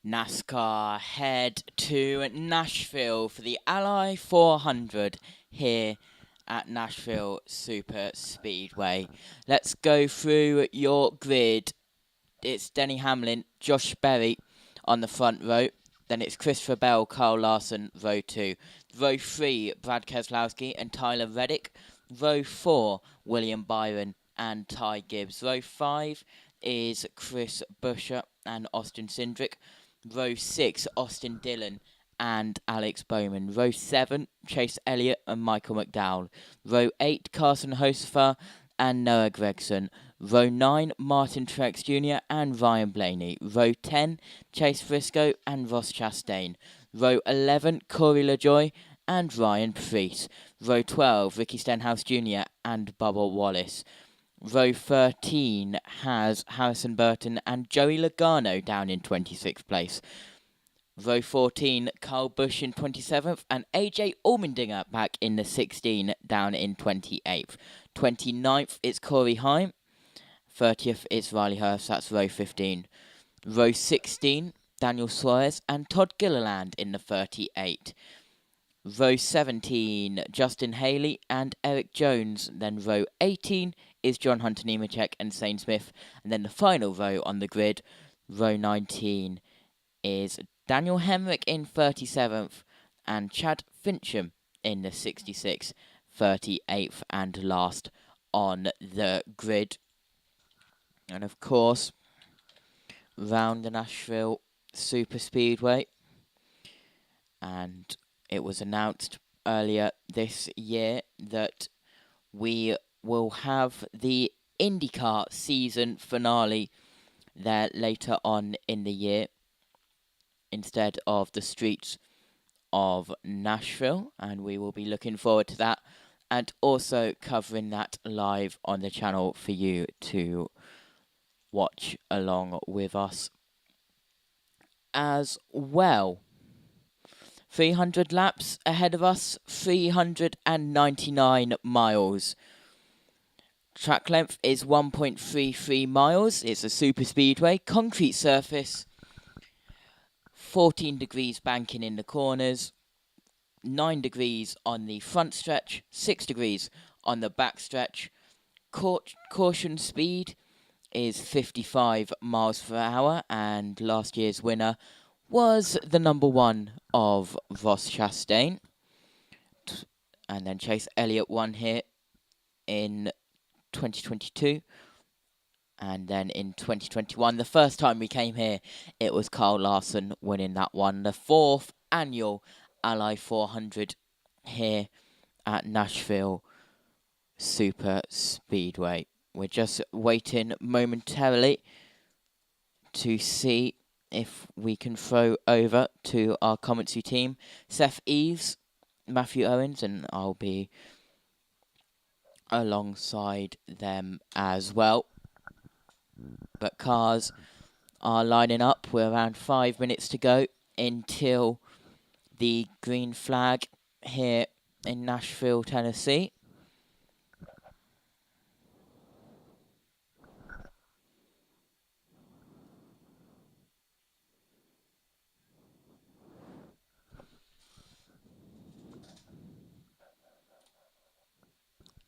NASCAR head to Nashville for the Ally 400 here at Nashville Super Speedway. Let's go through your grid. It's Denny Hamlin, Josh Berry on the front row. Then it's Christopher Bell, Carl Larson, row 2. Row 3, Brad Keselowski and Tyler Reddick. Row 4, William Byron and Ty Gibbs. Row 5 is Chris Buescher and Austin Cindric. Row 6, Austin Dillon and Alex Bowman. Row 7, Chase Elliott and Michael McDowell. Row 8, Carson Hocefer and Noah Gragson. Row 9, Martin Truex Jr. and Ryan Blaney. Row 10, Chase Briscoe and Ross Chastain. Row 11, Corey LaJoie and Ryan Preece. Row 12, Ricky Stenhouse Jr. and Bubba Wallace. Row 13 has Harrison Burton and Joey Logano down in 26th place. Row 14, Kyle Busch in 27th and AJ Allmendinger back in the 16 down in 28th. 29th, it's Corey Heim. 30th, it's Riley Hurst, that's row 15. Row 16, Daniel Suarez and Todd Gilliland in the 38. Row 17, Justin Haley and Eric Jones. Then row 18 is John Hunter Nemechek and Shane Smith. And then the final row on the grid, row 19, is Daniel Hemrick in 37th and Chad Fincham in the 66th, 38th and last on the grid. And of course, round the Nashville Super Speedway. And it was announced earlier this year that we will have the IndyCar season finale there later on in the year instead of the streets of Nashville, and we will be looking forward to that and also covering that live on the channel for you to watch along with us as well. 300 laps ahead of us, 399 miles. Track length is 1.33 miles. It's a super speedway, concrete surface, 14 degrees banking in the corners, 9 degrees on the front stretch, 6 degrees on the back stretch. Caution speed is 55 miles per hour, and last year's winner was the number 1 of Ross Chastain. And then Chase Elliott won here in 2022. And then in 2021, the first time we came here, it was Carl Larson winning that one. The 4th annual Ally 400 here at Nashville Super Speedway. We're just waiting momentarily to see if we can throw over to our commentary team, Seth Eves, Matthew Owens, and I'll be alongside them as well. But cars are lining up. We're around 5 minutes to go until the green flag here in Nashville, Tennessee.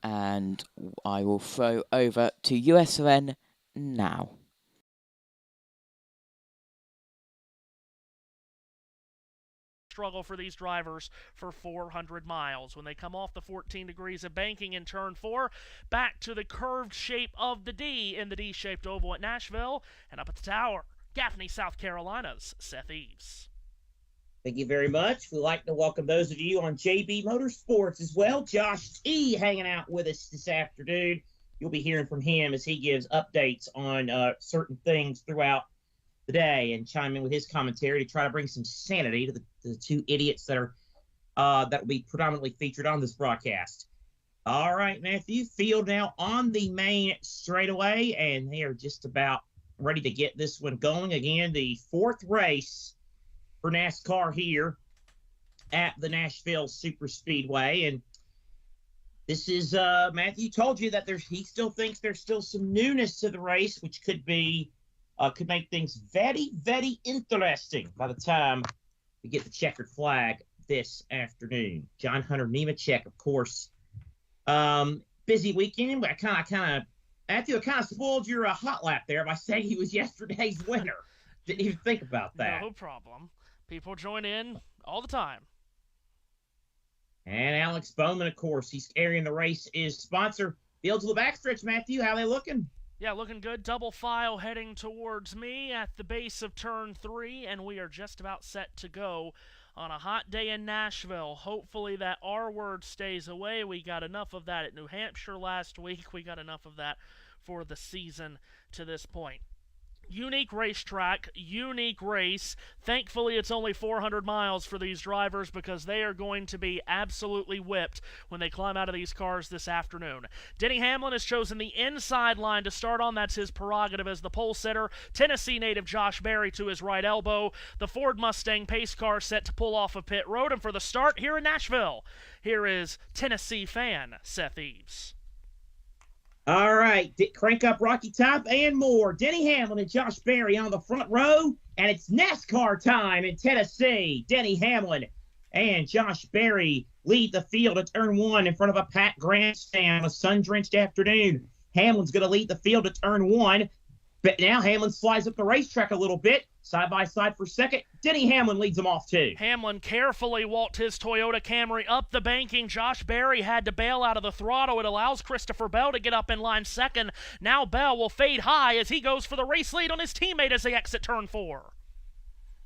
And I will throw over to USRN now. Struggle for these drivers for 400 miles. When they come off the 14 degrees of banking in turn 4, back to the curved shape of the D in the D-shaped oval at Nashville, and up at the tower, Gaffney, South Carolina's Seth Eves. Thank you very much. We'd like to welcome those of you on JBMotorsports as well. Josh T. hanging out with us this afternoon. You'll be hearing from him as he gives updates on certain things throughout the day and chime in with his commentary to try to bring some sanity to the two idiots that are that will be predominantly featured on this broadcast. All right, Matthew, field now on the main straightaway, and they are just about ready to get this one going. Again, the 4th race for NASCAR here at the Nashville Super Speedway. And this is, Matthew told you that he still thinks there's still some newness to the race, which could be could make things very, very interesting by the time we get the checkered flag this afternoon. John Hunter Nemechek, of course. Busy weekend. Matthew, I kind of spoiled your hot lap there by saying he was yesterday's winner. Didn't even think about that. No problem. People join in all the time. And Alex Bowman, of course, he's carrying the race, is sponsor. Field to the backstretch, Matthew. How they looking? Yeah, looking good. Double file heading towards me at the base of turn 3, and we are just about set to go on a hot day in Nashville. Hopefully that R word stays away. We got enough of that at New Hampshire last week. We got enough of that for the season to this point. Unique racetrack, unique race. Thankfully, it's only 400 miles for these drivers because they are going to be absolutely whipped when they climb out of these cars this afternoon. Denny Hamlin has chosen the inside line to start on. That's his prerogative as the pole sitter. Tennessee native Josh Berry to his right elbow. The Ford Mustang pace car set to pull off of pit road. And for the start here in Nashville, here is Tennessee fan Seth Eves. All right, crank up Rocky Top and more. Denny Hamlin and Josh Berry on the front row, and it's NASCAR time in Tennessee. Denny Hamlin and Josh Berry lead the field at turn 1 in front of a packed grandstand on a sun-drenched afternoon. Hamlin's going to lead the field at turn 1, but now Hamlin slides up the racetrack a little bit, side by side for second. Denny Hamlin leads them off too. Hamlin carefully walked his Toyota Camry up the banking. Josh Berry had to bail out of the throttle. It allows Christopher Bell to get up in line second. Now Bell will fade high as he goes for the race lead on his teammate as they exit turn 4.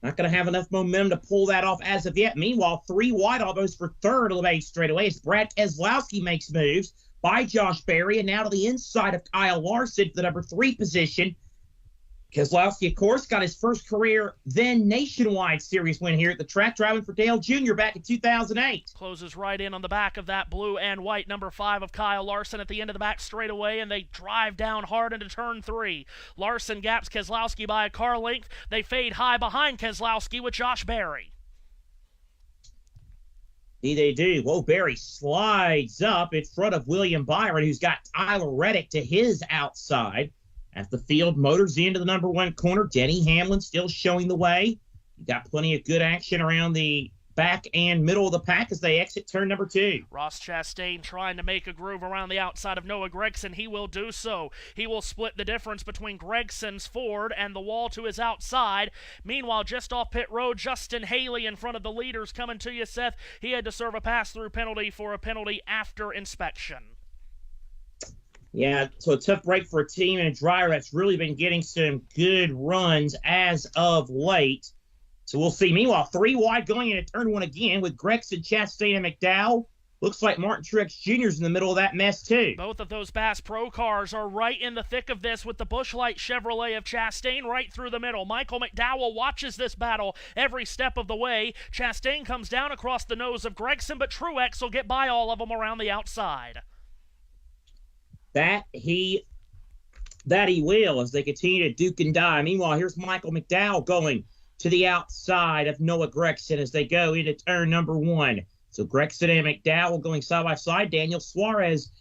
Not going to have enough momentum to pull that off as of yet. Meanwhile, 3 wide almost for third of the base straightaway as Brad Keselowski makes moves by Josh Berry, and now to the inside of Kyle Larson for the number 3 position. Keselowski, of course, got his first career then nationwide series win here at the track, driving for Dale Jr. back in 2008. Closes right in on the back of that blue and white number 5 of Kyle Larson at the end of the back straightaway, and they drive down hard into turn 3. Larson gaps Keselowski by a car length. They fade high behind Keselowski with Josh Berry. They do. Whoa, Berry slides up in front of William Byron, who's got Tyler Reddick to his outside. As the field motors into the number 1 corner, Denny Hamlin still showing the way. You got plenty of good action around the back and middle of the pack as they exit turn number 2. Ross Chastain trying to make a groove around the outside of Noah Gragson. He will do so. He will split the difference between Gregson's Ford and the wall to his outside. Meanwhile, just off pit road, Justin Haley in front of the leaders coming to you, Seth. He had to serve a pass-through penalty for a penalty after inspection. Yeah, so a tough break for a team and a driver that's really been getting some good runs as of late. So we'll see. Meanwhile, 3 wide going into turn 1 again with Gregson, Chastain, and McDowell. Looks like Martin Truex Jr. is in the middle of that mess, too. Both of those Bass Pro cars are right in the thick of this with the Busch Light Chevrolet of Chastain right through the middle. Michael McDowell watches this battle every step of the way. Chastain comes down across the nose of Gregson, but Truex will get by all of them around the outside. That he will as they continue to duke and die. Meanwhile, here's Michael McDowell going to the outside of Noah Gragson as they go into turn number 1. So Gragson and McDowell going side by side. Daniel Suarez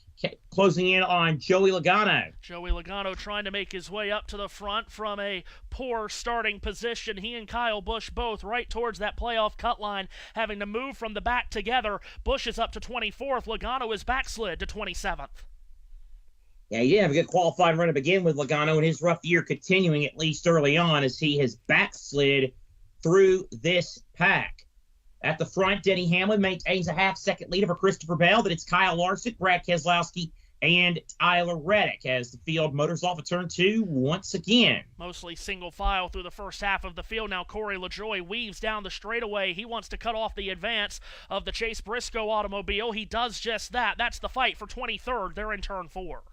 closing in on Joey Logano. Joey Logano trying to make his way up to the front from a poor starting position. He and Kyle Busch both right towards that playoff cut line, having to move from the back together. Busch is up to 24th. Logano is backslid to 27th. Yeah, he didn't have a good qualifying run to begin with, Logano, and his rough year continuing at least early on as he has backslid through this pack. At the front, Denny Hamlin maintains a half-second lead over Christopher Bell, but it's Kyle Larson, Brad Keselowski, and Tyler Reddick as the field motors off of turn 2 once again. Mostly single file through the first half of the field. Now Corey LaJoie weaves down the straightaway. He wants to cut off the advance of the Chase Briscoe automobile. He does just that. That's the fight for 23rd. They're in turn 4.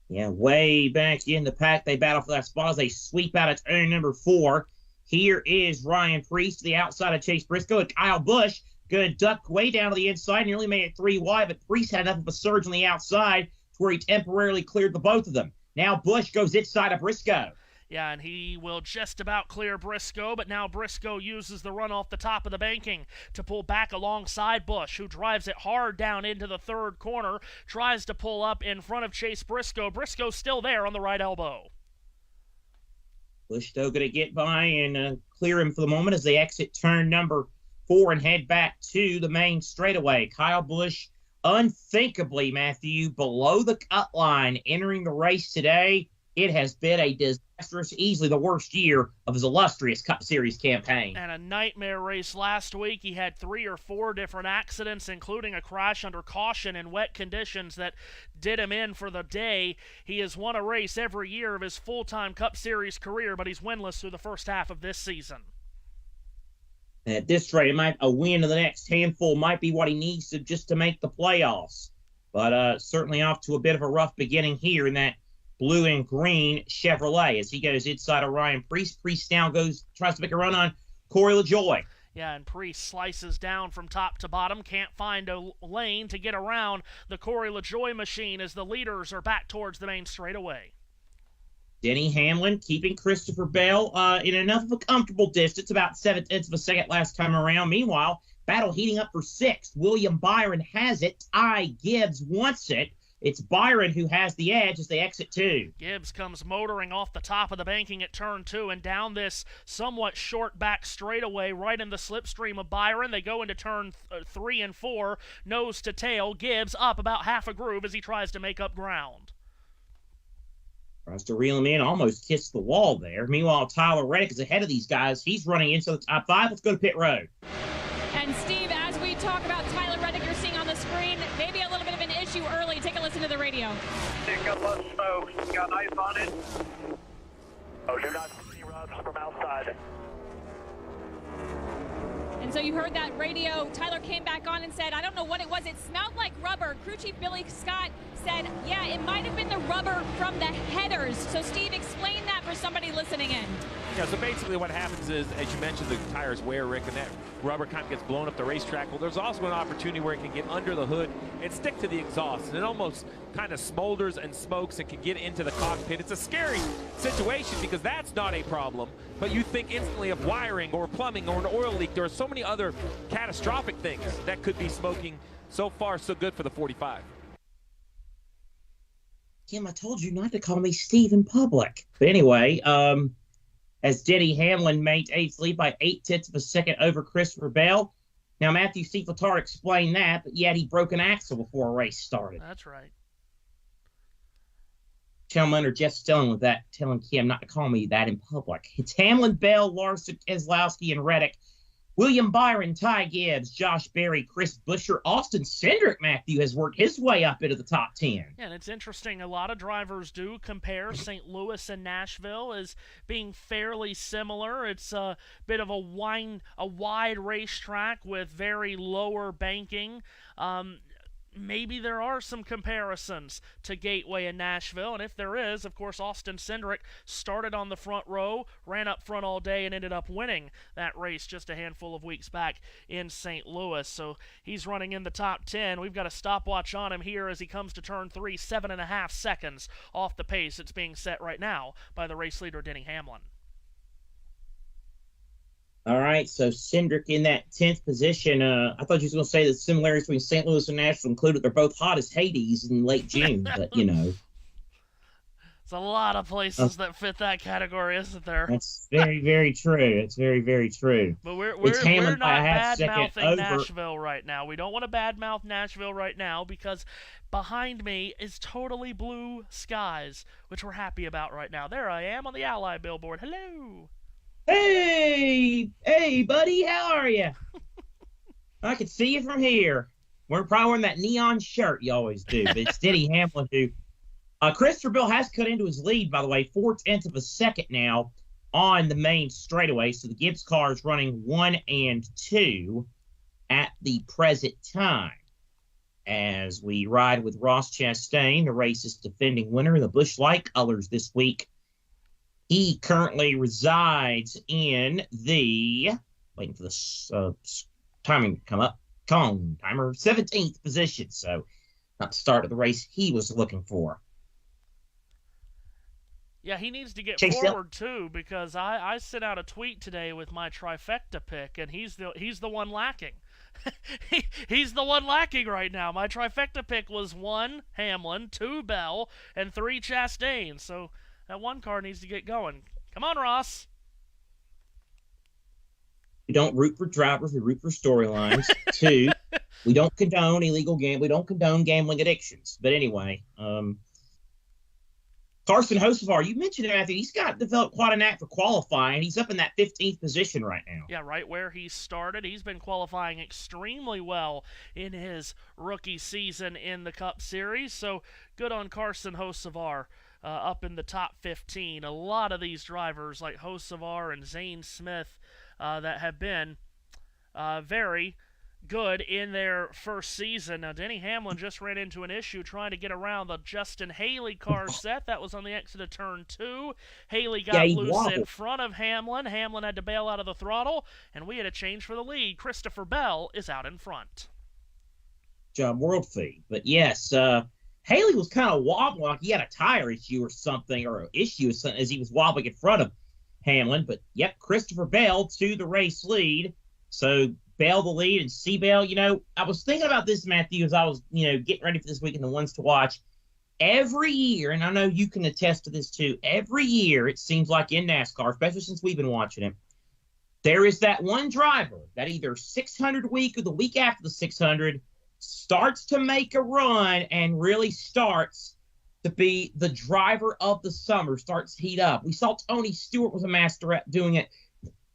Yeah, way back in the pack, they battle for that spot as they sweep out at turn number 4. Here is Ryan Preece to the outside of Chase Briscoe, and Kyle Busch going to duck way down to the inside, nearly made it 3 wide, but Preece had enough of a surge on the outside to where he temporarily cleared the both of them. Now Busch goes inside of Briscoe. Yeah, and he will just about clear Briscoe, but now Briscoe uses the run off the top of the banking to pull back alongside Busch, who drives it hard down into the 3rd corner, tries to pull up in front of Chase Briscoe. Briscoe's still there on the right elbow. Busch still going to get by and clear him for the moment as they exit turn number 4 and head back to the main straightaway. Kyle Busch, unthinkably, Matthew, below the cut line entering the race today. It has been a disastrous, easily the worst year of his illustrious Cup Series campaign. And a nightmare race last week. He had 3 or 4 different accidents, including a crash under caution in wet conditions that did him in for the day. He has won a race every year of his full-time Cup Series career, but he's winless through the first half of this season. At this rate, a win in the next handful might be what he needs to make the playoffs. But certainly off to a bit of a rough beginning here in that blue and green Chevrolet as he goes inside of Ryan Preece. Preece now tries to make a run on Corey LaJoie. Yeah, and Preece slices down from top to bottom, can't find a lane to get around the Corey LaJoie machine as the leaders are back towards the main straightaway. Denny Hamlin keeping Christopher Bell in enough of a comfortable distance, about 7/10 of a second last time around. Meanwhile, battle heating up for 6th. William Byron has it. Ty Gibbs wants it. It's Byron who has the edge as they exit 2. Gibbs comes motoring off the top of the banking at turn 2 and down this somewhat short back straightaway right in the slipstream of Byron. They go into turn 3 and 4, nose to tail. Gibbs up about half a groove as he tries to make up ground. Tries to reel him in, almost kissed the wall there. Meanwhile, Tyler Reddick is ahead of these guys. He's running into the top 5. Let's go to pit road. And Steve, as we talk about Tyler Reddick, you're seeing on the screen, maybe a little bit of an issue early. Take a listen to the radio. Pick up on smoke. You got ice on it? Oh, do not see runs from outside. And so you heard that radio. Tyler came back on and said, I don't know what it was. It smelled like rubber. Crew Chief Billy Scott said, yeah, it might have been the rubber from the headers. So, Steve, explain that for somebody listening in. Yeah, so basically what happens is, as you mentioned, the tires wear, Rick, and that rubber kind of gets blown up the racetrack. Well, there's also an opportunity where it can get under the hood and stick to the exhaust, and it almost kind of smolders and smokes and can get into the cockpit. It's a scary situation because that's not a problem, but you think instantly of wiring or plumbing or an oil leak. There are so many other catastrophic things that could be smoking. So far, so good for the 45. Kim, I told you not to call me Steve in public. But anyway, as Denny Hamlin maintains lead by 0.8 of a second over Christopher Bell. Now, Matthew Cifattar explained that, but yet he broke an axle before a race started. That's right. Gentlemen are Jeff Stelling with that, telling Kim not to call me that in public. It's Hamlin, Bell, Larson, Keselowski, and Reddick. William Byron, Ty Gibbs, Josh Berry, Chris Buescher, Austin Cindric, Matthew, has worked his way up into the top 10. Yeah, and it's interesting. A lot of drivers do compare St. Louis and Nashville as being fairly similar. It's a bit of a wide racetrack with very lower banking. Maybe there are some comparisons to Gateway and Nashville, and if there is, of course, Austin Cindric started on the front row, ran up front all day, and ended up winning that race just a handful of weeks back in St. Louis. So he's running in the top 10. We've got a stopwatch on him here as he comes to turn 3, 7.5 seconds off the pace that's being set right now by the race leader, Denny Hamlin. All right, so Cindric in that 10th position. I thought you were going to say the similarities between St. Louis and Nashville included they're both hot as Hades in late June, but, you know. It's a lot of places that fit that category, isn't there? That's very, very true. It's very, very true. But we're not bad-mouthing Nashville right now. We don't want to bad-mouth Nashville right now because behind me is totally blue skies, which we're happy about right now. There I am on the Ally billboard. Hello. Hey, buddy, how are you? I can see you from here. We're probably wearing that neon shirt you always do, but it's Denny Hamlin who. Christopher Bell has cut into his lead, by the way, 0.4 of a second now on the main straightaway. So the Gibbs car is running 1 and 2 at the present time. As we ride with Ross Chastain, the race's defending winner in the Busch Light colors this week. He currently resides in the, waiting for the timing to come up, timer, 17th position. So not the start of the race he was looking for. Yeah, he needs to get Chase forward too because I sent out a tweet today with my trifecta pick, and he's the one lacking. He's the one lacking right now. My trifecta pick was 1 Hamlin, 2 Bell, and 3 Chastain. So that one car needs to get going. Come on, Ross. We don't root for drivers. We root for storylines. 2, we don't condone illegal gambling. We don't condone gambling addictions. But anyway, Carson Hocevar, you mentioned him, Matthew. He's got developed quite a knack for qualifying. He's up in that 15th position right now. Yeah, right where he started. He's been qualifying extremely well in his rookie season in the Cup Series. So good on Carson Hocevar up in the top 15. A lot of these drivers like Hocevar and Zane Smith that have been very good in their first season. Now, Denny Hamlin just ran into an issue trying to get around the Justin Haley car set. That was on the exit of turn 2. Haley got loose in front of Hamlin. Hamlin had to bail out of the throttle, and we had a change for the lead. Christopher Bell is out in front. Job world feed. But yes, Haley was kind of wobbling, like he had a tire issue or something, or an issue as he was wobbling in front of Hamlin. But yep, Christopher Bell to the race lead. So Bell the lead, and C-Bell, I was thinking about this, Matthew, as I was, getting ready for this week and the ones to watch. Every year, and I know you can attest to this too, every year it seems like in NASCAR, especially since we've been watching it, there is that one driver that either 600 week or the week after the 600 starts to make a run and really starts to be the driver of the summer, starts to heat up. We saw Tony Stewart was a master at doing it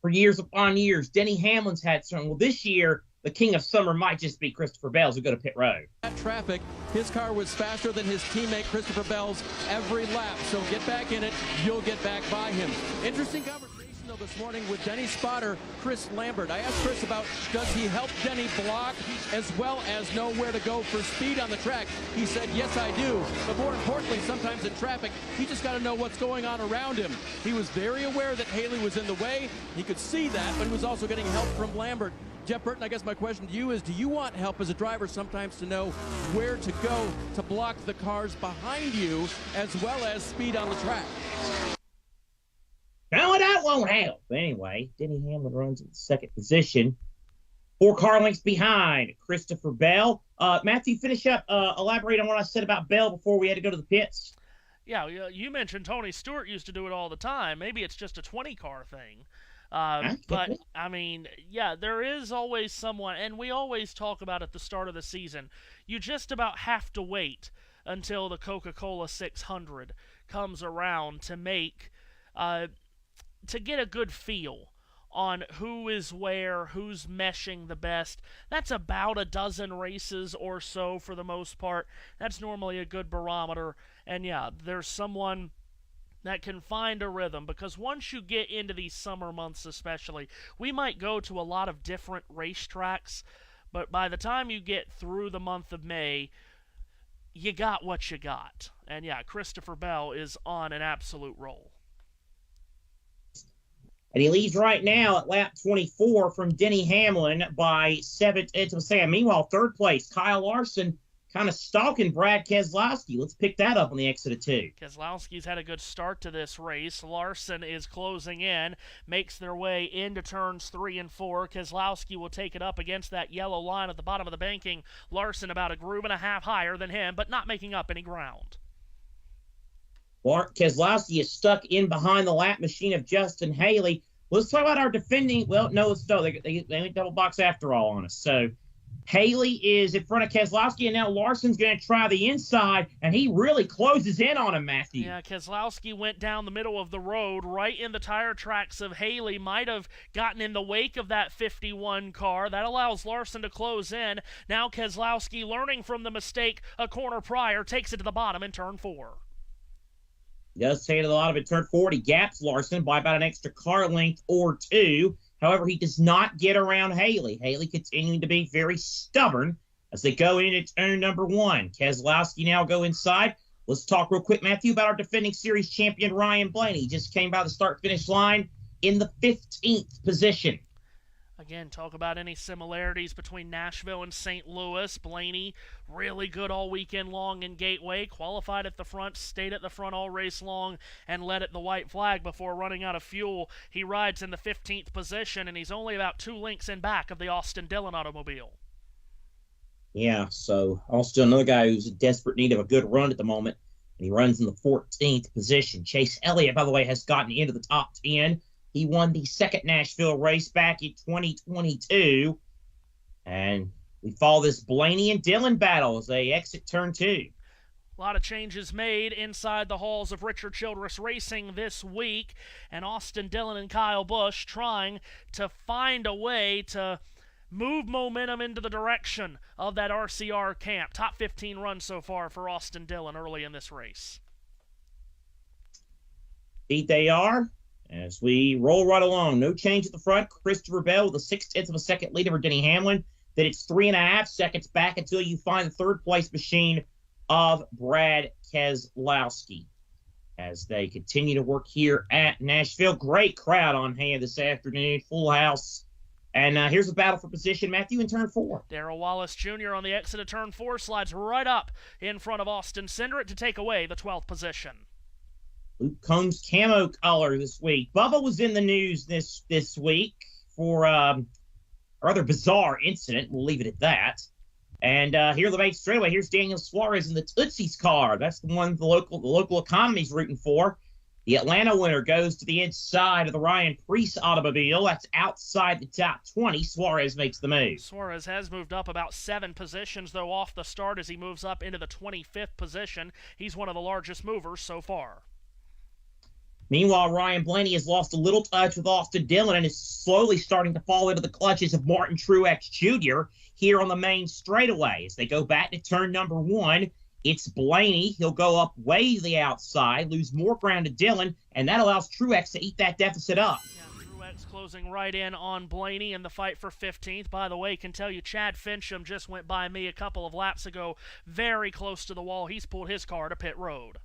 for years upon years. Denny Hamlin's had some. Well, this year, the king of summer might just be Christopher Bell's who go to pit road. That traffic, his car was faster than his teammate Christopher Bell's every lap. So get back in it, you'll get back by him. Interesting conversation though this morning with Denny's spotter, Chris Lambert. I asked Chris about, does he help Denny block as well as know where to go for speed on the track? He said, yes, I do. But more importantly, sometimes in traffic, he just got to know what's going on around him. He was very aware that Haley was in the way. He could see that, but he was also getting help from Lambert. Jeff Burton, I guess my question to you is, do you want help as a driver sometimes to know where to go to block the cars behind you as well as speed on the track? No, that won't help. Anyway, Denny Hamlin runs in second position, 4 car lengths behind Christopher Bell. Matthew, finish up, elaborate on what I said about Bell before we had to go to the pits. Yeah, you mentioned Tony Stewart used to do it all the time. Maybe it's just a 20-car thing. But, I mean, yeah, there is always someone, and we always talk about at the start of the season, you just about have to wait until the Coca-Cola 600 comes around to make, to get a good feel on who is where, who's meshing the best. That's about a dozen races or so for the most part. That's normally a good barometer. And yeah, there's someone that can find a rhythm, because once you get into these summer months especially, we might go to a lot of different racetracks, but by the time you get through the month of May, you got what you got. And yeah, Christopher Bell is on an absolute roll. And he leads right now at lap 24 from Denny Hamlin by 7. Meanwhile, third place, Kyle Larson kind of stalking Brad Keselowski. Let's pick that up on the exit of 2. Keselowski's had a good start to this race. Larson is closing in, makes their way into turns 3 and 4. Keselowski will take it up against that yellow line at the bottom of the banking. Larson about a groove and a half higher than him, but not making up any ground. Keselowski is stuck in behind the lap machine of Justin Haley. Let's talk about our defending. Well, no, they went double box after all on us. So Haley is in front of Keselowski, and now Larson's going to try the inside, and he really closes in on him, Matthew. Yeah, Keselowski went down the middle of the road, right in the tire tracks of Haley, might have gotten in the wake of that 51 car. That allows Larson to close in. Now Keselowski, learning from the mistake a corner prior, takes it to the bottom in turn 4. He does take it a lot of it. Turn 4. He gaps Larson by about an extra car length or 2. However, he does not get around Haley. Haley continuing to be very stubborn as they go into turn number 1. Keselowski now go inside. Let's talk real quick, Matthew, about our defending series champion, Ryan Blaney. He just came by the start-finish line in the 15th position. Again, talk about any similarities between Nashville and St. Louis. Blaney, really good all weekend long in Gateway. Qualified at the front, stayed at the front all race long, and led at the white flag before running out of fuel. He rides in the 15th position, and he's only about 2 lengths in back of the Austin Dillon automobile. Yeah, so also another guy who's in desperate need of a good run at the moment and he runs in the 14th position. Chase Elliott, by the way, has gotten into the top 10. He won the second Nashville race back in 2022. And we follow this Blaney and Dillon battle as they exit turn 2. A lot of changes made inside the halls of Richard Childress Racing this week, and Austin Dillon and Kyle Busch trying to find a way to move momentum into the direction of that RCR camp. Top 15 run so far for Austin Dillon early in this race. Indeed they are. As we roll right along, no change at the front. Christopher Bell with a 0.6 of a second lead over Denny Hamlin. Then it's 3.5 seconds back until you find the third place machine of Brad Keselowski. As they continue to work here at Nashville. Great crowd on hand this afternoon, full house. And here's the battle for position, Matthew, in turn 4. Darrell Wallace Jr. on the exit of turn 4 slides right up in front of Austin Cindric to take away the 12th position. Luke Combs camo color this week. Bubba was in the news this week for a rather bizarre incident. We'll leave it at that. And here the main straightaway. Here's Daniel Suarez in the Tootsie's car. That's the one the local economy's rooting for. The Atlanta winner goes to the inside of the Ryan Preece automobile. That's outside the top 20. Suarez makes the move. Suarez has moved up about 7 positions, though, off the start as he moves up into the 25th position. He's one of the largest movers so far. Meanwhile, Ryan Blaney has lost a little touch with Austin Dillon and is slowly starting to fall into the clutches of Martin Truex Jr. here on the main straightaway. As they go back to turn number 1, it's Blaney. He'll go up way to the outside, lose more ground to Dillon, and that allows Truex to eat that deficit up. Yeah, Truex closing right in on Blaney in the fight for 15th. By the way, can tell you Chad Fincham just went by me a couple of laps ago, very close to the wall. He's pulled his car to pit road.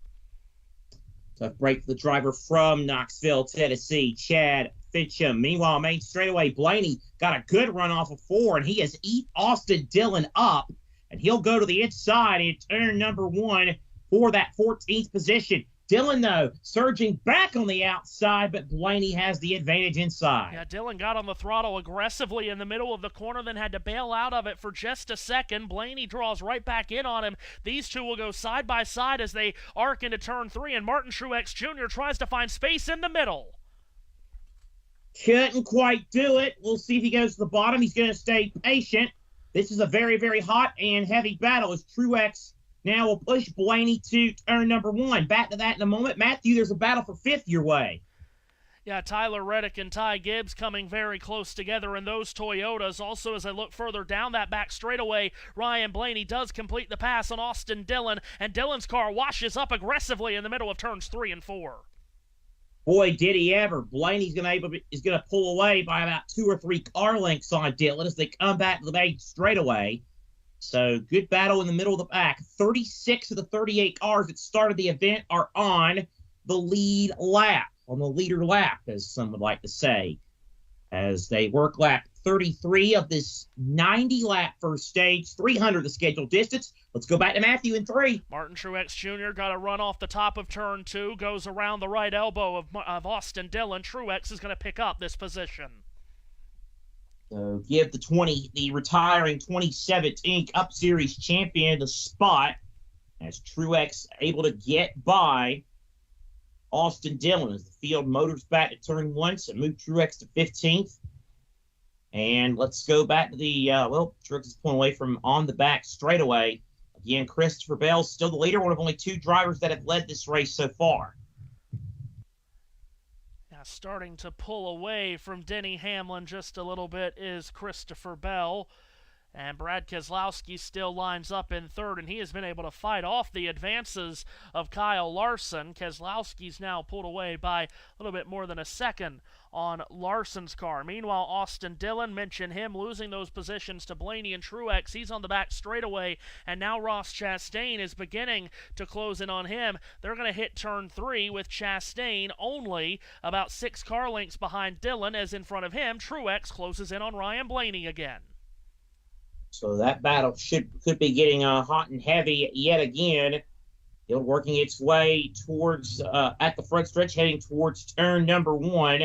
Tough break for the driver from Knoxville, Tennessee, Chad Fincham. Meanwhile, main straightaway, Blaney got a good run off of 4, and he has eat Austin Dillon up, and he'll go to the inside in turn number 1 for that 14th position. Dillon, though, surging back on the outside, but Blaney has the advantage inside. Yeah, Dillon got on the throttle aggressively in the middle of the corner, then had to bail out of it for just a second. Blaney draws right back in on him. These two will go side by side as they arc into turn 3, and Martin Truex Jr. tries to find space in the middle. Couldn't quite do it. We'll see if he goes to the bottom. He's going to stay patient. This is a very, very hot and heavy battle as Truex now will push Blaney to turn number 1. Back to that in a moment. Matthew, there's a battle for 5th your way. Yeah, Tyler Reddick and Ty Gibbs coming very close together in those Toyotas. Also, as I look further down that back straightaway, Ryan Blaney does complete the pass on Austin Dillon, and Dillon's car washes up aggressively in the middle of turns 3 and 4. Boy, did he ever. Blaney's is going to pull away by about 2 or 3 car lengths on Dillon as they come back to the main straightaway. So good battle in the middle of the pack. 36 of the 38 cars that started the event are on the lead lap, on the leader lap, as some would like to say, as they work lap 33 of this 90-lap first stage, 300 the scheduled distance. Let's go back to Matthew in 3. Martin Truex Jr. got a run off the top of turn 2, goes around the right elbow of Austin Dillon. Truex is going to pick up this position. So give the retiring 2017 Cup Series champion the spot as Truex able to get by Austin Dillon as the field motors back to turn 1, so move Truex to 15th. And let's go back to the, Truex is pulling away from on the back straightaway. Again, Christopher Bell's still the leader, one of only 2 drivers that have led this race so far. Starting to pull away from Denny Hamlin just a little bit is Christopher Bell. And Brad Keselowski still lines up in 3rd, and he has been able to fight off the advances of Kyle Larson. Keselowski's now pulled away by a little bit more than a second on Larson's car. Meanwhile, Austin Dillon, mentioned him losing those positions to Blaney and Truex. He's on the back straightaway, and now Ross Chastain is beginning to close in on him. They're going to hit turn 3 with Chastain only about 6 car lengths behind Dillon, as in front of him, Truex closes in on Ryan Blaney again. So that battle could be getting hot and heavy yet again. Still working its way towards, at the front stretch, heading towards turn number 1.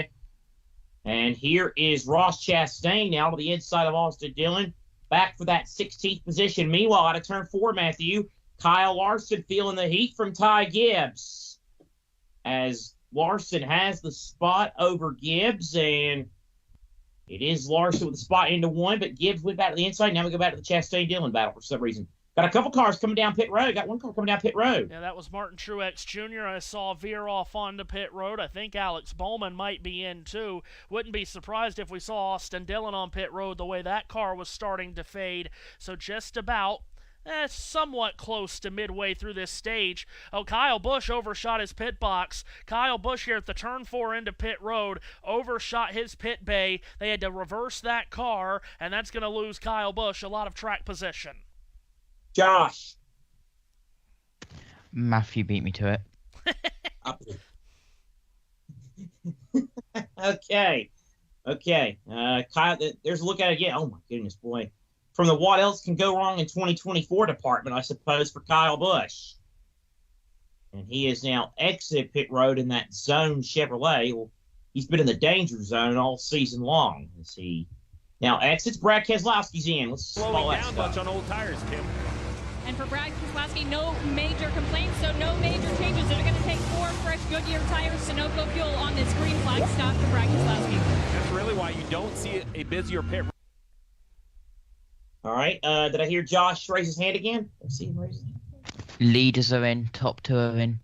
And here is Ross Chastain now to the inside of Austin Dillon, back for that 16th position. Meanwhile, out of turn 4, Matthew, Kyle Larson feeling the heat from Ty Gibbs, as Larson has the spot over Gibbs, and it is Larson with the spot into one, but Gibbs went back to the inside. Now we go back to the Chastain-Dillon battle for some reason. Got a couple cars coming down pit road. Got one car coming down pit road. Yeah, that was Martin Truex Jr. I saw veer off onto pit road. I think Alex Bowman might be in, too. Wouldn't be surprised if we saw Austin Dillon on pit road the way that car was starting to fade. So just about somewhat close to midway through this stage. Oh, Kyle Busch overshot his pit box. Kyle Busch here at the turn 4 into pit road overshot his pit bay. They had to reverse that car, and that's going to lose Kyle Busch a lot of track position. Josh. Matthew beat me to it. Okay. Kyle, there's a look at it again. Oh, my goodness, boy. From the what else can go wrong in 2024 department, I suppose, for Kyle Busch. And he is now exit pit road in that zone Chevrolet. Well, he's been in the danger zone all season long. As he now exits. Brad Keselowski's in. Let's slowing down much on old tires, Kim. And for Brad Keselowski, no major complaints, so no major changes. They're going to take 4 fresh Goodyear tires, Sunoco fuel on this green flag stop for Brad Keselowski. That's really why you don't see a busier pit. All right. Did I hear Josh raise his hand again? Let's see him raise his hand. Leaders are in, top 2 are in.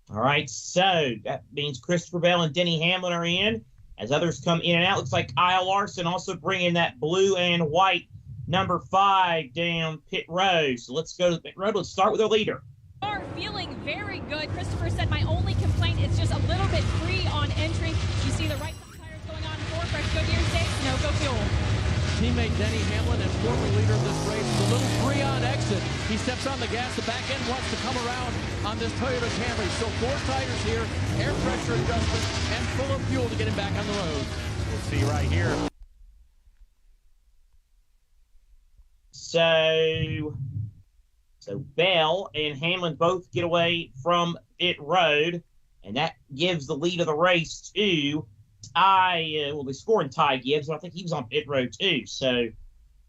All right. So that means Christopher Bell and Denny Hamlin are in. As others come in and out, looks like Kyle Larson also bringing that blue and white number 5 down pit road. So let's go to the pit road. Let's start with our leader. Are feeling very good. Christopher said, my only complaint is just a little bit free on entry. You see the right front tires going on 4 fresh Goodyear safe, Sunoco fuel. Teammate Denny Hamlin and former leader of this race is a little free on exit. He steps on the gas. The back end wants to come around on this Toyota Camry. So 4 tires here, air pressure adjustment, and full of fuel to get him back on the road. We'll see right here. So Bell and Hamlin both get away from pit road, and that gives the lead of the race to they're scoring Ty Gibbs, but I think he was on pit road too. So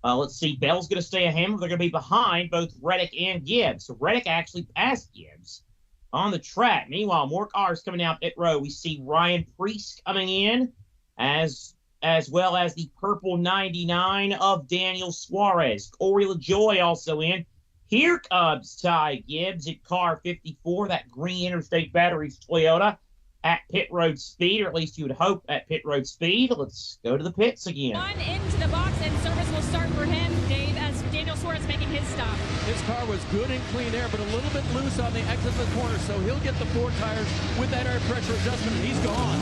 let's see. Bell's going to stay at Hamlin. They're going to be behind both Reddick and Gibbs. So Reddick actually passed Gibbs on the track. Meanwhile, more cars coming down pit road. We see Ryan Preece coming in, as well as the purple 99 of Daniel Suarez. Corey LaJoie also in. Here comes Ty Gibbs at car 54, that green Interstate Batteries Toyota at pit road speed, or at least you would hope at pit road speed. Let's go to the pits again. One into the box, and service will start for him, Dave, as Daniel Suarez making his stop. His car was good and clean air, but a little bit loose on the exit of the corner, so he'll get the 4 tires with that air pressure adjustment, and he's gone.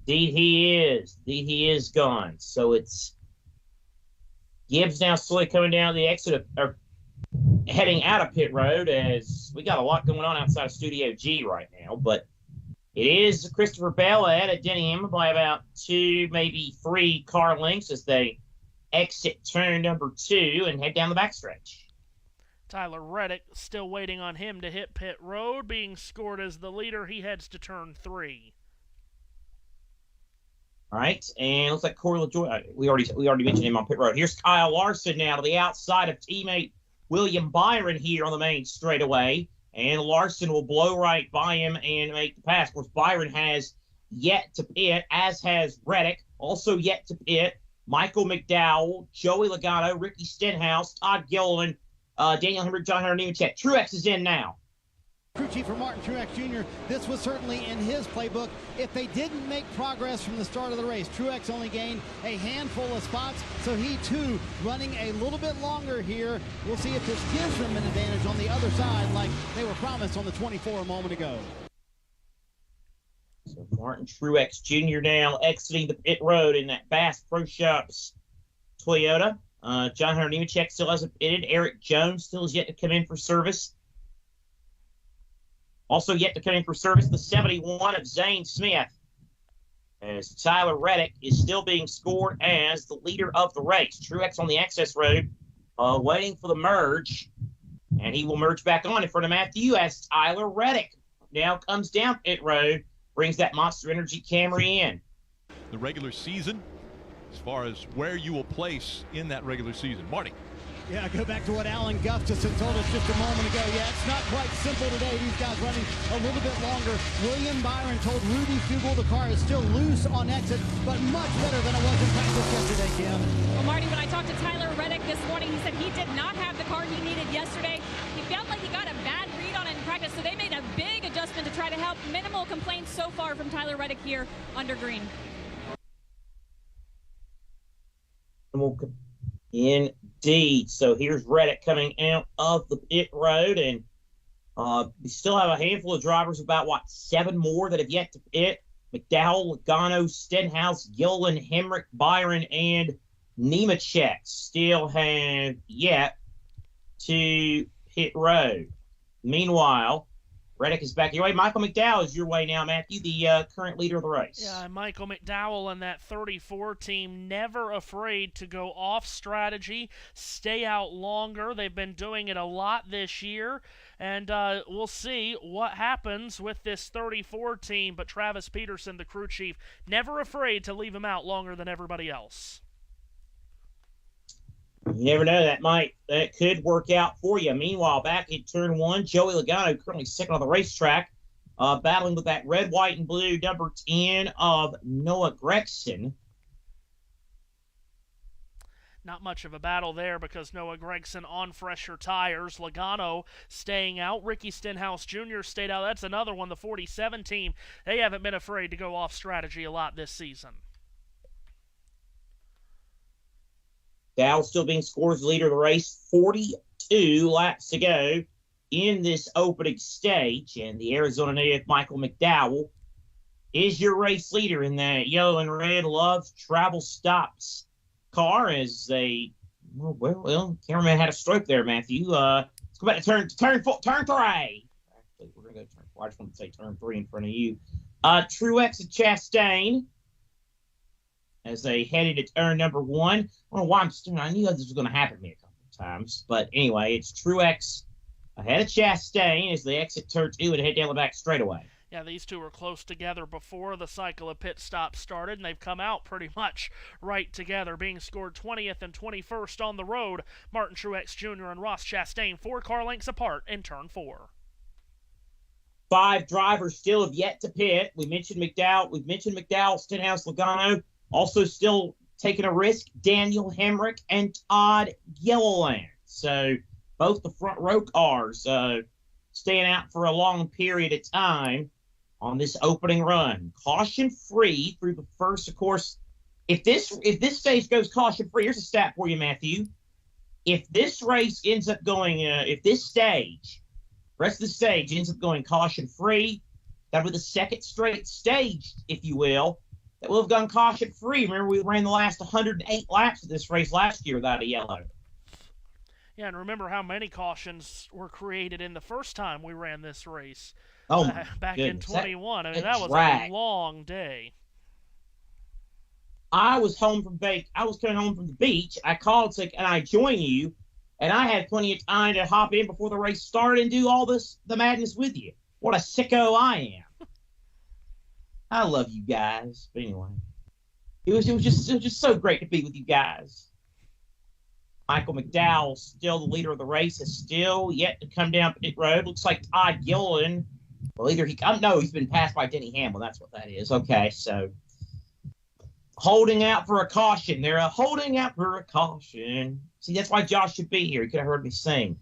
Indeed he is. Indeed he is gone. So it's Gibbs now slowly coming down the exit or heading out of pit road, as we got a lot going on outside of Studio G right now. But it is Christopher Bell ahead of Denny Hamlin by about 2, maybe 3 car lengths as they exit turn number 2 and head down the backstretch. Tyler Reddick still waiting on him to hit pit road, being scored as the leader. He heads to turn 3. All right, and looks like Corey LaJoie. We already mentioned him on pit road. Here's Kyle Larson now to the outside of teammate William Byron here on the main straightaway, and Larson will blow right by him and make the pass. Of course, Byron has yet to pit, as has Reddick, also yet to pit. Michael McDowell, Joey Logano, Ricky Stenhouse, Todd Gilliland, Daniel Hemrick, John Hunter Nemechek. Truex is in now. Crew chief for Martin Truex Jr., this was certainly in his playbook. If they didn't make progress from the start of the race, Truex only gained a handful of spots, so he too running a little bit longer here. We'll see if this gives them an advantage on the other side like they were promised on the 24 a moment ago. So Martin Truex Jr. now exiting the pit road in that Bass Pro Shops Toyota. John Hunter Nemechek still hasn't pitted. Eric Jones still is yet to come in for service. Also yet to come in for service, the 71 of Zane Smith, as Tyler Reddick is still being scored as the leader of the race. Truex on the access road, waiting for the merge, and he will merge back on in front of Matthew as Tyler Reddick now comes down pit road, brings that Monster Energy Camry in. The regular season as far as where you will place in that regular season. Marty. Yeah, go back to what Alan Gustafson told us just a moment ago. Yeah, it's not quite simple today. These guys running a little bit longer. William Byron told Rudy Fugel the car is still loose on exit, but much better than it was in practice yesterday, Kim. Well, Marty, when I talked to Tyler Reddick this morning, he said he did not have the car he needed yesterday. He felt like he got a bad read on it in practice, so they made a big adjustment to try to help. Minimal complaints so far from Tyler Reddick here under green. Indeed. So here's Reddick coming out of the pit road, and we still have a handful of drivers, about, 7 more that have yet to pit. McDowell, Logano, Stenhouse, Gillen, Hemrick, Byron, and Nemechek still have yet to hit road. Meanwhile, Reddick is back your way. Michael McDowell is your way now, Matthew, the current leader of the race. Yeah, Michael McDowell and that 34 team, never afraid to go off strategy, stay out longer. They've been doing it a lot this year, and we'll see what happens with this 34 team. But Travis Peterson, the crew chief, never afraid to leave him out longer than everybody else. You never know, that could work out for you. Meanwhile, back in turn 1, Joey Logano, currently second on the racetrack, battling with that red, white, and blue number 10 of Noah Gragson. Not much of a battle there because Noah Gragson on fresher tires. Logano staying out. Ricky Stenhouse Jr. stayed out. That's another one, the 47 team. They haven't been afraid to go off strategy a lot this season. Dow still being scored as the leader of the race. 42 laps to go in this opening stage. And the Arizona native Michael McDowell is your race leader in that yellow and red Love's Travel Stops car as they, cameraman had a stroke there, Matthew. Let's go back to turn 3. Actually, we're going to go turn 4. I just want to say turn 3 in front of you. Truex and Chastain as they headed to turn number 1. I don't know why I knew this was going to happen to me a couple of times. But anyway, it's Truex ahead of Chastain as they exit turn 2 and head down the back straightaway. Yeah, these two were close together before the cycle of pit stops started, and they've come out pretty much right together, being scored 20th and 21st on the road. Martin Truex Jr. and Ross Chastain 4 car lengths apart in turn 4. 5 drivers still have yet to pit. We mentioned McDowell, Stenhouse, Logano. Also still taking a risk, Daniel Hemrick and Todd Gilliland. So both the front row cars staying out for a long period of time on this opening run. Caution free through the first, of course. If this stage goes caution free, here's a stat for you, Matthew. If this race ends up going, rest of the stage ends up going caution free, that'll be the second straight stage, if you will, that will have gone caution free. Remember, we ran the last 108 laps of this race last year without a yellow. Yeah, and remember how many cautions were created in the first time we ran this race. Oh, back goodness. in 21. That was drag. a long day. I was coming home from the beach. I called and I joined you, and I had plenty of time to hop in before the race started and do all the madness with you. What a sicko I am. I love you guys. But anyway, it was just so great to be with you guys. Michael McDowell, still the leader of the race, is still yet to come down pit road. Looks like Todd Gilliland. Well, he's been passed by Denny Hamlin. That's what that is. Okay, so holding out for a caution. They're holding out for a caution. See, that's why Josh should be here. He could have heard me sing.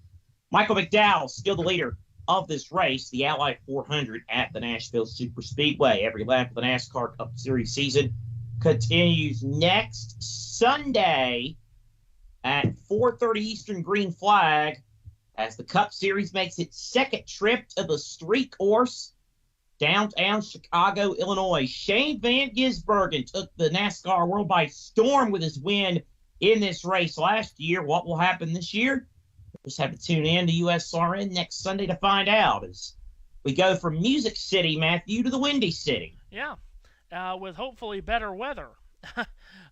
Michael McDowell, still the leader of this race, the Ally 400 at the Nashville Super Speedway. Every lap of the NASCAR Cup Series season continues next Sunday at 4:30 Eastern Green Flag as the Cup Series makes its second trip to the street course downtown Chicago, Illinois. Shane Van Gisbergen took the NASCAR world by storm with his win in this race last year. What will happen this year? Just have to tune in to USRN next Sunday to find out as we go from Music City, Matthew, to the Windy City. Yeah, with hopefully better weather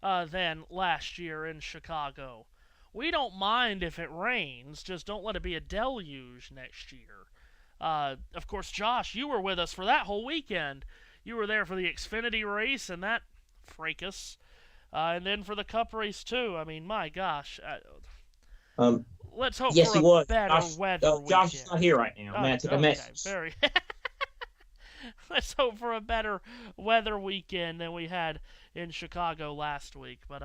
than last year in Chicago. We don't mind if it rains, just don't let it be a deluge next year. Of course, Josh, you were with us for that whole weekend. You were there for the Xfinity race and that fracas. And then for the Cup race, too. I mean, my gosh. Let's hope Yes, for he a was. better weather weekend. Josh is not here right now. Oh, Man, I took a message. Very. Let's hope for a better weather weekend than we had in Chicago last week. But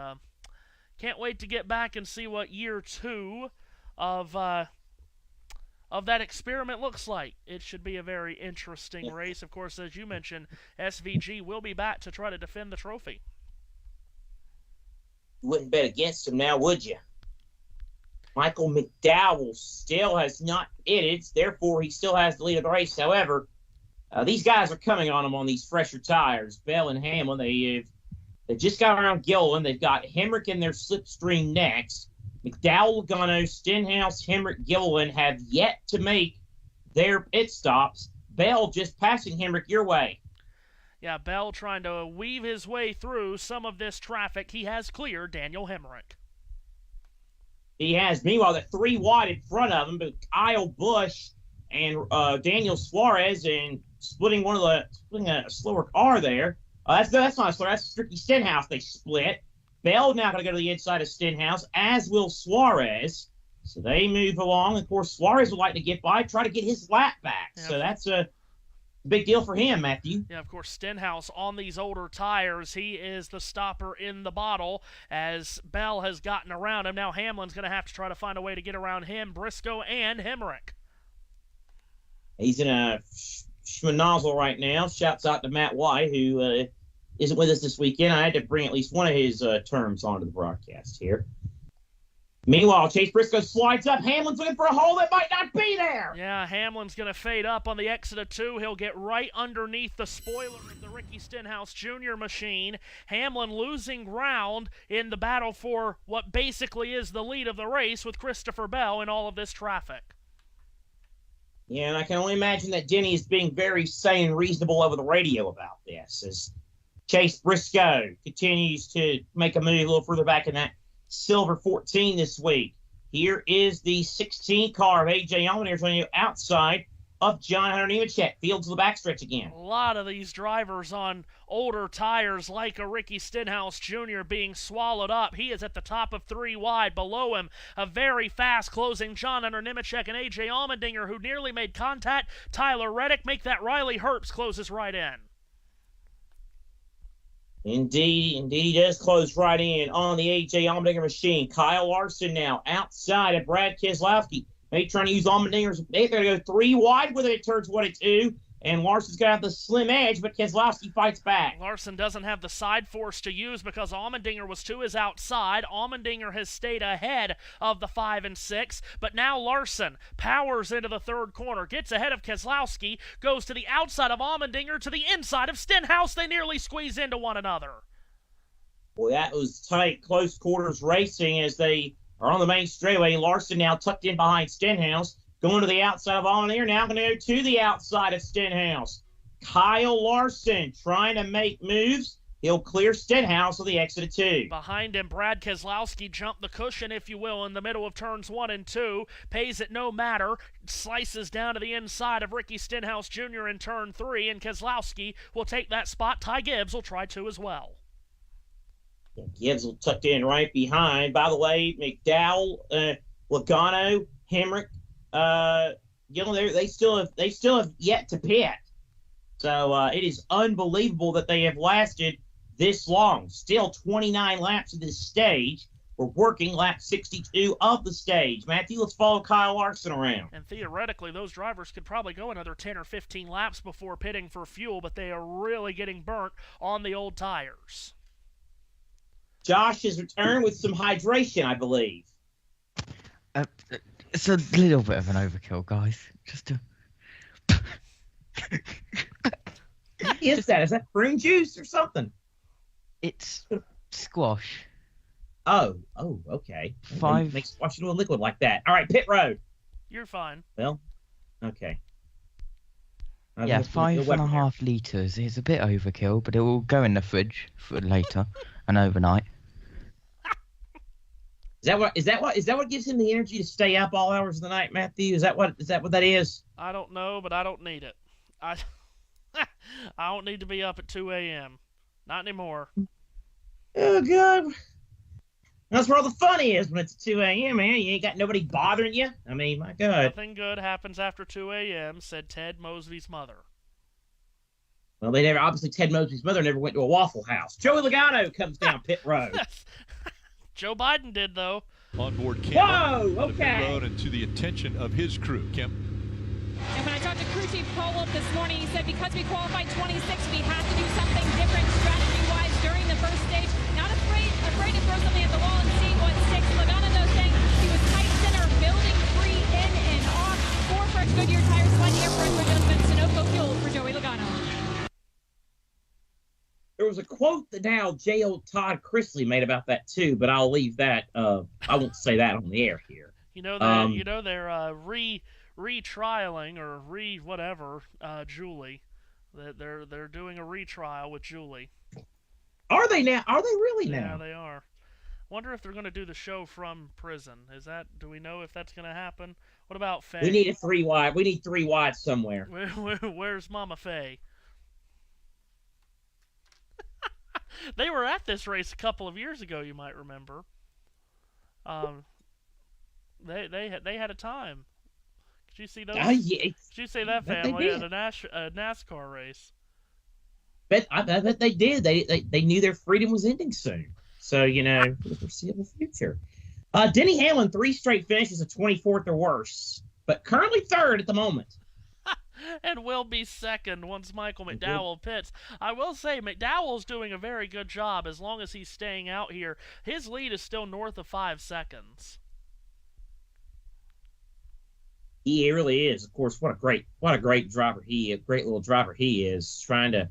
can't wait to get back and see what year 2 of that experiment looks like. It should be a very interesting race. Of course, as you mentioned, SVG will be back to try to defend the trophy. You wouldn't bet against him now, would you? Michael McDowell still has not pitted, therefore he still has the lead of the race. However, these guys are coming on him on these fresher tires. Bell and Hamlin, they just got around Gilliland. They've got Hemrick in their slipstream next. McDowell, Logano, Stenhouse, Hemrick, Gilliland have yet to make their pit stops. Bell just passing Hemrick your way. Yeah, Bell trying to weave his way through some of this traffic. He has cleared Daniel Hemrick. He has. Meanwhile, the 3 wide in front of him, but Kyle Busch and Daniel Suarez, and splitting a slower car there. That's not a slower. That's Ricky Stenhouse. They split. Bell now going to go to the inside of Stenhouse, as will Suarez. So they move along. Of course, Suarez would like to get by, try to get his lap back. Yeah. So that's a big deal for him, Matthew. Yeah, of course, Stenhouse on these older tires, he is the stopper in the bottle as Bell has gotten around him. Now Hamlin's going to have to try to find a way to get around him, Briscoe, and Hemrick. He's in a schmonozzle right now. Shouts out to Matt White, who isn't with us this weekend. I had to bring at least one of his terms onto the broadcast here. Meanwhile, Chase Briscoe slides up. Hamlin's looking for a hole that might not be there. Yeah, Hamlin's going to fade up on the exit of 2. He'll get right underneath the spoiler of the Ricky Stenhouse Jr. machine. Hamlin losing ground in the battle for what basically is the lead of the race with Christopher Bell in all of this traffic. Yeah, and I can only imagine that Denny is being very sane and reasonable over the radio about this as Chase Briscoe continues to make a move a little further back in that silver 14 this week. Here is the 16 car of A.J. Allmendinger on you outside of John Hunter Nemechek. Field to the backstretch again. A lot of these drivers on older tires like a Ricky Stenhouse Jr. being swallowed up. He is at the top of 3 wide. Below him, a very fast closing John Hunter Nemechek and A.J. Allmendinger, who nearly made contact. Tyler Reddick make that. Riley Herbst closes right in. Indeed, he does close right in on the A.J. Allmendinger machine. Kyle Larson now outside of Brad Keselowski. Maybe trying to use Allmendinger's. They're going to go 3 wide with it. It turns 1 and 2. And Larson's going to have the slim edge, but Keselowski fights back. Larson doesn't have the side force to use because Allmendinger was to his outside. Allmendinger has stayed ahead of the 5 and 6, but now Larson powers into the 3rd corner, gets ahead of Keselowski, goes to the outside of Allmendinger to the inside of Stenhouse. They nearly squeeze into one another. Boy, that was tight, close quarters racing as they are on the main straightaway. Larson now tucked in behind Stenhouse. Going to the outside of Allmendinger, now going to go to the outside of Stenhouse. Kyle Larson trying to make moves. He'll clear Stenhouse on the exit of 2. Behind him, Brad Keselowski jumped the cushion, if you will, in the middle of turns 1 and 2. Pays it no matter. Slices down to the inside of Ricky Stenhouse Jr. in turn 3, and Keselowski will take that spot. Ty Gibbs will try to as well. Yeah, Gibbs will tuck in right behind. By the way, McDowell, Logano, Hemrick, they still have yet to pit. So it is unbelievable that they have lasted this long. Still 29 laps of this stage. We're working lap 62 of the stage. Matthew, let's follow Kyle Larson around. And theoretically, those drivers could probably go another 10 or 15 laps before pitting for fuel, but they are really getting burnt on the old tires. Josh has returned with some hydration, I believe. It's a little bit of an overkill, guys. Just to... What is that? Is that prune juice or something? It's squash. Oh, okay. Make squash into a liquid like that. All right, pit road. You're fine. Well, okay. Yeah, 5.5 litres is a bit overkill, but it will go in the fridge for later and overnight. Is that what gives him the energy to stay up all hours of the night, Matthew? Is that what that is? I don't know, but I don't need it. I don't need to be up at 2 a.m. Not anymore. Oh, God. That's where all the fun is when it's 2 a.m., man. You ain't got nobody bothering you. I mean, my God. Nothing good happens after 2 a.m., said Ted Mosby's mother. Well, obviously, Ted Mosby's mother never went to a Waffle House. Joey Logano comes down pit road. Joe Biden did, though. Onboard camera. Whoa, okay. On the pit road and to the attention of his crew. Kim. And when I talked to crew chief Polip this morning, he said because we qualified 26, we have to do something different strategy-wise during the first stage. Not afraid to throw something at the wall and see what sticks. Logano, though, saying he was tight center, building free in and off. 4 fresh Goodyear tires, 1 air fresh Reynolds Sunoco fuel for Joey Logano. There was a quote that now J.O. Todd Chrisley made about that, too, but I'll leave that. I won't say that on the air here. They're retrialing or whatever Julie. They're doing a retrial with Julie. Are they now? Are they really now? Yeah, they are. Wonder if they're going to do the show from prison. Do we know if that's going to happen? What about Faye? We need a 3 wide. We need 3 wide somewhere. Where's Mama Faye? They were at this race a couple of years ago, you might remember. They had a time. Did you see those? Yeah. Did you see that family at a NASCAR race? I bet they did. They knew their freedom was ending soon. So, for the foreseeable future. Denny Hamlin, 3 straight finishes of 24th or worse, but currently 3rd at the moment. And will be 2nd once Michael McDowell pits. I will say McDowell's doing a very good job as long as he's staying out here. His lead is still north of 5 seconds. He really is. Of course, what a great driver he is. Great little driver he is. Trying to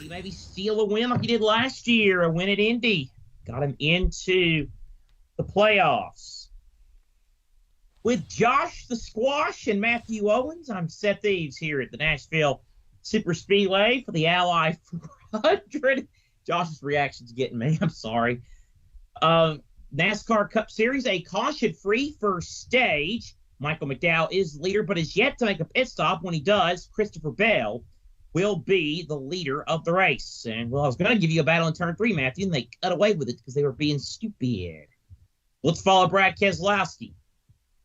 maybe steal a win like he did last year, a win at Indy. Got him into the playoffs. With Josh the Squash and Matthew Owens, I'm Seth Eves here at the Nashville Super Speedway for the Ally 400. Josh's reaction's getting me. I'm sorry. NASCAR Cup Series, a caution-free first stage. Michael McDowell is the leader, but is yet to make a pit stop. When he does, Christopher Bell will be the leader of the race. And, well, I was going to give you a battle in turn 3, Matthew, and they cut away with it because they were being stupid. Let's follow Brad Keselowski.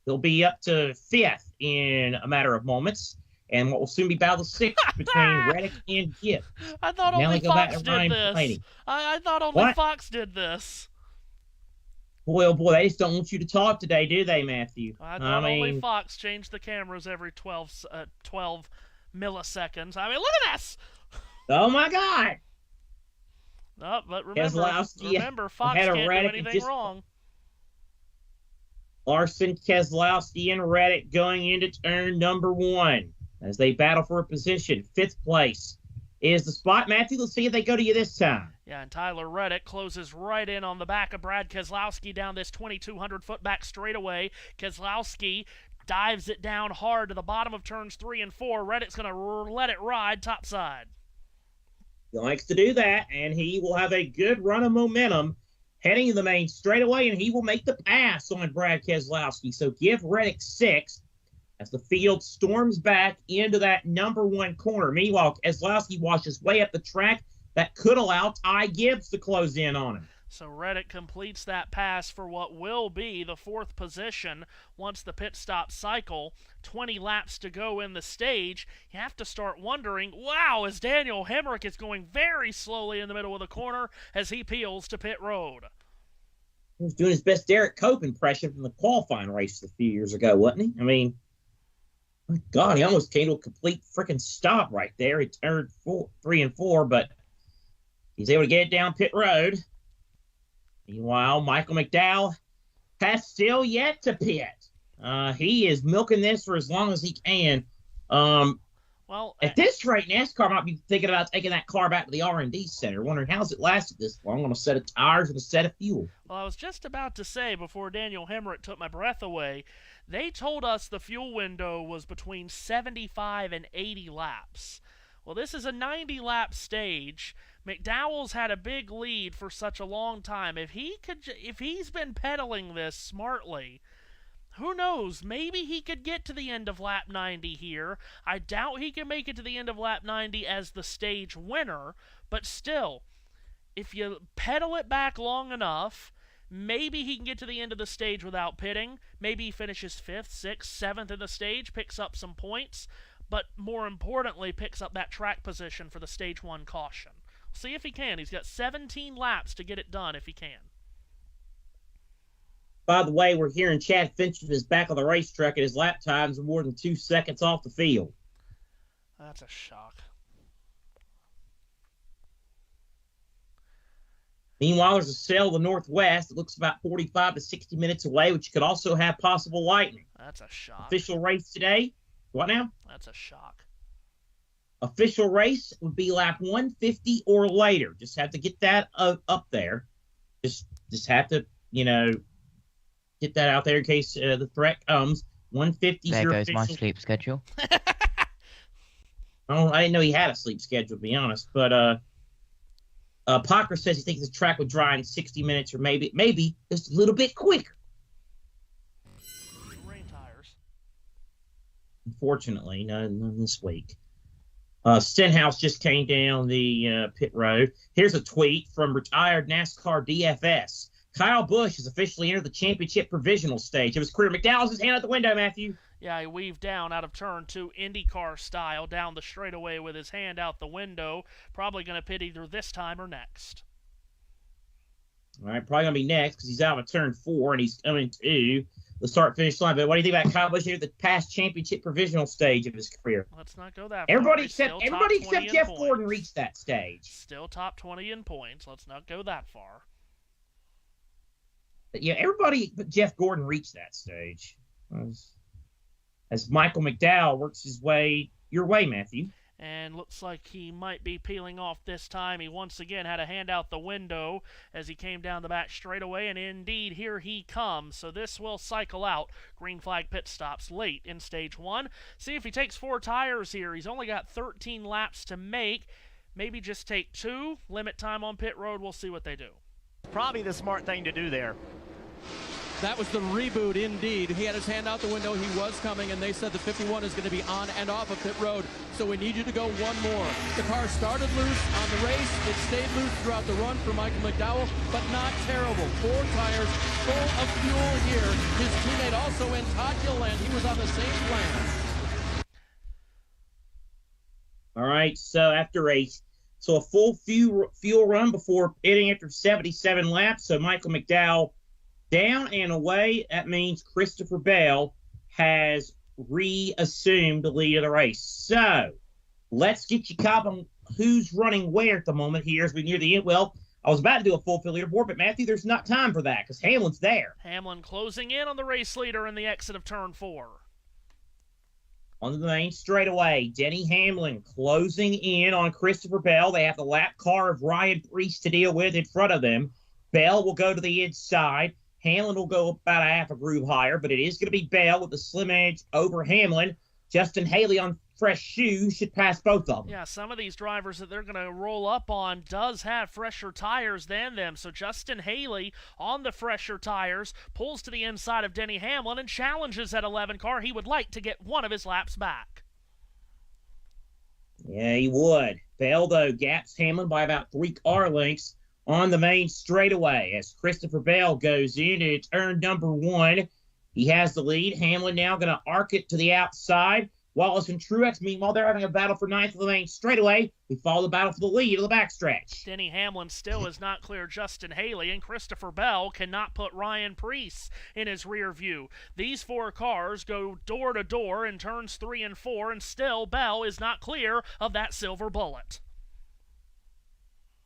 He'll be up to 5th in a matter of moments, and what will soon be battle 6 between Reddick and Gibb. I thought only Fox did this. I thought only Fox did this. Boy, oh boy, they just don't want you to talk today, do they, Matthew? I thought only Fox changed the cameras every 12 milliseconds. I mean, look at this! Oh, my God! Oh, but remember Fox can't do anything wrong. Larson, Keselowski, and Reddick going into turn number 1 as they battle for a position. 5th place is the spot. Matthew, let's see if they go to you this time. Yeah, and Tyler Reddick closes right in on the back of Brad Keselowski down this 2,200-foot back straightaway. Keselowski dives it down hard to the bottom of turns 3 and 4. Reddick's going to let it ride topside. He likes to do that, and he will have a good run of momentum heading to the main straightaway, and he will make the pass on Brad Keselowski. So give Reddick 6 as the field storms back into that number 1 corner. Meanwhile, Keselowski washes way up the track. That could allow Ty Gibbs to close in on him. So Reddick completes that pass for what will be the 4th position once the pit stop cycle. 20 laps to go in the stage. You have to start wondering, wow, as Daniel Hemrick is going very slowly in the middle of the corner as he peels to pit road. He was doing his best Derek Cope impression from the qualifying race a few years ago, wasn't he? I mean, my God, he almost came to a complete freaking stop right there. He turned 3 and 4, but he's able to get it down pit road. Meanwhile, Michael McDowell has still yet to pit. He is milking this for as long as he can. At this rate, NASCAR might be thinking about taking that car back to the R&D center, wondering how's it lasted this long on a set of tires and a set of fuel. Well, I was just about to say, before Daniel Hemrick took my breath away, they told us the fuel window was between 75 and 80 laps. Well, this is a 90-lap stage. McDowell's had a big lead for such a long time. If he's been pedaling this smartly, who knows? Maybe he could get to the end of lap 90 here. I doubt he can make it to the end of lap 90 as the stage winner, but still, if you pedal it back long enough, maybe he can get to the end of the stage without pitting. Maybe he finishes 5th, 6th, 7th in the stage, picks up some points, but more importantly, picks up that track position for the Stage 1 caution. See if he can. He's got 17 laps to get it done if he can. By the way, we're hearing Chad Finch is back on the racetrack, and his lap times are more than 2 seconds off the field. That's a shock. Meanwhile, there's a sail to the northwest. It looks about 45 to 60 minutes away, which could also have possible lightning. That's a shock. Official race today. What now? That's a shock. Official race would be lap 150 or later. Just have to get that up there. Just have to, get that out there in case the threat comes. 150 is there your goes official. my sleep schedule. I didn't know he had a sleep schedule, to be honest. But Parker says he thinks the track would dry in 60 minutes or maybe just a little bit quicker. Rain tires. Unfortunately, none this week. Stenhouse just came down the pit road. Here's a tweet from retired NASCAR DFS. Kyle Busch has officially entered the championship provisional stage of his career. McDowell's his hand out the window, Matthew. Yeah, he weaved down out of turn 2 IndyCar style down the straightaway with his hand out the window. Probably going to pit either this time or next. All right, probably going to be next because he's out of turn 4 and he's coming to the start-finish line. But what do you think about Kyle Busch here at the past championship provisional stage of his career? Let's not go that far. Everybody except Jeff Gordon reached that stage. Still top 20 in points. Let's not go that far. But yeah, everybody but Jeff Gordon reached that stage. As Michael McDowell works his way your way, Matthew. And looks like he might be peeling off this time. He once again had a hand out the window as he came down the back straightaway, and indeed, here he comes. So this will cycle out green flag pit stops late in Stage 1. See if he takes 4 tires here. He's only got 13 laps to make. Maybe just take 2, limit time on pit road. We'll see what they do. Probably the smart thing to do there. That was the reboot indeed. He had his hand out the window. He was coming, and they said the 51 is going to be on and off of pit road. So we need you to go one more. The car started loose on the race. It stayed loose throughout the run for Michael McDowell, but not terrible. 4 tires full of fuel here. His teammate also in, Todd Gilliland. He was on the same plan. All right, so after a full fuel run before pitting after 77 laps. So Michael McDowell down and away. That means Christopher Bell has reassumed the lead of the race. So let's get you caught on who's running where at the moment here as we near the end. Well, I was about to do a full field leaderboard, but Matthew, there's not time for that because Hamlin's there. Hamlin closing in on the race leader in the exit of turn 4. On the main straightaway, Denny Hamlin closing in on Christopher Bell. They have the lap car of Ryan Preece to deal with in front of them. Bell will go to the inside. Hamlin will go about a half a groove higher, but it is going to be Bell with the slim edge over Hamlin. Justin Haley on fresh shoes should pass both of them. Yeah, some of these drivers that they're going to roll up on does have fresher tires than them. So Justin Haley on the fresher tires pulls to the inside of Denny Hamlin and challenges that 11 car. He would like to get one of his laps back. Yeah, he would. Bell, though, gaps Hamlin by about 3 car lengths on the main straightaway as Christopher Bell goes into turn number 1. He has the lead. Hamlin now going to arc it to the outside. Wallace and Truex, meanwhile, they're having a battle for 9th of the main straightaway. We follow the battle for the lead of the backstretch. Denny Hamlin still is not clear Justin Haley, and Christopher Bell cannot put Ryan Preece in his rear view. These 4 cars go door to door in turns 3 and 4, and still Bell is not clear of that silver bullet.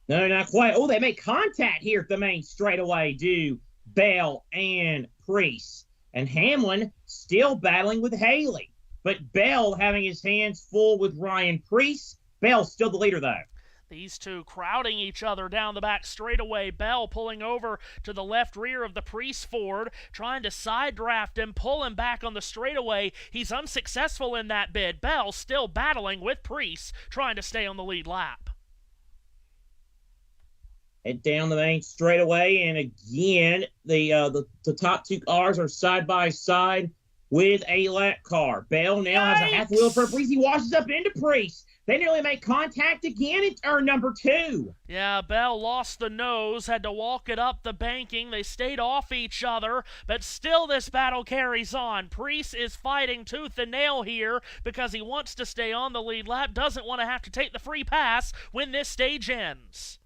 No, not quite. Oh, they make contact here at the main straightaway, do Bell and Preece. And Hamlin still battling with Haley. But Bell having his hands full with Ryan Preece. Bell's still the leader, though. These two crowding each other down the back straightaway. Bell pulling over to the left rear of the Preece Ford, trying to side draft him, pull him back on the straightaway. He's unsuccessful in that bid. Bell still battling with Preece, trying to stay on the lead lap. Head down the main straightaway, and again, the top 2 cars are side by side with a lap car. Bell now has a half wheel for Preece. He washes up into Preece. They nearly make contact again in turn number 2. Yeah, Bell lost the nose, had to walk it up the banking. They stayed off each other, but still this battle carries on. Priest is fighting tooth and nail here because he wants to stay on the lead lap, doesn't want to have to take the free pass when this stage ends.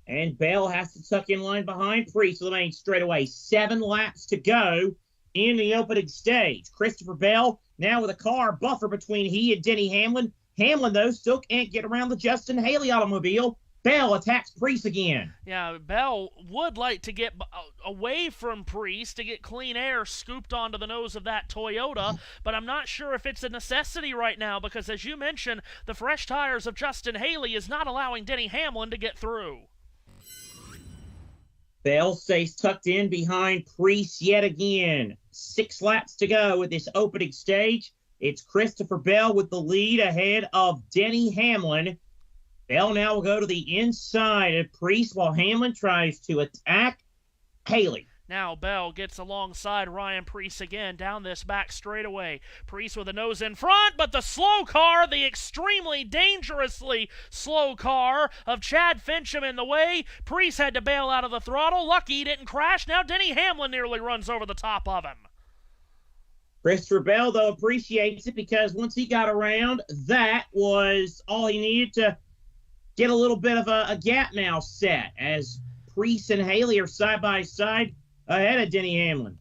And Bell has to tuck in line behind Priest with the main straightaway. 7 laps to go in the opening stage. Christopher Bell now with a car buffer between he and Denny Hamlin. Hamlin, though, still can't get around the Justin Haley automobile. Bell attacks Priest again. Yeah, Bell would like to get away from Priest to get clean air scooped onto the nose of that Toyota, but I'm not sure if it's a necessity right now because, as you mentioned, the fresh tires of Justin Haley is not allowing Denny Hamlin to get through. Bell stays tucked in behind Priest yet again. 6 laps to go with this opening stage. It's Christopher Bell with the lead ahead of Denny Hamlin. Bell now will go to the inside of Priest while Hamlin tries to attack Haley. Now Bell gets alongside Ryan Priest again down this back straightaway. Priest with a nose in front, but the slow car, the extremely dangerously slow car of Chad Fincham in the way. Priest had to bail out of the throttle. Lucky he didn't crash. Now Denny Hamlin nearly runs over the top of him. Christopher Bell, though, appreciates it because once he got around, that was all he needed to get a little bit of a gap now set as Priest and Haley are side by side ahead of Denny Hamlin.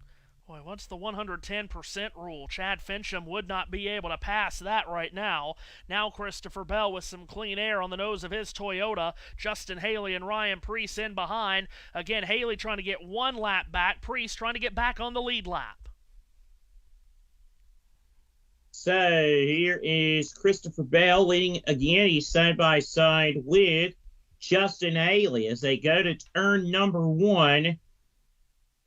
Boy, what's the 110% rule? Chad Fincham would not be able to pass that right now. Now Christopher Bell with some clean air on the nose of his Toyota. Justin Haley and Ryan Priest in behind. Again, Haley trying to get 1 lap back. Priest trying to get back on the lead lap. So here is Christopher Bell leading again. He's side by side with Justin Haley as they go to turn number 1.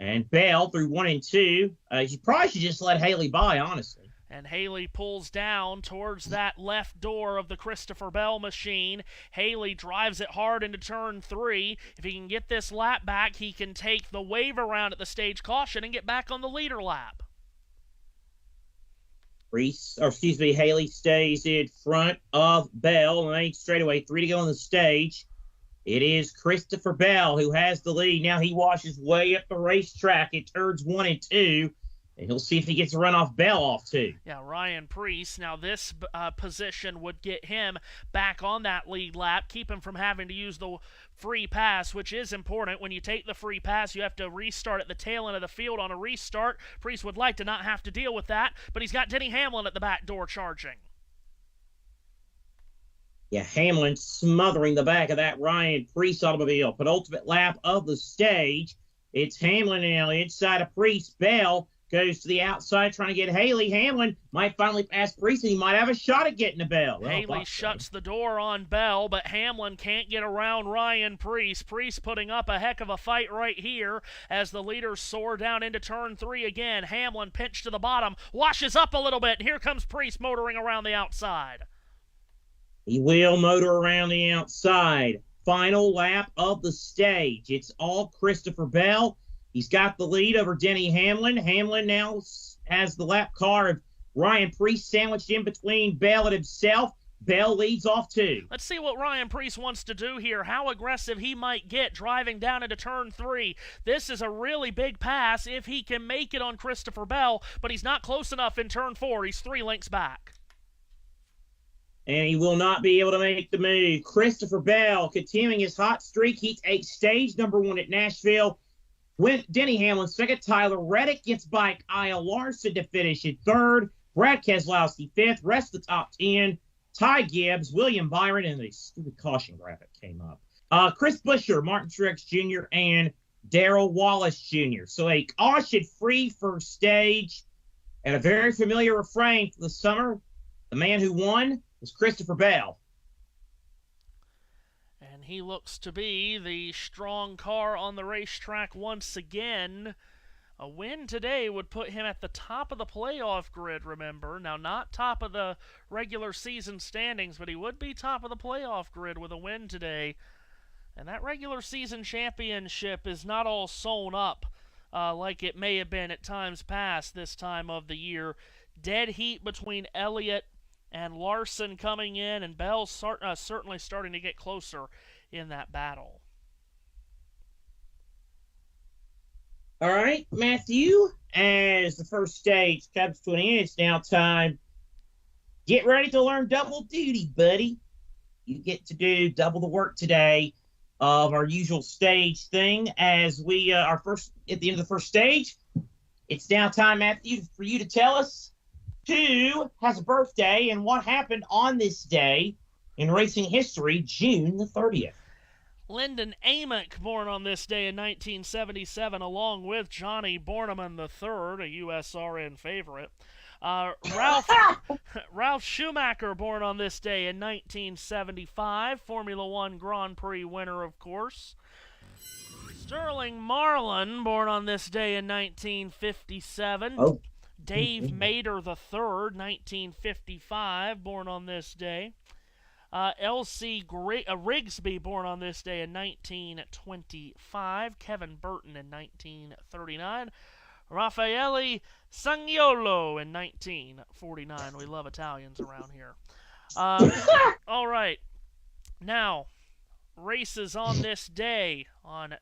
And Bell through 1 and 2. You probably should just let Haley by, honestly. And Haley pulls down towards that left door of the Christopher Bell machine. Haley drives it hard into turn 3. If he can get this lap back, he can take the wave around at the stage caution and get back on the leader lap. Haley stays in front of Bell. And straightaway, 3 to go on the stage. It is Christopher Bell who has the lead. Now he washes way up the racetrack at turns 1 and 2. And he'll see if he gets a run off Bell off too. Yeah, Ryan Priest. Now this position would get him back on that lead lap, keep him from having to use the free pass, which is important. When you take the free pass, you have to restart at the tail end of the field on a restart. Priest would like to not have to deal with that, but he's got Denny Hamlin at the back door charging. Yeah, Hamlin smothering the back of that Ryan Priest automobile. Penultimate lap of the stage. It's Hamlin now inside of Priest. Bell goes to the outside trying to get Haley. Hamlin might finally pass Priest, and he might have a shot at getting to Bell. Haley shuts the door on Bell, but Hamlin can't get around Ryan Priest. Priest putting up a heck of a fight right here as the leaders soar down into turn 3 again. Hamlin pinched to the bottom, washes up a little bit, and here comes Priest motoring around the outside. He will motor around the outside. Final lap of the stage. It's all Christopher Bell. He's got the lead over Denny Hamlin. Hamlin now has the lap car of Ryan Priest sandwiched in between Bell and himself. Bell leads off 2. Let's see what Ryan Priest wants to do here, how aggressive he might get driving down into turn 3. This is a really big pass if he can make it on Christopher Bell, but he's not close enough in turn 4. He's 3 lengths back. And he will not be able to make the move. Christopher Bell continuing his hot streak. He takes stage number 1 at Nashville. When Denny Hamlin second, Tyler Reddick gets by Kyle Larson to finish in 3rd. Brad Keselowski 5th. Rest of the top 10. Ty Gibbs, William Byron, and the stupid caution graphic came up. Chris Buescher, Martin Truex Jr., and Darrell Wallace Jr. So a caution-free first stage and a very familiar refrain for the summer. The man who won was Christopher Bell. And he looks to be the strong car on the racetrack once again. A win today would put him at the top of the playoff grid, remember. Now, not top of the regular season standings, but he would be top of the playoff grid with a win today. And that regular season championship is not all sewn up like it may have been at times past this time of the year. Dead heat between Elliott and Larson coming in, and Bell certainly starting to get closer in that battle. All right, Matthew, as the first stage comes to an end, it's now time. Get ready to learn double duty, buddy. You get to do double the work today of our usual stage thing. As we are first at the end of the first stage, it's now time, Matthew, for you to tell us who has a birthday and what happened on this day in racing history, June the 30th. Lyndon Amick, born on this day in 1977, along with Johnny Borneman III, a USRN favorite. Ralph Schumacher, born on this day in 1975, Formula One Grand Prix winner, of course. Sterling Marlin, born on this day in 1957. Oh. Dave Mader III, 1955, born on this day. L.C. Rigsby, born on this day in 1925. Kevin Burton in 1939. Raffaele Sangiolo in 1949. We love Italians around here. All right. Now, races on this day on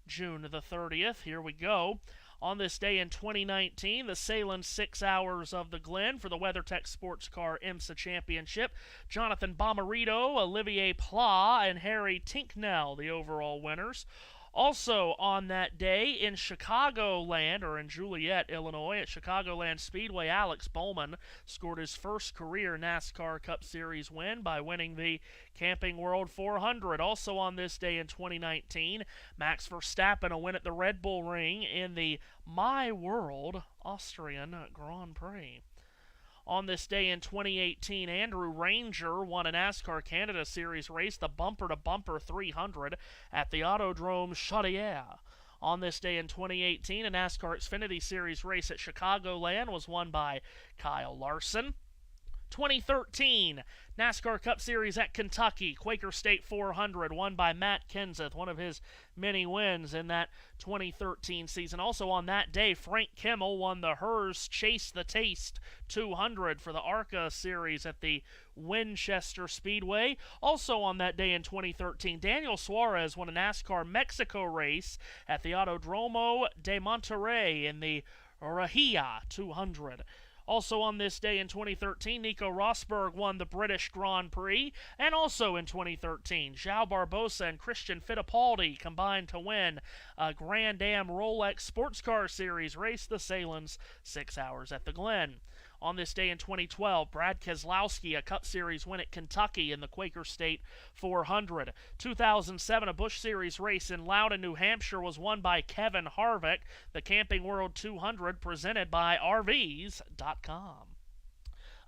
June the 30th. Here we go. On this day in 2019, the Salem 6 Hours of the Glen for the WeatherTech Sports Car IMSA Championship. Jonathan Bomarito, Olivier Pla, and Harry Tinknell, the overall winners. Also on that day in Chicagoland, or in Joliet, Illinois, at Chicagoland Speedway, Alex Bowman scored his first career NASCAR Cup Series win by winning the Camping World 400. Also on this day in 2019, Max Verstappen a win at the Red Bull Ring in the My World Austrian Grand Prix. On this day in 2018, Andrew Ranger won a NASCAR Canada Series race, the Bumper to Bumper 300 at the Autodrome Chaudière. On this day in 2018, a NASCAR Xfinity Series race at Chicagoland was won by Kyle Larson. 2013, NASCAR Cup Series at Kentucky, Quaker State 400, won by Matt Kenseth, one of his many wins in that 2013 season. Also on that day, Frank Kimmel won the Hers Chase the Taste 200 for the ARCA Series at the Winchester Speedway. Also on that day in 2013, Daniel Suarez won a NASCAR Mexico race at the Autodromo de Monterrey in the Rahia 200. Also on this day in 2013, Nico Rosberg won the British Grand Prix. And also in 2013, João Barbosa and Christian Fittipaldi combined to win a Grand Am Rolex Sports Car Series race, the Salem 6 Hours at the Glen. On this day in 2012, Brad Keselowski, a Cup Series win at Kentucky in the Quaker State 400. 2007, a Busch Series race in Loudon, New Hampshire was won by Kevin Harvick. The Camping World 200 presented by RVs.com.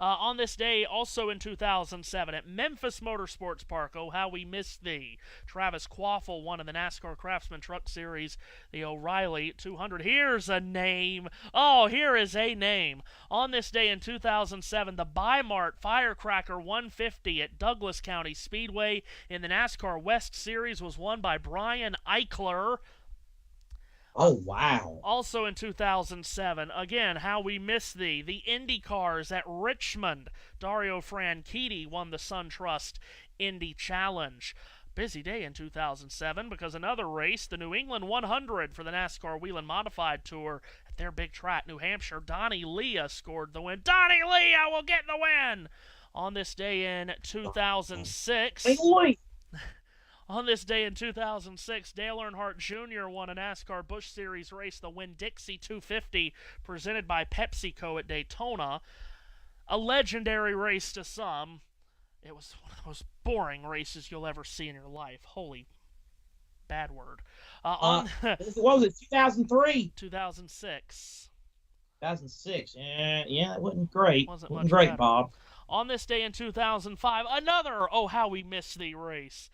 On this day, also in 2007, at Memphis Motorsports Park, oh how we miss thee. Travis Quaffle won in the NASCAR Craftsman Truck Series, the O'Reilly 200. Here's a name. Oh, here is a name. On this day in 2007, the Bi-Mart Firecracker 150 at Douglas County Speedway in the NASCAR West Series was won by Brian Eichler. Oh, wow. Also in 2007, again, how we miss thee. The Indy Cars at Richmond. Dario Franchitti won the SunTrust Indy Challenge. Busy day in 2007 because another race, the New England 100 for the NASCAR Whelen Modified Tour at their big track, New Hampshire. Donnie Leah scored the win. Donnie Leah will get the win! On this day in 2006... On this day in 2006, Dale Earnhardt Jr. won a NASCAR Busch Series race, the Winn-Dixie 250, presented by PepsiCo at Daytona. A legendary race to some. It was one of the most boring races you'll ever see in your life. Holy bad word. What was it, 2003? 2006. 2006. Yeah, it wasn't great. Wasn't great, better. Bob. On this day in 2005, another Oh How We Miss Thee race.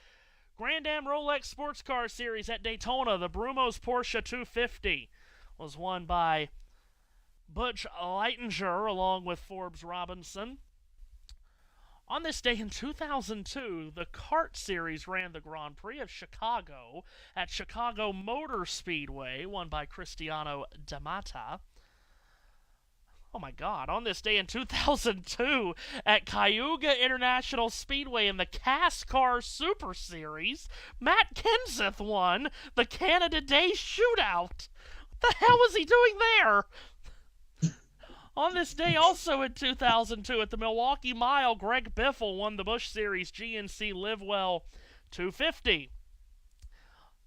Grand Am Rolex Sports Car Series at Daytona, the Brumos Porsche 250 was won by Butch Leitinger along with Forbes Robinson. On this day in 2002, the Kart Series ran the Grand Prix of Chicago at Chicago Motor Speedway, won by Cristiano D'Amata. Oh my God, on this day in 2002 at Cayuga International Speedway in the NASCAR Super Series, Matt Kenseth won the Canada Day Shootout. What the hell was he doing there? On this day also in 2002 at the Milwaukee Mile, Greg Biffle won the Busch Series GNC Livewell 250.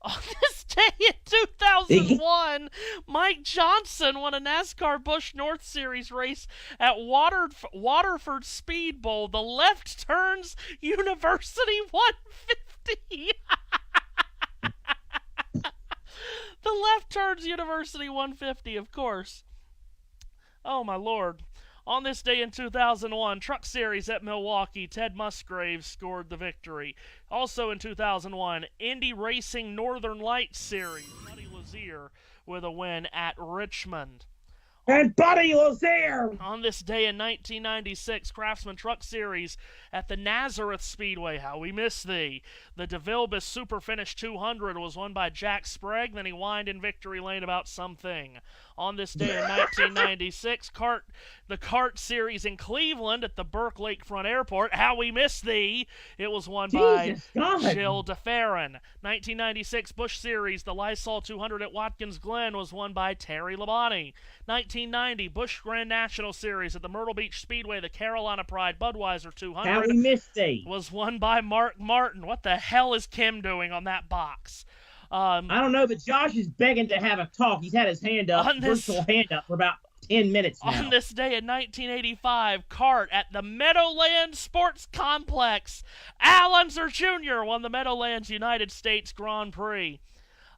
On this day in 2001, Mike Johnson won a NASCAR Busch North Series race at Waterford Speed Bowl, the Left Turns University 150. The Left Turns University 150, of course. Oh, my Lord. On this day in 2001, Truck Series at Milwaukee, Ted Musgrave scored the victory. Also in 2001, Indy Racing Northern Lights Series, Buddy Lazier with a win at Richmond. And Buddy Lazier! On this day in 1996, Craftsman Truck Series at the Nazareth Speedway. How we miss thee. The DeVilbiss Super Finish 200 was won by Jack Sprague, then he whined in victory lane about something. On this day in 1996, the Kart Series in Cleveland at the Burke Lakefront Airport. How we miss thee. It was won by Jill DeFerrin. 1996 Busch Series, the Lysol 200 at Watkins Glen was won by Terry Labonte. 1990 Busch Grand National Series at the Myrtle Beach Speedway, the Carolina Pride Budweiser 200 How we missed thee. was won by Mark Martin. What the hell is Kim doing on that box? I don't know, but Josh is begging to have a talk. He's had his hand up, virtual hand up, for about 10 minutes now. On this day in 1985, kart at the Meadowlands Sports Complex. Al Unser Jr. won the Meadowlands United States Grand Prix.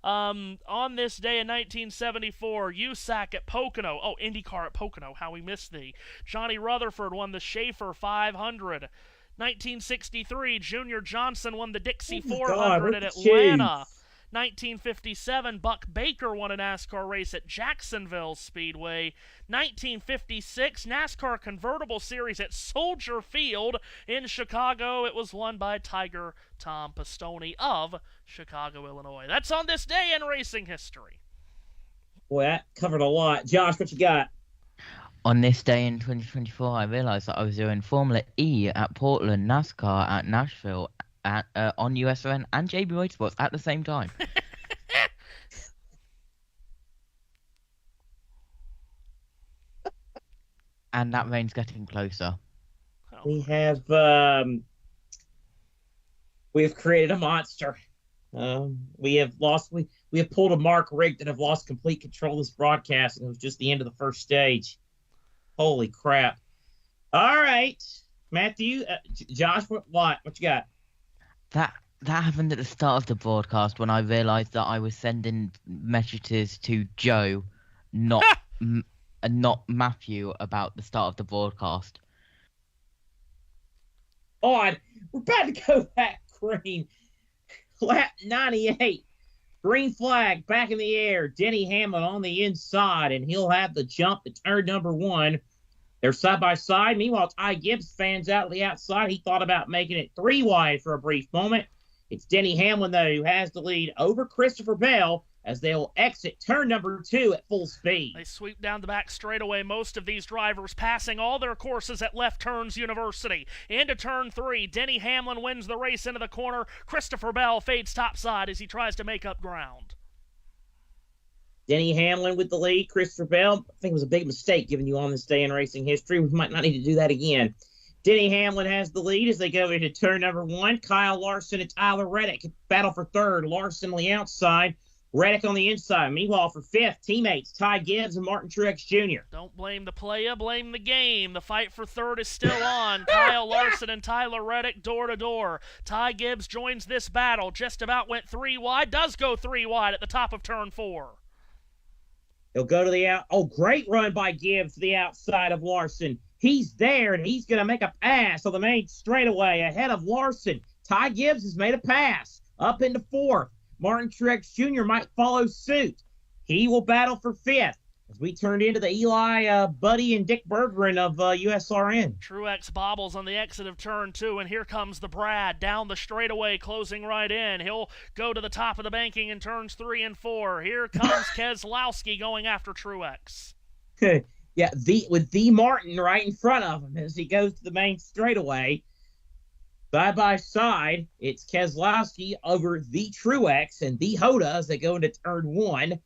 On this day in 1974, USAC at Pocono. Oh, IndyCar at Pocono. How we missed thee. Johnny Rutherford won the Schaefer 500. 1963, Junior Johnson won the Dixie 400 at Atlanta. 1957, Buck Baker won a NASCAR race at Jacksonville Speedway. 1956, NASCAR Convertible Series at Soldier Field in Chicago. It was won by Tiger Tom Pistone of Chicago, Illinois. That's on this day in racing history. Boy, that covered a lot. Josh, what you got? On this day in 2024, I realised that I was doing Formula E at Portland, NASCAR at Nashville, on USN and JBMotorsports at the same time. And that rain's getting closer. We have created a monster. We have pulled a Mark Rick that have lost complete control of this broadcast, and it was just the end of the first stage. Holy crap! All right, Matthew, Josh, what you got? That happened at the start of the broadcast when I realised that I was sending messages to Joe, not Matthew, about the start of the broadcast. We're about to go back green. Lap 98. Green flag back in the air. Denny Hamlin on the inside, and he'll have the jump to turn number 1. They're side by side. Meanwhile, Ty Gibbs fans out the outside. He thought about making it 3 wide for a brief moment. It's Denny Hamlin, though, who has the lead over Christopher Bell as they'll exit turn number 2 at full speed. They sweep down the back straightaway. Most of these drivers passing all their courses at Left Turns University. Into turn 3, Denny Hamlin wins the race into the corner. Christopher Bell fades topside as he tries to make up ground. Denny Hamlin with the lead. Christopher Bell, I think it was a big mistake giving you on this day in racing history. We might not need to do that again. Denny Hamlin has the lead as they go into turn number 1. Kyle Larson and Tyler Reddick battle for third. Larson on the outside, Reddick on the inside. Meanwhile, for 5th, teammates Ty Gibbs and Martin Truex Jr. Don't blame the playa, blame the game. The fight for third is still on. Kyle Larson and Tyler Reddick door to door. Ty Gibbs joins this battle. Just about went 3 wide. Does go 3 wide at the top of turn 4. He'll go to the out. Oh, great run by Gibbs to the outside of Larson. He's there, and he's going to make a pass on the main straightaway ahead of Larson. Ty Gibbs has made a pass up into 4th. Martin Truex Jr. might follow suit. He will battle for 5th as we turned into the Eli, Buddy, and Dick Bergeron of USRN. Truex bobbles on the exit of turn 2, and here comes the Brad down the straightaway, closing right in. He'll go to the top of the banking in turns 3 and 4. Here comes Keselowski going after Truex. Yeah, with the Martin right in front of him as he goes to the main straightaway. Side by side, it's Keselowski over the Truex and the Hoda as they go into turn 1.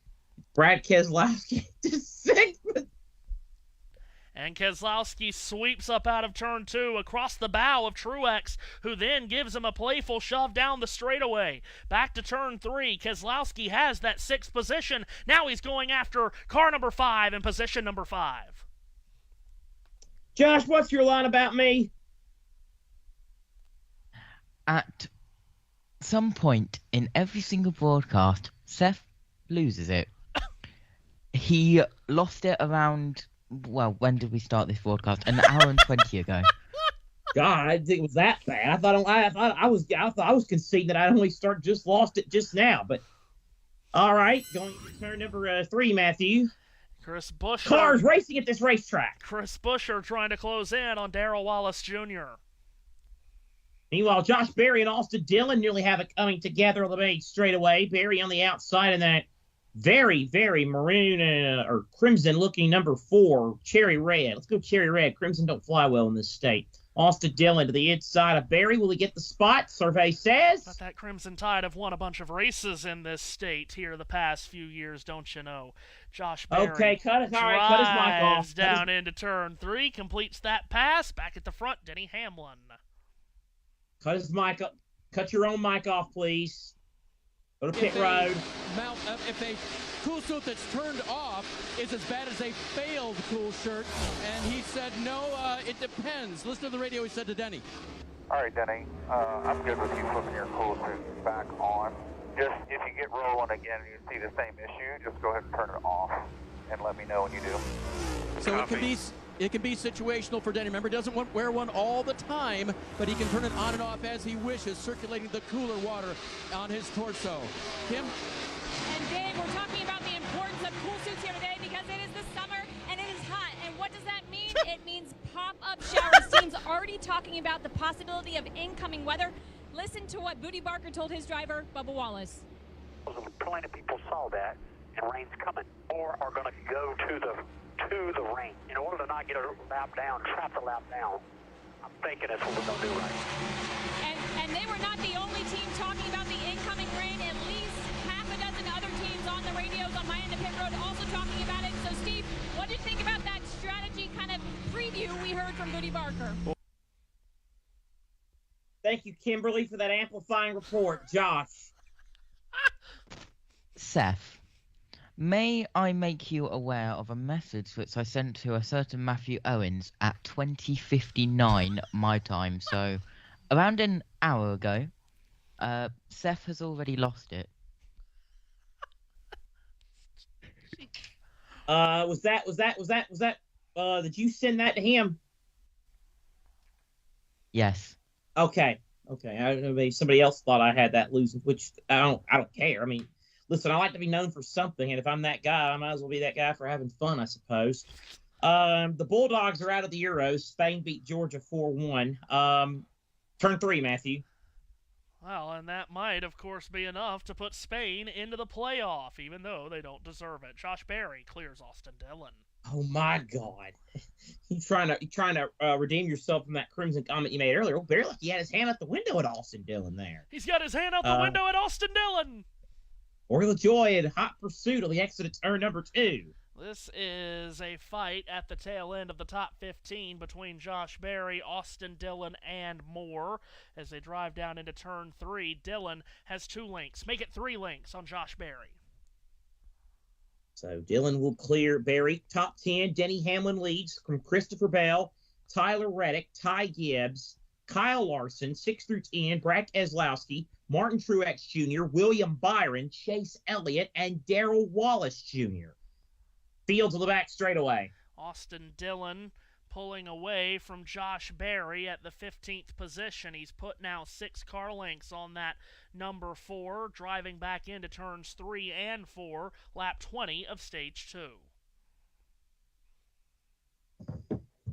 Brad Keselowski to 6th. And Keselowski sweeps up out of turn 2 across the bow of Truex, who then gives him a playful shove down the straightaway. Back to turn 3. Keselowski has that 6th position. Now he's going after car number 5 in position number 5. Josh, what's your line about me? At some point in every single broadcast, Seth loses it. He lost it around, well, when did we start this broadcast? An hour and 20 ago. God, I didn't think it was that bad. I thought I was conceding that I only lost it just now. But all right, going to turn number 3, Matthew. Chris Buescher. Cars racing at this racetrack. Chris Buescher trying to close in on Darrell Wallace Jr. Meanwhile, Josh Berry and Austin Dillon nearly have it coming together on the main straightaway. Berry on the outside in that very, very maroon or crimson-looking number 4, cherry red. Let's go cherry red. Crimson don't fly well in this state. Austin Dillon to the inside of Berry. Will he get the spot? Survey says. But that Crimson Tide have won a bunch of races in this state here the past few years, don't you know? Josh Berry cut his mic off. Down into turn 3, completes that pass. Back at the front, Denny Hamlin. Cut his mic up. Cut your own mic off, please. Go to pit road. If a cool suit that's turned off is as bad as a failed cool shirt, and he said, no, it depends. Listen to the radio he said to Denny. All right, Denny, I'm good with you flipping your cool suit back on. Just if you get rolling again and you see the same issue, just go ahead and turn it off and let me know when you do. So it can be situational for Denny. Remember, he doesn't wear one all the time, but he can turn it on and off as he wishes, circulating the cooler water on his torso. Kim? And Dave, we're talking about the importance of cool suits here today because it is the summer and it is hot. And what does that mean? It means pop-up showers. Teams already talking about the possibility of incoming weather. Listen to what Booty Barker told his driver, Bubba Wallace. Plenty of people saw that, and rain's coming, or are going to go to the rain. In order to not get a lap down, trap the lap down, I'm thinking that's what we're going to do right. And they were not the only team talking about the incoming rain. At least half a dozen other teams on the radios on my end of pit road also talking about it. So, Steve, what did you think about that strategy kind of preview we heard from Booty Barker? Thank you, Kimberly, for that amplifying report. Josh. Seth, may I make you aware of a message which I sent to a certain Matthew Owens at 20:59 my time, so around an hour ago. Seth has already lost it. Did you send that to him? Yes. Okay. Maybe somebody else thought I had that losing, which I don't care. I mean, listen, I like to be known for something, and if I'm that guy, I might as well be that guy for having fun, I suppose. The Bulldogs are out of the Euros. Spain beat Georgia 4-1. Turn 3, Matthew. Well, and that might, of course, be enough to put Spain into the playoff, even though they don't deserve it. Josh Berry clears Austin Dillon. Oh my God! You trying to redeem yourself from that crimson comment you made earlier? Oh, Berry, like he had his hand out the window at Austin Dillon there. He's got his hand out the window at Austin Dillon. Orla Joy in hot pursuit of the exit of turn number 2. This is a fight at the tail end of the top 15 between Josh Berry, Austin Dillon, and Moore. As they drive down into turn 3, Dillon has 2 links. Make it 3 links on Josh Berry. So Dillon will clear Berry. Top 10, Denny Hamlin leads from Christopher Bell, Tyler Reddick, Ty Gibbs, Kyle Larson, 6 through 10, Brad Keselowski, Martin Truex Jr., William Byron, Chase Elliott, and Darrell Wallace Jr. Fields on the back straightaway. Austin Dillon pulling away from Josh Berry at the 15th position. He's put now 6 car lengths on that number 4, driving back into turns 3 and 4, lap 20 of stage 2.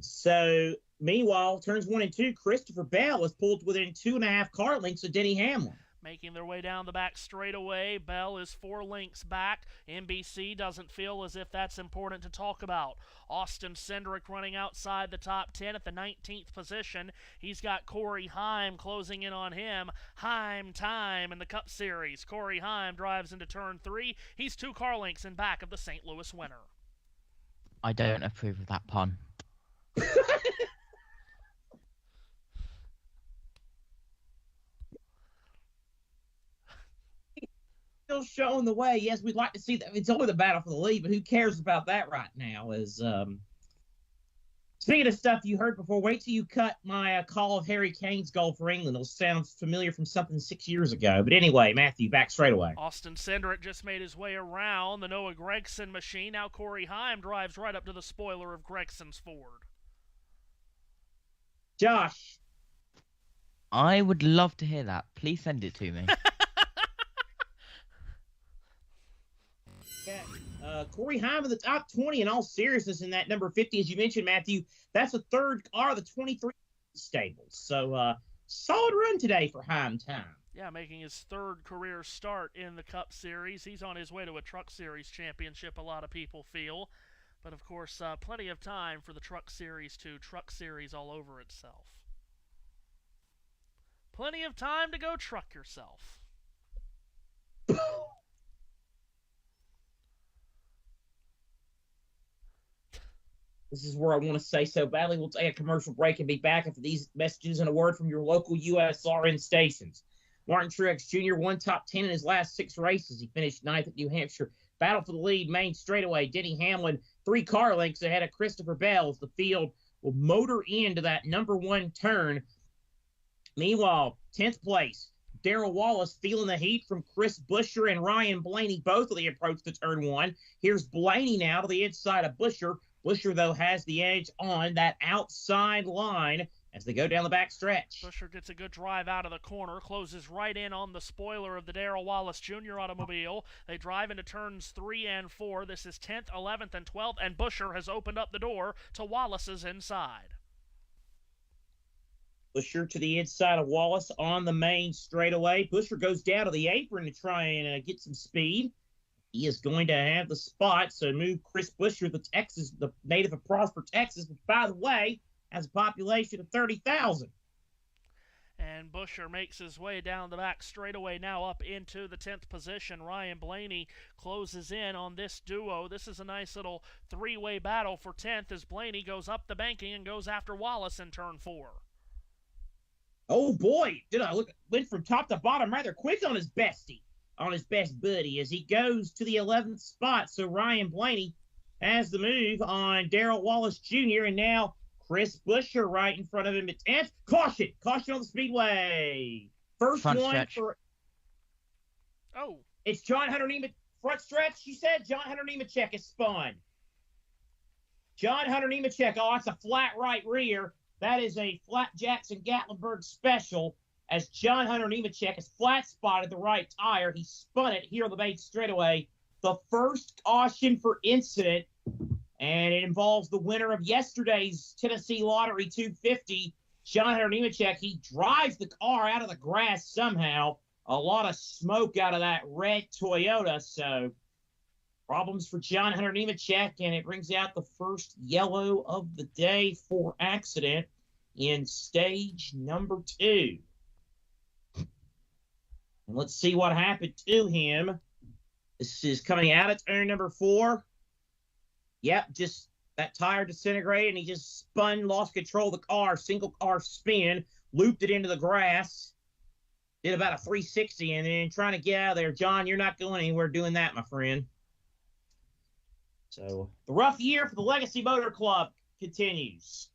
So, meanwhile, turns 1 and 2, Christopher Bell is pulled within 2.5 car lengths of Denny Hamlin. Making their way down the back straightaway, Bell is 4 lengths back. NBC doesn't feel as if that's important to talk about. Austin Cindric running outside the top 10 at the 19th position. He's got Corey Heim closing in on him. Heim time in the Cup Series. Corey Heim drives into turn 3. He's 2 car lengths in back of the St. Louis winner. I don't approve of that pun. Still showing the way. Yes, we'd like to see that. It's only the battle for the lead, but who cares about that right now? Speaking of stuff you heard before, wait till you cut my call of Harry Kane's goal for England. It'll sound familiar from something 6 years ago. But anyway, Matthew, back straight away. Austin Cindric just made his way around the Noah Gragson machine. Now Corey Heim drives right up to the spoiler of Gregson's Ford. Josh. I would love to hear that. Please send it to me. Corey Heim in the top 20 in all seriousness in that number 50, as you mentioned, Matthew. That's the third car of the 23 stables. So, solid run today for Heim time. Yeah, making his third career start in the Cup Series. He's on his way to a Truck Series championship, a lot of people feel. But, of course, plenty of time for the Truck Series to Truck Series all over itself. Plenty of time to go truck yourself. This is where I want to say so badly. We'll take a commercial break and be back after these messages and a word from your local USRN stations. Martin Truex Jr. won top 10 in his last 6 races. He finished 9th at New Hampshire. Battle for the lead, main straightaway. Denny Hamlin, 3 car lengths ahead of Christopher Bell as the field will motor into that number 1 turn. Meanwhile, 10th place, Darrell Wallace feeling the heat from Chris Buescher and Ryan Blaney, both of the approach to turn 1. Here's Blaney now to the inside of Buescher. Buescher, though, has the edge on that outside line as they go down the back stretch. Buescher gets a good drive out of the corner, closes right in on the spoiler of the Darrell Wallace Jr. automobile. They drive into turns 3 and 4. This is 10th, 11th, and 12th, and Buescher has opened up the door to Wallace's inside. Buescher to the inside of Wallace on the main straightaway. Buescher goes down to the apron to try and get some speed. He is going to have the spot, so move Chris Buescher, the native of Prosper, Texas, which, by the way, has a population of 30,000. And Buescher makes his way down the back straightaway now up into the 10th position. Ryan Blaney closes in on this duo. This is a nice little 3-way battle for 10th as Blaney goes up the banking and goes after Wallace in turn 4. Oh, boy, went from top to bottom rather quick on his bestie. On his best buddy as he goes to the 11th spot. So Ryan Blaney has the move on Darrell Wallace Jr. And now Chris Buescher right in front of him at 10th. Caution on the Speedway. First front one stretch. It's John Hunter Nemechek. Front stretch, you said? John Hunter Nemechek is spun. John Hunter Nemechek. Oh, that's a flat right rear. That is a flat Jackson Gatlinburg special. As John Hunter Nemechek is flat-spotted the right tire. He spun it here on the main straightaway. The first caution for incident, and it involves the winner of yesterday's Tennessee Lottery 250, John Hunter Nemechek. He drives the car out of the grass somehow. A lot of smoke out of that red Toyota, so problems for John Hunter Nemechek, and it brings out the first yellow of the day for accident in stage number 2. And let's see what happened to him. This is coming out of turn number 4. Yep, just that tire disintegrated, and he just spun, lost control of the car, single car spin, looped it into the grass, did about a 360, and then trying to get out of there. John, you're not going anywhere doing that, my friend. So the rough year for the Legacy Motor Club continues.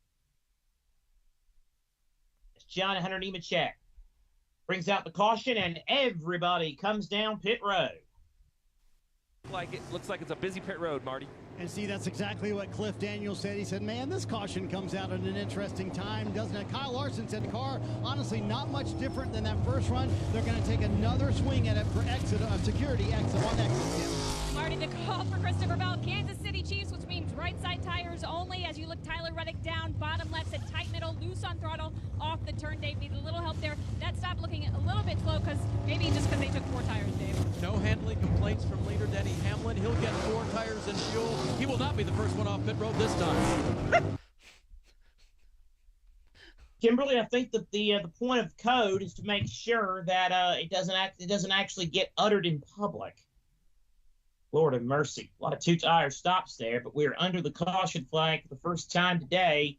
It's John Hunter Nemechek. Brings out the caution, and everybody comes down pit road. Looks like it's a busy pit road, Marty. And see, that's exactly what Cliff Daniels said. He said, man, this caution comes out at an interesting time, doesn't it? Kyle Larson said the car, honestly, not much different than that first run. They're going to take another swing at it for security exit on exit. Marty, the call for Christopher Bell, Kansas City Chiefs, which means right side tires only as you look Tyler Reddick down, bottom left, and tighten it throttle, loose on throttle, off the turn. Dave needed a little help there. That stopped looking a little bit slow because maybe just because they took 4 tires, Dave. No handling complaints from leader Denny Hamlin. He'll get 4 tires and fuel. He will not be the first one off pit road this time. Kimberly, I think that the point of code is to make sure that it doesn't actually get uttered in public. Lord have mercy. A lot of 2-tire stops there, but we're under the caution flag for the first time today.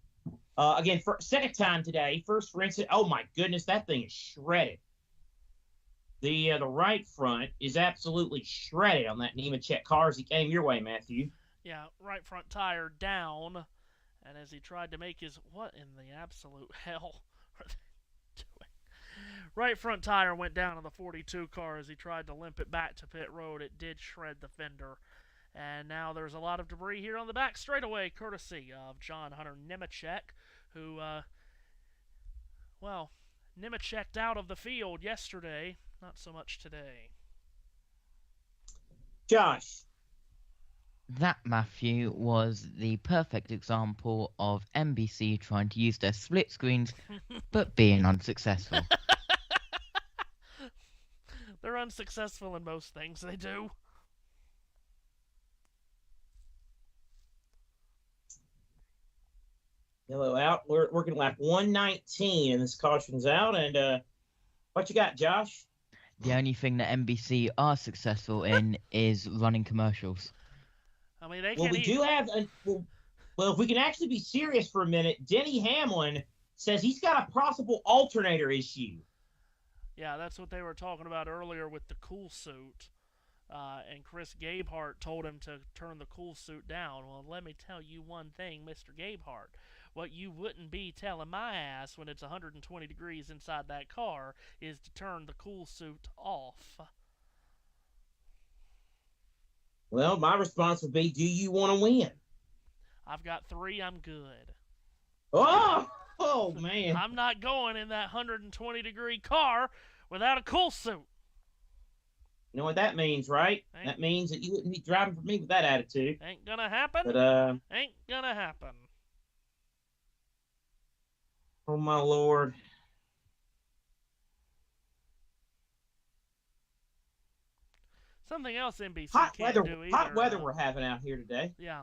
Second time today. First for instance. Oh my goodness, that thing is shredded. The right front is absolutely shredded on that Nemechek car as he came your way, Matthew. Yeah, right front tire down. And as he tried to make his, what in the absolute hell are they doing? Right front tire went down on the 42 car as he tried to limp it back to pit road. It did shred the fender. And now there's a lot of debris here on the back straightaway, courtesy of John Hunter Nemechek, who, Nemechek'd out of the field yesterday. Not so much today. Josh. That, Matthew, was the perfect example of NBC trying to use their split screens, but being unsuccessful. They're unsuccessful in most things they do. Yellow out. We're working lap 119, and this caution's out. And what you got, Josh? The only thing that NBC are successful in is running commercials. I mean, they well, we do have. Well, if we can actually be serious for a minute, Denny Hamlin says he's got a possible alternator issue. Yeah, that's what they were talking about earlier with the cool suit. And Chris Gabehart told him to turn the cool suit down. Well, let me tell you one thing, Mr. Gabehart. What you wouldn't be telling my ass when it's 120 degrees inside that car is to turn the cool suit off. Well, my response would be, do you want to win? I've got 3, I'm good. Oh, man. I'm not going in that 120-degree car without a cool suit. You know what that means, right? That means that you wouldn't be driving for me with that attitude. Ain't gonna happen. But, ain't gonna happen. Oh, my Lord. Something else NBC Hot can't weather, do either. hot weather we're having out here today. Yeah.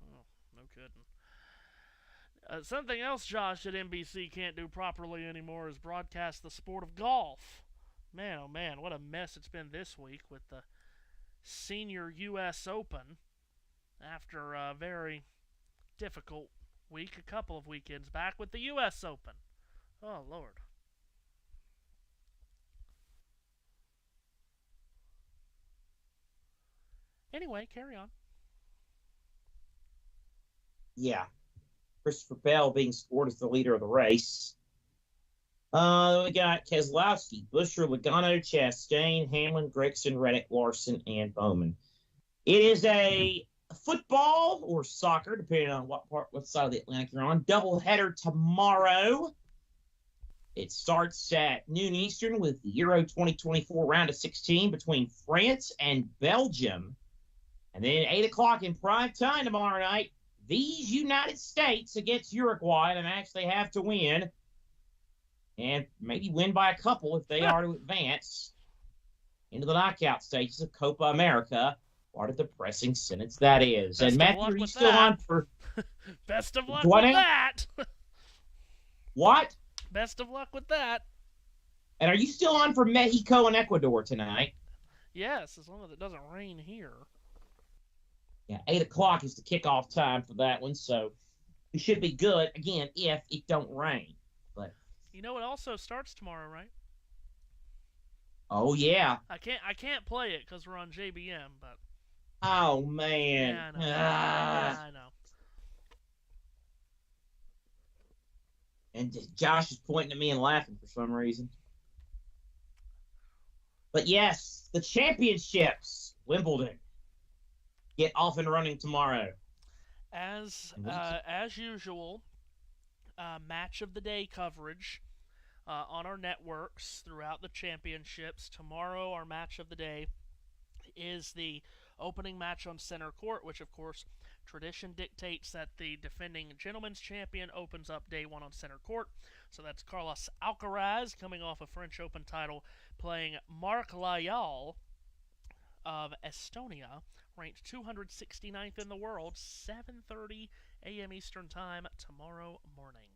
Oh, no kidding. Something else, Josh, that NBC can't do properly anymore is broadcast the sport of golf. Man, oh man, what a mess it's been this week with the Senior U.S. Open after a very difficult week, a couple of weekends back with the U.S. Open. Oh, Lord. Anyway, carry on. Yeah. Christopher Bell being scored as the leader of the race. We got Keselowski, Buescher, Logano, Chastain, Hamlin, Gragson, Reddick, Larson, and Bowman. It is a football or soccer, depending on what side of the Atlantic you're on, doubleheader tomorrow. It starts at noon Eastern with the Euro 2024 round of 16 between France and Belgium. And then at 8 o'clock in prime time tomorrow night, these United States against Uruguay. They actually have to win. And maybe win by a couple if they are to advance into the knockout stages of Copa America. What a depressing sentence that is. Best and Matthew, are you still on for... Best of luck with that. What? Best of luck with that. And are you still on for Mexico and Ecuador tonight? Yes, as long as it doesn't rain here. Yeah, 8 o'clock is the kickoff time for that one, so we should be good, again, if it don't rain. But you know it also starts tomorrow, right? Oh, yeah. I can't play it because we're on JBM, but... Oh, man. Yeah, I know. Yeah, I know. And Josh is pointing at me and laughing for some reason. But yes, the championships, Wimbledon, get off and running tomorrow. As usual, match of the day coverage on our networks throughout the championships. Tomorrow, our match of the day is the opening match on center court, which of course Tradition dictates that the defending gentleman's champion opens up day one on center court. So that's Carlos Alcaraz coming off a French Open title, playing Marc Layal of Estonia, ranked 269th in the world, 7:30 a.m. Eastern Time tomorrow morning.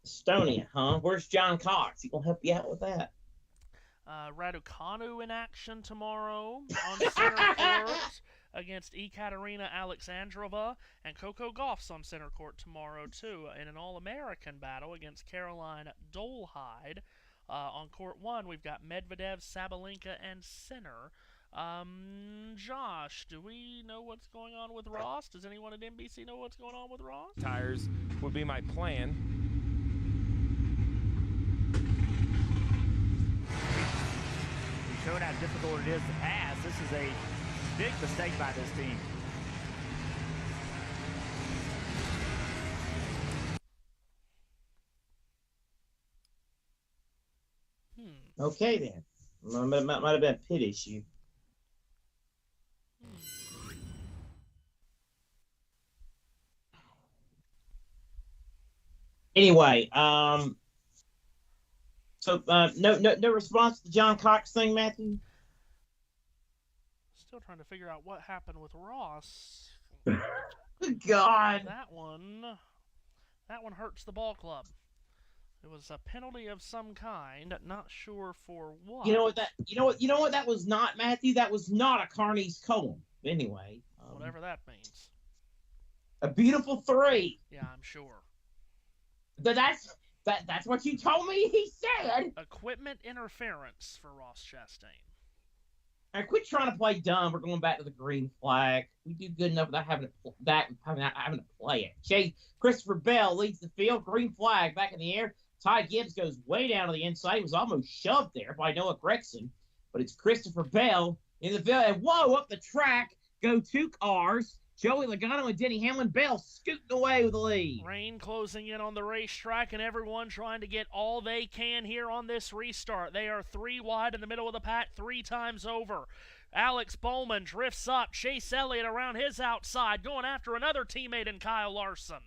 Estonia, huh? Where's John Cox? He gonna help you out with that? Raducanu in action tomorrow on center court against Ekaterina Alexandrova, and Coco Gauff's on center court tomorrow too in an All-American battle against Caroline Dolehide. On court one, we've got Medvedev, Sabalenka, and Sinner. Josh, do we know what's going on with Ross? Does anyone at NBC know what's going on with Ross? Tires would be my plan. We've shown how difficult it is to pass. This is a big mistake by this team. Okay then. Might have been a pit issue. Anyway, so no response to the John Cox thing, Matthew? Still trying to figure out what happened with Ross. God. That one hurts the ball club. It was a penalty of some kind, not sure for what. You know what that was not, Matthew? That was not a Carney's Cohen. Anyway. Whatever that means. A beautiful 3. Yeah, I'm sure. That's what you told me he said. Equipment interference for Ross Chastain. All right, quit trying to play dumb. We're going back to the green flag. We do good enough without having to play it. Christopher Bell leads the field. Green flag back in the air. Ty Gibbs goes way down to the inside. He was almost shoved there by Noah Gregson. But it's Christopher Bell in the field. And whoa, up the track go 2 cars. Joey Logano and Denny Hamlin. Bell scooting away with the lead. Rain closing in on the racetrack, and everyone trying to get all they can here on this restart. They are 3 wide in the middle of the pack 3 times over. Alex Bowman drifts up. Chase Elliott around his outside, going after another teammate in Kyle Larson.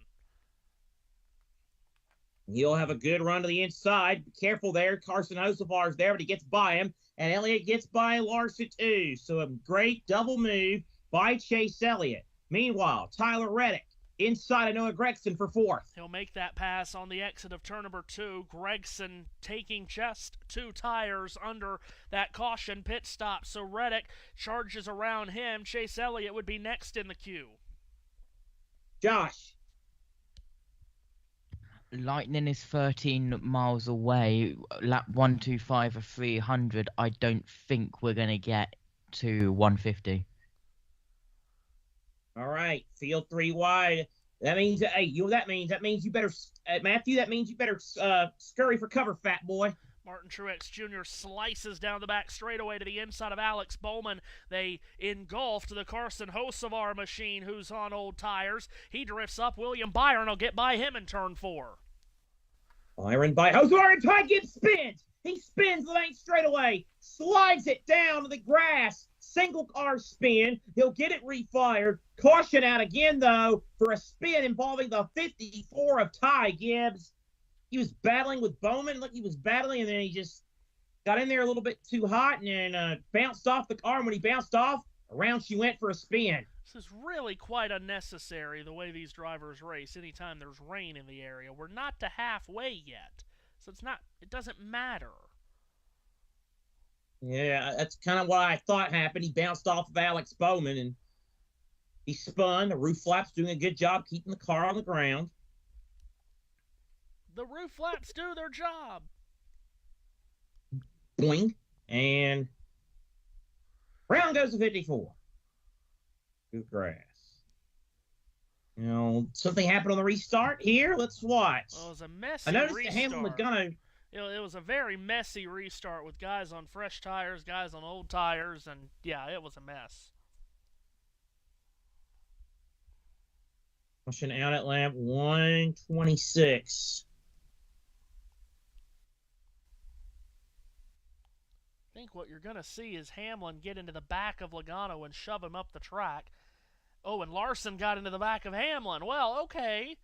He'll have a good run to the inside. Be careful there. Carson Hocevar's there, but he gets by him. And Elliott gets by Larson too. So a great double move by Chase Elliott. Meanwhile, Tyler Reddick inside of Noah Gregson for 4th. He'll make that pass on the exit of turn number 2. Gregson taking just 2 tires under that caution pit stop. So Reddick charges around him. Chase Elliott would be next in the queue. Josh. Lightning is 13 miles away. Lap 125 of 300. I don't think we're going to get to 150. All right, field 3 wide. That means, hey, that means you better, Matthew. That means you better scurry for cover, fat boy. Martin Truex Jr. slices down the back straightaway to the inside of Alex Bowman. They engulfed the Carson Hocevar machine, who's on old tires. He drifts up. William Byron will get by him in turn 4. Byron by Hocevar, and Ty Gibbs spins. He spins the lane straightaway, slides it down to the grass. Single car spin. He'll get it refired. Caution out again, though, for a spin involving the 54 of Ty Gibbs. He was battling with Bowman. Look, he was battling, and then he just got in there a little bit too hot and then bounced off the car. And when he bounced off, around she went for a spin. This is really quite unnecessary, the way these drivers race anytime there's rain in the area. We're not to halfway yet, so it doesn't matter. Yeah, that's kind of what I thought happened. He bounced off of Alex Bowman, and he spun. The roof flaps doing a good job keeping the car on the ground. The roof flaps do their job. Boing. And round goes to 54. Good grass. You know, something happened on the restart here. Let's watch. Well, it was a messy I noticed restart. the Hamlin Logano. It was a very messy restart with guys on fresh tires, guys on old tires, and yeah, it was a mess. Pushing out at lap 126. I think what you're going to see is Hamlin get into the back of Logano and shove him up the track. Oh, and Larson got into the back of Hamlin. Well, okay.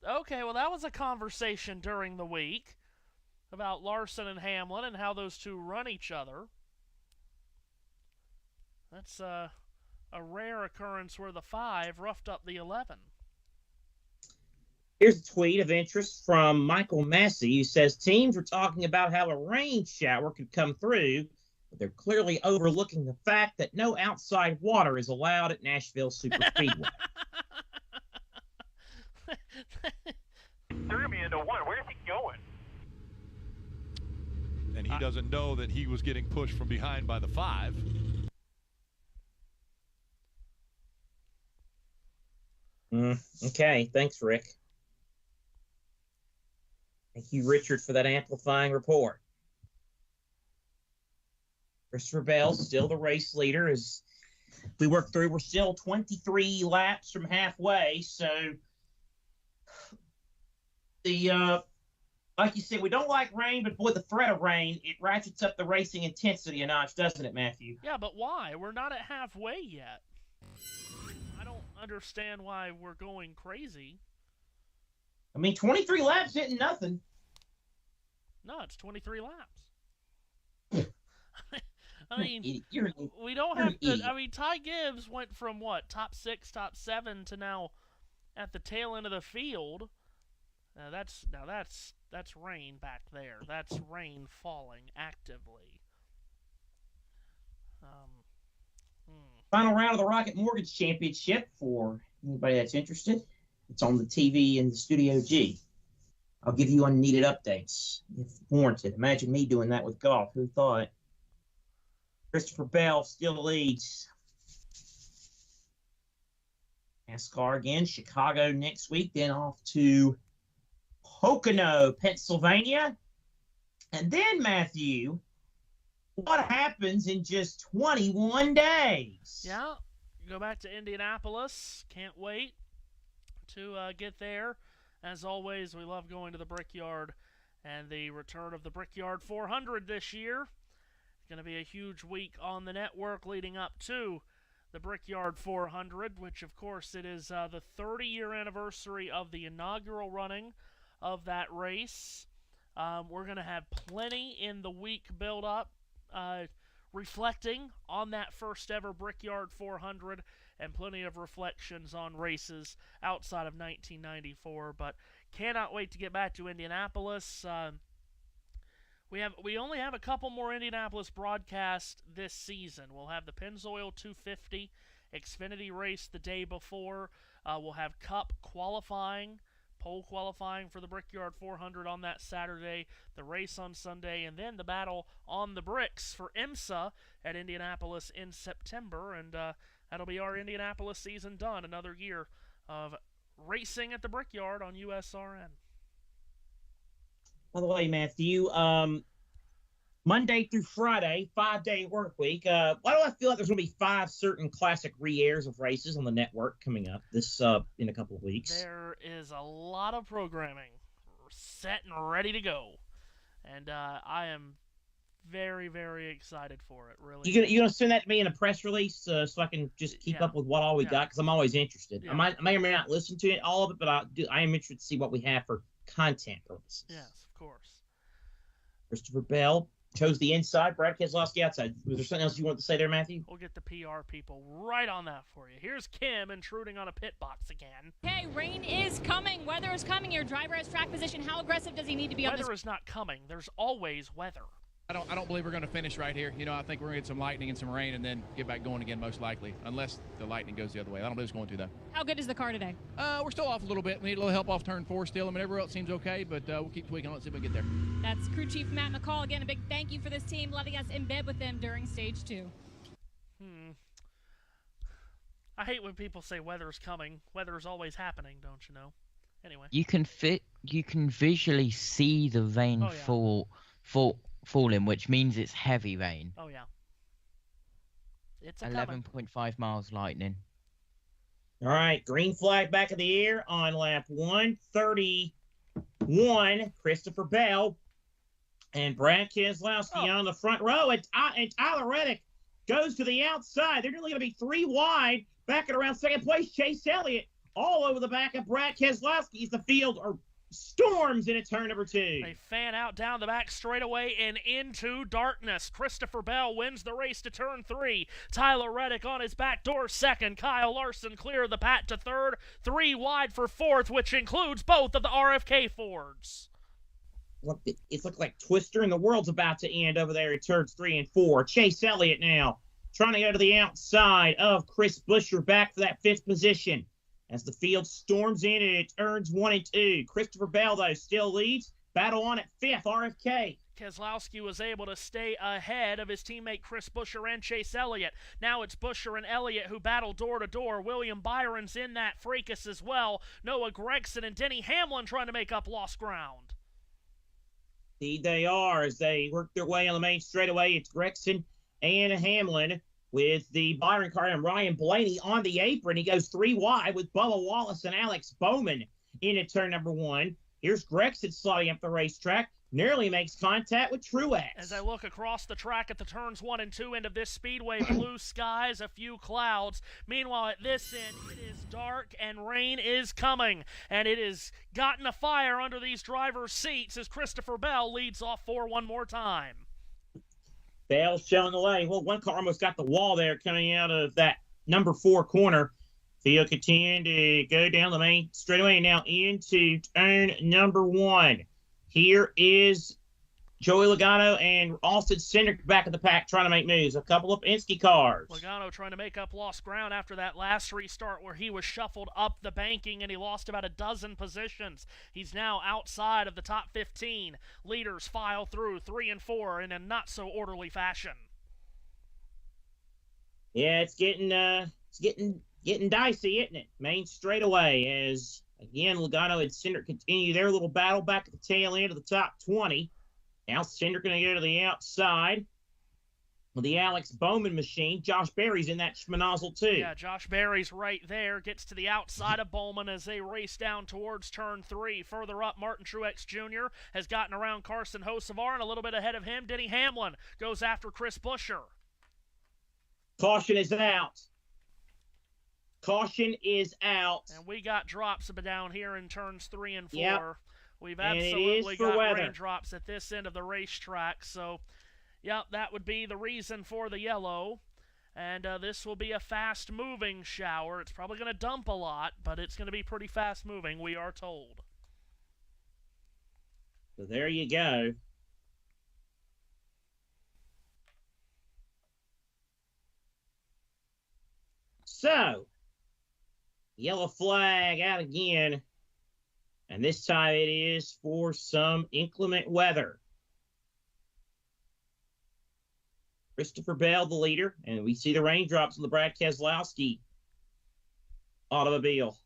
Okay, well, that was a conversation during the week about Larson and Hamlin and how those two run each other. That's a rare occurrence where the 5 roughed up the 11. Here's a tweet of interest from Michael Massey, who says teams are talking about how a rain shower could come through, but they're clearly overlooking the fact that no outside water is allowed at Nashville Super Speedway. Threw me into one. Where's he going? And he doesn't know that he was getting pushed from behind by the 5. Okay, thanks, Rick. Thank you, Richard, for that amplifying report. Christopher Bell, still the race leader. As we work through, we're still 23 laps from halfway. So, like you said, we don't like rain, but boy, the threat of rain, it ratchets up the racing intensity a notch, doesn't it, Matthew? Yeah, but why? We're not at halfway yet. I don't understand why we're going crazy. I mean, 23 laps isn't nothing. No, it's 23 laps. I mean, we don't have to. I mean, Ty Gibbs went from what, top 6, top 7 to now at the tail end of the field. That's rain back there. That's rain falling actively. Final round of the Rocket Mortgage Championship for anybody that's interested. It's on the TV in the Studio G. I'll give you unneeded updates if warranted. Imagine me doing that with golf. Who thought? Christopher Bell still leads. NASCAR again, Chicago next week, then off to Pocono, Pennsylvania. And then, Matthew, what happens in just 21 days? Yeah, go back to Indianapolis. Can't wait to get there. As always, we love going to the Brickyard and the return of the Brickyard 400 this year. It's going to be a huge week on the network leading up to the Brickyard 400, which, of course, it is the 30-year anniversary of the inaugural running of that race. We're going to have plenty in the week build-up reflecting on that first-ever Brickyard 400 and plenty of reflections on races outside of 1994. But cannot wait to get back to Indianapolis. We only have a couple more Indianapolis broadcasts this season. We'll have the Pennzoil 250 Xfinity race the day before. We'll have Cup qualifying, pole qualifying for the Brickyard 400 on that Saturday, the race on Sunday, and then the battle on the bricks for IMSA at Indianapolis in September. And that'll be our Indianapolis season done. Another year of racing at the Brickyard on USRN. By the way, Matthew, Monday through Friday, 5-day work week. Why do I feel like there's going to be 5 certain classic re-airs of races on the network coming up this in a couple of weeks? There is a lot of programming set and ready to go, and I am very, very excited for it. Really, you gonna send that to me in a press release so I can just keep up with what all we got, because I'm always interested. Yeah. I may or may not listen to it, all of it, but I am interested to see what we have for content purposes. Yes, of course. Christopher Bell chose the inside. Brad Keselowski outside. Was there something else you wanted to say there, Matthew? We'll get the PR people right on that for you. Here's Kim intruding on a pit box again. Okay, rain is coming. Weather is coming. Your driver has track position. How aggressive does he need to be on this? Weather is not coming. There's always weather. I don't believe we're going to finish right here. You know, I think we're going to get some lightning and some rain and then get back going again most likely, unless the lightning goes the other way. I don't believe it's going to, though. How good is the car today? We're still off a little bit. We need a little help off turn 4 still. I mean, everywhere else seems okay, but we'll keep tweaking on it, see if we can get there. That's Crew Chief Matt McCall. Again, a big thank you for this team letting us embed with them during Stage 2. I hate when people say weather's coming. Weather's always happening, don't you know? Anyway. You can visually see the rain falling, which means it's heavy rain. Oh, yeah. It's 11.5 miles lightning. All right, green flag back of the air on lap 131. Christopher Bell and Brad Keselowski on the front row. And Tyler Reddick goes to the outside. They're nearly going to be 3 wide Back at around second place, Chase Elliott all over the back of Brad Keselowski as the field storms into turn number 2. They fan out down the back straightaway and into darkness. Christopher Bell wins the race to turn 3. Tyler Reddick on his back door second. Kyle Larson clear the path to third. 3 wide for fourth, which includes both of the RFK Fords. Look, it's looking like Twister and the world's about to end over there at turns 3 and 4. Chase Elliott now trying to go to the outside of Chris Buescher, back for that 5th position as the field storms in at turns 1 and 2. Christopher Bell, though, still leads. Battle on at 5th, RFK. Keselowski was able to stay ahead of his teammate Chris Buescher and Chase Elliott. Now it's Buescher and Elliott who battle door to door. William Byron's in that fracas as well. Noah Gregson and Denny Hamlin trying to make up lost ground. Indeed they are, as they work their way on the main straightaway. It's Gregson and Hamlin with the Byron car and Ryan Blaney on the apron. He goes 3 wide with Bubba Wallace and Alex Bowman into turn number 1. Here's Gregson sliding up the racetrack. Nearly makes contact with Truex. As I look across the track at the turns 1 and 2 end of this speedway, blue skies, a few clouds. Meanwhile, at this end, it is dark and rain is coming. And it has gotten a fire under these drivers' seats as Christopher Bell leads off for one more time. Bell's showing the way. Well, one car almost got the wall there coming out of that number 4 corner. Field continuing to go down the main straightaway and now into turn number 1. Here is Joey Logano and Austin Cindric back of the pack trying to make moves. A couple of Penske cars. Logano trying to make up lost ground after that last restart where he was shuffled up the banking and he lost about a dozen positions. He's now outside of the top 15. Leaders file through 3 and 4 in a not so orderly fashion. Yeah, it's getting dicey, isn't it? Main straightaway as again, Logano and Cindric continue their little battle back at the tail end of the top 20. Now Cindric going to go to the outside with the Alex Bowman machine. Josh Berry's in that schmanozzle too. Yeah, Josh Berry's right there. Gets to the outside of Bowman as they race down towards turn 3. Further up, Martin Truex Jr. has gotten around Carson Hocevar, and a little bit ahead of him, Denny Hamlin goes after Chris Buescher. Caution is out. Caution is out. And we got drops down here in turns 3 and 4. Yep. We've And absolutely got weather. raindrops at this end of the racetrack. So, yep, that would be the reason for the yellow. And this will be a fast-moving shower. It's probably going to dump a lot, but it's going to be pretty fast-moving, we are told. So there you go. So, yellow flag out again. And this time it is for some inclement weather. Christopher Bell, the leader, and we see the raindrops on the Brad Keselowski automobile.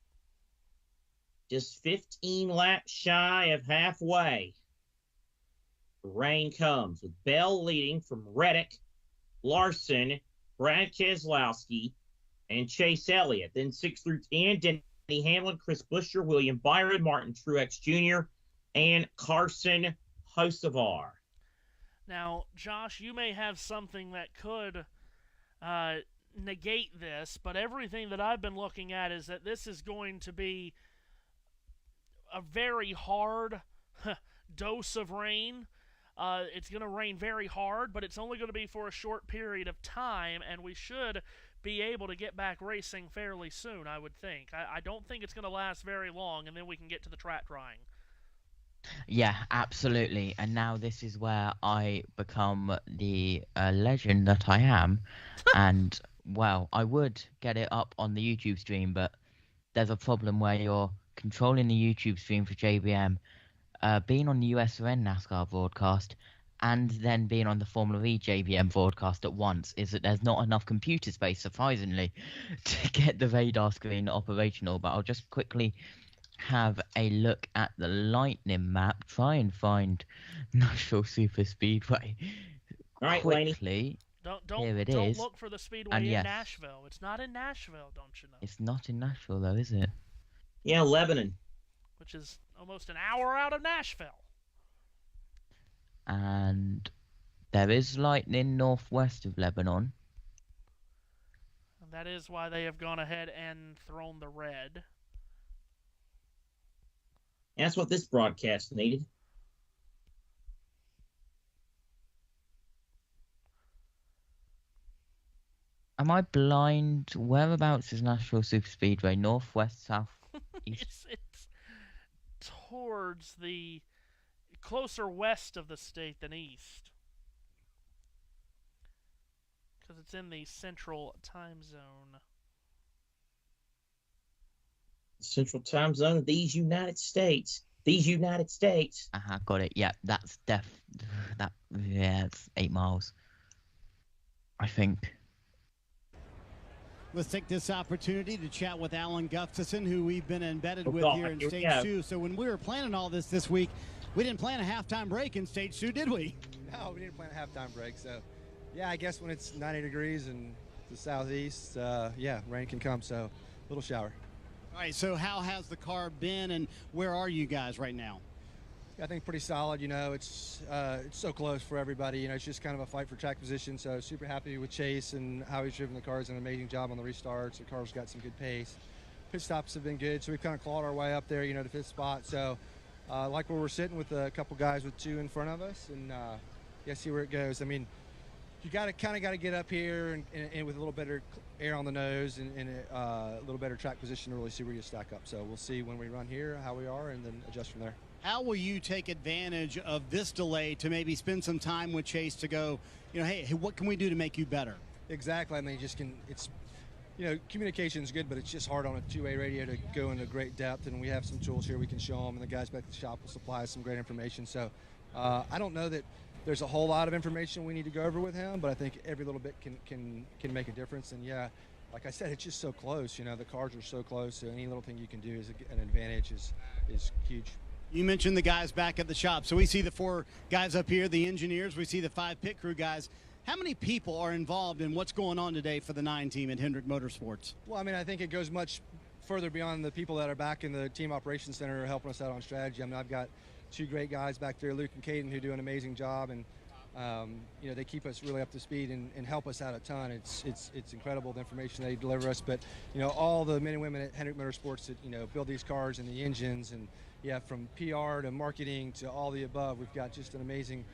Just 15 laps shy of halfway. The rain comes with Bell leading from Reddick, Larson, Brad Keselowski, and Chase Elliott. Then 6 through 10, Denny Hamlin, Chris Buescher, William Byron, Martin Truex Jr., and Carson Hocevar. Now, Josh, you may have something that could negate this, but everything that I've been looking at is that this is going to be a very hard dose of rain. It's going to rain very hard, but it's only going to be for a short period of time, and we should be able to get back racing fairly soon, I would think. I don't think it's going to last very long, and then we can get to the track drying. Yeah, absolutely. And now this is where I become the legend that I am. And, well, I would get it up on the YouTube stream, but there's a problem where you're controlling the YouTube stream for JBM, being on the USRN NASCAR broadcast, and then being on the Formula E JBM broadcast at once, is that there's not enough computer space, surprisingly, to get the radar screen operational. But I'll just quickly have a look at the lightning map, try and find Nashville Super Speedway. All right, quickly. Here it don't is. Look for the Speedway And in yes, Nashville. It's not in Nashville, don't you know? it's not in Nashville, though, is it? Yeah, Lebanon. Which is almost an hour out of Nashville. And there is lightning northwest of Lebanon. That is why they have gone ahead and thrown the red. That's what this broadcast needed. Am I blind? Whereabouts is Nashville Super Speedway? North, west, south, east? It's towards the closer west of the state than east. Because it's in the central time zone. Central time zone of these United States. These United States. Got it. Yeah, that's it's 8 miles, I think. Let's take this opportunity to chat with Alan Gustafson, who we've been embedded with God, here in here we Stage go. 2. So when we were planning all this week, we didn't plan a halftime break in Stage 2, did we? No, we didn't plan a halftime break. So, yeah, I guess when it's 90 degrees and the southeast, yeah, rain can come. So, little shower. All right, so how has the car been, and where are you guys right now? I think pretty solid. You know, it's so close for everybody. You know, it's just kind of a fight for track position. So super happy with Chase and how he's driven the car. He's done an amazing job on the restarts. The car's got some good pace. Pit stops have been good. So we've kind of clawed our way up there, you know, to 5th spot. So like where we're sitting with a couple guys with 2 in front of us, and yeah, see where it goes. I mean, you got to get up here and with a little better air on the nose and a little better track position to really see where you stack up. So we'll see when we run here how we are, and then adjust from there. How will you take advantage of this delay to maybe spend some time with Chase to go, you know, hey, what can we do to make you better? Exactly. I mean, it's, you know, communication is good, but it's just hard on a two-way radio to go into great depth, and we have some tools here we can show them, and the guys back at the shop will supply us some great information. So I don't know that there's a whole lot of information we need to go over with him, but I think every little bit can make a difference. And yeah, like I said, it's just so close. You know, the cars are so close, so any little thing you can do is an advantage is huge. You mentioned the guys back at the shop. So we see the 4 guys up here, the engineers. We see the 5 pit crew guys. How many people are involved in what's going on today for the 9 team at Hendrick Motorsports? Well, I mean, I think it goes much further beyond the people that are back in the team operations center helping us out on strategy. I mean, I've got 2 great guys back there, Luke and Caden, who do an amazing job, and you know, they keep us really up to speed and help us out a ton. It's incredible the information they deliver us. But you know, all the men and women at Hendrick Motorsports that, you know, build these cars and the engines, and yeah, from PR to marketing to all the above, we've got just an amazing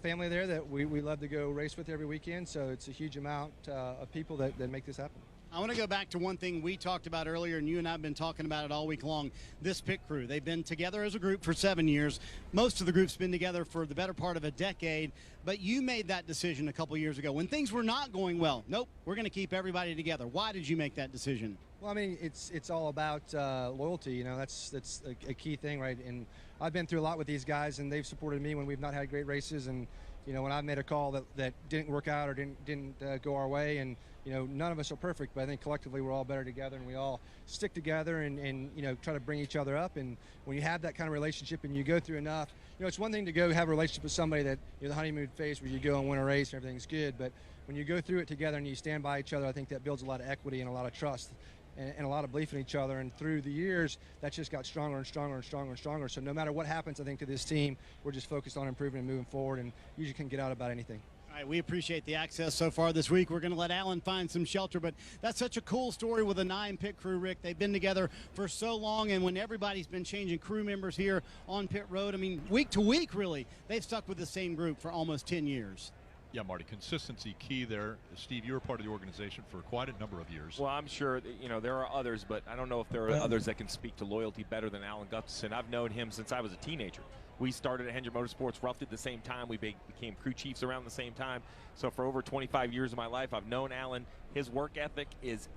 family there that we love to go race with every weekend. So it's a huge amount of people that make this happen. I want to go back to one thing we talked about earlier, and you and I have been talking about it all week long, this pit crew. They've been together as a group for 7 years. Most of the group's been together for the better part of a decade, but you made that decision a couple years ago when things were not going well. Nope, we're going to keep everybody together. Why did you make that decision? Well, I mean, it's all about loyalty. You know, that's a key thing, right? And I've been through a lot with these guys, and they've supported me when we've not had great races. And you know, when I've made a call that didn't work out or didn't go our way, and you know, none of us are perfect, but I think collectively we're all better together, and we all stick together and you know, try to bring each other up. And when you have that kind of relationship and you go through enough, you know, it's one thing to go have a relationship with somebody that, you know, the honeymoon phase where you go and win a race and everything's good, but when you go through it together and you stand by each other, I think that builds a lot of equity and a lot of trust and a lot of belief in each other. And through the years, that just got stronger and stronger and stronger and stronger. So no matter what happens, I think, to this team, we're just focused on improving and moving forward, and usually can get out about anything. All right, we appreciate the access so far this week. We're going to let Alan find some shelter, but that's such a cool story with a 9 pit crew, Rick. They've been together for so long, and when everybody's been changing crew members here on pit road, I mean, week to week, really, they've stuck with the same group for almost 10 years. Yeah, Marty, consistency key there. Steve, you were part of the organization for quite a number of years. Well, I'm sure that, you know, there are others, but I don't know if there are others that can speak to loyalty better than Alan Gustafson. I've known him since I was a teenager. We started at Hendrick Motorsports roughly at the same time. We became crew chiefs around the same time. So for over 25 years of my life, I've known Alan. His work ethic is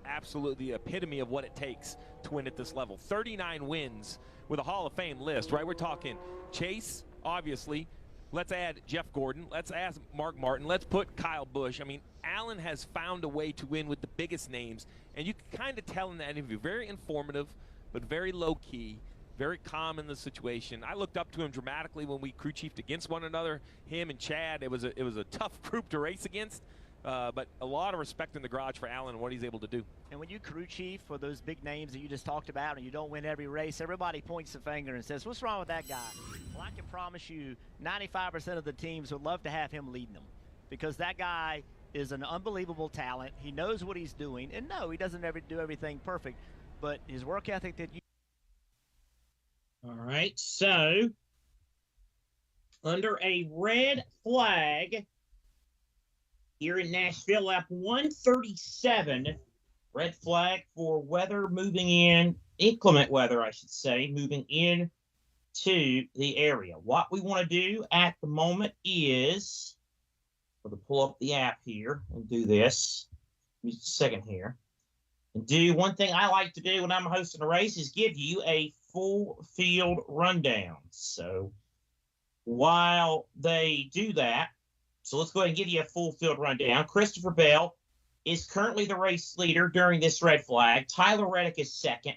absolutely the epitome of what it takes to win at this level. 39 wins with a Hall of Fame list, right? We're talking Chase, obviously. Let's add Jeff Gordon. Let's add Mark Martin. Let's put Kyle Busch. I mean, Alan has found a way to win with the biggest names, and you can kind of tell in that interview. Very informative, but very low-key, very calm in the situation. I looked up to him dramatically when we crew chiefed against one another. Him and Chad, it was a tough group to race against, but a lot of respect in the garage for Alan and what he's able to do. And when you crew chief for those big names that you just talked about and you don't win every race, everybody points the finger and says, what's wrong with that guy? Well, I can promise you 95% of the teams would love to have him leading them, because that guy is an unbelievable talent. He knows what he's doing. And no, he doesn't ever do everything perfect. But his work ethic that you... All right, so under a red flag here in Nashville, lap 137, red flag for weather moving in, inclement weather, I should say, moving in to the area. What we want to do at the moment is, I'm going to pull up the app here and do this. Just a second here. And do one thing I like to do when I'm hosting a race is give you a full field rundown. So while they do that, so let's go ahead and give you a full field rundown. Christopher Bell is currently the race leader during this red flag. Tyler Reddick is second.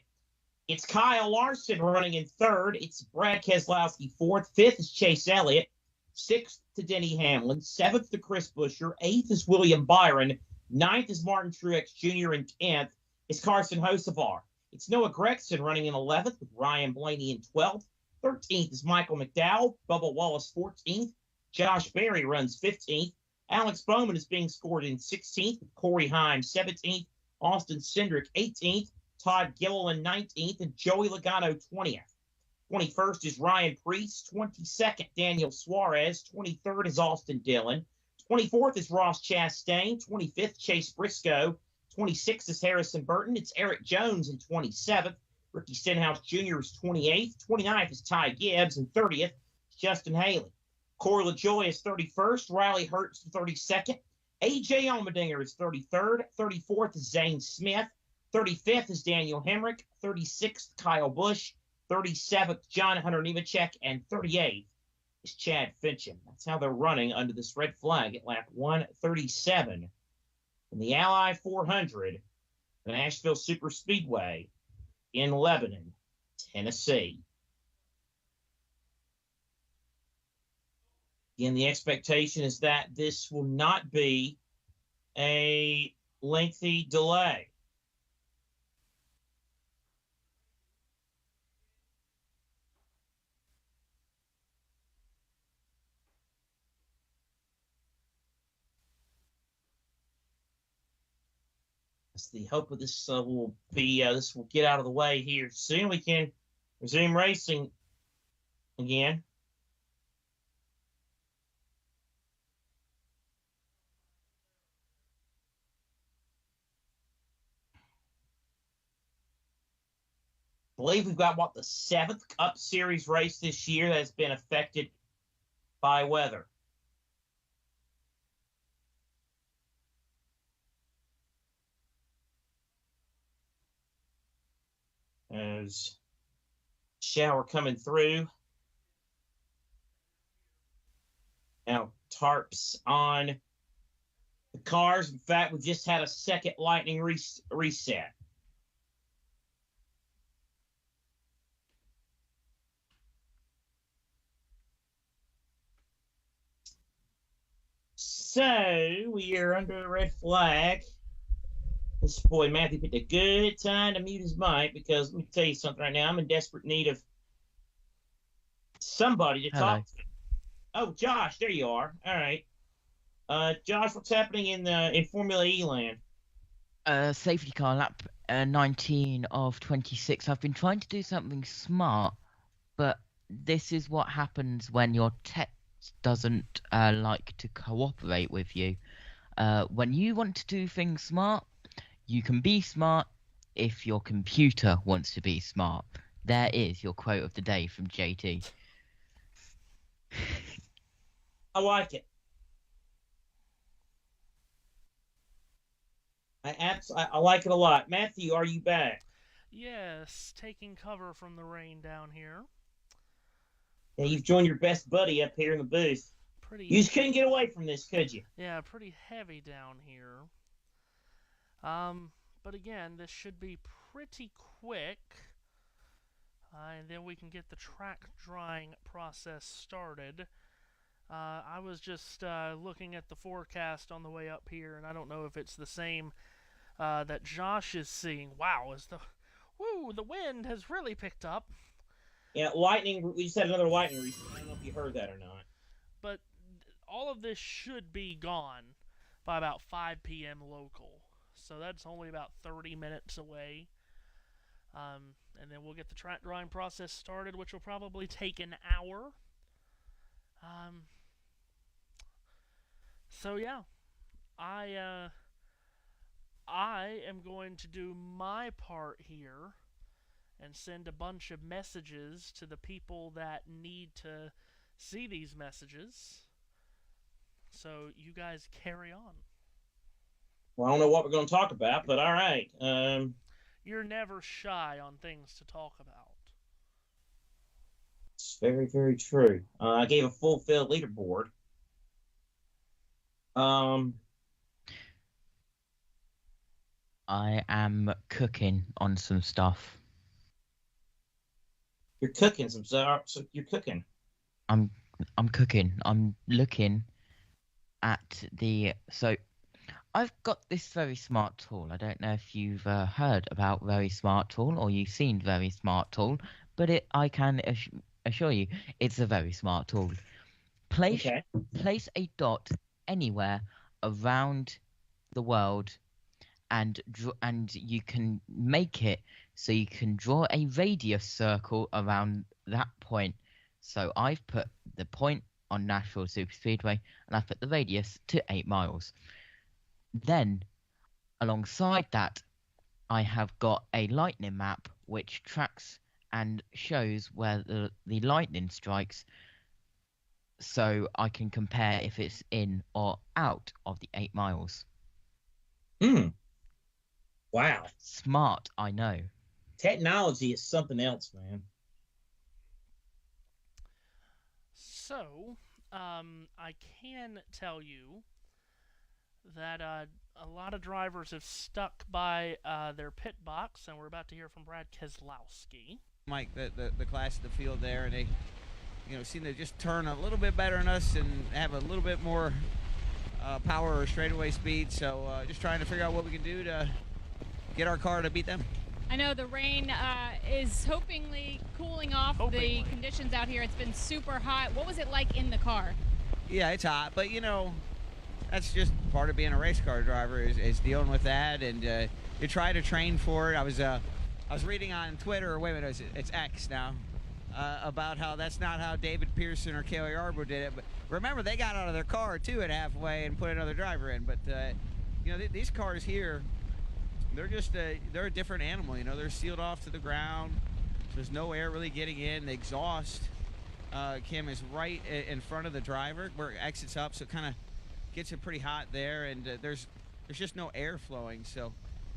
It's Kyle Larson running in third. It's Brad Keselowski fourth. Fifth is Chase Elliott. Sixth to Denny Hamlin. Seventh to Chris Buescher. Eighth is William Byron. Ninth is Martin Truex Jr. And 10th is Carson Hocevar. It's Noah Gragson running in 11th with Ryan Blaney in 12th. 13th is Michael McDowell. Bubba Wallace 14th. Josh Berry runs 15th. Alex Bowman is being scored in 16th with Corey Heim 17th. Austin Cindric 18th. Todd Gilliland 19th. And Joey Logano 20th. 21st is Ryan Preece. 22nd, Daniel Suarez. 23rd is Austin Dillon. 24th is Ross Chastain. 25th, Chase Briscoe. 26th is Harrison Burton. It's Eric Jones in 27th. Ricky Stenhouse Jr. is 28th. 29th is Ty Gibbs. And 30th is Justin Haley. Corey LaJoy is 31st. Riley Hurts is 32nd. A.J. Allmendinger is 33rd. 34th is Zane Smith. 35th is Daniel Hemrick. 36th, Kyle Busch. 37th, John Hunter Nemechek. And 38th is Chad Fincham. That's how they're running under this red flag at lap 137 in the Ally 400, the Nashville Super Speedway in Lebanon, Tennessee. Again, the expectation is that this will not be a lengthy delay. The hope of this will be this will get out of the way here soon. We can resume racing again. I believe we've got the 7th Cup Series race this year that's been affected by weather. There's shower coming through. Now tarps on the cars. In fact, we just had a second lightning reset. So we are under a red flag. This boy Matthew picked a good time to mute his mic because let me tell you something right now. I'm in desperate need of somebody to talk to. Oh, Josh, there you are. All right. Josh, what's happening in Formula E land? Safety car lap 19 of 26. I've been trying to do something smart, but this is what happens when your text doesn't like to cooperate with you. When you want to do things smart, you can be smart if your computer wants to be smart. There is your quote of the day from JT. I like it. I like it a lot. Matthew, are you back? Yes, taking cover from the rain down here. Yeah, you've joined your best buddy up here in the booth. You just couldn't get away from this, could you? Yeah, pretty heavy down here. But again, this should be pretty quick. And then we can get the track drying process started. I was just looking at the forecast on the way up here, and I don't know if it's the same that Josh is seeing. Wow, the wind has really picked up. Yeah, lightning. We just had another lightning reset. I don't know if you heard that or not. But all of this should be gone by about 5 p.m. local. So that's only about 30 minutes away. And then we'll get the track drawing process started, which will probably take an hour. So yeah, I am going to do my part here and send a bunch of messages to the people that need to see these messages. So you guys carry on. Well, I don't know what we're going to talk about, but all right. You're never shy on things to talk about. It's very, very true. I gave a full field leaderboard. I am cooking on some stuff. You're cooking some stuff. So you're cooking. I'm cooking. I'm looking at the I've got this very smart tool. I don't know if you've heard about very smart tool or you've seen very smart tool, but I can assure you it's a very smart tool. Place a dot anywhere around the world, and you can make it so you can draw a radius circle around that point. So I've put the point on Nashville Super Speedway, and I've put the radius to 8 miles. Then, alongside that, I have got a lightning map which tracks and shows where the lightning strikes, so I can compare if it's in or out of the 8 miles. Wow. Smart, I know. Technology is something else, man. So, I can tell you that a lot of drivers have stuck by their pit box, and we're about to hear from Brad Keselowski. Mike, the class of the field there, and they, seem to just turn a little bit better than us and have a little bit more power or straightaway speed. So just trying to figure out what we can do to get our car to beat them. I know the rain is hopefully cooling off the conditions out here. It's been super hot. What was it like in the car? Yeah, it's hot, but that's just part of being a race car driver is dealing with that, and you try to train for it. I was reading on Twitter, or wait a minute, it's X now, about how that's not how David Pearson or Kelly Arbor did it. But remember, they got out of their car too at halfway and put another driver in. But these cars here, they're a different animal. They're sealed off to the ground. There's no air really getting in. The exhaust, Kim, is right in front of the driver where it exits up, so it kind of gets it pretty hot there, and there's just no air flowing. So,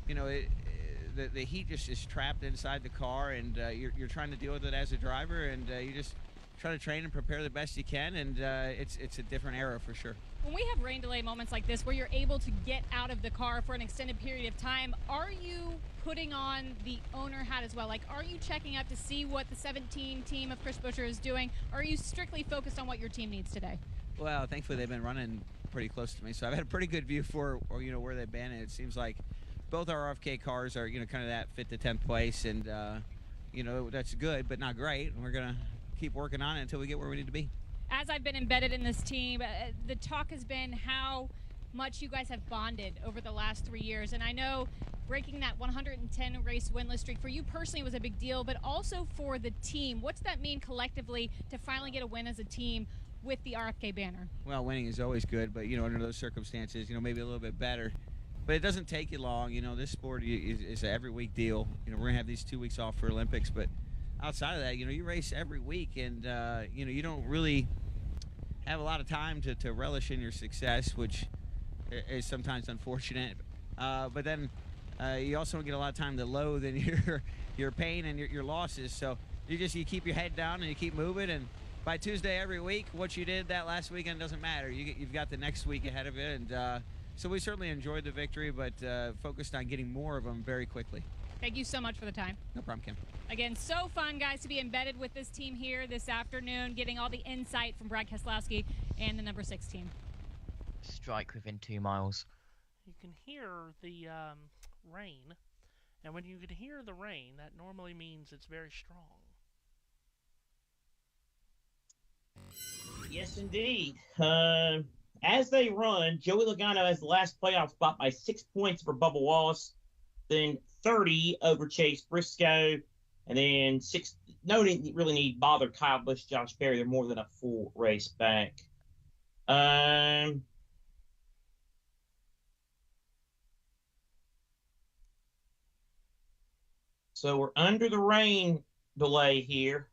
the heat just is trapped inside the car, and you're trying to deal with it as a driver, and you just try to train and prepare the best you can, and it's a different era for sure. When we have rain delay moments like this where you're able to get out of the car for an extended period of time, are you putting on the owner hat as well? Like, are you checking up to see what the 17 team of Chris Buescher is doing? Or are you strictly focused on what your team needs today? Well, thankfully they've been running pretty close to me, so I've had a pretty good view for where they've been, and it seems like both our RFK cars are kind of that 5th to 10th place, and that's good but not great, and we're gonna keep working on it until we get where we need to be. As I've been embedded in this team, the talk has been how much you guys have bonded over the last 3 years, and I know breaking that 110 race winless streak for you personally was a big deal, but also for the team. What's that mean collectively to finally get a win as a team with the RFK banner? Well, winning is always good, but under those circumstances, maybe a little bit better. But it doesn't take you long. This sport is an every week deal. We're gonna have these 2 weeks off for Olympics, but outside of that, you race every week, and you don't really have a lot of time to relish in your success, which is sometimes unfortunate. But then you also don't get a lot of time to loathe in your pain and your losses. So you keep your head down and you keep moving, and by Tuesday every week, what you did that last weekend doesn't matter. You've got the next week ahead of it, and so we certainly enjoyed the victory, but focused on getting more of them very quickly. Thank you so much for the time. No problem, Kim. Again, so fun, guys, to be embedded with this team here this afternoon, getting all the insight from Brad Keselowski and the number 6 team. Strike within 2 miles. You can hear the rain, and when you can hear the rain, that normally means it's very strong. Yes, indeed. as they run, Joey Logano has the last playoff spot by 6 points for Bubba Wallace, then 30 over Chase Briscoe, and then six. No, didn't really need bother Kyle Busch, Josh Berry. They're more than a full race back. So we're under the rain delay here.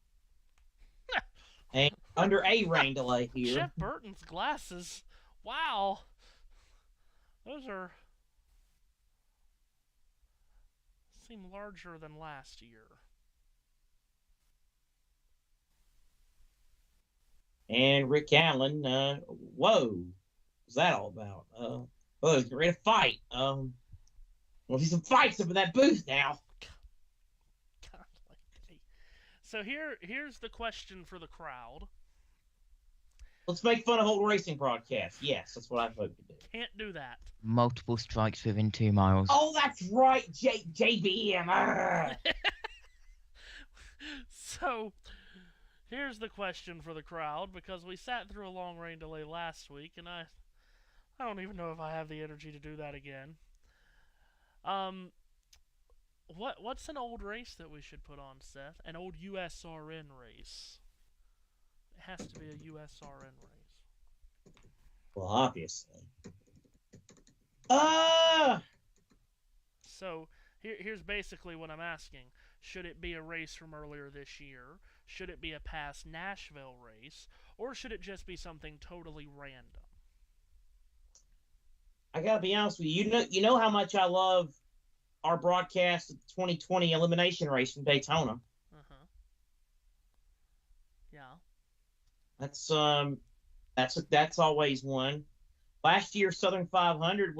And under a rain delay here. Jeff Burton's glasses. Wow. Those seem larger than last year. And Rick Allen, whoa, what's that all about? He's ready to fight. We'll see some fights up in that booth now. So here's the question for the crowd. Let's make fun of old racing broadcasts. Yes, that's what I hope to do. Can't do that. Multiple strikes within 2 miles. Oh, that's right, JBM. So here's the question for the crowd, because we sat through a long rain delay last week, and I don't even know if I have the energy to do that again. What's an old race that we should put on, Seth? An old USRN race. It has to be a USRN race. Well, obviously. So here's basically what I'm asking. Should it be a race from earlier this year? Should it be a past Nashville race? Or should it just be something totally random? I gotta be honest with you. You know how much I love our broadcast of the 2020 elimination race from Daytona. Yeah. That's always one. Last year, Southern 500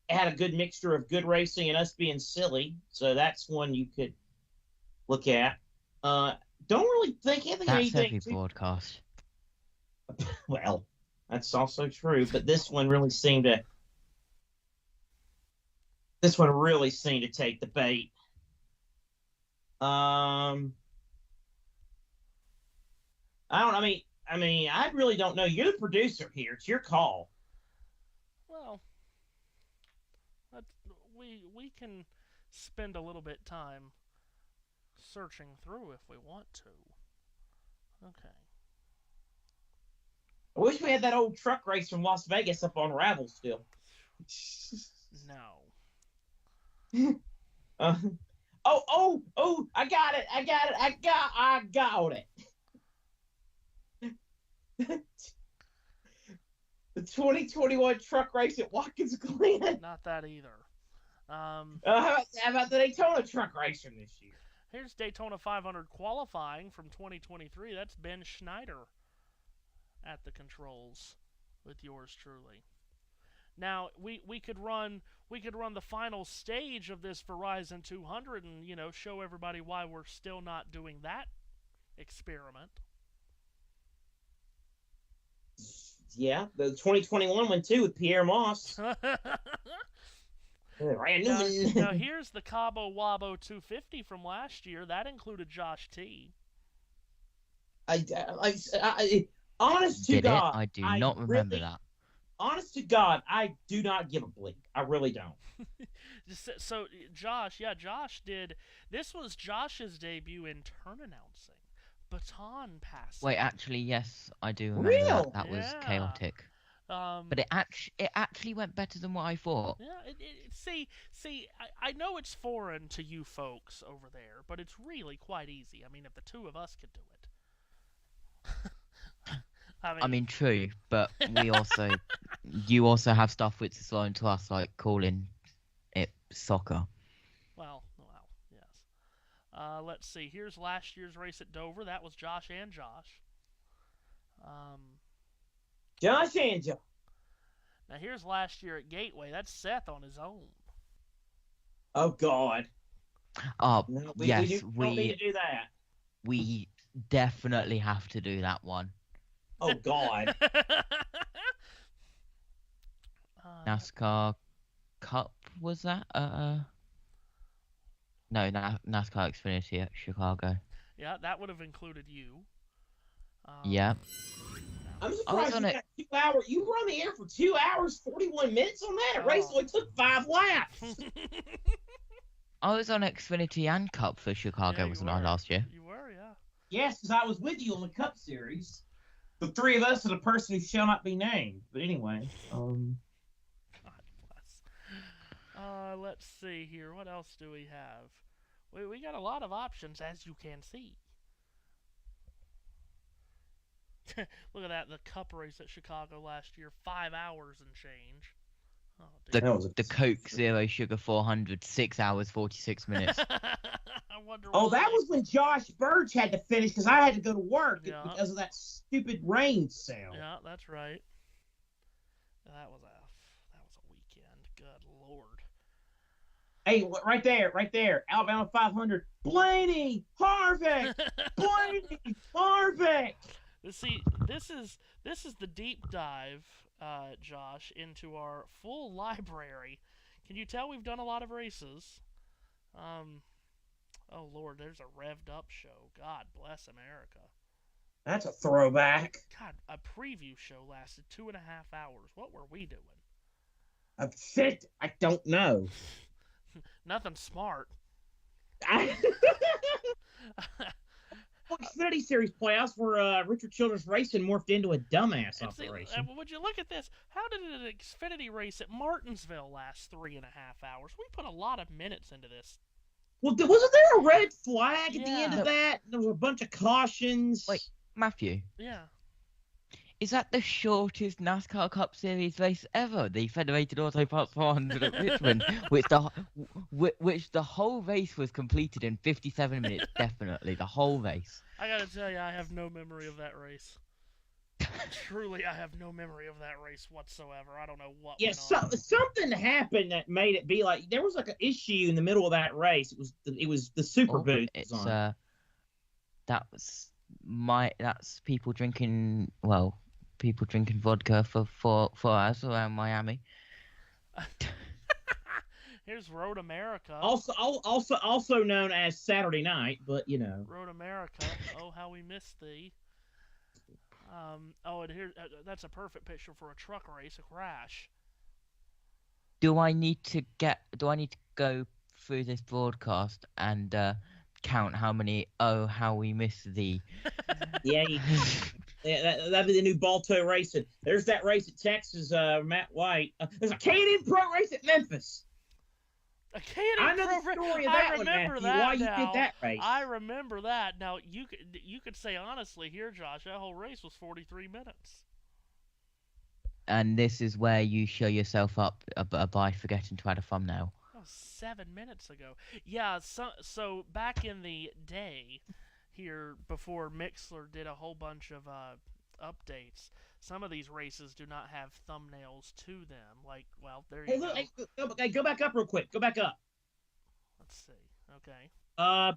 had a good mixture of good racing and us being silly, so that's one you could look at. Don't really think anything. That's every broadcast. Well, that's also true, but this one really seemed to. This one really seemed to take the bait. I really don't know. You're the producer here. It's your call. Well, we can spend a little bit time searching through if we want to. Okay. I wish we had that old truck race from Las Vegas up on Ravel still. No. I got it. I got it. The 2021 truck race at Watkins Glen. Not that either. How about the Daytona truck race from this year? Here's Daytona 500 qualifying from 2023. That's Ben Schneider at the controls with yours truly. Now we could run the final stage of this Verizon 200 and show everybody why we're still not doing that experiment. Yeah, the 2021 one too with Pierre Moss. Now here's the Cabo Wabo 250 from last year. That included Josh T. Honest to God, I do not remember that. Honest to God, I do not give a bleep. I really don't. So Josh did. This was Josh's debut in turn announcing. Baton passing. Wait, actually, yes, I do remember that. That was Yeah. chaotic. But it actually went better than what I thought. Yeah, see, I know it's foreign to you folks over there, but it's really quite easy. I mean, if the two of us could do it. I mean, true, but you also have stuff which is thrown to us, like calling it soccer. Well, yes. Let's see. Here's last year's race at Dover. That was Josh and Josh. Josh and Josh. Now here's last year at Gateway. That's Seth on his own. Oh God. Oh, No, yes, we don't need to do that. We definitely have to do that one. Oh God. NASCAR Cup, was that? No, NASCAR Xfinity at Chicago. Yeah, that would have included you. Yeah. Now I'm surprised you got 2 hours. You were on the air for 2 hours, 41 minutes on that. Race only took 5 laps. I was on Xfinity and Cup for Chicago, wasn't I, last year? You were, yeah. Yes, because I was with you on the Cup Series. The three of us and a person who shall not be named. But anyway, God bless. Let's see here. What else do we have? We got a lot of options, as you can see. Look at that, the Cup race at Chicago last year, 5 hours and change. Oh, the Coke Zero Sugar 400, 6 hours, 46 minutes. I wonder that was when Josh Burge had to finish because I had to go to work because of that stupid rain sale. Yeah, that's right. That was a weekend. Good Lord. Hey, right there. Alabama 500. Blaney Harvick. Blaney Harvick. See, this is the deep dive, Josh, into our full library. Can you tell we've done a lot of races? Oh Lord, there's a revved up show. God bless America. That's a throwback. God, a preview show lasted 2.5 hours. What were we doing? I don't know. Nothing smart. Xfinity Series playoffs where Richard Childress Racing morphed into a dumbass operation. Would you look at this? How did an Xfinity race at Martinsville last 3.5 hours? We put a lot of minutes into this. Well, wasn't there a red flag at the end of that? There was a bunch of cautions. Wait, Matthew. Yeah. Is that the shortest NASCAR Cup Series race ever? The Federated Auto Parts 400 at Richmond, which the whole race was completed in 57 minutes. Definitely, the whole race. I gotta tell you, I have no memory of that race. Truly, I have no memory of that race whatsoever. I don't know what. Yeah, something happened that made it be like there was like an issue in the middle of that race. It was the super boot. That's people drinking vodka for 4 hours around Miami. Here's Road America. Also known as Saturday Night, but you know. Road America. Oh, how we missed thee. And here, that's a perfect picture for a truck race, a crash. Do I need to go through this broadcast and count how many how we missed thee? Yeah, that'd be the new Balto racing. There's that race at Texas, Matt White. There's a Canadian Pro race at Memphis. A Canadian Pro race. I know the story of that one, Matthew. Why you did that race? I remember that. Now you could say honestly here, Josh, that whole race was 43 minutes. And this is where you show yourself up by forgetting to add a thumbnail. That was 7 minutes ago. Yeah. So back in the day, here before Mixler did a whole bunch of updates. Some of these races do not have thumbnails to them. Like, well, there you go. Hey, go back up real quick. Go back up. Let's see. Okay.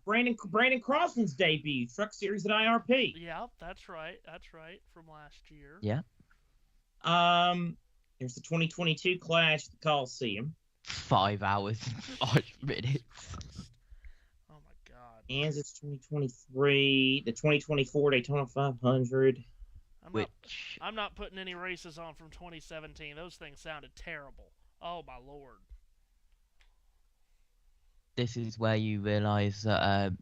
Brandon Crossland's debut, Truck Series at IRP. Yeah, that's right. That's right. From last year. Yeah. There's the 2022 Clash at the Coliseum. 5 hours and 5 minutes. Oh my God. And it's 2023, the 2024 Daytona 500. I'm not putting any races on from 2017. Those things sounded terrible. Oh my Lord. This is where you realise that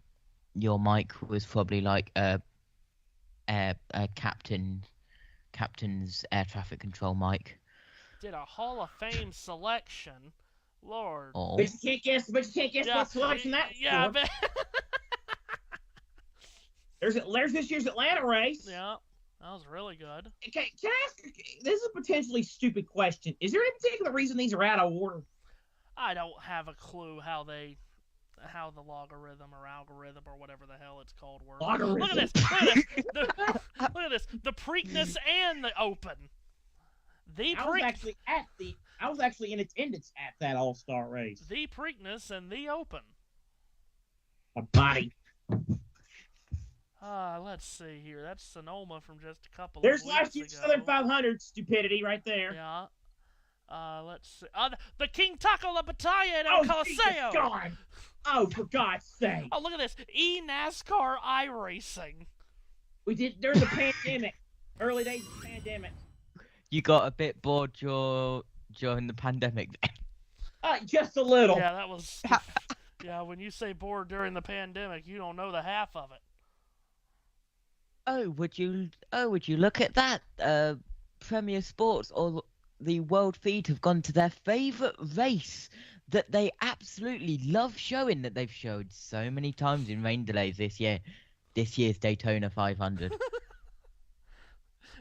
your mic was probably like a captain's air traffic control mic. Did a Hall of Fame selection. Lord. Oh. But you can't guess what selection that was. Yeah, for. There's this year's Atlanta race. Yeah. That was really good. Okay, can I ask? This is a potentially stupid question. Is there any particular reason these are out of order? I don't have a clue how the logarithm or algorithm or whatever the hell it's called works. Logarithm. Look at this. Look at this. The Preakness and the Open. I was actually in attendance at that All-Star race. The Preakness and the Open. A body. Let's see here. That's Sonoma from just a couple There's of weeks last year's ago. Southern 500 stupidity right there. Yeah. Let's see. The King Taco La Battaglia at El Coliseo. God. Oh, for God's sake. Oh, look at this. NASCAR iRacing. There's a pandemic. Early days of the pandemic. pandemic. You got a bit bored during the pandemic then? Just a little. Yeah, that was. Yeah, when you say bored during the pandemic, you don't know the half of it. Oh, would you look at that? Premier Sports or the World Feed have gone to their favourite race that they absolutely love showing, that they've showed so many times in rain delays this year. This year's Daytona 500.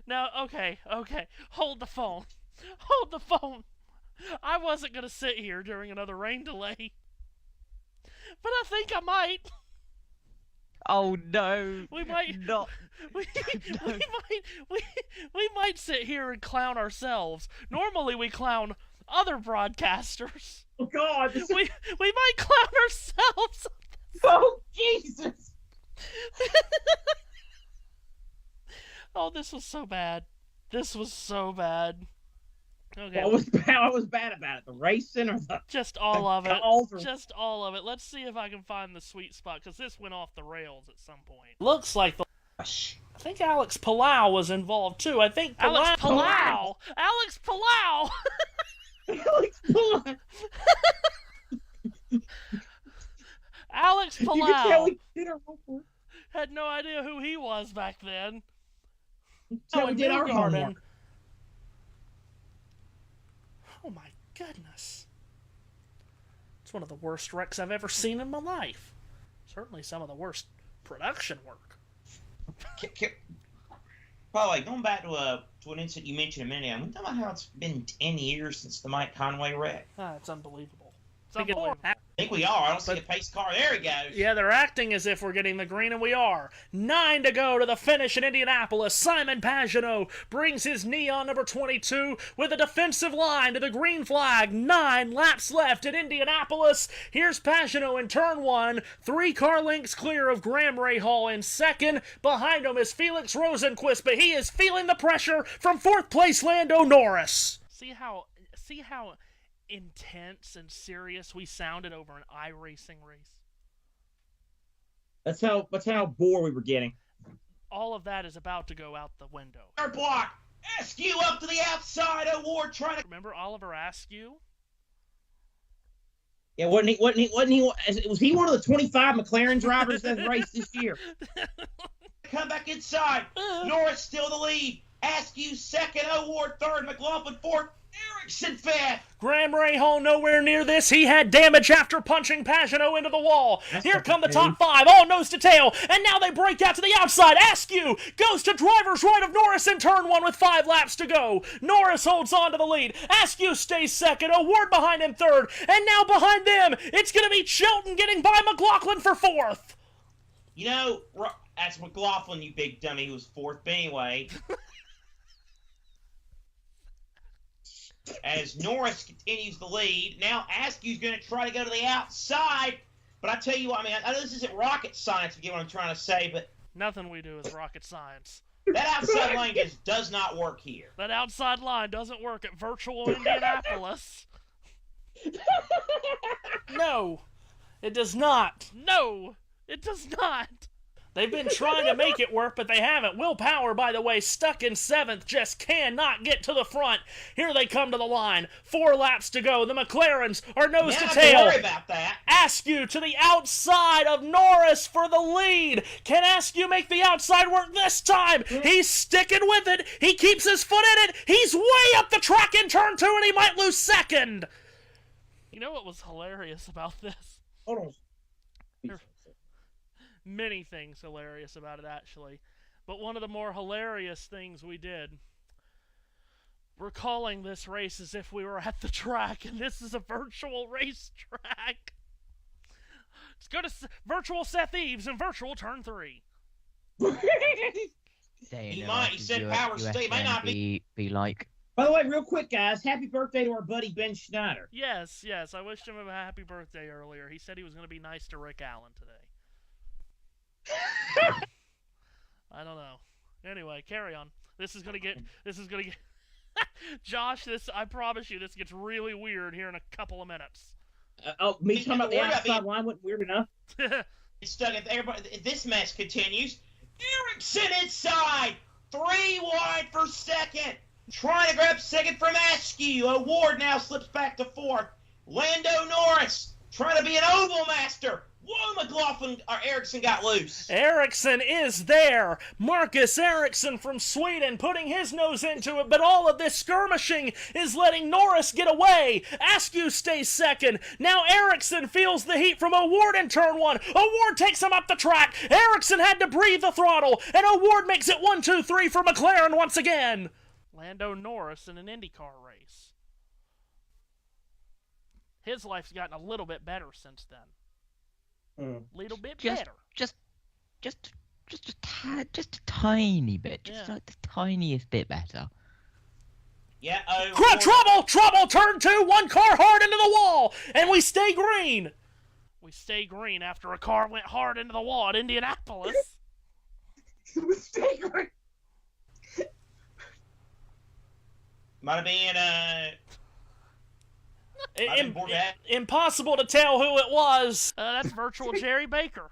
Now, okay, hold the phone. Hold the phone. I wasn't going to sit here during another rain delay. But I think I might. Oh no! We might not. We might sit here and clown ourselves. Normally we clown other broadcasters. Oh God! We might clown ourselves. Oh Jesus! Oh, this was so bad. This was so bad. Okay. What was bad about it? The racing or the just all of it? Or... Just all of it. Let's see if I can find the sweet spot, because this went off the rails at some point. Looks like the... I think Alex Palau was involved too. I think Alex Palau. Alex Palau. Alex Palau. Alex Palau. You can tell we did our homework. Had no idea who he was back then. So we did our homework. Oh my goodness. It's one of the worst wrecks I've ever seen in my life. Certainly some of the worst production work. By the way, going back to an incident you mentioned a minute ago, we talking about how it's been 10 years since the Mike Conway wreck. It's unbelievable. It's unbelievable. I think we are. I don't see a pace car. There he goes. Yeah, they're acting as if we're getting the green, and we are. 9 to go to the finish in Indianapolis. Simon Pagenaud brings his neon number 22 with a defensive line to the green flag. 9 laps left at Indianapolis. Here's Pagenaud in turn 1. 3 car lengths clear of Graham Rahal in second. Behind him is Felix Rosenquist, but he is feeling the pressure from 4th place Lando Norris. See how intense and serious we sounded over an iRacing race. That's how bored we were getting. All of that is about to go out the window. Our block. Askew up to the outside. O'Ward trying to. Remember Oliver Askew? Yeah, wasn't he? Was he one of the 25 McLaren drivers that raced this year? Come back inside. Norris still the lead. Askew second. O'Ward third. McLaughlin fourth. Erickson fifth. Graham Rahal nowhere near this. He had damage after punching Pagenaud into the wall. Here come the top 5, all nose to tail, and now they break out to the outside. Askew goes to driver's right of Norris in turn 1 with 5 laps to go. Norris holds on to the lead. Askew stays second. O'Ward behind him third, and now behind them, it's going to be Chilton getting by McLaughlin for 4th. You know, that's McLaughlin, you big dummy, who was 4th, but anyway. As Norris continues the lead, now Askew's going to try to go to the outside. But I tell you what, I know this isn't rocket science, if you get what I'm trying to say, but... Nothing we do is rocket science. That outside line just does not work here. That outside line doesn't work at virtual Indianapolis. No, it does not. No, it does not. They've been trying to make it work, but they haven't. Will Power, by the way, stuck in 7th, just cannot get to the front. Here they come to the line. 4 laps to go. The McLarens are nose to tail. Don't worry about that. Askew to the outside of Norris for the lead. Can Askew make the outside work this time? He's sticking with it. He keeps his foot in it. He's way up the track in turn 2, and he might lose second. You know what was hilarious about this? Hold on. Many things hilarious about it, actually. But one of the more hilarious things we did, we're calling this race as if we were at the track, and this is a virtual racetrack. Let's go to virtual Seth Eves and virtual turn 3. He said Power State might not be like. By the way, real quick, guys, happy birthday to our buddy Ben Schneider. Yes, I wished him a happy birthday earlier. He said he was going to be nice to Rick Allen today. I don't know. Anyway, carry on. This is gonna get Josh, I promise you this gets really weird here in a couple of minutes. Me talking about the outside line wasn't weird enough? It's stuck at everybody. This mess continues. Erickson inside. 3 wide for second. Trying to grab second from Askew. Award now slips back to fourth. Lando Norris trying to be an oval master. Whoa, McLaughlin or Ericsson got loose. Ericsson is there. Marcus Ericsson from Sweden putting his nose into it, but all of this skirmishing is letting Norris get away. Askew stays second. Now Ericsson feels the heat from Award in turn one. Award takes him up the track. Ericsson had to breathe the throttle, and Award makes it 1-2-3 for McLaren once again. Lando Norris in an IndyCar race. His life's gotten a little bit better since then. Little bit better. Just a tiny bit. Just Yeah. like the tiniest bit better. Yeah, Trouble! Turn 2, one car hard into the wall, and we stay green. We stay green after a car went hard into the wall at Indianapolis. We stay green. Might have been, Impossible to tell who it was. That's virtual Jerry Baker.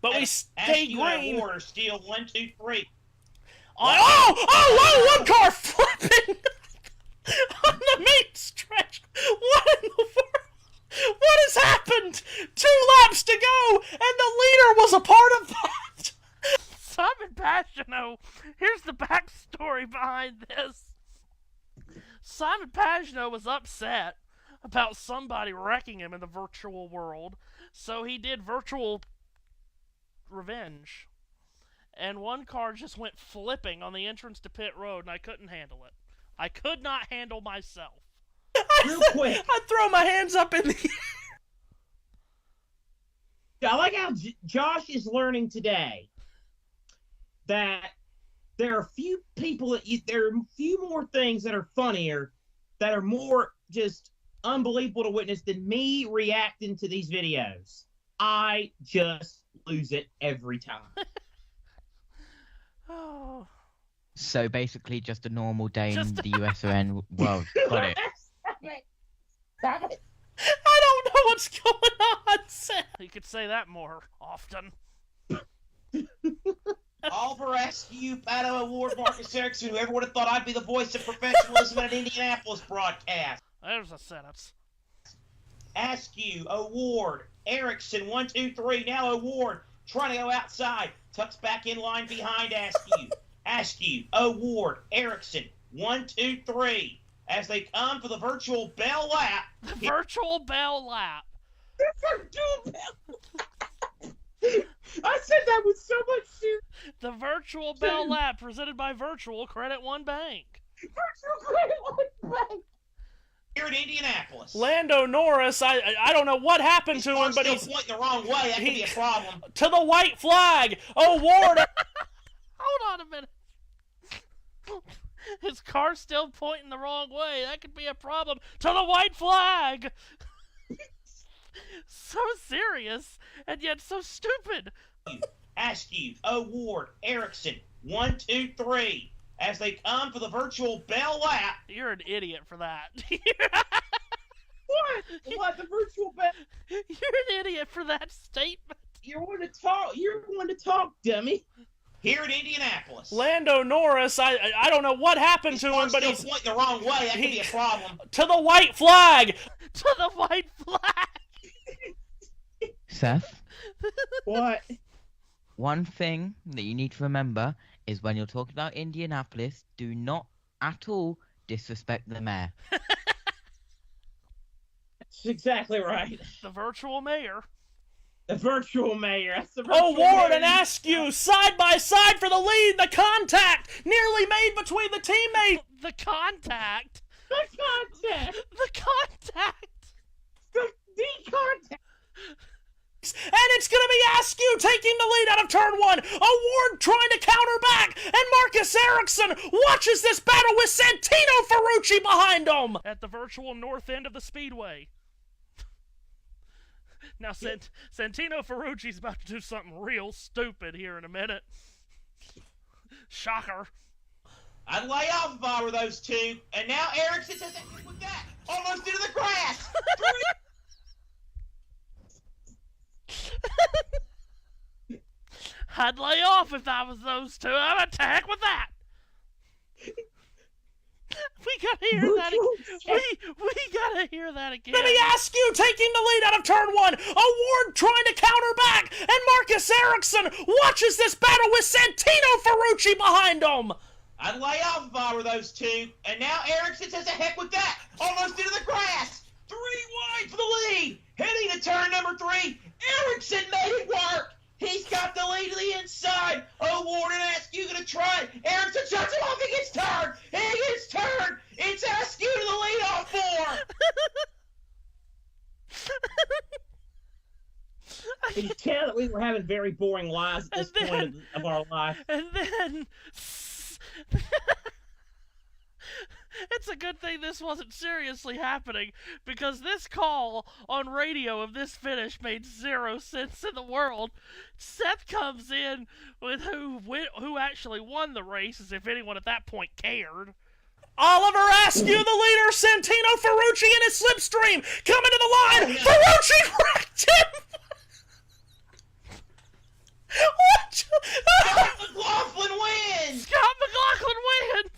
But we stay green. Water steal 1, 2, 3. Oh! One car flipping on the main stretch. What in the world? What has happened? 2 laps to go, and the leader was a part of that. Simon Pagenaud. Here's the backstory behind this. Simon Pagenaud was upset about somebody wrecking him in the virtual world, so he did virtual revenge. And one car just went flipping on the entrance to pit road, and I couldn't handle it. I could not handle myself. Real quick. I throw my hands up in the air. I like how Josh is learning today that there are few people there are few more things that are funnier, that are more just unbelievable to witness than me reacting to these videos. I just lose it every time. Oh. So basically, just a normal day in the USON world. Got it. Stop it. I don't know what's going on, Sam. You could say that more often. Oliver Askew, Pato Award, Marcus Ericsson, whoever would have thought I'd be the voice of professionalism at an Indianapolis broadcast. There's a sentence. Askew, Award, Ericsson, 1, 2, 3. Now Award trying to go outside. Tucks back in line behind Askew. Askew, Award, Ericsson, 1, 2, 3. As they come for the virtual bell lap. The virtual bell lap. The virtual bell lap. I said that with so much serious. The virtual bell lap presented by Virtual Credit One Bank. Virtual Credit One Bank. Here in Indianapolis. Lando Norris, I don't know what happened to him, but he's pointing the wrong way. That could be a problem. To the white flag. Award. Hold on a minute. His car's still pointing the wrong way. That could be a problem. To the white flag. So serious and yet so stupid. Askew, Award, Ericsson, 1, 2, 3. As they come for the virtual bell lap. You're an idiot for that. What? What? The virtual bell? You're an idiot for that statement. You're one to talk. You're one to talk, dummy. Here in Indianapolis. Lando Norris, I don't know what happened to him, but he's pointing the wrong way. That could be a problem. To the white flag. To the white flag. Seth? What? One thing that you need to remember is when you're talking about Indianapolis, do not at all disrespect the mayor. That's exactly right. The virtual mayor. The virtual mayor. That's the virtual Award mayor. and Askew side by side for the lead. The contact nearly made between the teammates. The contact. The contact. The contact. The contact. And it's going to be Askew taking the lead out of turn one. Award trying to counter back. And Marcus Ericsson watches this battle with Santino Ferrucci behind him. At the virtual north end of the Speedway. Now, Santino Ferrucci's about to do something real stupid here in a minute. Shocker. I'd lay off if I were those two. And now Erickson says that with that. Almost into the grass. I'd lay off if I was those two. I'm to heck with that. We gotta hear that. We gotta hear that again. Let me ask you, taking the lead out of turn one, Award trying to counter back, and Marcus Ericsson watches this battle with Santino Ferrucci behind him. I'd lay off if I were those two. And now Erickson says the heck with that. Almost into the grass. 3 wide for the lead. Heading to turn number 3. Erickson made it work. He's got the lead to the inside. Award and Askew gonna try. Erickson shuts him off. He gets turned. He gets turned. It's Askew to the lead off 4. You can tell that we were having very boring lives at this point of our life. And then... It's a good thing this wasn't seriously happening, because this call on radio of this finish made 0 sense in the world. Seth comes in with who actually won the race, as if anyone at that point cared. Oliver Askew, the leader, Santino Ferrucci in his slipstream, coming to the line. Ferrucci wrecked him. What? Scott McLaughlin wins. Scott McLaughlin wins.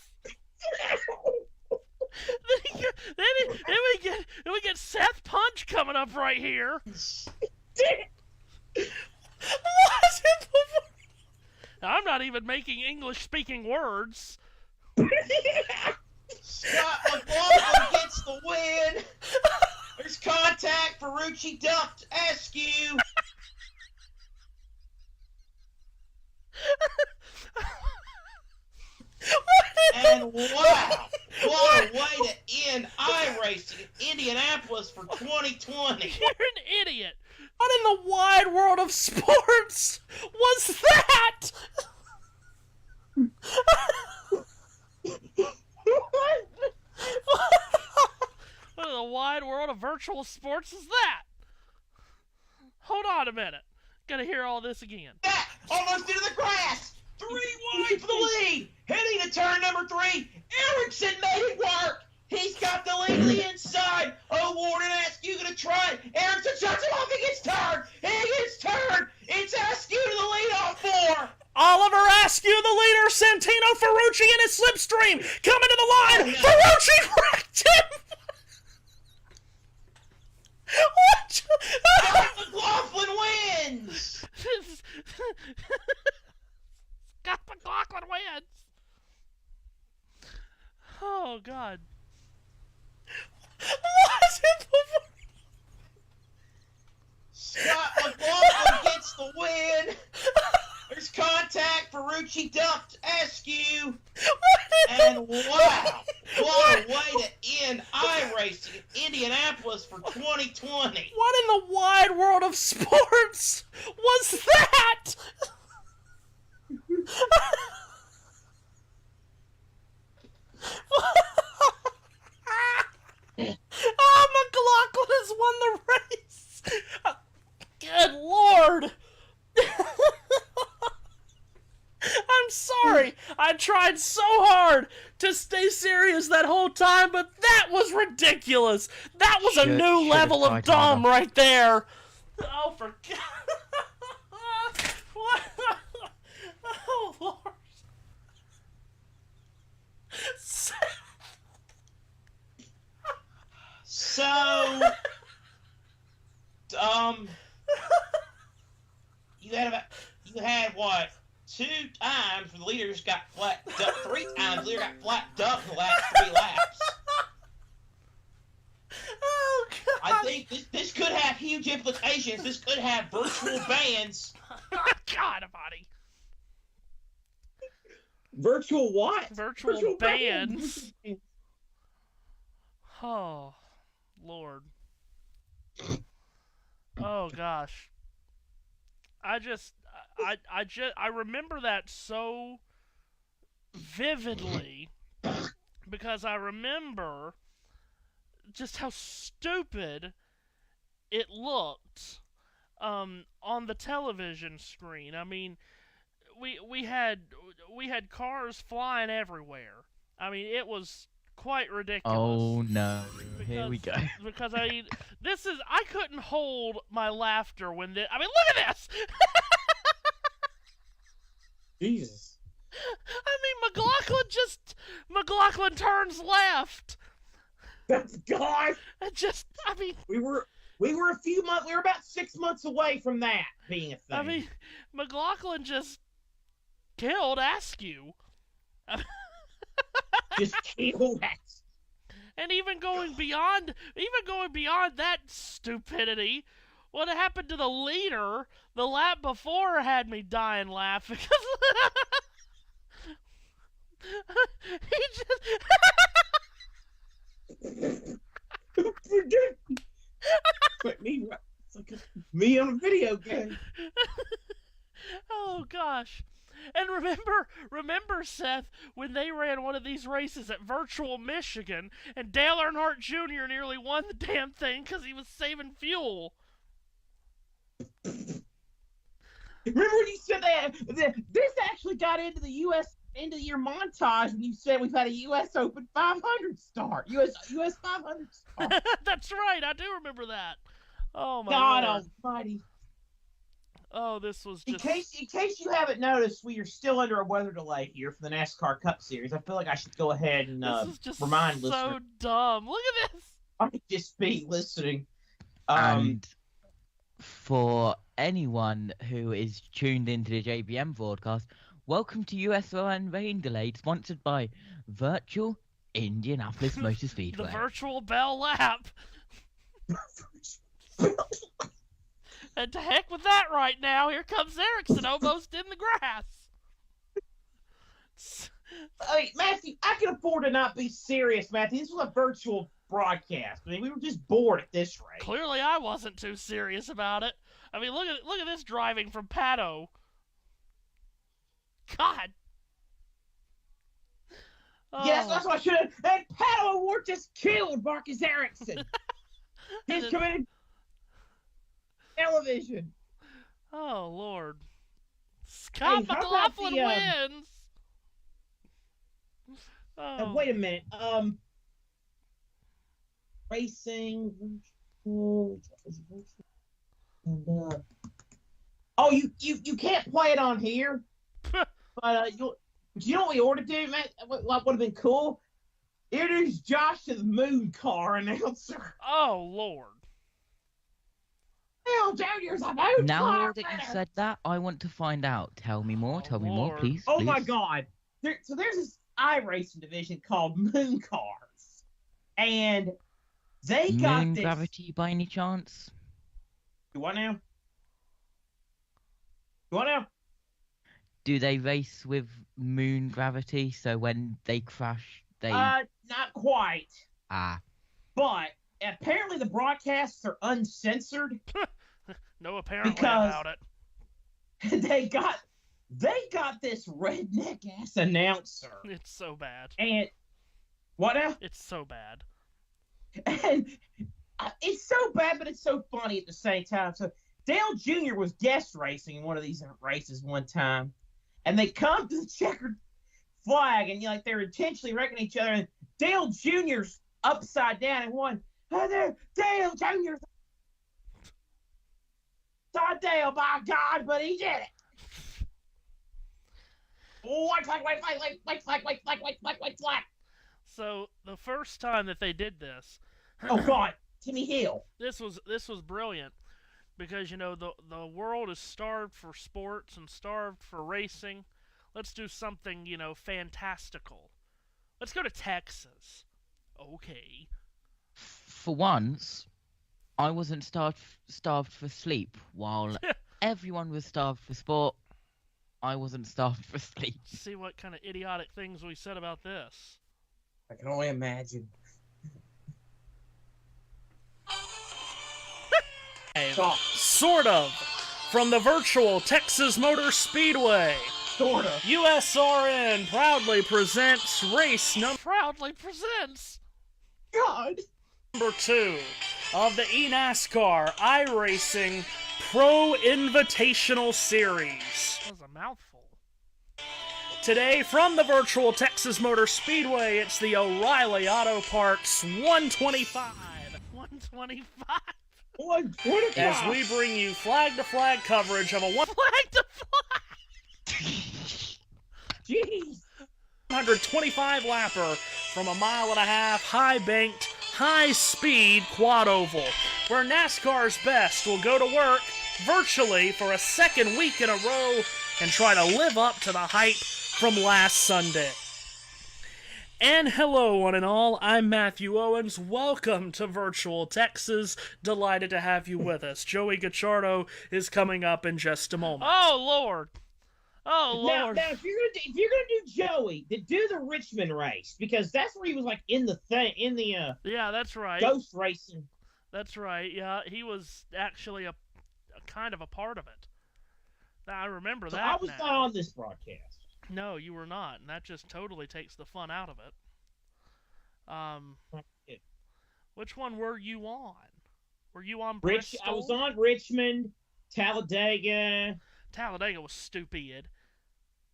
then we get Seth Punch coming up right here. I'm not even making English-speaking words. Scott McLaughlin gets the win. There's contact. Ferrucci dumped Askew. And wow, what a way to end iRacing in Indianapolis for 2020. You're an idiot. What in the wide world of sports was that? What in the wide world of virtual sports is that? Hold on a minute. Gotta hear all this again. That almost into the grass. 3 wide for the lead. Heading to turn number 3. Erickson made it work. He's got the lead to the inside. Award and Askew gonna try. Erickson shuts him off. He gets turned. He gets turned. It's Askew to the lead off 4. Oliver Askew, the leader, Santino Ferrucci in his slipstream, coming to the line. Ferrucci wrecked him. What? Scott McLaughlin wins. Scott McLaughlin wins. Oh, God. Scott McLaughlin gets the win. There's contact. Ferrucci dumped Askew. And wow, what a way to end iRacing in Indianapolis for 2020. What in the wide world of sports was that? McLaughlin has won the race. Good Lord. I'm sorry. I tried so hard to stay serious that whole time, but that was ridiculous. That was a new level of dumb right there. Oh, for God. What? Oh, Lord. So, you had what? 2 times where the leaders got flat dumped. 3 times the leader got flat dumped in the last 3 laps. Oh, God. I think this could have huge implications. This could have virtual bans. God, buddy. Virtual what? Virtual bans. Oh, Lord. Oh, gosh. I remember that so vividly because I remember just how stupid it looked on the television screen. I mean, we had cars flying everywhere. I mean, it was quite ridiculous. Oh no! Here we go. Because I mean, I couldn't hold my laughter when I mean, look at this. Jesus. I mean, McLaughlin turns left. God. I mean, we were a few months. We were about 6 months away from that being a thing. I mean, McLaughlin just killed Askew. Just killed Askew. And even going beyond that stupidity, what happened to the leader the lap before had me dying laughing. He just it's like me on a video game. Oh gosh. And remember, Seth, when they ran one of these races at Virtual Michigan, and Dale Earnhardt Jr. nearly won the damn thing because he was saving fuel. Remember when you said that this actually got into the U.S. end of the year montage when you said we've had a U.S. Open 500 start, U.S. 500 start. That's right, I do remember that. Oh my God Lord. Almighty! Oh, this was just... In case you haven't noticed, we are still under a weather delay here for the NASCAR Cup Series. I feel like I should go ahead and this is just remind so listeners. dumb. Look at this. I could just be listening. And for anyone who is tuned into the JBM broadcast, welcome to USON Rain Delayed, sponsored by Virtual Indianapolis Motor Speedway. The virtual Bell Lap. And to heck with that right now. Here comes Erickson almost in the grass. I mean, Matthew, I can afford to not be serious, Matthew. This was a virtual broadcast. I mean, we were just bored at this rate. Clearly, I wasn't too serious about it. I mean, look at this driving from Pato. God. Oh. Yes, that's what I should have. And Pato Award just killed Marcus Erickson. He's committed television. Oh, Lord. Scott Hey, McLaughlin wins. Oh. Wait a minute. Racing. And, oh, you can't play it on here. But you know what we ought to do, man? What would have been cool? Introduce Josh to the Moon Car announcer. Oh, Lord. Dale Jr.'s a Moon Now Car that you winner. said that, I want to find out. Tell me more. Tell me more, please. Oh please. my God! So there's this iRacing division called Moon Cars, and they got Moon this. gravity by any chance? You want now? You want now? Do they race with moon gravity? So when they crash, they Not quite. But apparently the broadcasts are uncensored. No apparently because about they it. got this redneck ass announcer. It's so bad. And what now? It's so bad. And it's so bad, but it's so funny at the same time. So Dale Jr. was guest racing in one of these races one time, and they come to the checkered flag, and they're intentionally wrecking each other. And Dale Jr.'s upside down and one. Oh, there, Dale Jr.'s upside down, by God, but he did it. White flag. So the first time that they did this, oh God, Timmy Hill. This was brilliant, because the world is starved for sports and starved for racing. Let's do something fantastical. Let's go to Texas. Okay. for once, I wasn't starved for sleep, while everyone was starved for sport. I wasn't starved for sleep. See what kind of idiotic things we said about this. I can only imagine. Sort of. From the virtual Texas Motor Speedway. Sort of. USRN proudly presents God. Number 2 of the eNASCAR iRacing Pro Invitational Series. That was a mouthful. Today, from the virtual Texas Motor Speedway, it's the O'Reilly Auto Parts 125. 125. 125. As we bring you flag-to-flag coverage of a flag-to-flag. Jeez. 125 lapper from a mile and a half, high-banked, high-speed quad oval, where NASCAR's best will go to work virtually for a second week in a row and try to live up to the hype from last Sunday. And hello, one and all. I'm Matthew Owens. Welcome to Virtual Texas. Delighted to have you with us. Joey Gacciardo is coming up in just a moment. Oh, Lord. Oh, Lord. Now if you're gonna do Joey, then do the Richmond race, because that's where he was like in the yeah, that's right. ghost racing. That's right. Yeah, he was actually a kind of a part of it. Now, I remember that. I was not on this broadcast. No, you were not, and that just totally takes the fun out of it. Which one were you on? Were you on Bristol? I was on Richmond, Talladega. Talladega was stupid.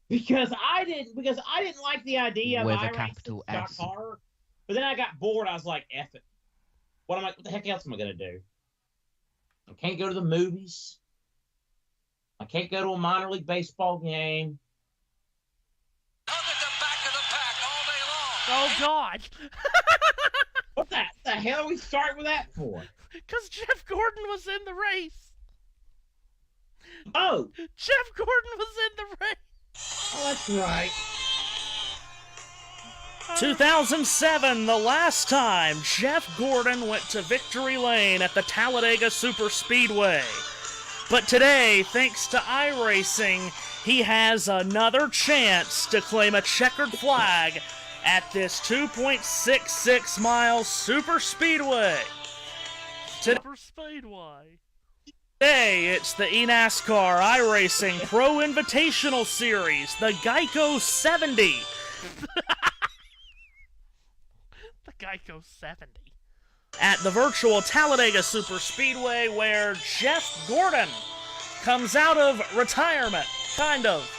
Because I didn't like the idea of with a iRacing capital stock S. car. But then I got bored. I was like, F it. What the heck else am I gonna do? I can't go to the movies. I can't go to a minor league baseball game. Oh, God. What the hell are we starting with that for? Because Jeff Gordon was in the race. Oh. Jeff Gordon was in the race. Oh, that's right. 2007, the last time Jeff Gordon went to victory lane at the Talladega Superspeedway. But today, thanks to iRacing, he has another chance to claim a checkered flag at this 2.66 mile Superspeedway. Today, it's the NASCAR iRacing Pro Invitational Series, the Geico 70. The Geico 70. At the virtual Talladega Superspeedway, where Jeff Gordon comes out of retirement, kind of,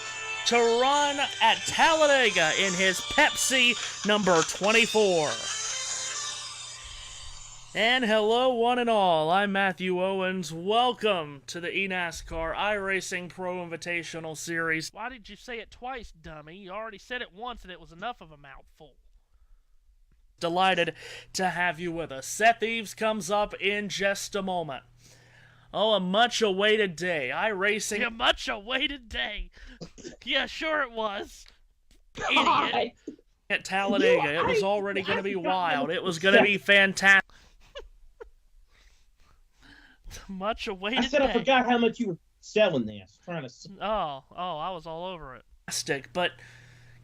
to run at Talladega in his Pepsi number 24. And hello, one and all. I'm Matthew Owens. Welcome to the eNASCAR iRacing Pro Invitational Series. Why did you say it twice, dummy? You already said it once and it was enough of a mouthful. Delighted to have you with us. Seth Eves comes up in just a moment. Oh, a much-awaited day. iRacing... A much-awaited day. Yeah, sure it was. Idiot. At Talladega, it was already going to be wild. It was going to be fantastic. Much-awaited day. I said I forgot how much you were selling this. Trying to... Oh, I was all over it. But...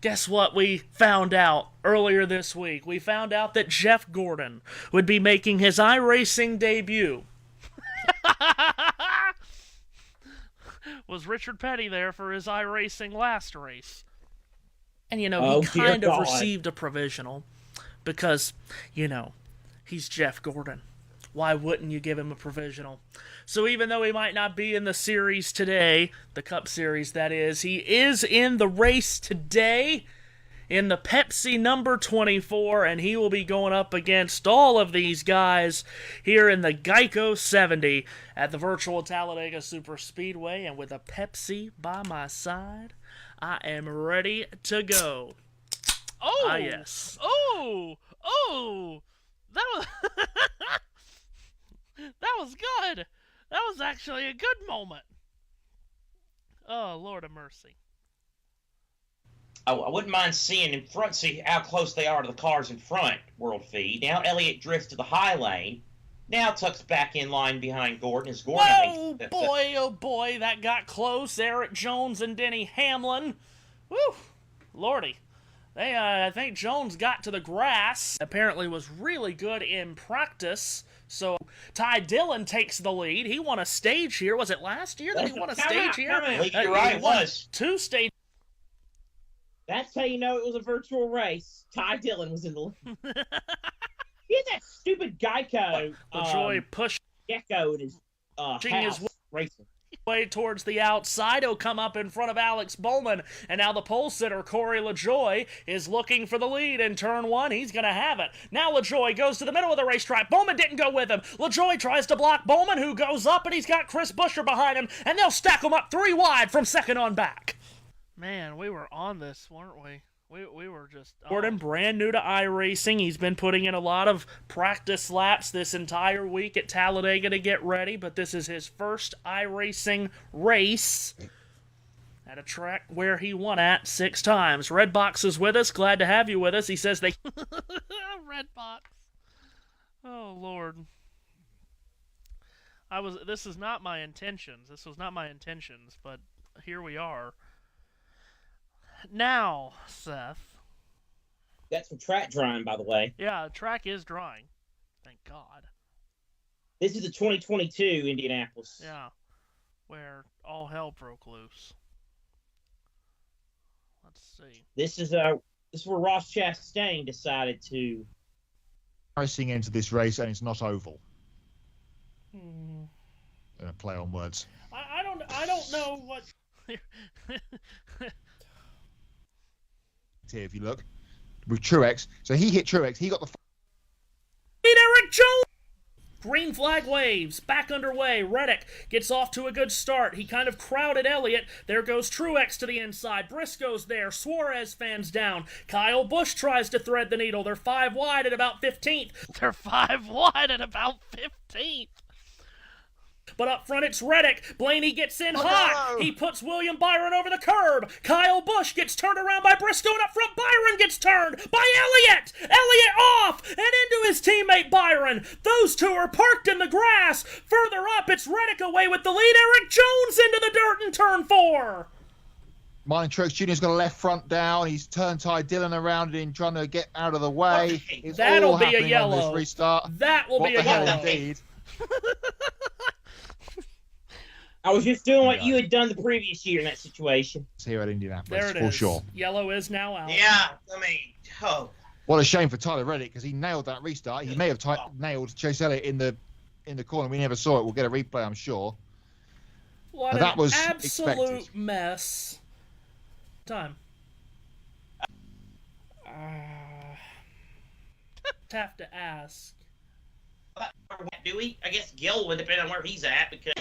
guess what we found out earlier this week? We found out that Jeff Gordon would be making his iRacing debut. Was Richard Petty there for his iRacing last race? And, he kind of received a provisional because, he's Jeff Gordon. Why wouldn't you give him a provisional? So even though he might not be in the series today, the Cup Series that is, he is in the race today in the Pepsi number 24, and he will be going up against all of these guys here in the Geico 70 at the virtual Talladega Superspeedway. And with a Pepsi by my side, I am ready to go. Oh! Ah, yes. Oh! That was... that was good. That was actually a good moment. Oh, Lord of mercy. Oh, I wouldn't mind seeing in front, see how close they are to the cars in front, World Feed. Now Elliott drifts to the high lane. Now tucks back in line behind Gordon. As Gordon Oh boy, that got close. Eric Jones and Denny Hamlin. Woo, Lordy. I think Jones got to the grass. Apparently was really good in practice. So Ty Dillon takes the lead. He won a stage here. Was it last year that he won a stage here? You're right, it was. 2 stages. That's how you know it was a virtual race. Ty Dillon was in the lead. He had that stupid Geico LaJoy push gecko in his house racing. way towards the outside. He'll come up in front of Alex Bowman, and now the pole sitter Corey LaJoy is looking for the lead in turn 1. He's gonna have it. Now LaJoy goes to the middle of the racetrack. Bowman didn't go with him. LaJoy tries to block Bowman, who goes up, and he's got Chris Buescher behind him, and they'll stack him up 3 wide from second on back. Man, we were on this, weren't we? We were just... Gordon, brand new to iRacing. He's been putting in a lot of practice laps this entire week at Talladega to get ready, but this is his first iRacing race at a track where he won at 6 times. Redbox is with us. Glad to have you with us. He says they... Redbox. Oh, Lord. This is not my intentions. This was not my intentions, but here we are. Now, Seth. That's some track drying, by the way. Yeah, track is drying. Thank God. This is the 2022 Indianapolis. Yeah, where all hell broke loose. Let's see. This is where Ross Chastain decided to racing into this race, and it's not oval. Hmm. Play on words. I don't know what. Here, if you look, with Truex, so he hit Truex. He got the. Eric Jones. Green flag waves, back underway. Reddick gets off to a good start. He kind of crowded Elliott. There goes Truex to the inside. Briscoe's there. Suarez fans down. Kyle Busch tries to thread the needle. They're 5 wide at about 15th. They're 5 wide at about 15th. But up front, it's Reddick. Blaney gets in hot. No. He puts William Byron over the curb. Kyle Busch gets turned around by Briscoe, and up front, Byron gets turned by Elliott. Elliott off and into his teammate Byron. Those two are parked in the grass. Further up, it's Reddick away with the lead. Eric Jones into the dirt in turn 4. Martin Truex Jr.'s got a left front down. He's turned Ty Dillon around in trying to get out of the way. It's That'll all be a happening yellow. on this restart. That will be a hell yellow. Indeed. I was just doing what you had done the previous year in that situation. It's here at Indianapolis, There it for is. sure. Yellow is now out. Yeah, I mean, oh. What a shame for Tyler Reddick, because he nailed that restart. He may have nailed Chase Elliott in the corner. We never saw it. We'll get a replay, I'm sure. What But that was absolute expected. mess. Time. Have to ask. Do we? I guess Gil would depend on where he's at because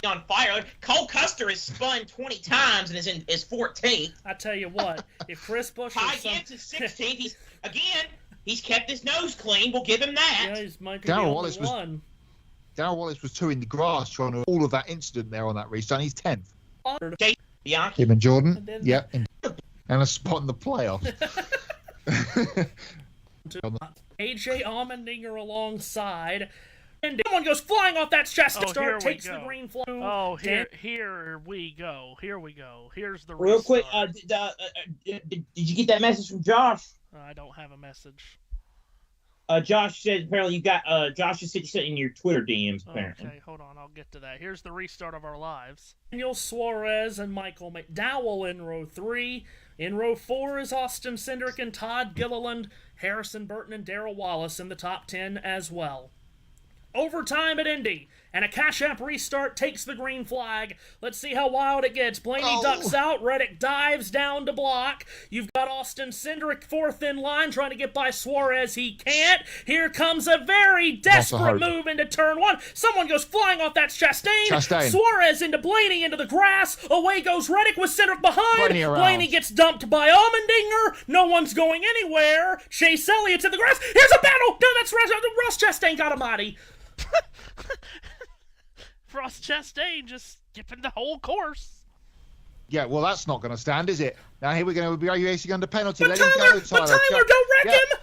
on fire. Cole Custer has spun 20 times and is in his 14th. I tell you what, if Chris Buescher Ty Gibbs is 16th. He's kept his nose clean. We'll give him that. Yeah, he's might be the only one. Darrell Wallace was 2 in the grass trying to all of that incident there on that restart. He's 10th. Bianchi. Him and Jordan. Yeah. And a spot in the playoffs. AJ Allmendinger alongside. And someone goes flying off that chest Oh, start, takes go. the green flag. Oh, here we go. Here we go. Here's the Real quick, restart. did you get that message from Josh? I don't have a message. Josh said apparently you got Josh just said you sent in your Twitter DMs apparently. Okay, hold on. I'll get to that. Here's the restart of our lives. Daniel Suarez and Michael McDowell in row 3. In row 4 is Austin Cindric and Todd Gilliland, Harrison Burton and Darrell Wallace in the top 10 as well. Overtime at Indy, and a Cash App restart takes the green flag. Let's see how wild it gets. Blaney ducks out. Reddick dives down to block. You've got Austin Cindric 4th in line trying to get by Suarez. He can't. Here comes a very desperate move into turn 1. Someone goes flying off. That's Chastain. Suarez into Blaney into the grass. Away goes Reddick with Cindric behind. Blaney gets dumped by Allmendinger. No one's going anywhere. Chase Elliott's in the grass. Here's a battle. No, that's Ross Chastain got a body. Ross Chastain just skipping the whole course. Yeah, well, that's not going to stand, is it? Now, here we're going to be racing under penalty. But let him go, Tyler. Don't wreck him!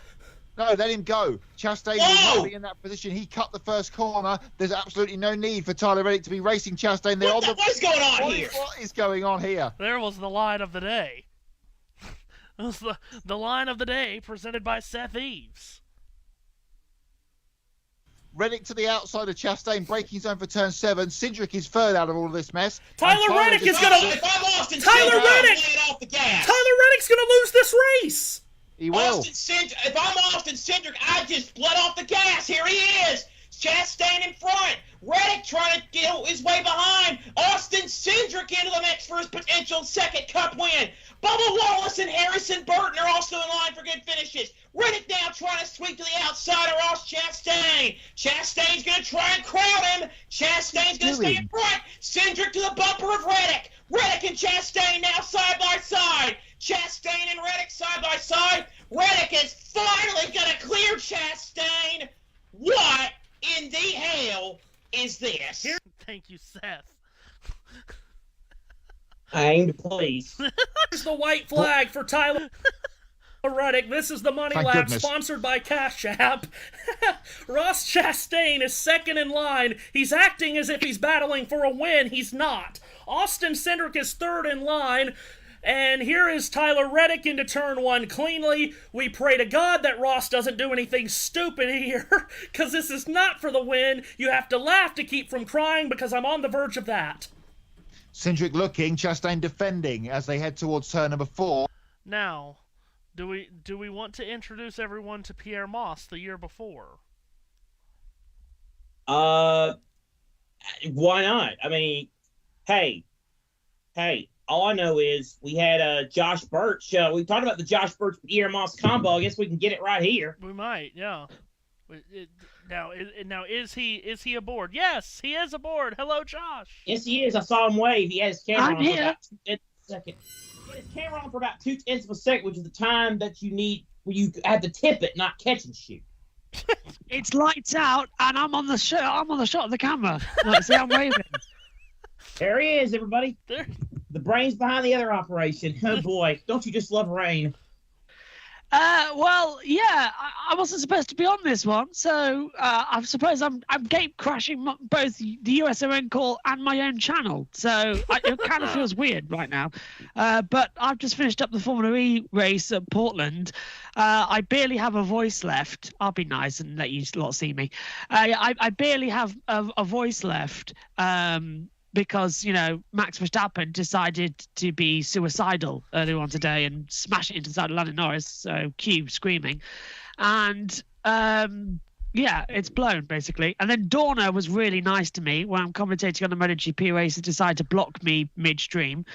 No, let him go. Chastain will not be in that position. He cut the first corner. There's absolutely no need for Tyler Reddick to be racing Chastain. What is going on here? What is going on here? There was the line of the day. It was the line of the day presented by Seth Eves. Reddick to the outside of Chastain, braking zone for turn 7. Cindric is third out of all of this mess. Tyler Reddick is going to... Tyler Reddick's going to lose this race. He will. If I'm Austin Cindric, I just let off the gas. Here he is. Chastain in front. Reddick trying to get his way behind. Austin Cindric into the mix for his potential second Cup win. Bubba Wallace and Harrison Burton are also in line for good finishes. Reddick now trying to sweep to the outside of Ross Chastain. Chastain's going to try and crowd him. Chastain's going to stay in front. Cindric to the bumper of Reddick. Reddick and Chastain now side by side. Chastain and Reddick side by side. Reddick is finally going to clear Chastain. What in the hell is this? Thank you, Seth. I aim to please. Here's the white flag for Tyler Reddick. This is the Money Thank Lap, goodness. sponsored by Cash App. Ross Chastain is second in line. He's acting as if he's battling for a win. He's not. Austin Cindric is third in line. And here is Tyler Reddick into turn one cleanly. We pray to God that Ross doesn't do anything stupid here, because this is not for the win. You have to laugh to keep from crying, because I'm on the verge of that. Cindric looking, Chastain defending as they head towards turn number 4. Now, do we want to introduce everyone to Pierre Moss the year before? Why not? I mean, hey, all I know is we had Josh Birch. We talked about the Josh Birch Pierre Moss combo. I guess we can get it right here. We might, yeah. Now is he aboard? Yes, he is aboard. Hello, Josh. Yes, he is. I saw him wave. He had his camera I'm on here. for about 2 seconds. He had his camera on for about 2/10 of a second, which is the time that you need where you have to tip it, not catch and shoot. It's lights out, and I'm on the shot. I'm on the shot of the camera. Like, see, I'm waving. There he is, everybody. There. The brains behind the other operation. Oh boy, don't you just love rain? Well, yeah, I wasn't supposed to be on this one, so I suppose I'm gate crashing both the USON call and my own channel. So it kind of feels weird right now. But I've just finished up the Formula E race at Portland. I barely have a voice left. I'll be nice and let you lot see me. I barely have a voice left. Because, you know, Max Verstappen decided to be suicidal earlier on today and smash it into the side of Lando Norris, so cue screaming. And, yeah, it's blown, basically. And then Dorna was really nice to me when I'm commentating on the MotoGP race and decided to block me midstream,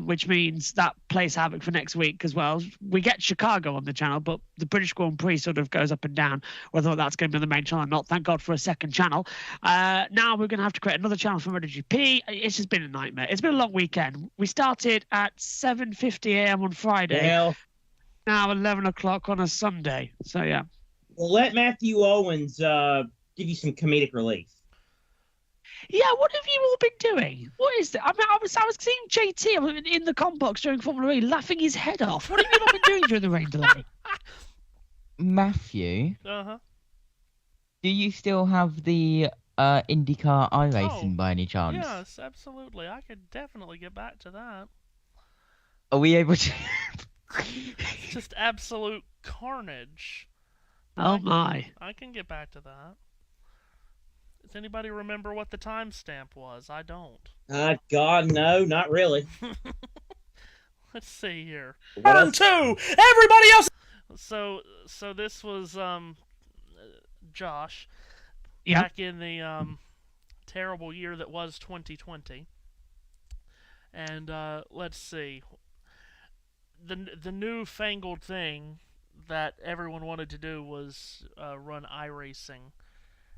which means that plays havoc for next week as well. We get Chicago on the channel, but the British Grand Prix sort of goes up and down, whether that's going to be on the main channel or not. Thank God for a second channel. Now we're going to have to create another channel for MotoGP. It's just been a nightmare. It's been a long weekend. We started at 7:50 a.m. on Friday. Well, now 11 o'clock on a Sunday. So, yeah. Well, let Matthew Owens give you some comedic relief. Yeah, what have you all been doing? What is it? I mean, I was seeing JT in the com box during Formula E laughing his head off. What have you not been doing during the rain delay? Matthew, Uh-huh. do you still have the IndyCar iRacing by any chance? Yes, absolutely. I could definitely get back to that. Are we able to? It's just absolute carnage. Oh my! I can get back to that. Does anybody remember what the timestamp was? I don't. God, no, not really. Let's see here. What Turn else? 2! Everybody else! So this was, Josh. Yep. Back in the, terrible year that was 2020. And, let's see. The newfangled thing that everyone wanted to do was, run iRacing.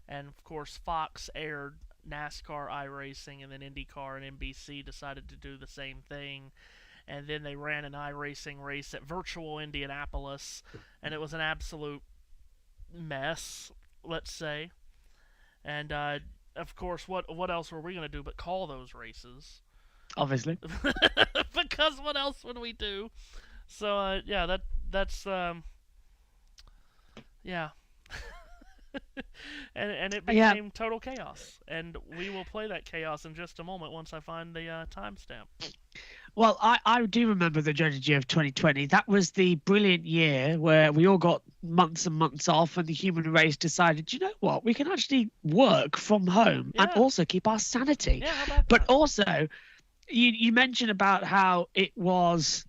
And, of course, Fox aired NASCAR iRacing, and then IndyCar and NBC decided to do the same thing. And then they ran an iRacing race at virtual Indianapolis, and it was an absolute mess, let's say. And, of course, what else were we going to do but call those races? Obviously. Because what else would we do? So, yeah, that's yeah. and it became total chaos. And we will play that chaos in just a moment once I find the timestamp. Well, I do remember the Judge of 2020. That was the brilliant year where we all got months and months off, and the human race decided, you know what, we can actually work from home and also keep our sanity. Yeah, how about but also, you mentioned about how it was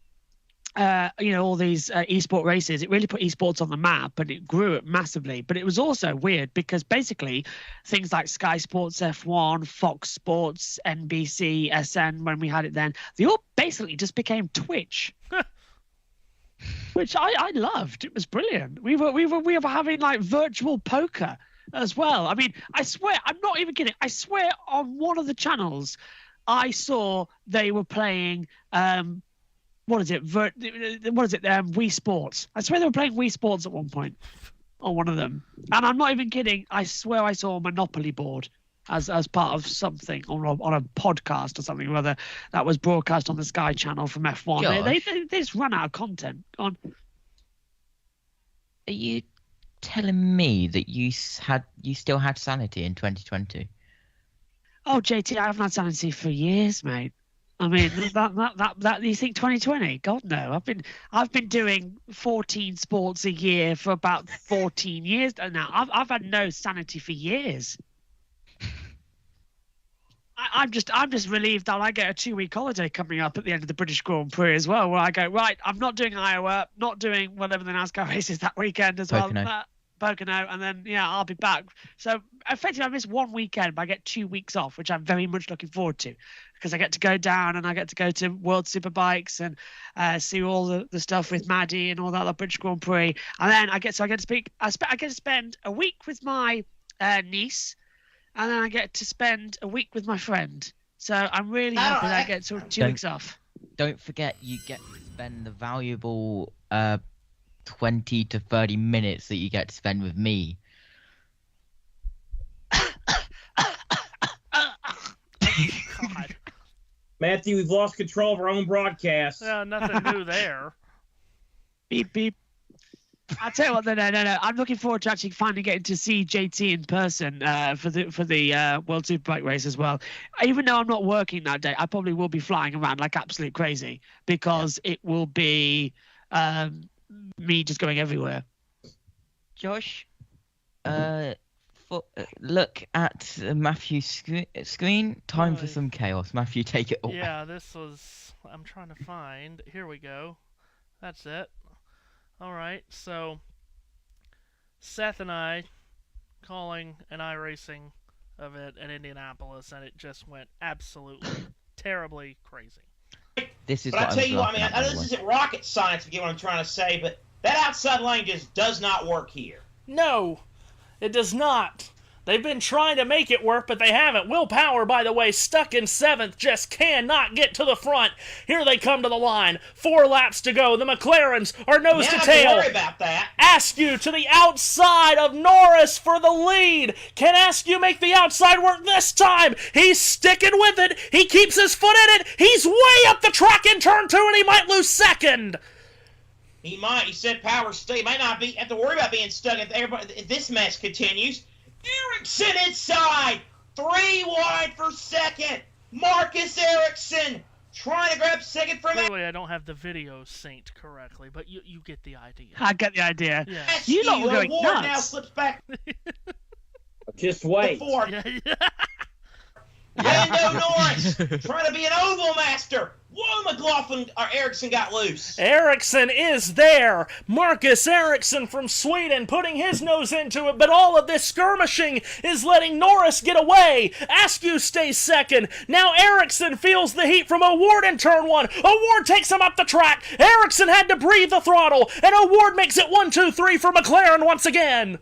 all these esport races, it really put esports on the map and it grew it massively. But it was also weird because basically things like Sky Sports F1, Fox Sports, NBC, SN, when we had it then, they all basically just became Twitch. Which I loved. It was brilliant. We were having like virtual poker as well. I mean, I swear, I'm not even kidding. I swear on one of the channels I saw they were playing Wii Sports. I swear they were playing Wii Sports at one point on one of them. And I'm not even kidding. I swear I saw a Monopoly board as part of something on a podcast or something, whether that was broadcast on the Sky Channel from F1. They just run out of content. Go on. Are you telling me that you still had sanity in 2020? Oh, JT, I haven't had sanity for years, mate. I mean, that you think 2020? God no. I've been doing 14 sports a year for about 14 years now. I've had no sanity for years. I'm just relieved that I get a 2-week holiday coming up at the end of the British Grand Prix as well, where I go, right, I'm not doing Iowa, not doing whatever the NASCAR race is that weekend as Pocono. well. Pocono, and then I'll be back. So effectively I miss one weekend, but I get 2 weeks off, which I'm very much looking forward to, because I get to go down and I get to go to World Superbikes and see all the stuff with Maddie and all that, the British Grand Prix, and then I get to spend a week with my niece, and then I get to spend a week with my friend. So I'm really happy that I get 2 weeks off. Don't forget, you get to spend the valuable 20 to 30 minutes that you get to spend with me. God. Matthew, we've lost control of our own broadcast. Yeah, nothing new there. Beep, beep. I'll tell you what, no. I'm looking forward to actually finally getting to see JT in person for the World Superbike race as well. Even though I'm not working that day, I probably will be flying around like absolute crazy, because it will be me just going everywhere. Josh, look at Matthew's screen. Time for some chaos. Matthew, take it away. Yeah, this was... I'm trying to find... Here we go. That's it. Alright, so... Seth and I calling an iRacing event in Indianapolis, and it just went absolutely terribly crazy. This is But I tell you what, I mean, I know this isn't rocket science, if you get what I'm trying to say, but that outside lane just does not work here. No, it does not. They've been trying to make it work, but they haven't. Will Power, by the way, stuck in 7th, just cannot get to the front. Here they come to the line. 4 laps to go. The McLarens are nose to tail. Don't worry about that. Askew to the outside of Norris for the lead. Can Askew make the outside work this time? He's sticking with it. He keeps his foot in it. He's way up the track in turn 2, and he might lose 2nd. He might. He said Power stay. Might not have to worry about being stuck if this mess continues. Ericsson inside. 3 wide for 2nd. Marcus Ericsson trying to grab 2nd from that. Clearly, I don't have the video synced correctly, but you get the idea. I get the idea. Yeah. You lot were going Ward nuts. now slips back. Just wait. Lando Norris trying to be an oval master. Whoa, McLaughlin or Ericsson got loose. Ericsson is there. Marcus Ericsson from Sweden putting his nose into it, but all of this skirmishing is letting Norris get away. Askew stays 2nd. Now Ericsson feels the heat from O'Ward in turn 1. O'Ward takes him up the track. Ericsson had to breathe the throttle, and O'Ward makes it 1-2-3 for McLaren once again.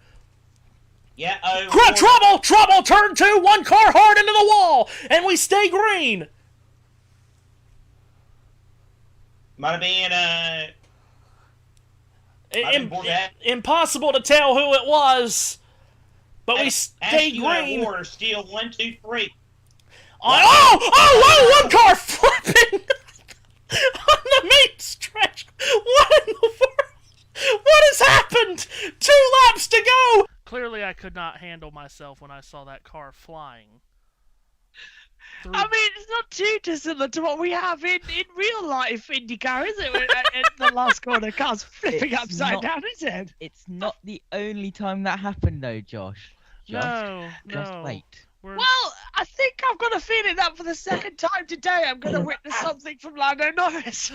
Yeah, Trouble, turn 2, 1 car hard into the wall, and we stay green. Might have been, impossible to tell who it was, but we stay Askew green. and Ward are still 1, 2, 3. Oh, 1 car flipping on the main stretch. What in the world? What has happened? 2 laps to go. Clearly, I could not handle myself when I saw that car flying. I mean, it's not too dissimilar to what we have in real life IndyCar, is it? In the last corner, cars flipping upside down, is it? It's not the only time that happened, though, Josh. No. Just wait. Well, I think I've got a feeling that for the 2nd time today, I'm going to witness something from Lando Norris.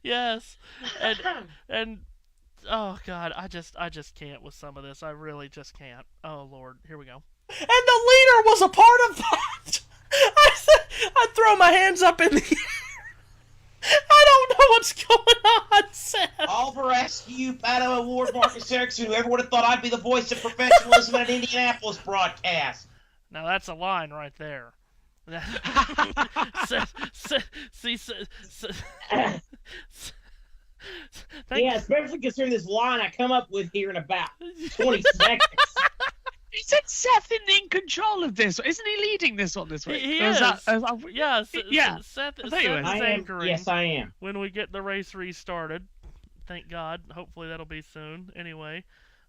Yes. And oh god, I just can't with some of this. I really just can't. Oh Lord, here we go. And the leader was a part of that. I'd throw my hands up in the air. I don't know what's going on, Seth. Oliver Askew, Pato Award, Marcus Erickson, whoever would have thought I'd be the voice of professionalism at an Indianapolis broadcast. Now that's a line right there. Yeah, especially considering this line I come up with here in about 20 seconds. Isn't Seth in control of this? Isn't he leading this one this week? He Or is. yeah. Seth is I anchoring. Yes, I am. When we get the race restarted. Thank God. Hopefully that'll be soon. Anyway.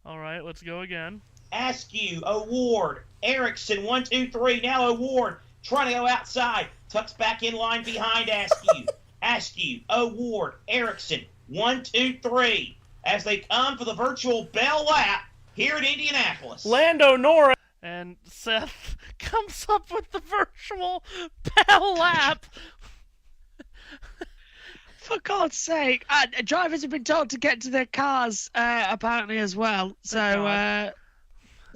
All right, let's go again. Askew, Award, Erickson, 1, 2, 3. Now Award trying to go outside. Tucks back in line behind Askew. Askew, Award, Erickson, 1, 2, 3. As they come for the virtual bell lap here at Indianapolis. Lando Norris and Seth comes up with the virtual bell lap. For God's sake, drivers have been told to get to their cars apparently as well. So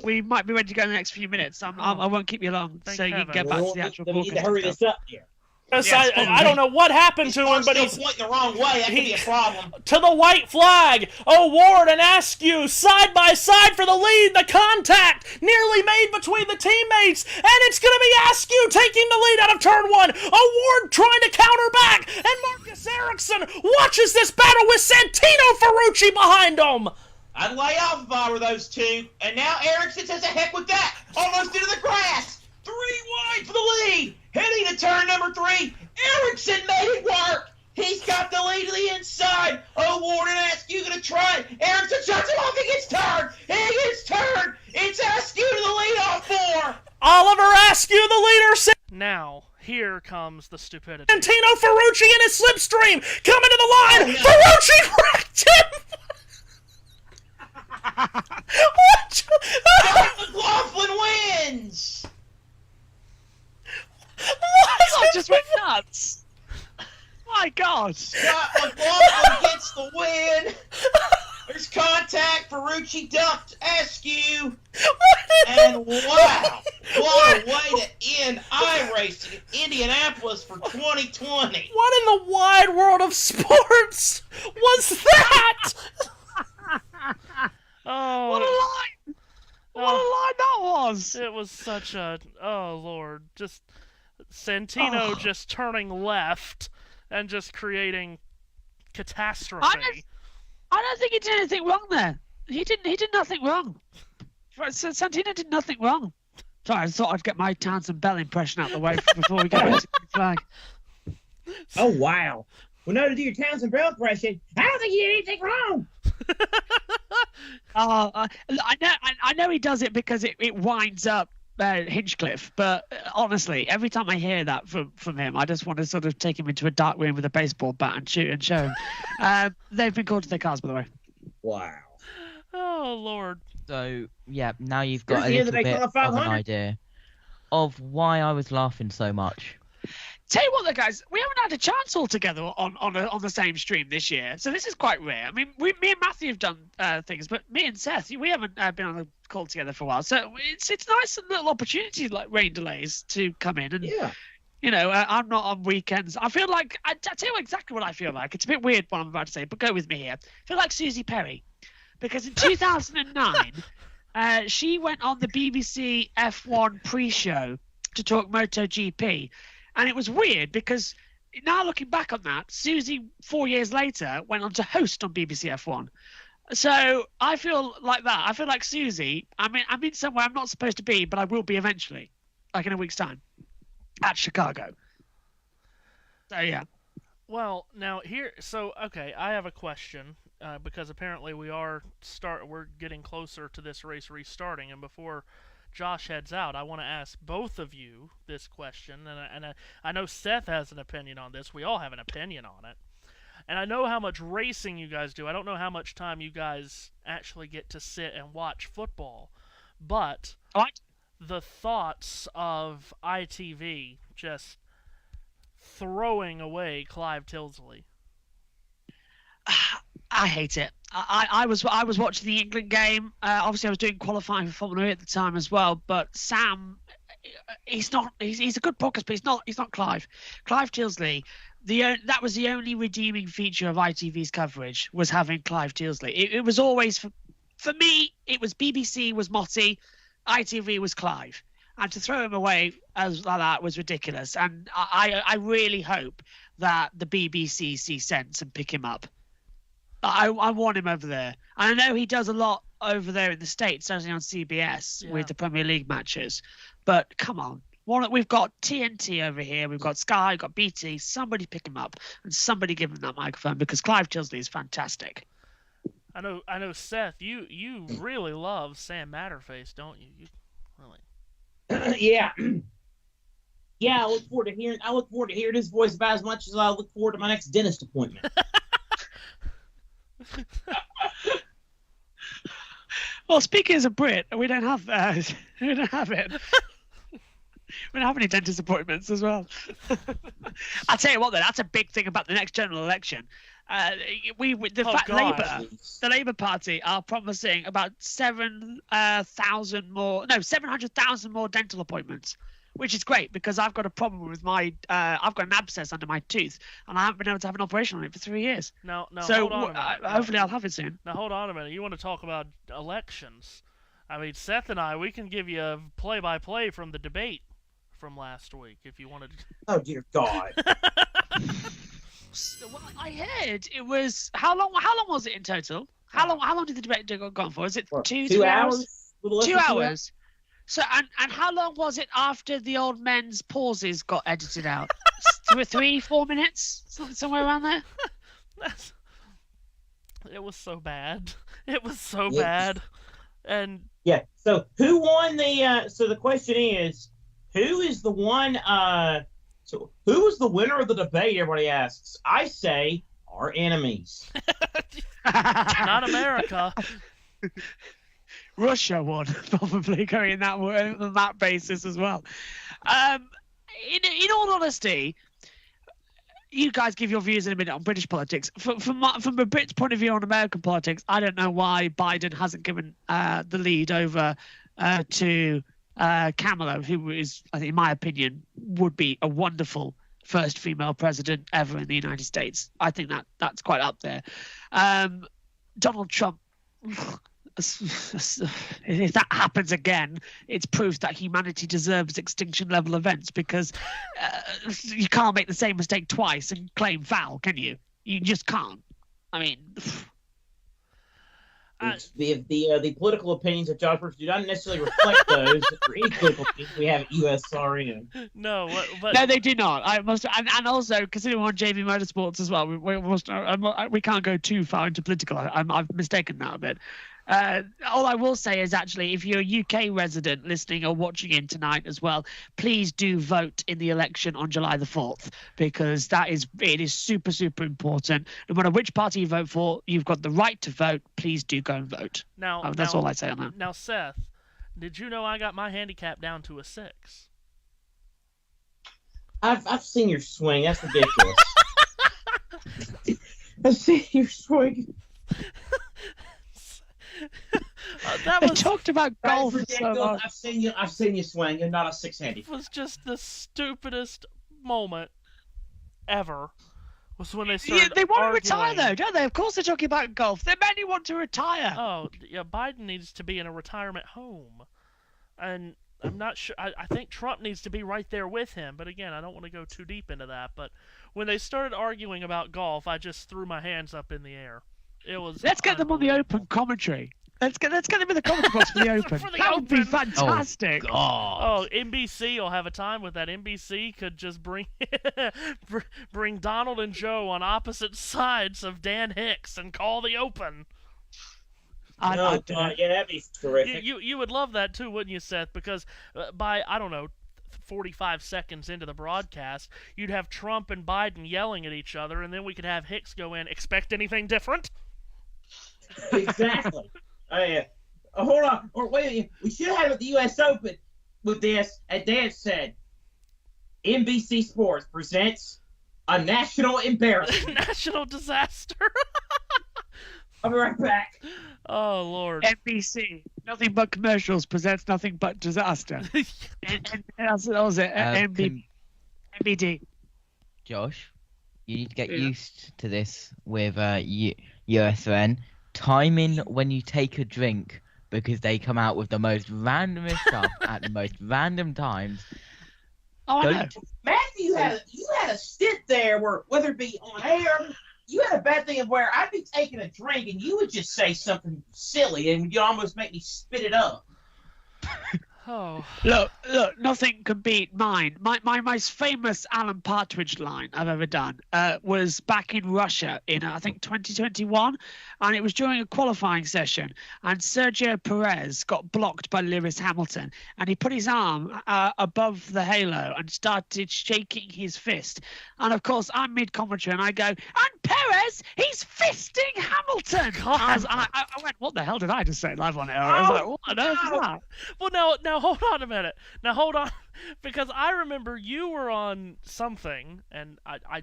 we might be ready to go in the next few minutes. I won't keep you long, so you can get back to the actual We need to broadcast hurry stuff. this up here. Yes, I don't know what happened to him, but he's pointing the wrong way. That could be a problem. To the white flag. Ward and Askew side by side for the lead. The contact nearly made between the teammates, and it's going to be Askew taking the lead out of turn 1. Ward trying to counter back, and Marcus Erickson watches this battle with Santino Ferrucci behind him. I'd lay off if I were those two. And now Erickson says, "The heck with that." Almost into the grass. 3 wide for the lead. Heading to turn number 3. Erickson made it work. He's got the lead to the inside. Ward and Askew going to try it. Erickson shuts him off. He gets turned. He gets turned. It's Askew to the lead off 4. Oliver Askew, the leader. Now, here comes the stupidity. Santino Ferrucci in his slipstream. Coming to the line. Ferrucci wrecked him. What? McLaughlin wins. I just went nuts. My God. Scott McLaughlin gets the win. There's contact. Ferrucci dumped Askew. And wow, what a way to end iRacing in Indianapolis for 2020. What in the wide world of sports was that? Oh, What a line! What a line that was! It was such a... Oh, Lord. Just Santino just turning left and just creating catastrophe. I don't think he did anything wrong there. He did nothing wrong. Santino did nothing wrong. Sorry, I thought I'd get my Townsend Bell impression out of the way before we get to the flag. Oh, wow. Well, no, to do your Townsend Bell impression, I don't think you did anything wrong. I know he does it because it winds up Hinchcliffe, but honestly, every time I hear that from him, I just want to sort of take him into a dark room with a baseball bat and shoot and show him. They've been called to their cars, by the way. Wow. Oh, Lord. So, yeah, now you've got a little bit of an idea of why I was laughing so much. Tell you what, though, guys, we haven't had a chance all together on the same stream this year, so this is quite rare. I mean, me and Matthew have done things, but me and Seth, we haven't been on a call together for a while, so it's nice and little opportunity like rain delays to come in and you know, I'm not on weekends. I feel like I tell you exactly what I feel like. It's a bit weird what I'm about to say, but go with me here. I feel like Susie Perry, because in 2009, she went on the BBC F1 pre-show to talk MotoGP. And it was weird because now looking back on that, Susie 4 years later went on to host on BBC F1. So I feel like that. I feel like Susie, I'm in somewhere I'm not supposed to be, but I will be eventually, like in a week's time, at Chicago. So yeah. Well, now okay, I have a question because apparently we're getting closer to this race restarting, and before Josh heads out, I want to ask both of you this question, and I know Seth has an opinion on this. We all have an opinion on it. And I know how much racing you guys do. I don't know how much time you guys actually get to sit and watch football. But the thoughts of ITV just throwing away Clive Tilsley. I hate it. I was watching the England game. Obviously, I was doing qualifying for Formula E at the time as well. But Sam, he's a good podcast, but he's not Clive. Clive Tilsley. That was the only redeeming feature of ITV's coverage, was having Clive Tilsley. It was always for me. It was BBC was Motti, ITV was Clive, and to throw him away as like that was ridiculous. And I really hope that the BBC see sense and pick him up. I want him over there. And I know he does a lot over there in the States, doesn't he, on CBS with the Premier League matches. But come on. We've got TNT over here. We've got Sky. We've got BT. Somebody pick him up and somebody give him that microphone, because Clive Tilsley is fantastic. I know, Seth, you really love Sam Matterface, don't you? You really. Yeah. Yeah, I look forward to hearing his voice about as much as I look forward to my next dentist appointment. Well, speaking as a Brit, we don't have that. We don't have it. We don't have any dentist appointments as well. I'll tell you what, though, that's a big thing about the next general election. The Labour Party are promising about 700,000 more dental appointments, which is great, because I've got a problem with I've got an abscess under my tooth, and I haven't been able to have an operation on it for 3 years. No, so hold on a minute. Hopefully I'll have it soon. Now, hold on a minute. You want to talk about elections? I mean, Seth and I, we can give you a play-by-play from the debate from last week, if you wanted to. Oh, dear God. Well, I heard it was... How long was it in total? How long did the debate go on for? Is it 2 hours? 2 hours. So, and how long was it after the old men's pauses got edited out? 3-4 minutes? Somewhere around there? It was so bad. It was so bad. And yeah. So who won the? So the question is, who is the one? So who was the winner of the debate? Everybody asks. I say our enemies. Not America. Russia won, probably going on that basis as well. In all honesty, you guys give your views in a minute on British politics. From a Brit's point of view on American politics, I don't know why Biden hasn't given the lead over to Kamala, who is, I think, in my opinion, would be a wonderful first female president ever in the United States. I think that's quite up there. Donald Trump. If that happens again, it's proof that humanity deserves extinction level events, because you can't make the same mistake twice and claim foul, can you? You just can't. I mean, the political opinions of Josh Brooks do not necessarily reflect those for any political opinions we have at USRN. No, no, they do not. I must, and also considering we're on JBMotorsports as well, we can't go too far into political. I've mistaken that a bit. All I will say is, actually, if you're a UK resident listening or watching in tonight as well, please do vote in the election on July the 4th, because it is super, super important. No matter which party you vote for, you've got the right to vote. Please do go and vote. That's all I say on that. Now, Seth, did you know I got my handicap down to a 6? I've seen your swing. That's ridiculous. I've seen your swing. They talked about golf so much. I've seen you swing. You're not a 6-handed. It was just the stupidest moment ever. Was when they started they want arguing. to retire, though, don't they? Of course they're talking about golf. They mainly want to retire. Oh, yeah, Biden needs to be in a retirement home. And I'm not sure. I think Trump needs to be right there with him. But again, I don't want to go too deep into that. But when they started arguing about golf, I just threw my hands up in the air. It was. Let's get them on the Open commentary. Let's get them in the commentary box for the Open. That would be fantastic. Oh, NBC will have a time with that. NBC could just bring Donald and Joe on opposite sides of Dan Hicks and call the Open. Yeah, that'd be terrific. You would love that too, wouldn't you, Seth? Because by, I don't know, 45 seconds into the broadcast, you'd have Trump and Biden yelling at each other, and then we could have Hicks go in, expect anything different? Exactly. Hold on. Or wait, we should have it at the U.S. Open with this. As Dan said, NBC Sports presents a national embarrassment. National disaster. I'll be right back. Oh, Lord. NBC, nothing but commercials presents nothing but disaster. and that was it. NBD. Josh, you need to get used to this with USN. Timing when you take a drink, because they come out with the most randomest stuff at the most random times. Oh, I know. Matthew, you had a stint there where, whether it be on air, you had a bad thing of where I'd be taking a drink and you would just say something silly and you almost make me spit it up. Oh. Look, nothing could beat mine. My most famous Alan Partridge line I've ever done was back in Russia in, I think, 2021. And it was during a qualifying session. And Sergio Perez got blocked by Lewis Hamilton. And he put his arm above the halo and started shaking his fist. And, of course, I'm mid-commentary and I go, and Perez, he's fisting Hamilton. I went, what the hell did I just say live on air? I was like, what on earth is that? Well, now hold on a minute. Now hold on, because I remember you were on something, and I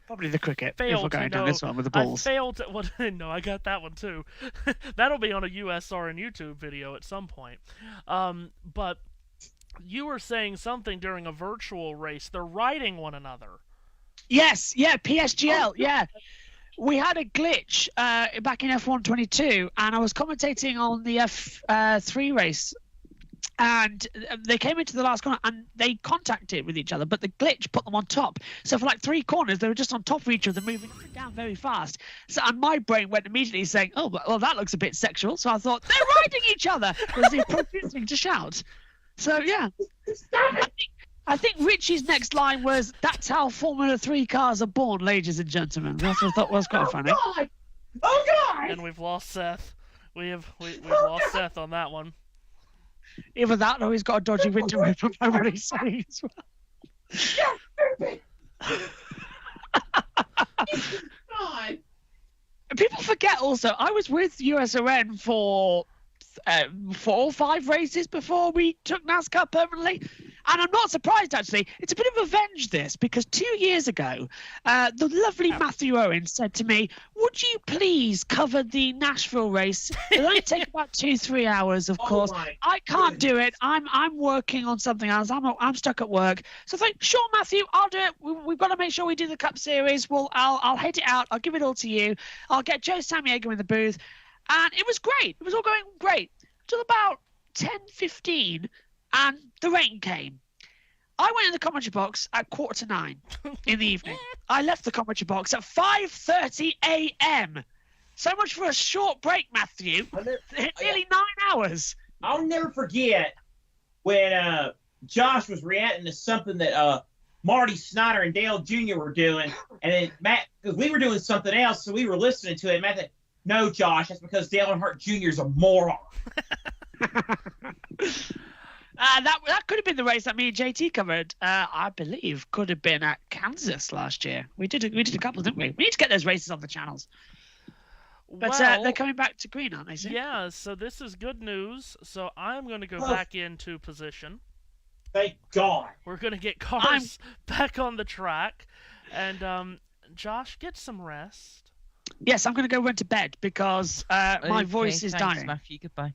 probably the cricket. Failed if we're going to down know, this one with the balls. I failed to. Well, no, I got that one too. That'll be on a USRN YouTube video at some point. But you were saying something during a virtual race. They're riding one another. Yes, yeah, PSGL, yeah. We had a glitch back in F1 22, and I was commentating on the F3 race, and they came into the last corner, and they contacted with each other, but the glitch put them on top. So for like 3 corners, they were just on top of each other, moving up and down very fast. So, and my brain went immediately saying, oh, well, that looks a bit sexual. So I thought, they're riding each other, was the appropriate thing to shout. So, yeah. I think Richie's next line was, that's how Formula 3 cars are born, ladies and gentlemen. That's what I thought was quite funny. God! Oh, God! And we've lost Seth. We've lost Seth on that one. Either that or he's got a dodgy winter whip from what he's saying as well. God. People forget also, I was with USRN for 4 or 5 races before we took NASCAR permanently. And I'm not surprised, actually. It's a bit of revenge, this, because 2 years ago, the lovely Matthew Owens said to me, would you please cover the Nashville race? It'll only take about 2-3 hours, of course. I can't do it. I'm working on something else. I'm stuck at work. So I thought, sure, Matthew, I'll do it. We've got to make sure we do the Cup Series. I'll head it out. I'll give it all to you. I'll get Joe Sammiego in the booth. And it was great. It was all going great. Till about 10:15. And the rain came. I went in the commentary box at 8:45 in the evening. I left the commentary box at 5:30 a.m. So much for a short break, Matthew. Nearly 9 hours. I'll never forget when Josh was reacting to something that Marty Snyder and Dale Jr. were doing. And then Matt, because we were doing something else, so we were listening to it. Matt said, no, Josh, that's because Dale Earnhardt Jr. is a moron. That could have been the race that me and JT covered. I believe could have been at Kansas last year. We did a couple, didn't we? We need to get those races on the channels. But Well, they're coming back to green, aren't they? Soon? Yeah, so this is good news. So I'm going to go back into position. Thank God. We're going to get cars back on the track. And Josh, get some rest. Yes, I'm going to go run to bed because my voice is dying. Matthew, goodbye.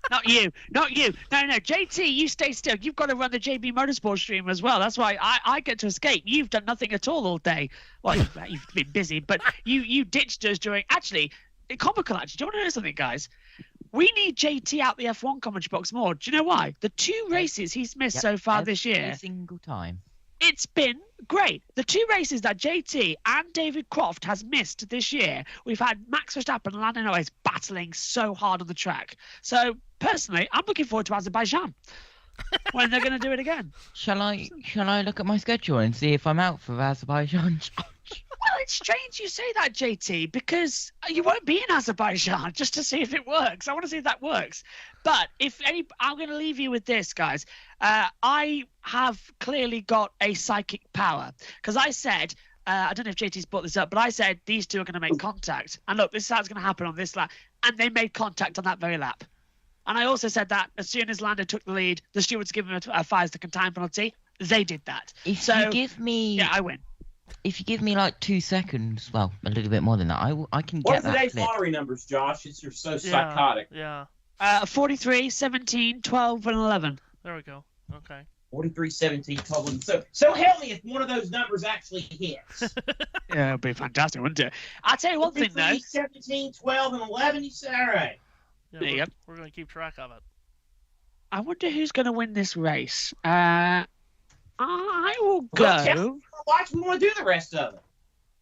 Not you. No, JT, you stay still. You've got to run the JB Motorsports stream as well. That's why I get to escape. You've done nothing at all day. Well, you've been busy, but you ditched us during... Actually, comical, actually. Do you want to know something, guys? We need JT out the F1 commentary box more. Do you know why? The 2 races he's missed so far this year... Every single time. It's been great. The 2 races that JT and David Croft has missed this year, we've had Max Verstappen and Lando Norris battling so hard on the track. So, personally, I'm looking forward to Azerbaijan when they're going to do it again. Shall I look at my schedule and see if I'm out for Azerbaijan? Well, it's strange you say that, JT, because you won't be in Azerbaijan just to see if it works. I want to see if that works. But I'm going to leave you with this, guys. I have clearly got a psychic power because I said, I don't know if JT's brought this up, but I said these 2 are going to make contact. And look, this is how it's going to happen on this lap. And they made contact on that very lap. And I also said that as soon as Lando took the lead, the stewards give him a 5-second time penalty. They did that. If you give me... Yeah, I win. If you give me like 2 seconds, well, a little bit more than that, I can What get are that today's flip. lottery numbers, Josh? You're so psychotic. Yeah. 43, 17, 12, and 11. There we go. Okay. 43, 17, 12. So help me if one of those numbers actually hits. Yeah, it'd be fantastic, wouldn't it? I'll tell you one thing, though. 17, 12, and 11, you said? All right. Yeah, we're going to keep track of it. I wonder who's going to win this race. I will go. Watch, we want to do the rest of it.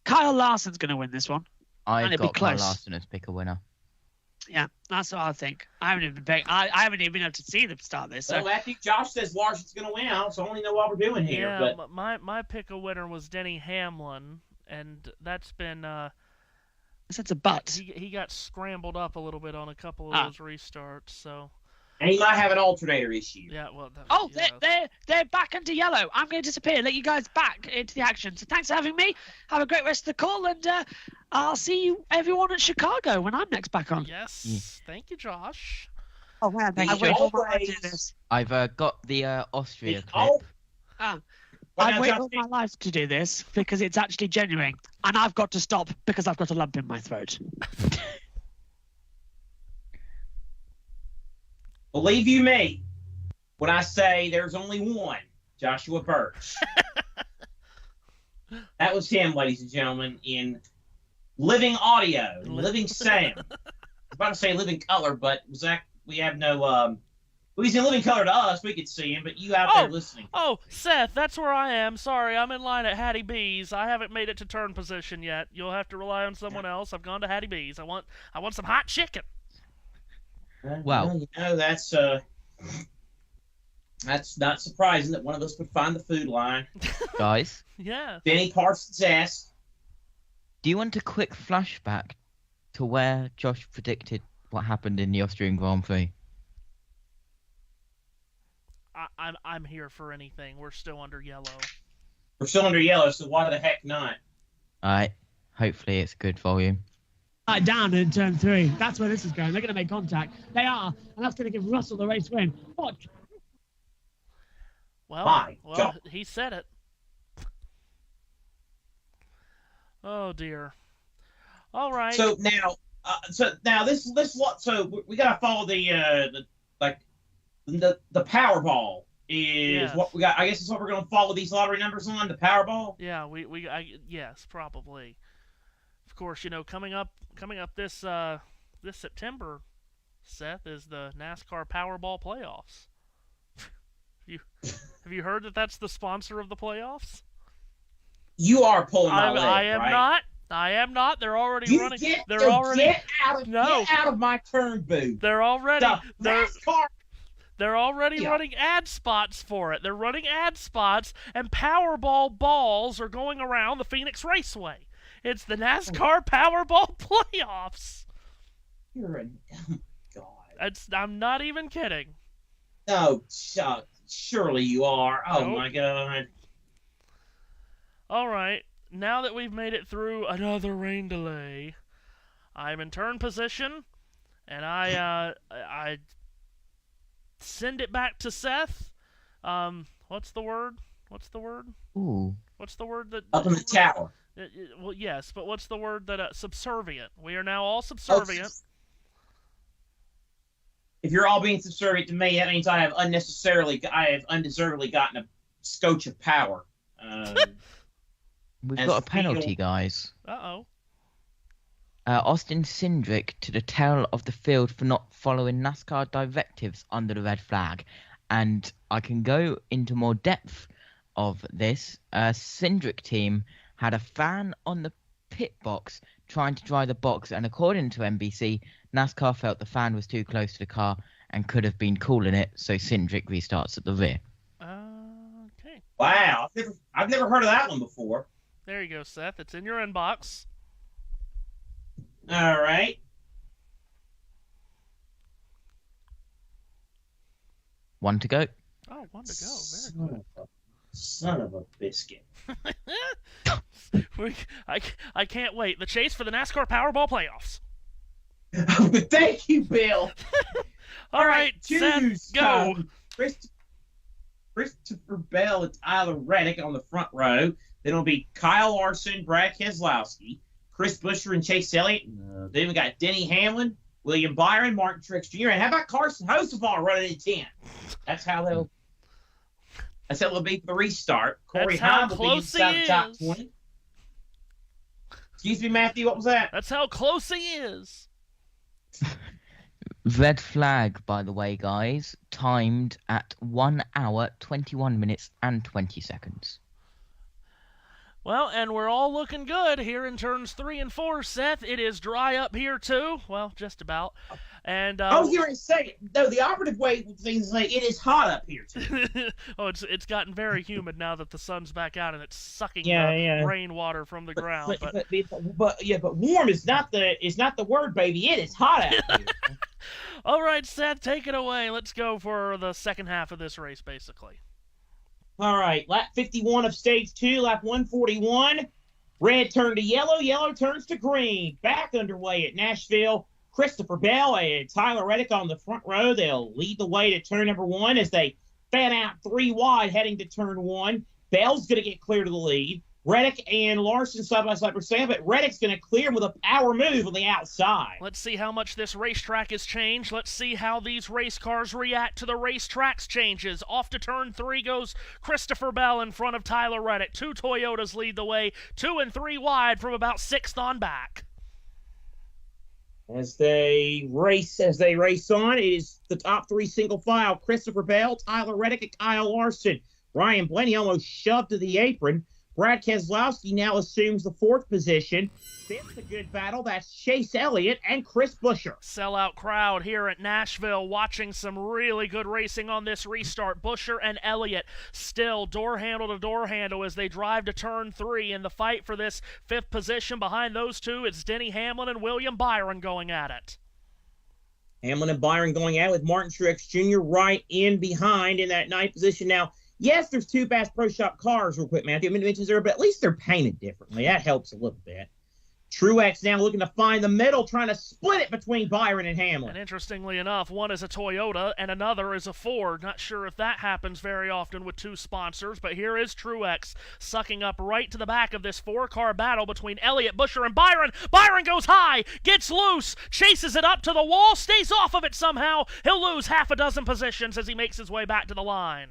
Kyle Larson's going to win this one. I've it'll be got Kyle close. Larson as pick a winner. Yeah, that's what I think. I haven't even been able to see them start this. So. Well, I think Josh says Larson's going to win. I don't only know what we're doing here. Yeah, but my pick a winner was Denny Hamlin, and that's been. That's a butt. He got scrambled up a little bit on a couple of those restarts, so. And he might have an alternator issue. Yeah, well. They're back into yellow. I'm going to disappear. Let you guys back into the action. So thanks for having me. Have a great rest of the call, and I'll see you everyone at Chicago when I'm next back on. Yes, thank you, Josh. Oh man, Thanks, I wait Josh. all my life to do this. I've got the Austria clip. I've waited all my life to do this because it's actually genuine, and I've got to stop because I've got a lump in my throat. Believe you me when I say there's only one, Joshua Birch. That was him, ladies and gentlemen, in living audio, living sound. I was about to say living color, but we have no. Well, he's in living color to us. We could see him, but you out there listening. Oh, Seth, that's where I am. Sorry, I'm in line at Hattie B's. I haven't made it to turn position yet. You'll have to rely on someone else. I've gone to Hattie B's. I want some hot chicken. Well, you know, that's not surprising that one of us would find the food line. Guys. Yeah. Benny Parsons asked. Do you want a quick flashback to where Josh predicted what happened in the Austrian Grand Prix? I'm here for anything. We're still under yellow. We're still under yellow, so why the heck not? Alright. Hopefully it's good volume. Down in turn 3. That's where this is going. They're going to make contact. They are, and that's going to give Russell the race win. Watch. Well, he said it. Oh dear. All right. So now, this what? So we gotta follow the Powerball is what we got. I guess it's what we're gonna follow these lottery numbers on the Powerball. Yeah, yes, probably. Of course, coming up this September, Seth, is the NASCAR Powerball playoffs. Have you heard that that's the sponsor of the playoffs? You are pulling my leg, I am right? not. I am not. They're already running. Get out of my turn booth. They're already. NASCAR. They're already running ad spots for it. They're running ad spots, and Powerball balls are going around the Phoenix Raceway. It's the NASCAR Powerball playoffs. You're a God. I'm not even kidding. No, surely you are. Oh Nope. my God. All right. Now that we've made it through another rain delay, I'm in turn position, and I send it back to Seth. What's the word? Ooh. What's the word that up in the tower? Well, yes, but what's the word that subservient? We are now all subservient. If you're all being subservient to me, that means I have undeservedly gotten a scotch of power. We've got a penalty, guys. Uh-oh. Austin Cindric to the tail of the field for not following NASCAR directives under the red flag. And I can go into more depth of this. Cindric team had a fan on the pit box trying to dry the box, and according to NBC, NASCAR felt the fan was too close to the car and could have been cooling it, so Cindric restarts at the rear. Okay. Wow, I've never heard of that one before. There you go, Seth. It's in your inbox. All right. One to go. Oh, one to go. Very good. Son of a biscuit. I can't wait. The chase for the NASCAR Powerball playoffs. Thank you, Bill. All right, Seth, go. Christopher Bell and Tyler Reddick on the front row. Then it'll be Kyle Larson, Brad Keselowski, Chris Buescher, and Chase Elliott. Then we got Denny Hamlin, William Byron, Martin Truex Jr. And how about Carson Hocevar running in 10? That's how they'll be for the restart. Corey Haim will be inside the top 20. Excuse me, Matthew, what was that? That's how close he is. Red flag, by the way, guys, timed at 1 hour, 21 minutes, and 20 seconds. Well, and we're all looking good here in turns 3 and 4, Seth. It is dry up here, too. Well, just about. And you're saying no. The operative way things say it is hot up here too. It's gotten very humid now that the sun's back out and it's sucking rainwater from the ground. But warm is not the word, baby. It is hot out here. All right, Seth, take it away. Let's go for the second half of this race, basically. All right, lap 51 of stage 2, lap 141. Red turned to yellow, yellow turns to green. Back underway at Nashville. Christopher Bell and Tyler Reddick on the front row. They'll lead the way to turn number 1 as they fan out 3 wide heading to turn 1. Bell's going to get clear to the lead. Reddick and Larson side by side for second, but Reddick's going to clear with a power move on the outside. Let's see how much this racetrack has changed. Let's see how these race cars react to the racetrack's changes. Off to turn 3 goes Christopher Bell in front of Tyler Reddick. 2 Toyotas lead the way, 2 and 3 wide from about 6th on back. As they race on, it is the top 3 single file. Christopher Bell, Tyler Reddick, and Kyle Larson. Ryan Blaney almost shoved to the apron. Brad Keselowski now assumes the 4th position. 5th, a good battle. That's Chase Elliott and Chris Buescher. Sellout crowd here at Nashville watching some really good racing on this restart. Buescher and Elliott still door handle to door handle as they drive to turn 3. In the fight for this 5th position behind those two, it's Denny Hamlin and William Byron going at it. Hamlin and Byron going at it with Martin Truex Jr. right in behind in that 9th position. Now, yes, there's 2 Bass Pro Shop cars real quick, Matthew. I mentioned there, but at least they're painted differently. That helps a little bit. Truex now looking to find the middle, trying to split it between Byron and Hamlin. And interestingly enough, one is a Toyota and another is a Ford. Not sure if that happens very often with 2 sponsors, but here is Truex sucking up right to the back of this 4-car battle between Elliott, Buescher, and Byron. Byron goes high, gets loose, chases it up to the wall, stays off of it somehow. He'll lose half a dozen positions as he makes his way back to the line.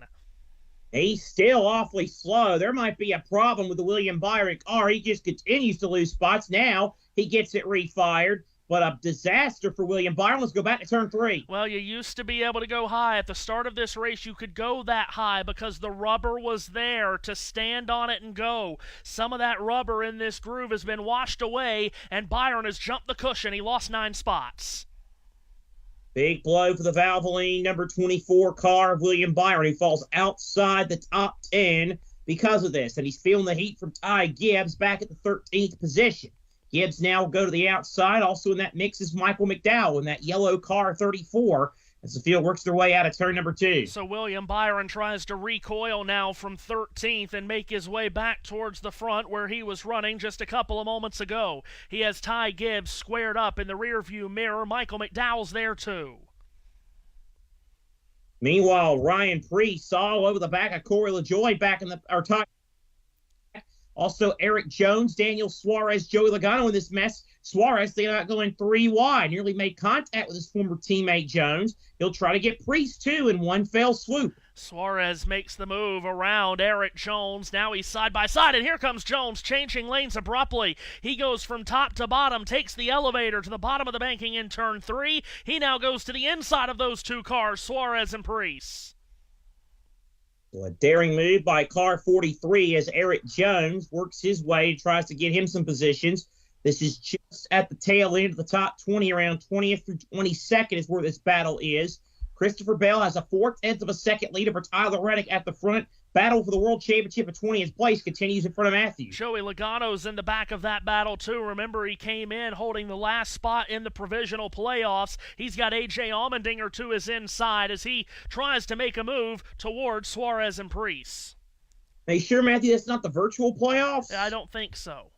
He's still awfully slow. There might be a problem with the William Byron car. He just continues to lose spots. Now he gets it refired, but a disaster for William Byron. Let's go back to turn 3. Well, you used to be able to go high. At the start of this race, you could go that high because the rubber was there to stand on it and go. Some of that rubber in this groove has been washed away, and Byron has jumped the cushion. He lost 9 spots. Big blow for the Valvoline number 24 car of William Byron. He falls outside the top 10 because of this, and he's feeling the heat from Ty Gibbs back at the 13th position. Gibbs now will go to the outside. Also in that mix is Michael McDowell in that yellow car 34 as the field works their way out of turn number 2. So William Byron tries to recoil now from 13th and make his way back towards the front where he was running just a couple of moments ago. He has Ty Gibbs squared up in the rearview mirror. Michael McDowell's there too. Meanwhile, Ryan Preece all over the back of Corey LaJoie back in the top. Also, Eric Jones, Daniel Suarez, Joey Logano in this mess. Suarez thinking about going 3 wide. Nearly made contact with his former teammate Jones. He'll try to get Preece, too, in one fell swoop. Suarez makes the move around Eric Jones. Now he's side by side, and here comes Jones, changing lanes abruptly. He goes from top to bottom, takes the elevator to the bottom of the banking in turn 3. He now goes to the inside of those 2 cars, Suarez and Preece. So a daring move by car 43 as Eric Jones works his way and tries to get him some positions. This is just at the tail end of the top 20, around 20th through 22nd is where this battle is. Christopher Bell has a 4/10 of a second lead over Tyler Reddick at the front. Battle for the World Championship at 20th place continues in front of Matthews. Joey Logano's in the back of that battle, too. Remember, he came in holding the last spot in the provisional playoffs. He's got A.J. Allmendinger to his inside as he tries to make a move towards Suarez and Preece. Are you sure, Matthew, that's not the virtual playoffs? I don't think so.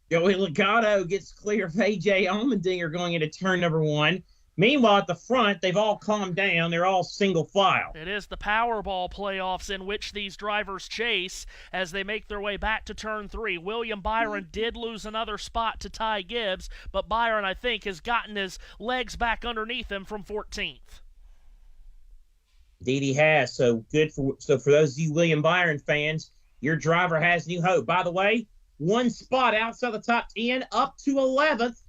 Joey Logano gets clear of A.J. Allmendinger going into turn number 1. Meanwhile, at the front, they've all calmed down. They're all single file. It is the Powerball playoffs in which these drivers chase as they make their way back to turn 3. William Byron did lose another spot to Ty Gibbs, but Byron, I think, has gotten his legs back underneath him from 14th. Indeed he has. So for those of you William Byron fans, your driver has new hope. By the way, one spot outside the top 10 up to 11th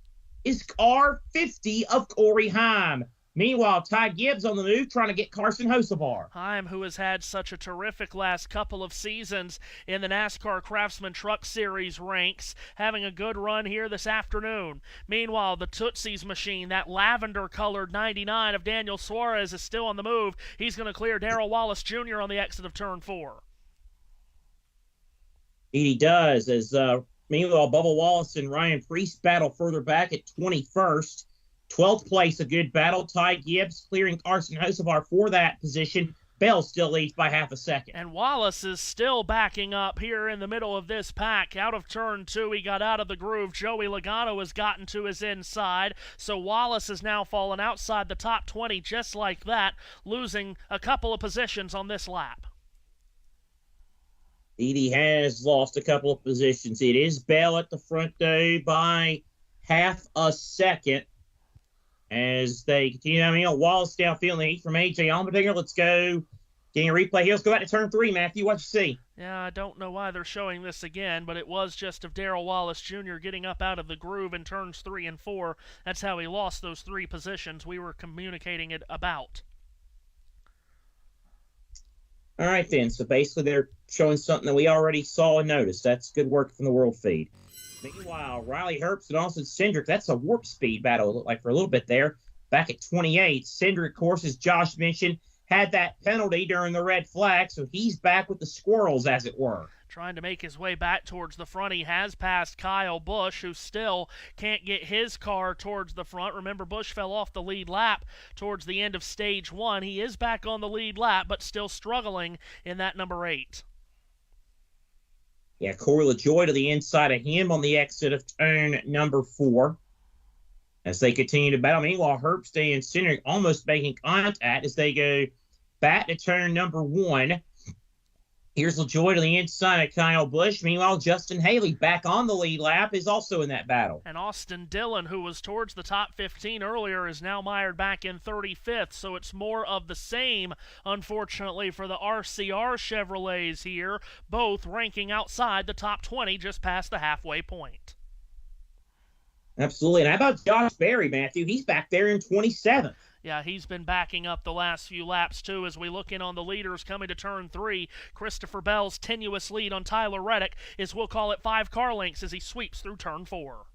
is car 50 of Corey Heim. Meanwhile, Ty Gibbs on the move trying to get Carson Hocevar. Heim, who has had such a terrific last couple of seasons in the NASCAR Craftsman Truck Series ranks, having a good run here this afternoon. Meanwhile, the Tootsie's machine, that lavender-colored 99 of Daniel Suarez, is still on the move. He's going to clear Darrell Wallace Jr. on the exit of turn 4. He does, as meanwhile, Bubba Wallace and Ryan Preece battle further back at 21st. 12th place, a good battle. Ty Gibbs clearing Carson Hocevar for that position. Bell still leads by half a second. And Wallace is still backing up here in the middle of this pack. Out of turn 2, he got out of the groove. Joey Logano has gotten to his inside. So Wallace has now fallen outside the top 20 just like that, losing a couple of positions on this lap. Edie has lost a couple of positions. It is Bell at the front, though, by half a second as they continue. Wallace down feeling the heat from A.J. Allmendinger. Let's go. Getting a replay here. Let's go back to turn 3, Matthew. What you see? Yeah, I don't know why they're showing this again, but it was just of Darrell Wallace Jr. getting up out of the groove in turns 3 and 4. That's how he lost those 3 positions we were communicating it about. All right, then. So basically they're showing something that we already saw and noticed. That's good work from the World Feed. Meanwhile, Riley Herbst and Austin Cindric, that's a warp speed battle, it looked like, for a little bit there. Back at 28. Cindric, of course, as Josh mentioned, had that penalty during the red flag, so he's back with the squirrels, as it were. Trying to make his way back towards the front. He has passed Kyle Busch, who still can't get his car towards the front. Remember, Busch fell off the lead lap towards the end of stage 1. He is back on the lead lap, but still struggling in that number 8. Yeah, Corey LaJoy to the inside of him on the exit of turn number 4 as they continue to battle. Meanwhile, Herbst and Cindric almost making contact as they go back to turn number 1. Here's LaJoy to the inside of Kyle Busch. Meanwhile, Justin Haley back on the lead lap is also in that battle. And Austin Dillon, who was towards the top 15 earlier, is now mired back in 35th. So it's more of the same, unfortunately, for the RCR Chevrolets here, both ranking outside the top 20 just past the halfway point. Absolutely. And how about Josh Berry, Matthew? He's back there in 27th. Yeah, he's been backing up the last few laps, too, as we look in on the leaders coming to turn 3. Christopher Bell's tenuous lead on Tyler Reddick is, we'll call it, 5 car lengths as he sweeps through turn 4.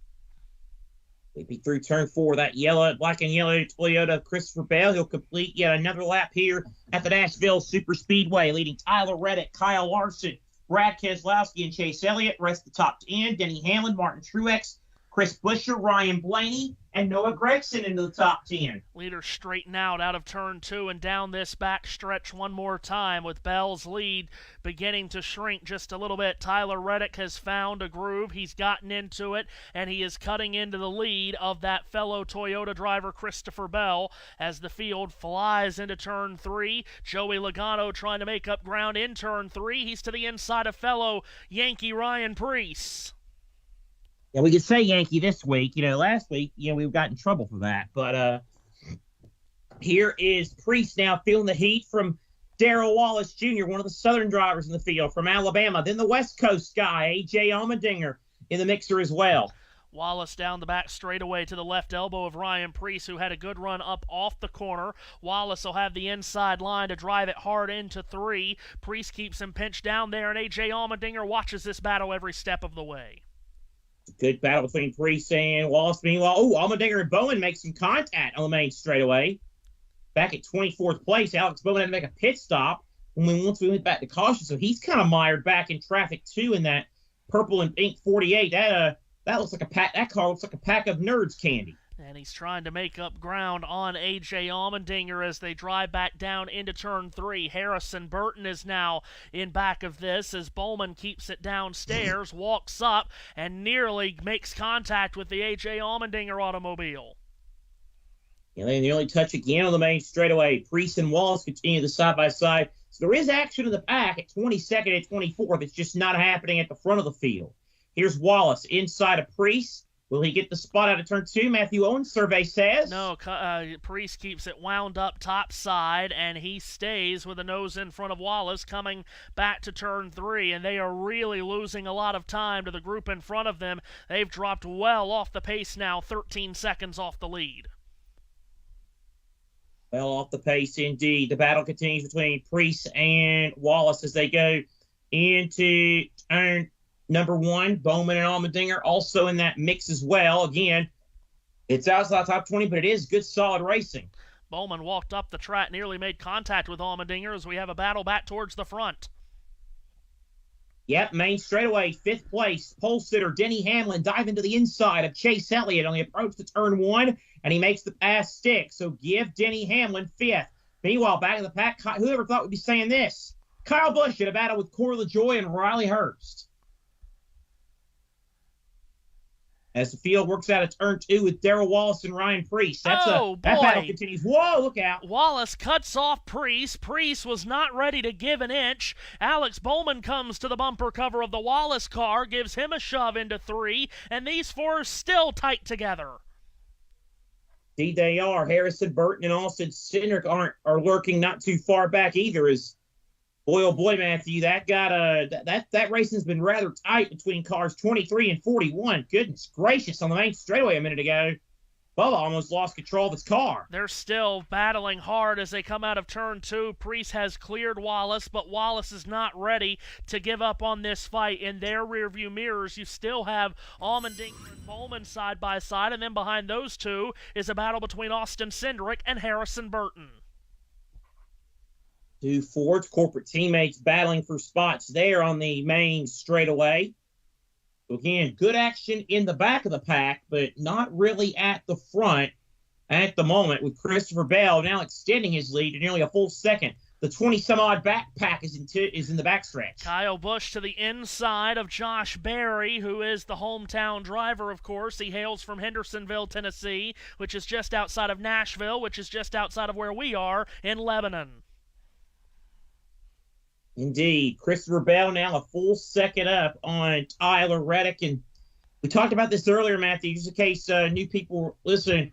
Maybe through turn 4, that black and yellow Toyota Christopher Bell. He'll complete yet another lap here at the Nashville Super Speedway, leading Tyler Reddick, Kyle Larson, Brad Keselowski, and Chase Elliott. Rest of the top 10, Denny Hamlin, Martin Truex, Chris Buescher, Ryan Blaney, and Noah Gragson into the top 10. Leaders straighten out of turn 2 and down this back stretch one more time with Bell's lead beginning to shrink just a little bit. Tyler Reddick has found a groove. He's gotten into it, and he is cutting into the lead of that fellow Toyota driver, Christopher Bell, as the field flies into turn 3. Joey Logano trying to make up ground in turn 3. He's to the inside of fellow Yankee Ryan Preece. Yeah, we could say Yankee this week. Last week, we got in trouble for that. But here is Priest now feeling the heat from Darrell Wallace Jr., one of the Southern drivers in the field from Alabama. Then the West Coast guy, A.J. Allmendinger, in the mixer as well. Wallace down the back straightaway to the left elbow of Ryan Preece, who had a good run up off the corner. Wallace will have the inside line to drive it hard into 3. Preece keeps him pinched down there, and A.J. Allmendinger watches this battle every step of the way. Good battle between Preece and Wallace. Meanwhile, Allmendinger and Bowen make some contact on the main straightaway. Back at 24th place, Alex Bowen had to make a pit stop once we went back to caution, so he's kind of mired back in traffic too in that purple and pink 48. That looks like a pack. That car looks like a pack of Nerds candy. And he's trying to make up ground on A.J. Allmendinger as they drive back down into turn 3. Harrison Burton is now in back of this as Bowman keeps it downstairs, walks up, and nearly makes contact with the A.J. Allmendinger automobile. And they nearly touch again on the main straightaway. Priest and Wallace continue the side-by-side. So there is action in the back at 22nd and 24th. It's just not happening at the front of the field. Here's Wallace inside of Priest. Will he get the spot out of turn 2? Matthew Owens' survey says. No, Priest keeps it wound up top side, and he stays with the nose in front of Wallace coming back to turn 3, and they are really losing a lot of time to the group in front of them. They've dropped well off the pace now, 13 seconds off the lead. Well off the pace indeed. The battle continues between Priest and Wallace as they go into turn number 1. Bowman and Allmendinger also in that mix as well. Again, it's outside top 20, but it is good, solid racing. Bowman walked up the track, nearly made contact with Allmendinger as we have a battle back towards the front. Yep, main straightaway, 5th place. Pole sitter Denny Hamlin diving to the inside of Chase Elliott on the approach to turn 1, and he makes the pass stick. So give Denny Hamlin 5th. Meanwhile, back in the pack, whoever thought would be saying this? Kyle Busch in a battle with Corey LaJoie and Riley Hurst. As the field works out of turn 2 with Darrell Wallace and Ryan Priest. That battle continues. Whoa, look out. Wallace cuts off Priest. Priest was not ready to give an inch. Alex Bowman comes to the bumper cover of the Wallace car, gives him a shove into 3, and these 4 are still tight together. Indeed they are. Harrison Burton and Austin Cindric are lurking not too far back either. As boy, oh boy, Matthew, that racing's been rather tight between cars 23 and 41. Goodness gracious, on the main straightaway a minute ago, Bubba almost lost control of his car. They're still battling hard as they come out of turn 2. Priest has cleared Wallace, but Wallace is not ready to give up on this fight. In their rearview mirrors, you still have Allmendinger and Bowman side by side, and then behind those two is a battle between Austin Cindric and Harrison Burton. 2 Ford's corporate teammates battling for spots there on the main straightaway. Again, good action in the back of the pack, but not really at the front at the moment, with Christopher Bell now extending his lead to nearly a full second. The 20-some-odd backpack is in the backstretch. Kyle Busch to the inside of Josh Berry, who is the hometown driver, of course. He hails from Hendersonville, Tennessee, which is just outside of Nashville, which is just outside of where we are in Lebanon. Indeed. Christopher Bell now a full second up on Tyler Reddick. And we talked about this earlier, Matthew, just in case new people listen.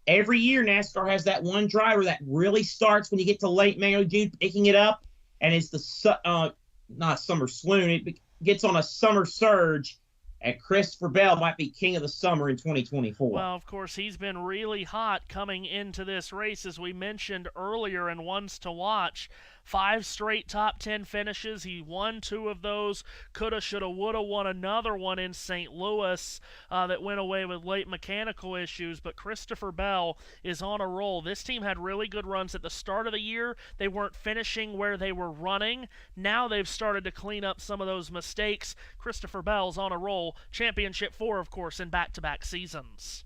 Every year NASCAR has that one driver that really starts when you get to late May or June, picking it up, and it's the not summer swoon. It gets on a summer surge, and Christopher Bell might be king of the summer in 2024. Well, of course, he's been really hot coming into this race, as we mentioned earlier, and ones to watch. 5 straight top 10 finishes. He won 2 of those. Coulda, shoulda, woulda won another one in St. Louis that went away with late mechanical issues. But Christopher Bell is on a roll. This team had really good runs at the start of the year. They weren't finishing where they were running. Now they've started to clean up some of those mistakes. Christopher Bell's on a roll. Championship 4, of course, in back-to-back seasons.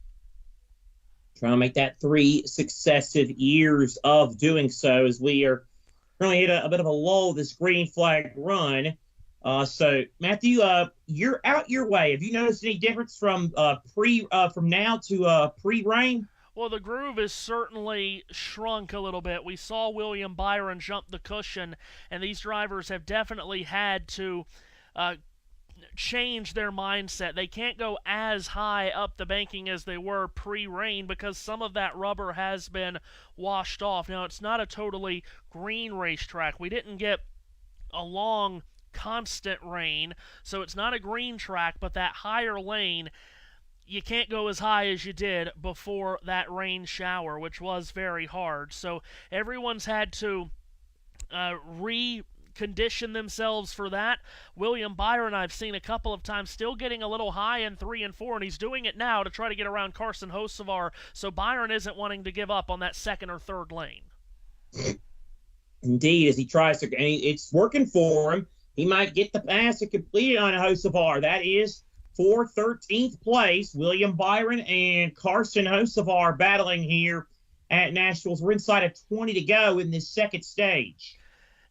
Trying to make that 3 successive years of doing so, as we are currently hit a bit of a lull this green flag run. So Matthew, you're out your way. Have you noticed any difference from now to pre-rain? Well, the groove has certainly shrunk a little bit. We saw William Byron jump the cushion, and these drivers have definitely had to change their mindset. They can't go as high up the banking as they were pre-rain because some of that rubber has been washed off. Now, it's not a totally green racetrack. We didn't get a long, constant rain, so it's not a green track, but that higher lane, you can't go as high as you did before that rain shower, which was very hard. So everyone's had to condition themselves for that. William Byron, I've seen a couple of times, still getting a little high in 3 and 4, and he's doing it now to try to get around Carson Hocevar, so Byron isn't wanting to give up on that second or third lane. Indeed, as he tries to, and it's working for him. He might get the pass to complete it on Hocevar. That is for 13th place. William Byron and Carson Hocevar battling here at Nashville. We're inside of 20 to go in this second stage.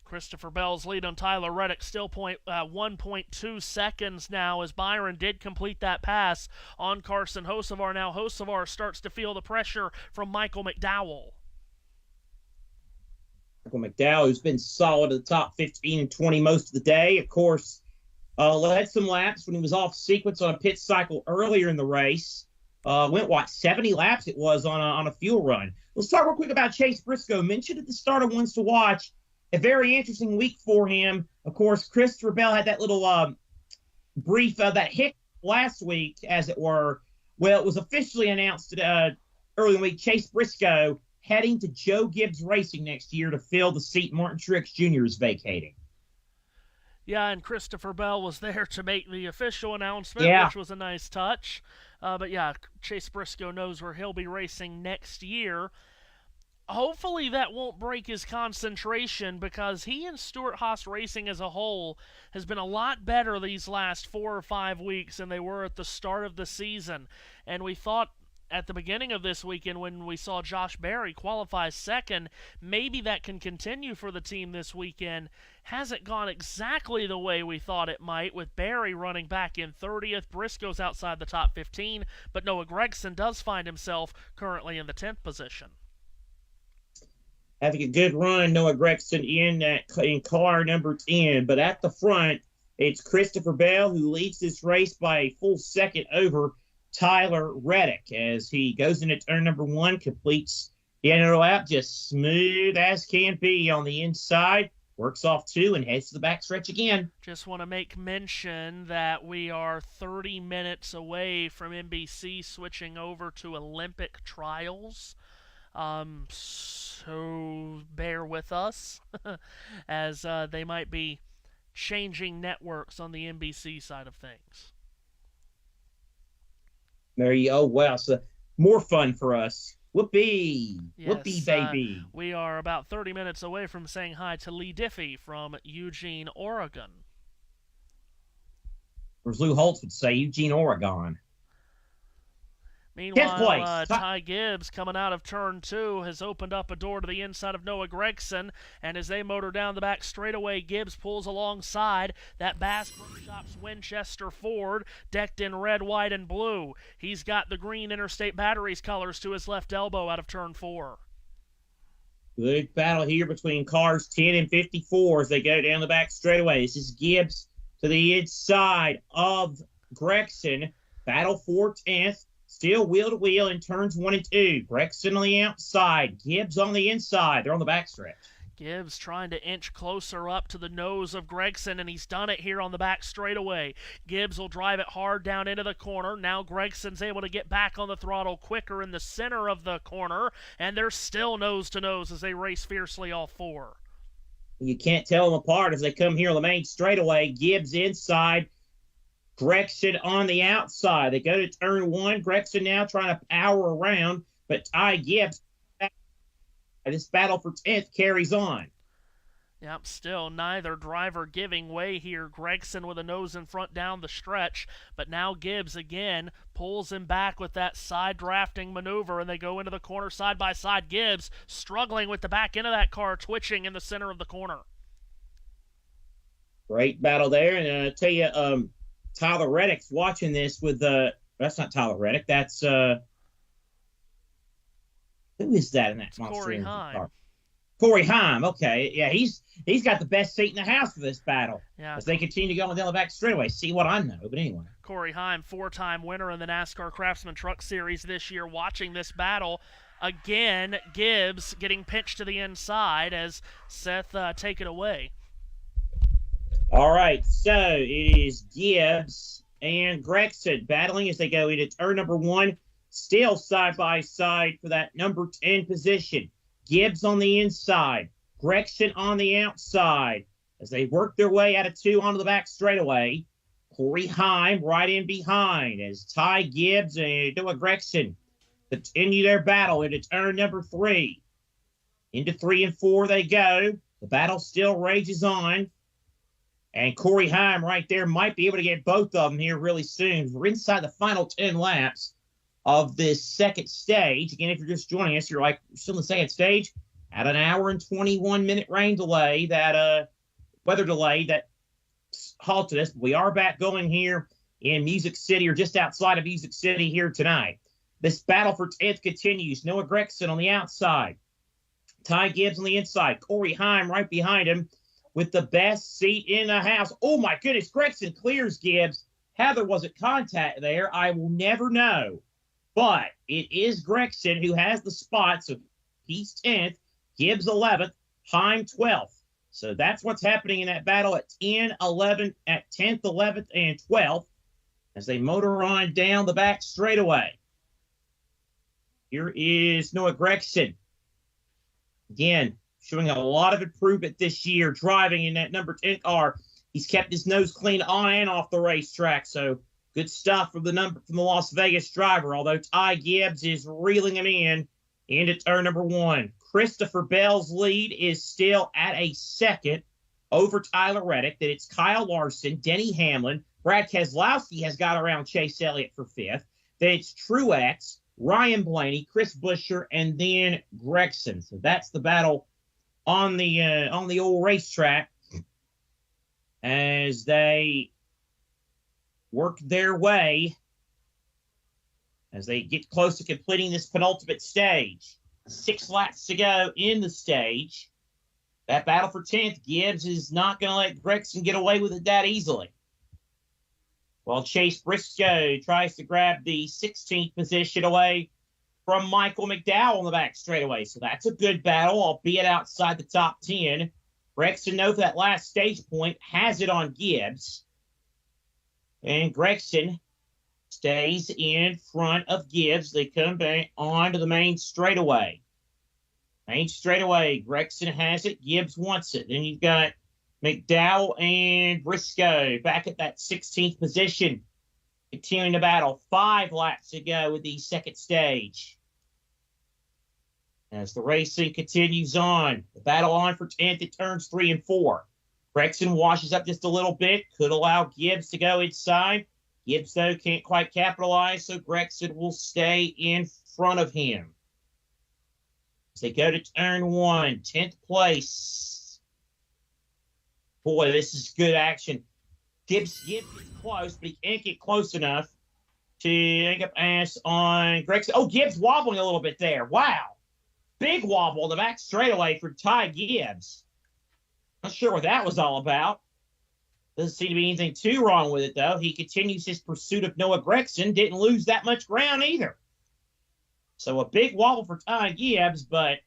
Christopher Bell's lead on Tyler Reddick still 1.2 seconds now, as Byron did complete that pass on Carson Hocevar. Now Hocevar starts to feel the pressure from Michael McDowell. Michael McDowell, who's been solid at the top 15 and 20 most of the day. Of course, led some laps when he was off sequence on a pit cycle earlier in the race. Went, 70 laps it was on a fuel run. Let's talk real quick about Chase Briscoe. Mentioned at the start of Ones to Watch, a very interesting week for him. Of course, Christopher Bell had that little brief, that hiccup last week, as it were. Well, it was officially announced early in the week, Chase Briscoe heading to Joe Gibbs Racing next year to fill the seat Martin Truex Jr. is vacating. Yeah, and Christopher Bell was there to make the official announcement, which was a nice touch. But yeah, Chase Briscoe knows where he'll be racing next year. Hopefully that won't break his concentration, because he and Stewart-Haas Racing as a whole has been a lot better these last 4 or 5 weeks than they were at the start of the season. And we thought at the beginning of this weekend, when we saw Josh Berry qualify second, maybe that can continue for the team this weekend. Hasn't gone exactly the way we thought it might, with Berry running back in 30th. Briscoe's outside the top 15, but Noah Gragson does find himself currently in the 10th position. Having a good run, Noah Gragson in car number 10. But at the front, it's Christopher Bell, who leads this race by a full second over Tyler Reddick, as he goes into turn number 1, completes the end of the lap just smooth as can be on the inside, works off 2, and heads to the backstretch again. Just want to make mention that we are 30 minutes away from NBC switching over to Olympic trials. So bear with us as they might be changing networks on the NBC side of things. There you go. Wow, so more fun for us. Whoopee. Yes, Whoopee, baby. We are about 30 minutes away from saying hi to Lee Diffie from Eugene, Oregon. Or as Lou Holtz would say, Eugene, Oregon. Meanwhile, Ty Gibbs, coming out of turn 2, has opened up a door to the inside of Noah Gragson, and as they motor down the back straightaway, Gibbs pulls alongside that Bass Pro Shops Winchester Ford, decked in red, white, and blue. He's got the green Interstate Batteries colors to his left elbow out of turn 4. Good battle here between cars 10 and 54 as they go down the back straightaway. This is Gibbs to the inside of Gragson. Battle for 10th. Still wheel to wheel in turns 1 and 2. Gragson on the outside. Gibbs on the inside. They're on the backstretch. Gibbs trying to inch closer up to the nose of Gragson, and he's done it here on the back straightaway. Gibbs will drive it hard down into the corner. Now Gregson's able to get back on the throttle quicker in the center of the corner, and they're still nose-to-nose as they race fiercely all 4. You can't tell them apart as they come here on the main straightaway. Gibbs inside. Gragson on the outside. They go to turn 1. Gragson now trying to power around, but Ty Gibbs, this battle for 10th carries on. Yep, still neither driver giving way here. Gragson with a nose in front down the stretch, but now Gibbs again pulls him back with that side drafting maneuver, and they go into the corner side by side. Gibbs struggling with the back end of that car, twitching in the center of the corner. Great battle there, and I tell you, Tyler Reddick's watching this with that's not Tyler Reddick. That's who is that in that monster Corey Heim. car? Corey Heim. Okay, yeah, he's got the best seat in the house for this battle. Yeah. As they continue going down the back straightaway. See what I know, but anyway. Corey Heim, 4-time winner in the NASCAR Craftsman Truck Series this year, watching this battle. Again, Gibbs getting pitched to the inside as Seth take it away. All right, so it is Gibbs and Gragson battling as they go into turn number 1, still side by side for that number 10 position. Gibbs on the inside, Gragson on the outside as they work their way out of 2 onto the back straightaway. Corey Heim right in behind as Ty Gibbs and Noah Gragson continue their battle into turn number 3. Into 3 and 4 they go. The battle still rages on. And Corey Heim right there might be able to get both of them here really soon. We're inside the final 10 laps of this second stage. Again, if you're just joining us, you're like, still in the second stage? Had an hour and 21-minute rain delay, that weather delay that halted us. We are back going here in Music City, or just outside of Music City here tonight. This battle for 10th continues. Noah Gregson on the outside. Ty Gibbs on the inside. Corey Heim right behind him with the best seat in the house. Oh, my goodness. Gregson clears Gibbs. How there wasn't contact there, I will never know. But it is Gregson who has the spot. So he's 10th, Gibbs 11th, Heim 12th. So that's what's happening in that battle at 10th, 11th, and 12th as they motor on down the back straightaway. Here is Noah Gregson. Again, showing a lot of improvement this year, driving in that number 10 car. He's kept his nose clean on and off the racetrack, so good stuff from the Las Vegas driver, although Ty Gibbs is reeling him in into turn number 1. Christopher Bell's lead is still at a second over Tyler Reddick. Then it's Kyle Larson, Denny Hamlin. Brad Keselowski has got around Chase Elliott for 5th. Then it's Truex, Ryan Blaney, Chris Buescher, and then Gregson. So that's the battle on the old racetrack as they work their way, as they get close to completing this penultimate stage. 6 laps to go in the stage. That battle for 10th, Gibbs is not going to let Gregson get away with it that easily. While Chase Briscoe tries to grab the 16th position away from Michael McDowell on the back straightaway. So that's a good battle, albeit outside the top 10. Gregson knows that last stage point, has it on Gibbs. And Gregson stays in front of Gibbs. They come back onto the main straightaway. Main straightaway, Gregson has it. Gibbs wants it. Then you've got McDowell and Briscoe back at that 16th position, continuing the battle. 5 laps to go with the second stage. As the racing continues on, the battle on for 10th at turns 3 and 4. Gregson washes up just a little bit, could allow Gibbs to go inside. Gibbs, though, can't quite capitalize, so Gregson will stay in front of him. As they go to turn 1, 10th place. Boy, this is good action. Gibbs gets close, but he can't get close enough to make a pass on Gregson. Oh, Gibbs wobbling a little bit there. Wow. Big wobble on the back straightaway for Ty Gibbs. Not sure what that was all about. Doesn't seem to be anything too wrong with it, though. He continues his pursuit of Noah Gregson. Didn't lose that much ground either. So a big wobble for Ty Gibbs, but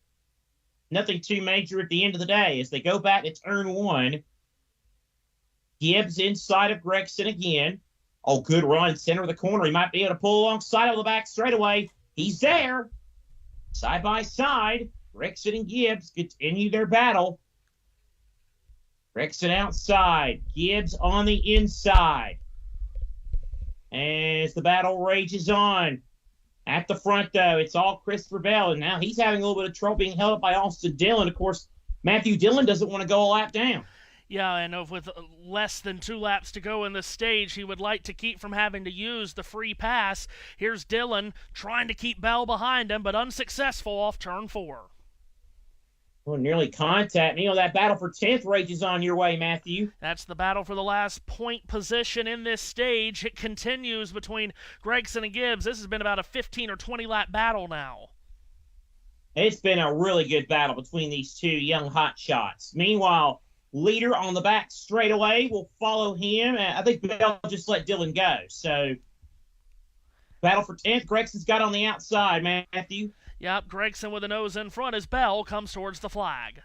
nothing too major at the end of the day. As they go back to turn 1, Gibbs inside of Gregson again. Oh, good run. Center of the corner. He might be able to pull alongside of the back straightaway. He's there. Side by side, Gregson and Gibbs continue their battle. Gregson outside, Gibbs on the inside. As the battle rages on. At the front, though, it's all Christopher Bell, and now he's having a little bit of trouble being held up by Austin Dillon. Of course, Matthew Dillon doesn't want to go a lap down. Yeah, and with less than 2 laps to go in the stage, he would like to keep from having to use the free pass. Here's Dillon trying to keep Bell behind him, but unsuccessful off turn 4. Well, nearly contact. You know, that battle for 10th rages on your way, Matthew. That's the battle for the last point position in this stage. It continues between Gregson and Gibbs. This has been about a 15 or 20 lap battle now. It's been a really good battle between these two young hot shots. Meanwhile, leader on the back straightaway will follow him. I think Bell just let Dillon go. So, battle for 10th. Gregson's got on the outside, Matthew. Yep, Gregson with the nose in front as Bell comes towards the flag.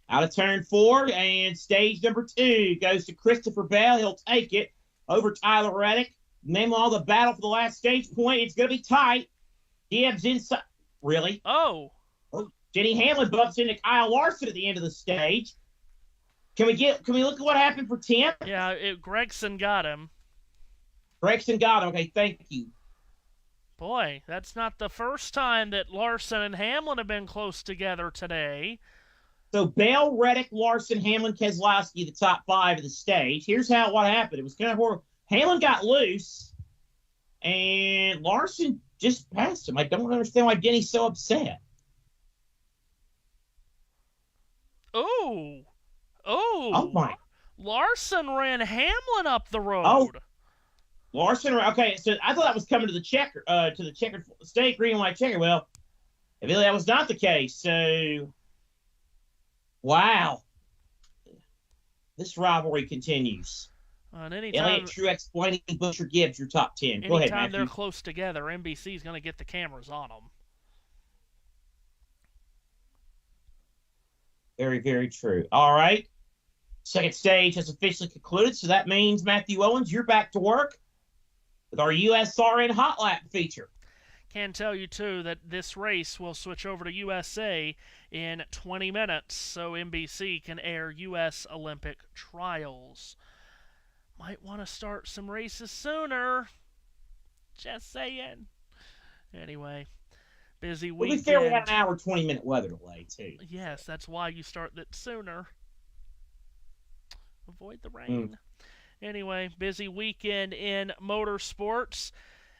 Out of turn 4, and stage number 2 goes to Christopher Bell. He'll take it over Tyler Reddick. Meanwhile, the battle for the last stage point, it's going to be tight. Gibbs inside. Really? Oh. Denny Hamlin bumps into Kyle Larson at the end of the stage. Can we look at what happened for 10th? Yeah, Gregson got him. Gregson got him. Okay, thank you. Boy, that's not the first time that Larson and Hamlin have been close together today. So Bell, Reddick, Larson, Hamlin, Keselowski, the top 5 of the stage. Here's what happened. It was kind of horrible. Hamlin got loose, and Larson just passed him. I don't understand why Denny's so upset. Oh my! Larson ran Hamlin up the road. Oh, Larson. Okay, so I thought that was coming to the checkered state, green and white checker. Well, evidently that was not the case. So, wow, this rivalry continues. Elliott Truex, Blaney, Butcher, Gibbs, your top 10. Go ahead, Matthew. Anytime they're close together, NBC's going to get the cameras on them. Very, very true. All right. Second stage has officially concluded, so that means, Matthew Owens, you're back to work with our USRN Hot Lap feature. Can tell you, too, that this race will switch over to USA in 20 minutes, so NBC can air U.S. Olympic trials. Might want to start some races sooner. Just saying. Anyway, busy weekend. Well, to be fair, we had an hour, 20-minute weather delay, too. Yes, that's why you start that sooner. Avoid the rain. Anyway, busy weekend in motorsports.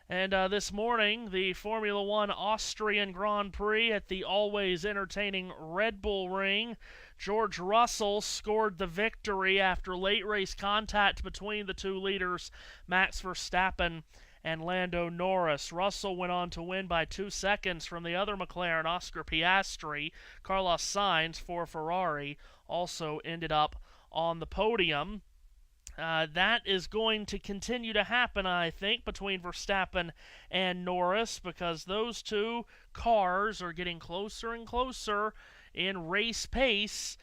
And this morning, the Formula One Austrian Grand Prix at the always entertaining Red Bull Ring. George Russell scored the victory after late race contact between the two leaders, Max Verstappen and Lando Norris. Russell went on to win by 2 seconds from the other McLaren, Oscar Piastri. Carlos Sainz for Ferrari also ended up on the podium. That is going to continue to happen, I think, between Verstappen and Norris, because those two cars are getting closer and closer in race pace,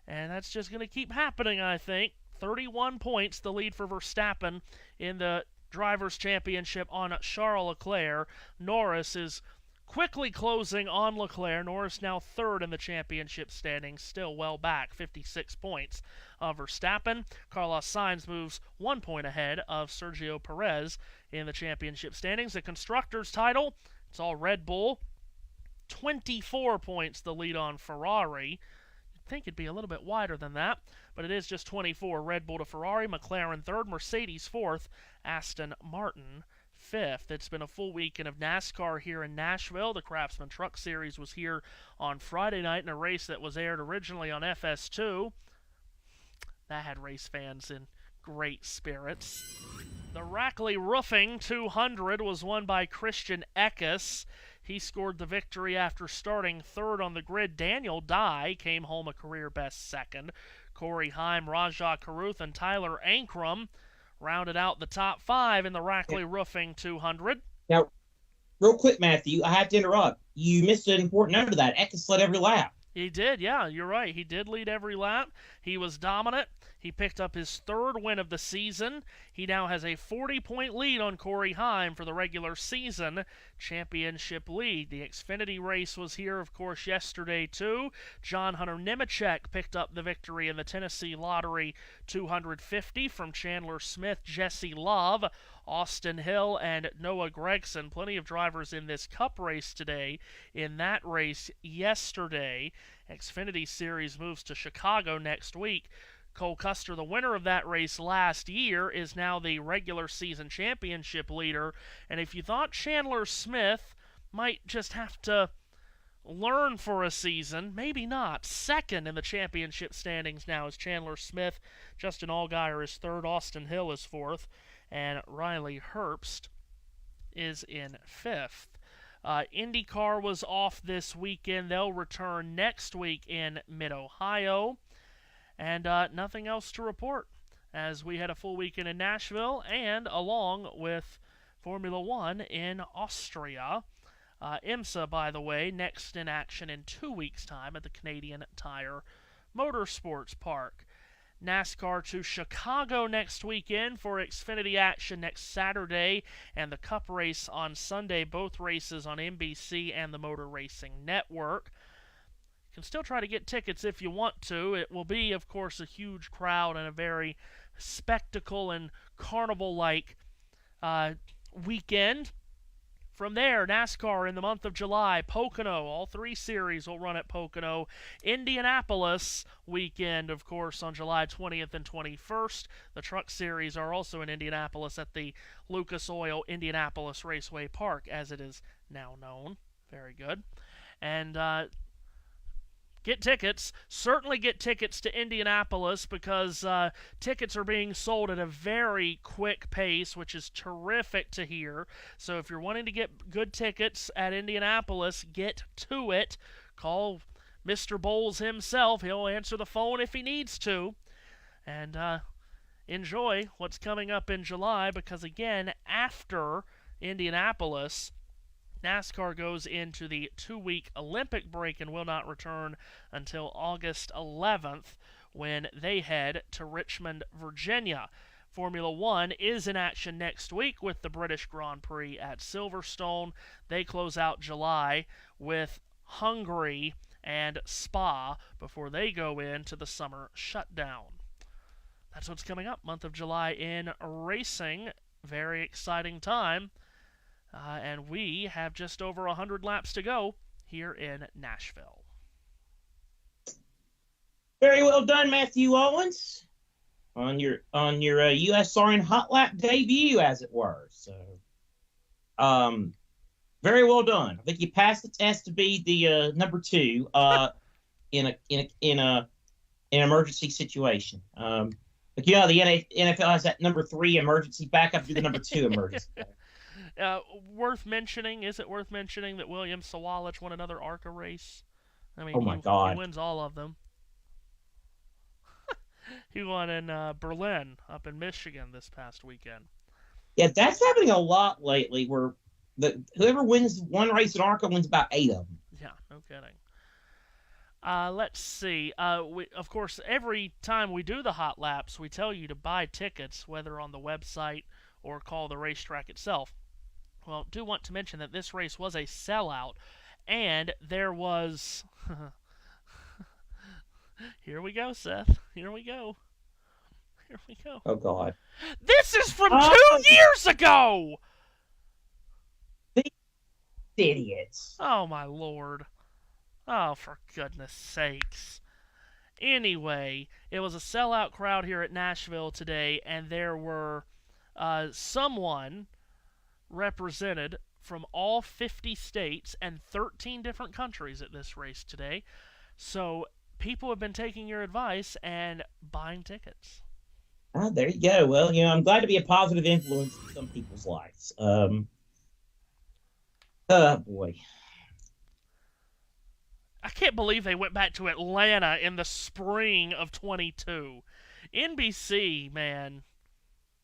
and that's just going to keep happening, I think. 31 points, the lead for Verstappen in the Drivers' Championship on Charles Leclerc. Norris is quickly closing on Leclerc. Norris now third in the championship standings, still well back, 56 points of Verstappen. Carlos Sainz moves 1 point ahead of Sergio Perez in the championship standings. The Constructors' title, it's all Red Bull. 24 points the lead on Ferrari. You'd think it'd be a little bit wider than that, but it is just 24. Red Bull to Ferrari, McLaren third, Mercedes fourth, Aston Martin fifth. It's been a full weekend of NASCAR here in Nashville. The Craftsman Truck Series was here on Friday night in a race that was aired originally on FS2. That had race fans in great spirits. The Rackley Roofing 200 was won by Christian Eckes. He scored the victory after starting third on the grid. Daniel Dye came home a career-best second. Corey Heim, Rajah Caruth, and Tyler Ankrum rounded out the top five in the Rackley Roofing 200. Now, real quick, Matthew, I have to interrupt. You missed an important note of that. Eckes led every lap. He did, yeah, you're right. He did lead every lap. He was dominant. He picked up his third win of the season. He now has a 40-point lead on Corey Heim for the regular season championship lead. The Xfinity race was here, of course, yesterday, too. John Hunter Nemechek picked up the victory in the Tennessee Lottery 250 from Chandler Smith, Jesse Love, Austin Hill, and Noah Gregson. Plenty of drivers in this Cup race today. In that race yesterday, Xfinity Series moves to Chicago next week. Cole Custer, the winner of that race last year, is now the regular season championship leader. And if you thought Chandler Smith might just have to learn for a season, maybe not. Second in the championship standings now is Chandler Smith. Justin Allgaier is third. Austin Hill is fourth. And Riley Herbst is in fifth. IndyCar was off this weekend. They'll return next week in Mid-Ohio. And nothing else to report as we had a full weekend in Nashville and along with Formula One in Austria. IMSA, by the way, next in action in 2 weeks' time at the Canadian Tire Motorsports Park. NASCAR to Chicago next weekend for Xfinity action next Saturday and the Cup race on Sunday, both races on NBC and the Motor Racing Network. You can still try to get tickets if you want to. It will be, of course, a huge crowd and a very spectacle and carnival-like weekend. From there, NASCAR in the month of July, Pocono, all three series will run at Pocono. Indianapolis weekend, of course, on July 20th and 21st. The Truck Series are also in Indianapolis at the Lucas Oil Indianapolis Raceway Park, as it is now known. Very good. And get tickets. Certainly get tickets to Indianapolis because tickets are being sold at a very quick pace, which is terrific to hear. So if you're wanting to get good tickets at Indianapolis, get to it. Call Mr. Bowles himself. He'll answer the phone if he needs to. And enjoy what's coming up in July because, again, after Indianapolis, NASCAR goes into the 2-week Olympic break and will not return until August 11th when they head to Richmond, Virginia. Formula One is in action next week with the British Grand Prix at Silverstone. They close out July with Hungary and Spa before they go into the summer shutdown. That's what's coming up, month of July in racing. Very exciting time. And we have just over 100 laps to go here in Nashville. Very well done, Matthew Owens, on your USRN Hot Lap debut, as it were. So, very well done. I think you passed the test to be the number 2 in an emergency situation. But the NFL has that number 3 emergency backup to the number 2 emergency backup. Is it worth mentioning that William Sawalich won another ARCA race? I mean, oh my God. He wins all of them. He won in Berlin, up in Michigan this past weekend. Yeah, that's happening a lot lately where whoever wins one race in ARCA wins about 8 of them. Yeah, no kidding. Let's see. Of course, every time we do the hot laps, we tell you to buy tickets, whether on the website or call the racetrack itself. Well, do want to mention that this race was a sellout, and there was... Here we go, Seth. Here we go. Oh, God. This is from 2 years ago! Idiots. Oh, my Lord. Oh, for goodness sakes. Anyway, it was a sellout crowd here at Nashville today, and there were someone represented from all 50 states and 13 different countries at this race today. So people have been taking your advice and buying tickets. Oh, there you go. Well, I'm glad to be a positive influence in some people's lives. Oh, boy. I can't believe they went back to Atlanta in the spring of 22. NBC, man.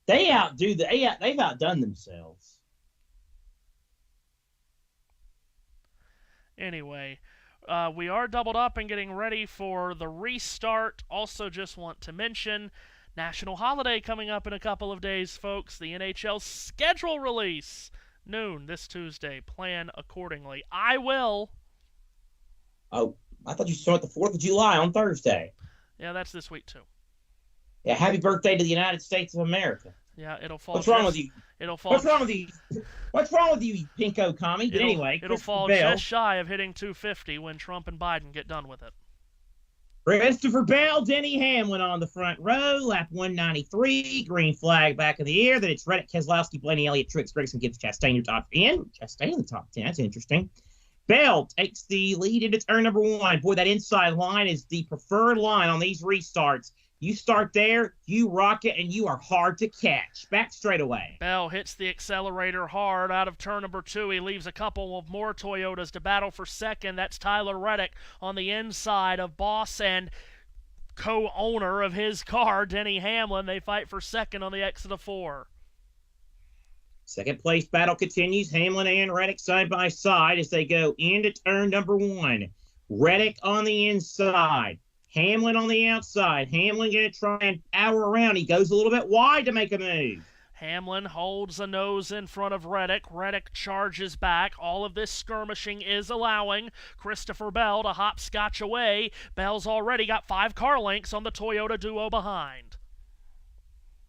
They've outdone themselves. Anyway, we are doubled up and getting ready for the restart. Also just want to mention national holiday coming up in a couple of days, folks. The NHL schedule release, noon this Tuesday. Plan accordingly. I will. Oh, I thought you started the 4th of July on Thursday. Yeah, that's this week, too. Yeah, happy birthday to the United States of America. Yeah, it'll fall. What's wrong with you? It'll fall. What's wrong with you? What's wrong with you, pinko commie? But anyway, it'll fall just shy of hitting 250 when Trump and Biden get done with it. Christopher Bell, Denny Hamlin on the front row, lap 193, green flag back in the air. Then it's Reddick, Keselowski, Blaney, Elliott, Truex, Gragson, Gibbs, Chastain, your top 10. Chastain in the top 10. That's interesting. Bell takes the lead into turn number 1. Boy, that inside line is the preferred line on these restarts. You start there, you rock it, and you are hard to catch. Back straight away. Bell hits the accelerator hard out of turn number 2. He leaves a couple of more Toyotas to battle for second. That's Tyler Reddick on the inside of boss and co-owner of his car, Denny Hamlin. They fight for second on the exit of 4. Second place battle continues. Hamlin and Reddick side by side as they go into turn number 1. Reddick on the inside. Hamlin on the outside. Hamlin going to try and power around. He goes a little bit wide to make a move. Hamlin holds a nose in front of Reddick. Reddick charges back. All of this skirmishing is allowing Christopher Bell to hopscotch away. Bell's already got 5 car lengths on the Toyota duo behind.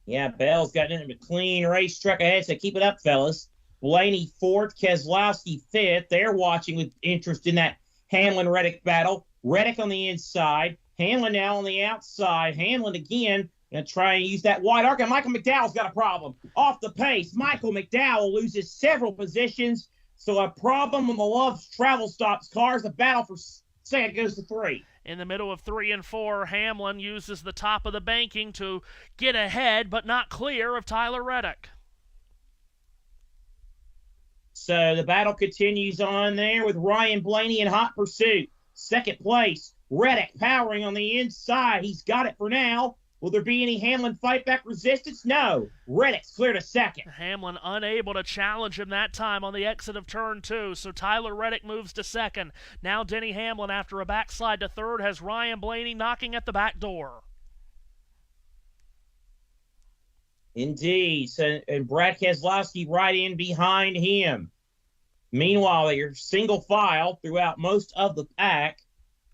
Yeah, Bell's got into a clean race truck ahead, so keep it up, fellas. Blaney 4th, Keselowski 5th. They're watching with interest in that Hamlin-Reddick battle. Reddick on the inside. Hamlin now on the outside. Hamlin again going to try and use that wide arc. And Michael McDowell's got a problem. Off the pace, Michael McDowell loses several positions. So a problem on the Love's Travel Stops cars. The battle for Second goes to 3. In the middle of 3 and 4, Hamlin uses the top of the banking to get ahead, but not clear of Tyler Reddick. So the battle continues on there with Ryan Blaney in hot pursuit. Second place, Reddick powering on the inside. He's got it for now. Will there be any Hamlin fight back resistance? No. Reddick's cleared a second. Hamlin unable to challenge him that time on the exit of turn 2, so Tyler Reddick moves to second. Now Denny Hamlin, after a backslide to third, has Ryan Blaney knocking at the back door. Indeed. So, and Brad Keselowski right in behind him. Meanwhile, they're single file throughout most of the pack.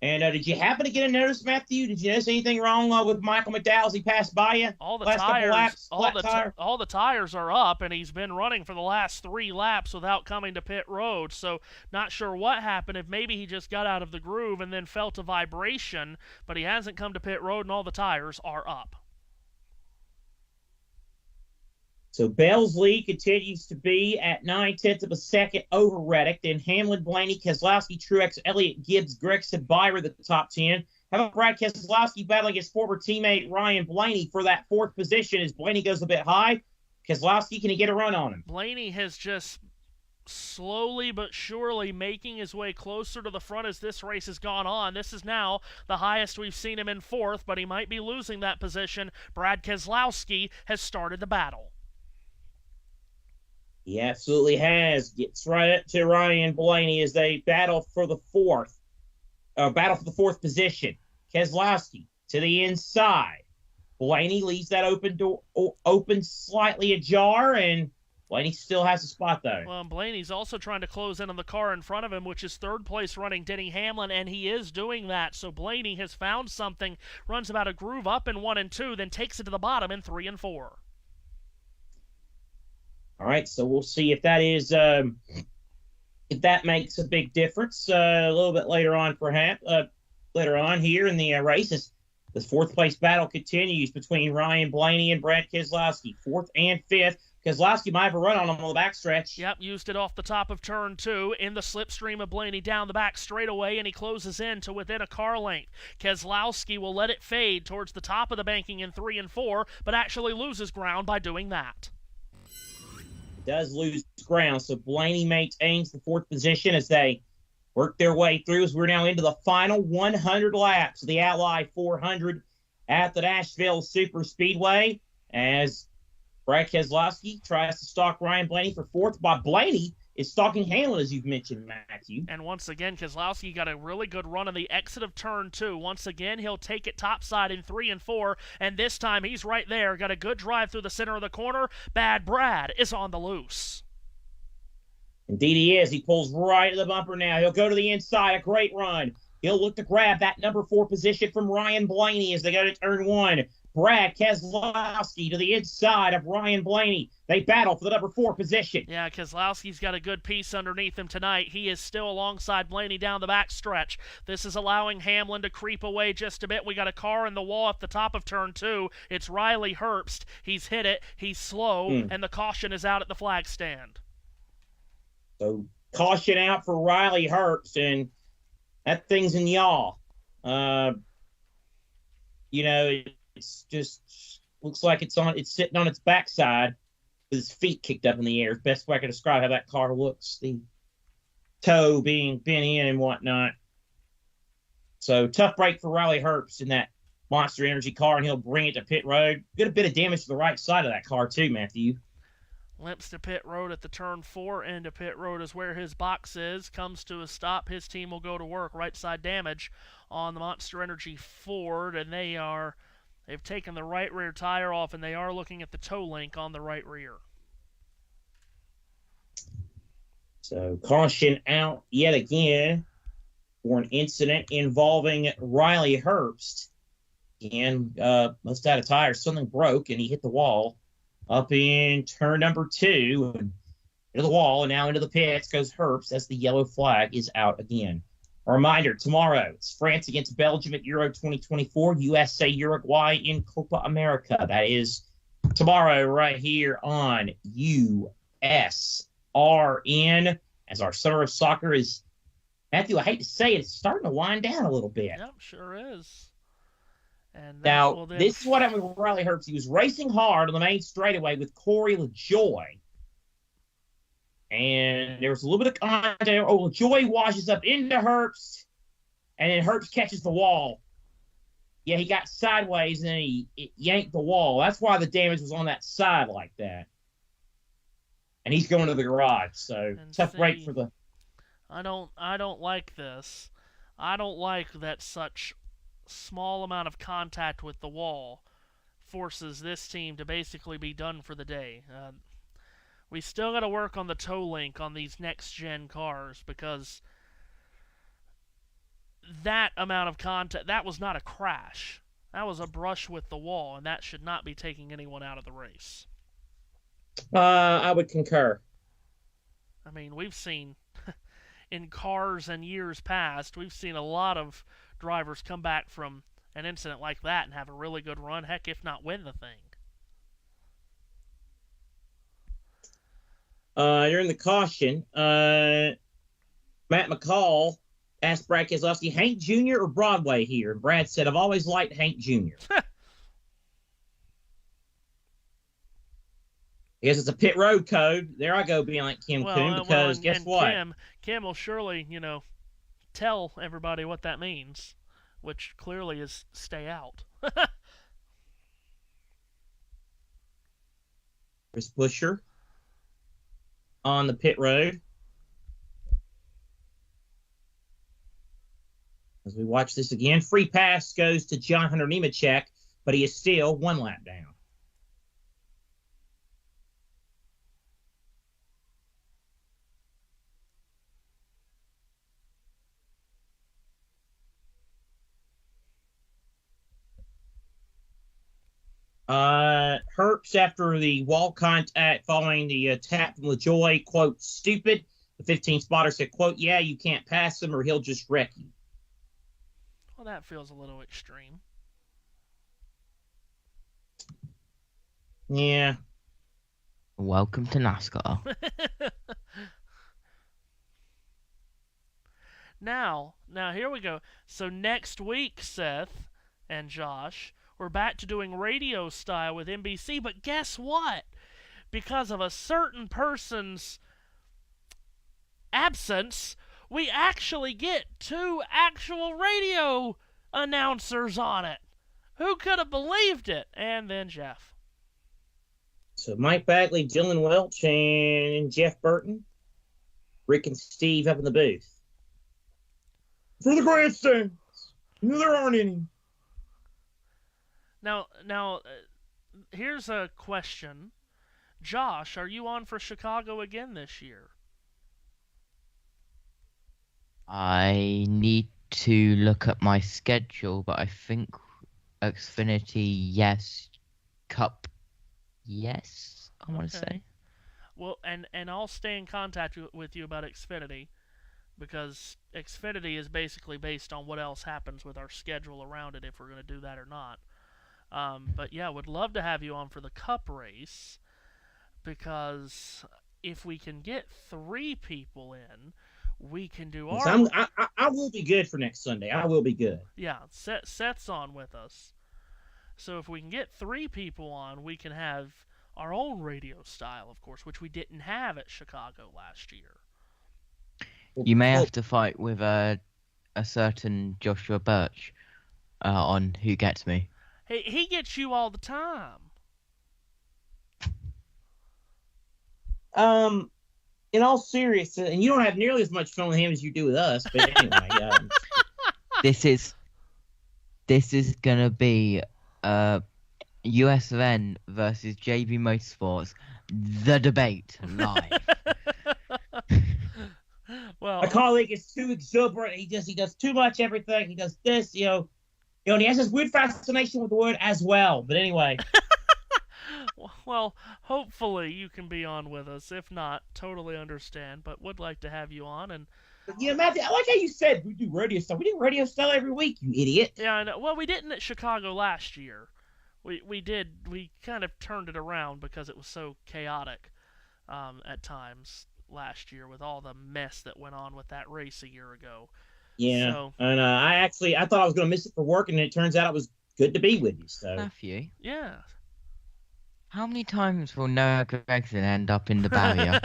And did you happen to get a notice, Matthew? Did you notice anything wrong with Michael McDowell as he passed by you? All the last tires, laps, all the tires are up, and he's been running for the last 3 laps without coming to pit road. So not sure what happened. If maybe he just got out of the groove and then felt a vibration, but he hasn't come to pit road, and all the tires are up. So Bell's lead continues to be at 9/10 of a second over Reddick. Then Hamlin, Blaney, Keselowski, Truex, Elliott, Gibbs, Gregson, Byron, the top 10. How about Brad Keselowski battling his former teammate Ryan Blaney for that 4th position as Blaney goes a bit high? Keselowski, can he get a run on him? Blaney has just slowly but surely making his way closer to the front as this race has gone on. This is now the highest we've seen him in 4th, but he might be losing that position. Brad Keselowski has started the battle. He absolutely has. Gets right up to Ryan Blaney as they battle for the 4th position. Keselowski to the inside. Blaney leaves that open slightly ajar, and Blaney still has a spot though. Well, Blaney's also trying to close in on the car in front of him, which is 3rd place running Denny Hamlin, and he is doing that. So Blaney has found something, runs about a groove up in 1 and 2, then takes it to the bottom in 3 and 4. All right, so we'll see if that is if that makes a big difference a little bit later on, perhaps later on here in the races. The 4th place battle continues between Ryan Blaney and Brad Keselowski, 4th and 5th. Keselowski might have a run on him on the backstretch. Yep, used it off the top of turn 2 in the slipstream of Blaney down the back straightaway, and he closes in to within a car length. Keselowski will let it fade towards the top of the banking in 3 and 4, but actually loses ground by doing that. Does lose ground, so Blaney maintains the 4th position as they work their way through as we're now into the final 100 laps of the Ally 400 at the Nashville Super Speedway as Brad Keselowski tries to stalk Ryan Blaney for 4th, while Blaney is stalking Hamlin, as you've mentioned, Matthew. And once again, Keselowski got a really good run on the exit of turn 2. Once again, he'll take it topside in 3 and 4, and this time he's right there. Got a good drive through the center of the corner. Bad Brad is on the loose. Indeed he is. He pulls right to the bumper now. He'll go to the inside. A great run. He'll look to grab that number 4 position from Ryan Blaney as they go to turn 1. Brad Keselowski to the inside of Ryan Blaney. They battle for the number 4 position. Yeah, Keselowski's got a good piece underneath him tonight. He is still alongside Blaney down the back stretch. This is allowing Hamlin to creep away just a bit. We got a car in the wall at the top of turn 2. It's Riley Herbst. He's hit it. He's slow, and the caution is out at the flag stand. So caution out for Riley Herbst, and that thing's in yaw. It's just looks like it's sitting on its backside with its feet kicked up in the air. Best way I can describe how that car looks. The toe being bent in and whatnot. So tough break for Riley Herbst in that Monster Energy car, and he'll bring it to pit road. Get a bit of damage to the right side of that car too, Matthew. Limps to pit road at the turn 4 end of pit road is where his box is. Comes to a stop. His team will go to work. Right side damage on the Monster Energy Ford, and they've taken the right rear tire off, and they are looking at the toe link on the right rear. So caution out yet again for an incident involving Riley Herbst. Again, must out of tire. Something broke, and he hit the wall up in turn number 2. And into the wall, and now into the pits goes Herbst as the yellow flag is out again. A reminder, tomorrow, it's France against Belgium at Euro 2024, USA, Uruguay in Copa America. That is tomorrow right here on USRN, as our Summer of Soccer is Matthew, I hate to say it, it's starting to wind down a little bit. Yep, sure is. And now, this is what happened with Riley Herbst. He was racing hard on the main straightaway with Corey LaJoy. And there was a little bit of contact. LaJoy washes up into Herbst, and then Herbst catches the wall. Yeah, he got sideways, and then he yanked the wall. That's why the damage was on that side like that. And he's going to the garage, so tough break for the... I don't like this. I don't like that such small amount of contact with the wall forces this team to basically be done for the day. We still got to work on the toe link on these next-gen cars because that amount of contact, that was not a crash. That was a brush with the wall, and that should not be taking anyone out of the race. I would concur. I mean, we've seen, in cars and years past, we've seen a lot of drivers come back from an incident like that and have a really good run, heck, if not win the thing. During the caution, Matt McCall asked Brad Keselowski, Hank Jr. or Broadway here? And Brad said, I've always liked Hank Jr. I guess it's a pit road code. There I go being like Kim Coon, because guess what? Kim will surely, tell everybody what that means, which clearly is stay out. Chris Buescher on the pit road. As we watch this again, free pass goes to John Hunter Nemechek, but he is still one lap down. Herbst, after the wall contact following the tap from LaJoy, quote, stupid. The 15 spotter said, quote, yeah, you can't pass him or he'll just wreck you. Well, that feels a little extreme. Yeah. Welcome to NASCAR. Now here we go. So next week, Seth and Josh, we're back to doing radio style with NBC, but guess what? Because of a certain person's absence, we actually get 2 actual radio announcers on it. Who could have believed it? And then Jeff. So Mike Bagley, Dylan Welch, and Jeff Burton. Rick and Steve up in the booth. For the grandstands. There aren't any. Now, here's a question. Josh, are you on for Chicago again this year? I need to look at my schedule, but I think Xfinity, yes. Cup, yes, I want to say. Well, and I'll stay in contact with you about Xfinity, because Xfinity is basically based on what else happens with our schedule around it, if we're going to do that or not. But yeah, would love to have you on for the Cup race, because if we can get 3 people in, we can do our... I will be good for next Sunday. I will be good. Yeah, Seth's on with us. So if we can get 3 people on, we can have our own radio style, of course, which we didn't have at Chicago last year. You may have to fight with a certain Joshua Birch on Who Gets Me. Hey, he gets you all the time. In all seriousness, and you don't have nearly as much fun with him as you do with us, but anyway. This is gonna be USN versus JBMotorsports, the debate live. Well, my colleague is too exuberant. He does too much everything. He does this, and he has this weird fascination with the word as well. But anyway. Well, hopefully you can be on with us. If not, totally understand, but would like to have you on. And Matthew, I like how you said we do radio stuff. We do radio stuff every week, you idiot. Yeah, I know. Well, we didn't at Chicago last year. We did. We kind of turned it around because it was so chaotic at times. last year with all the mess that went on with that race a year ago. Yeah, So, and I thought I was going to miss it for work, and it turns out it was good to be with you. So Matthew, yeah. how many times will Noah Gregson end up in the barrier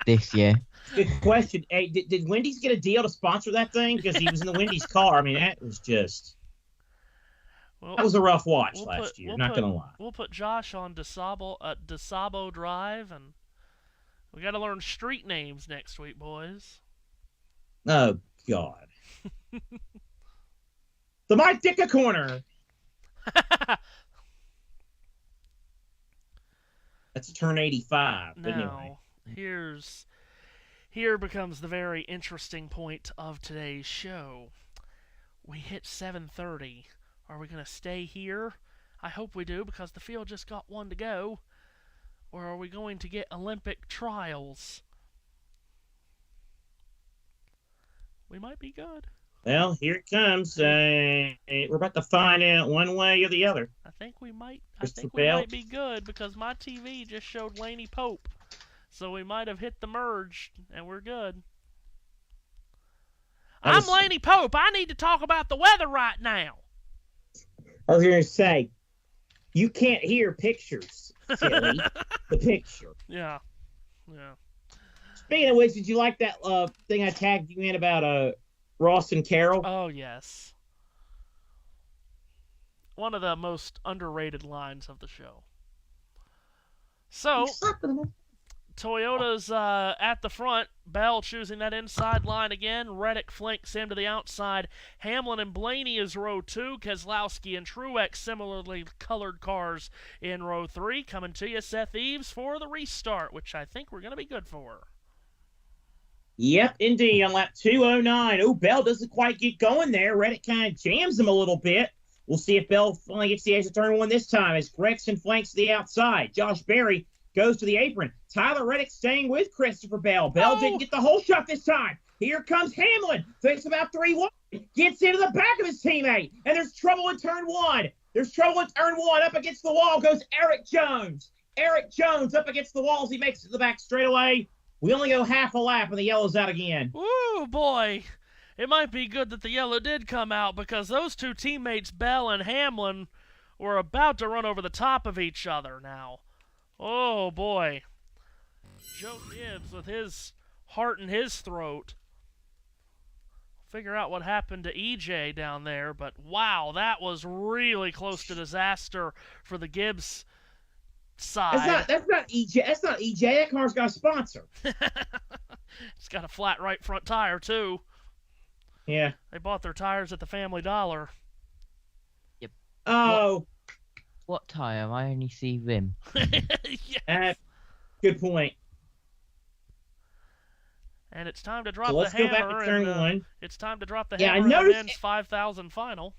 this year? Good question. Hey, did Wendy's get a deal to sponsor that thing? Because he was in the Wendy's car. I mean, that was just that was a rough watch last year. Not gonna lie. We'll put Josh on DeSabo Drive, and we got to learn street names next week, boys. Oh God. The Mike Ditka corner. That's a turn 85. But now, anyway. Here becomes the very interesting point of today's show. We hit 7:30. Are we going to stay here? I hope we do, because the field just got one to go. Or are we going to get Olympic trials? We might be good. Well, here it comes. We're about to find out one way or the other. I think we might be good, because my TV just showed Laney Pope. So we might have hit the merge, and we're good. I'm Laney Pope. I need to talk about the weather right now. I was going to say, you can't hear pictures, silly. The picture. Yeah. Speaking of which, did you like that thing I tagged you in about Ross and Carroll? Oh, yes. One of the most underrated lines of the show. So, Toyota's at the front. Bell choosing that inside line again. Reddick flanks him to the outside. Hamlin and Blaney is row 2. Keselowski and Truex similarly colored cars in row 3. Coming to you, Seth Eves, for the restart, which I think we're going to be good for. Yep, indeed, on lap 209. Oh, Bell doesn't quite get going there. Reddick kind of jams him a little bit. We'll see if Bell finally gets the exit turn 1 this time as Gregson flanks to the outside. Josh Berry goes to the apron. Tyler Reddick staying with Christopher Bell. Bell didn't get the whole shot this time. Here comes Hamlin. Thinks about 3-1. Gets into the back of his teammate. And there's trouble in turn 1. There's trouble in turn 1. Up against the wall goes Eric Jones. Eric Jones up against the walls. He makes it to the back straightaway. We only go half a lap and the yellow's out again. Ooh, boy. It might be good that the yellow did come out, because those two teammates, Bell and Hamlin, were about to run over the top of each other now. Oh, boy. Joe Gibbs with his heart in his throat. Figure out what happened to EJ down there, but wow, that was really close to disaster for the Gibbs side. That's not EJ. That's not EJ. That car's got a sponsor. It's got a flat right front tire, too. Yeah. They bought their tires at the Family Dollar. Yep. Oh. What tire? I only see rim. Yes. Good point. And it's time to drop So let's the go hammer. back to turn 1. It's time to drop the Yeah, hammer I in the noticed men's 5,000 final.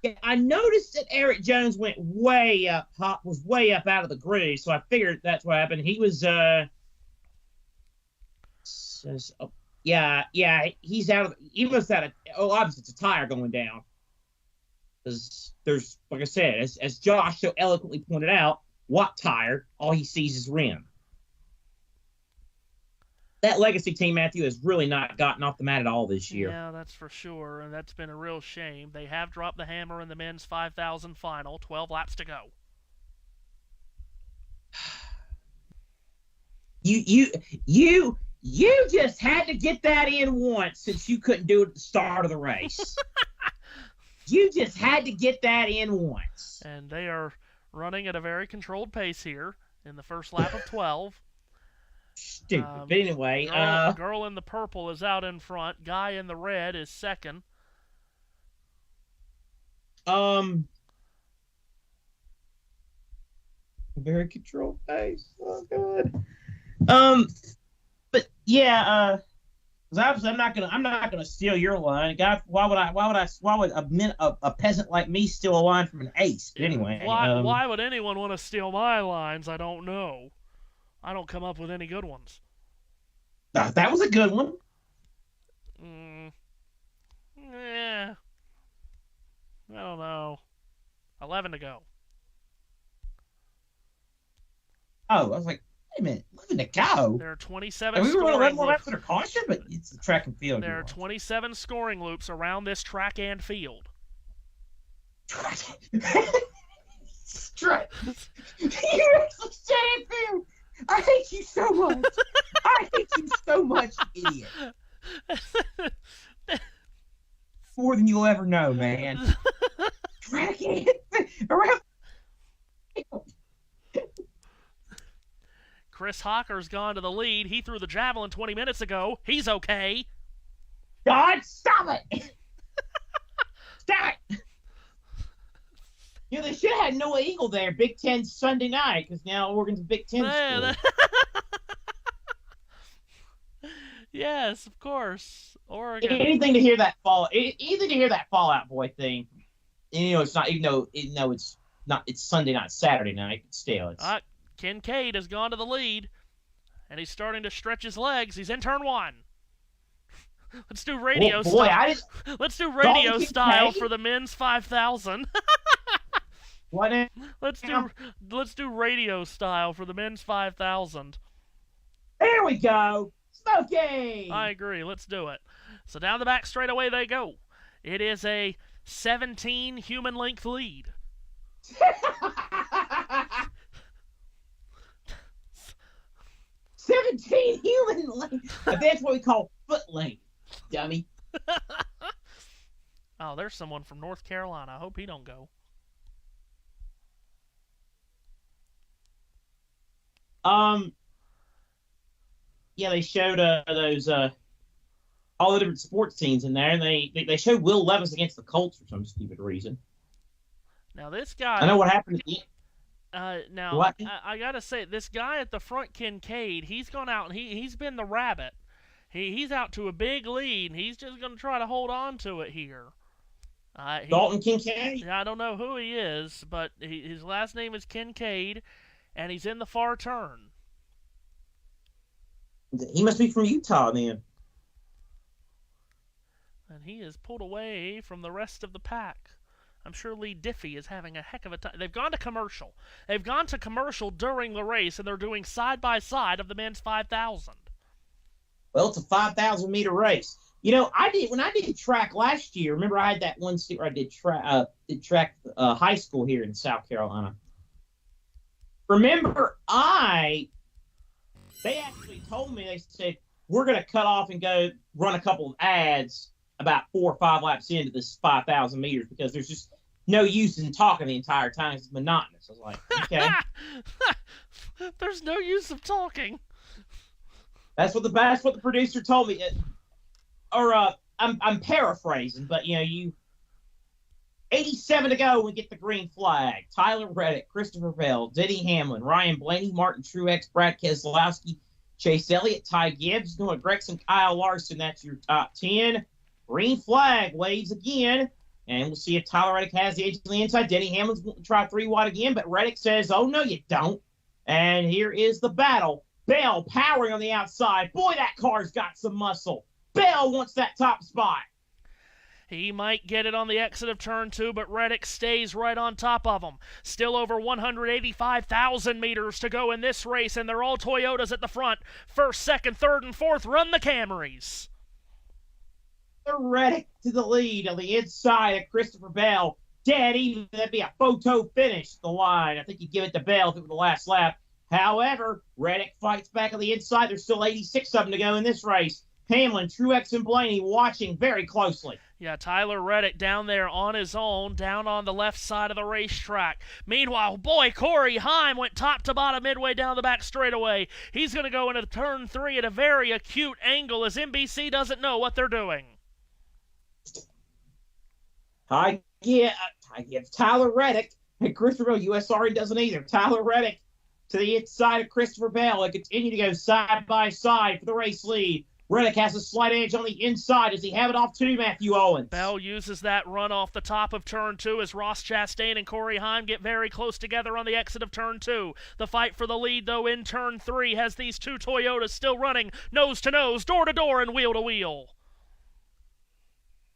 Yeah, I noticed that Eric Jones went way up, was way up out of the groove, so I figured that's what happened. He was, he's out of, he must have, obviously it's a tire going down. There's, like I said, as Josh so eloquently pointed out, Watt tire, all he sees is rim. That Legacy team, Matthew, has really not gotten off the mat at all this year. Yeah, that's for sure, and that's been a real shame. They have dropped the hammer in the men's 5,000 final, 12 laps to go. You just had to get that in once since you couldn't do it at the start of the race. You just had to get that in once. And they are running at a very controlled pace here in the first lap of 12. Stupid. But anyway, girl in the purple is out in front. Guy in the red is second. Very controlled pace. Oh god. But yeah, obviously I'm not gonna steal your line, guy. Why would a peasant like me steal a line from an ace? But anyway, why would anyone want to steal my lines? I don't know. I don't come up with any good ones. That was a good one. Yeah. I don't know. 11 to go. Oh, I was like, a minute, 11 to go. There are 27 And we were scoring 11 more laps loops. under caution, but it's the track and field. There are 27 scoring loops around this track and field. Track. You actually said it, dude. I hate you so much. I hate you so much, idiot. More than you'll ever know, man. Track it around. Chris Hocker's gone to the lead. He threw the javelin 20 minutes ago. He's okay. God, stop it! Stop it! You know, they should have had Noah Eagle there, Big Ten Sunday night, because now Oregon's a Big Ten school. Yes, of course. Oregon. Anything to hear that Fallout Boy thing. And, you know, it's not, even though it's not, it's Sunday night, Saturday night, but still, it's. Kincaid has gone to the lead, and he's starting to stretch his legs. He's in turn 1. Let's do radio style. Let's do radio style for the men's 5,000. What? Let's do radio style for the men's 5,000. There we go. Smokey. I agree. Let's do it. So down the back straightaway they go. It is a 17 human length lead. 17 human length. That's what we call foot length, dummy. Oh, there's someone from North Carolina. I hope he don't go. Yeah, they showed those all the different sports teams in there, and they showed Will Levis against the Colts for some stupid reason. Now this guy. I know what happened. Now what? I gotta say, this guy at the front, Kincaid, he's gone out and he's been the rabbit. He's out to a big lead, and he's just gonna try to hold on to it here. Dalton Kincaid? I don't know who he is, but his last name is Kincaid, and he's in the far turn. He must be from Utah, then. And he is pulled away from the rest of the pack. I'm sure Lee Diffie is having a heck of a time. They've gone to commercial. They've gone to commercial during the race, and they're doing side-by-side of the men's 5,000. Well, it's a 5,000-meter race. You know, when I did track last year. Remember, I had that one seat where I did track high school here in South Carolina. Remember, they actually told me, they said, we're going to cut off and go run a couple of ads about 4 or 5 laps into this 5,000 meters because there's just no use in talking the entire time. It's monotonous. I was like, okay. There's no use of talking. That's what the producer told me. I'm paraphrasing, but 87 to go, we get the green flag. Tyler Reddick, Christopher Bell, Denny Hamlin, Ryan Blaney, Martin Truex, Brad Keselowski, Chase Elliott, Ty Gibbs, Noah Gragson, Kyle Larson. That's your top 10. Green flag waves again, and we'll see if Tyler Reddick has the edge on the inside. Denny Hamlin's going to try 3 wide again, but Reddick says, oh, no, you don't. And here is the battle. Bell powering on the outside. Boy, that car's got some muscle. Bell wants that top spot. He might get it on the exit of turn 2, but Reddick stays right on top of him. Still over 185,000 meters to go in this race, and they're all Toyotas at the front. First, second, third, and fourth run the Camrys. Reddick to the lead on the inside of Christopher Bell. Dead even. That'd be a photo finish at the line. I think you give it to Bell if it were the last lap. However, Reddick fights back on the inside. There's still 86 of them to go in this race. Hamlin, Truex, and Blaney watching very closely. Yeah, Tyler Reddick down there on his own, down on the left side of the racetrack. Meanwhile, boy, Corey Heim went top to bottom midway down the back straightaway. He's going to go into turn 3 at a very acute angle as NBC doesn't know what they're doing. I get Tyler Reddick and Christopher Bell. USRN doesn't either. Tyler Reddick to the inside of Christopher Bell. They continue to go side by side for the race lead. Reddick has a slight edge on the inside. Does he have it off to Matthew Owens? Bell uses that run off the top of turn 2 as Ross Chastain and Corey Heim get very close together on the exit of turn 2. The fight for the lead, though, in turn 3 has these two Toyotas still running nose to nose, door to door, and wheel to wheel.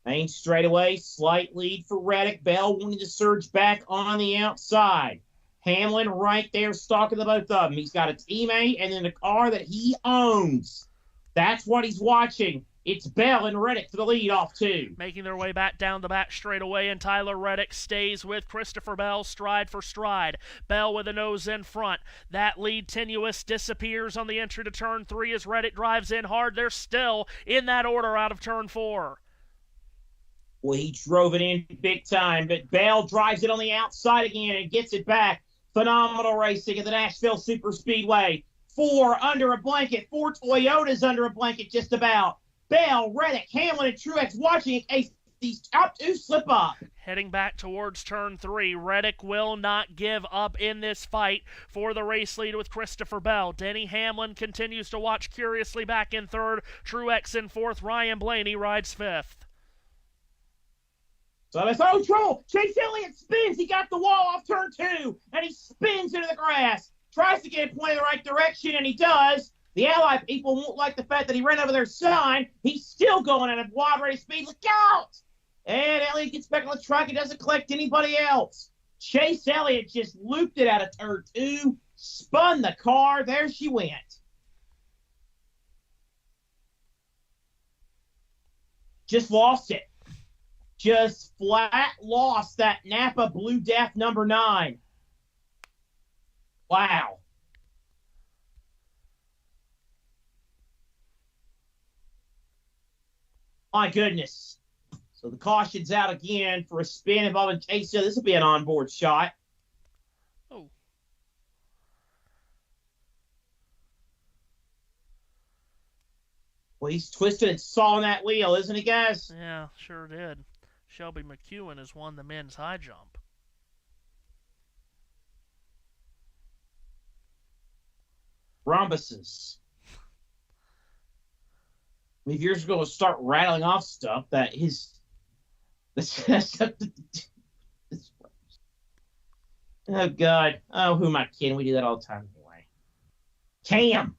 Main straightaway, slight lead for Reddick. Bell wanting to surge back on the outside. Hamlin right there stalking the both of them. He's got a teammate and then a car that he owns. That's what he's watching. It's Bell and Reddick for the lead off two. Making their way back down the back straightaway, and Tyler Reddick stays with Christopher Bell stride for stride. Bell with a nose in front. That lead tenuous disappears on the entry to turn 3 as Reddick drives in hard. They're still in that order out of turn 4. Well, he drove it in big time, but Bell drives it on the outside again and gets it back. Phenomenal racing at the Nashville Super Speedway. 4 under a blanket. 4 Toyotas under a blanket just about. Bell, Reddick, Hamlin, and Truex watching in case these top 2 slip up. Heading back towards turn 3, Reddick will not give up in this fight for the race lead with Christopher Bell. Denny Hamlin continues to watch curiously back in 3rd. Truex in 4th. Ryan Blaney rides 5th. So it's trouble. Chase Elliott spins. He got the wall off turn 2, and he spins into the grass. Tries to get it pointed in the right direction, and he does. The Ally people won't like the fact that he ran over their sign. He's still going at a wide rate of speed. Look out! And Elliott gets back on the track and doesn't collect anybody else. Chase Elliott just looped it out of turn 2, spun the car. There she went. Just lost it. Just flat lost that Napa Blue Death number 9. Wow. My goodness. So the caution's out again for a spin involving Chase. This will be an onboard shot. Oh. Well, he's twisted and sawing that wheel, isn't he, guys? Yeah, sure did. Shelby McEwen has won the men's high jump. Rhombuses. I mean, if you're just going to start rattling off stuff, that is. Oh, God. Oh, who am I kidding? We do that all the time anyway. Cam.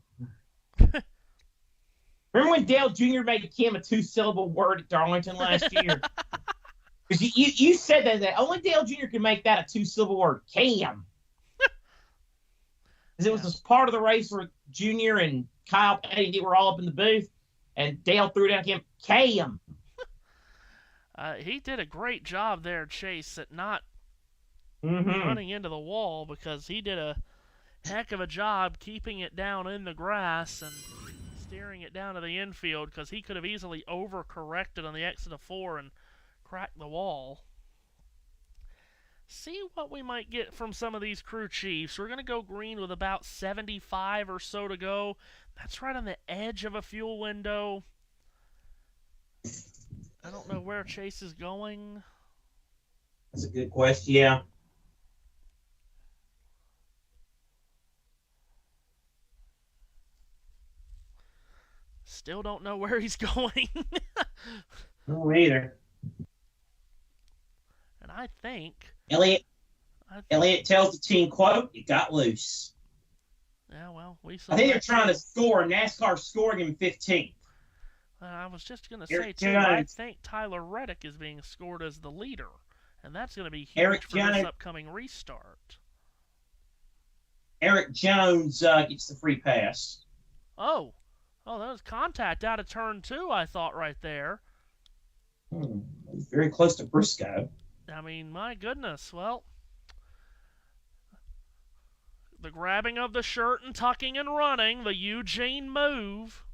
Remember when Dale Jr. made Cam a 2-syllable word at Darlington last year? Because you said that only Dale Jr. can make that a 2-syllable word. Cam. Because it was this part of the race where Jr. and Kyle Petty were all up in the booth. And Dale threw down Cam. Cam. He did a great job there, Chase, at not running into the wall, because he did a heck of a job keeping it down in the grass and steering it down to the infield, because he could have easily overcorrected on the exit of 4 and cracked the wall. See what we might get from some of these crew chiefs. We're going to go green with about 75 or so to go. That's right on the edge of a fuel window. I don't know where Chase is going. That's a good question, yeah. Still don't know where he's going. No, either. And I think Elliott tells the team, quote, "It got loose." Yeah, well, we saw. I think they're trying to score. NASCAR scoring him 15th. I was just going to say, too, I think Tyler Reddick is being scored as the leader, and that's going to be huge for this upcoming restart. Eric Jones gets the free pass. Oh, that was contact out of turn 2, I thought, right there. He's very close to Briscoe. I mean, my goodness. Well, the grabbing of the shirt and tucking and running, the Eugene move.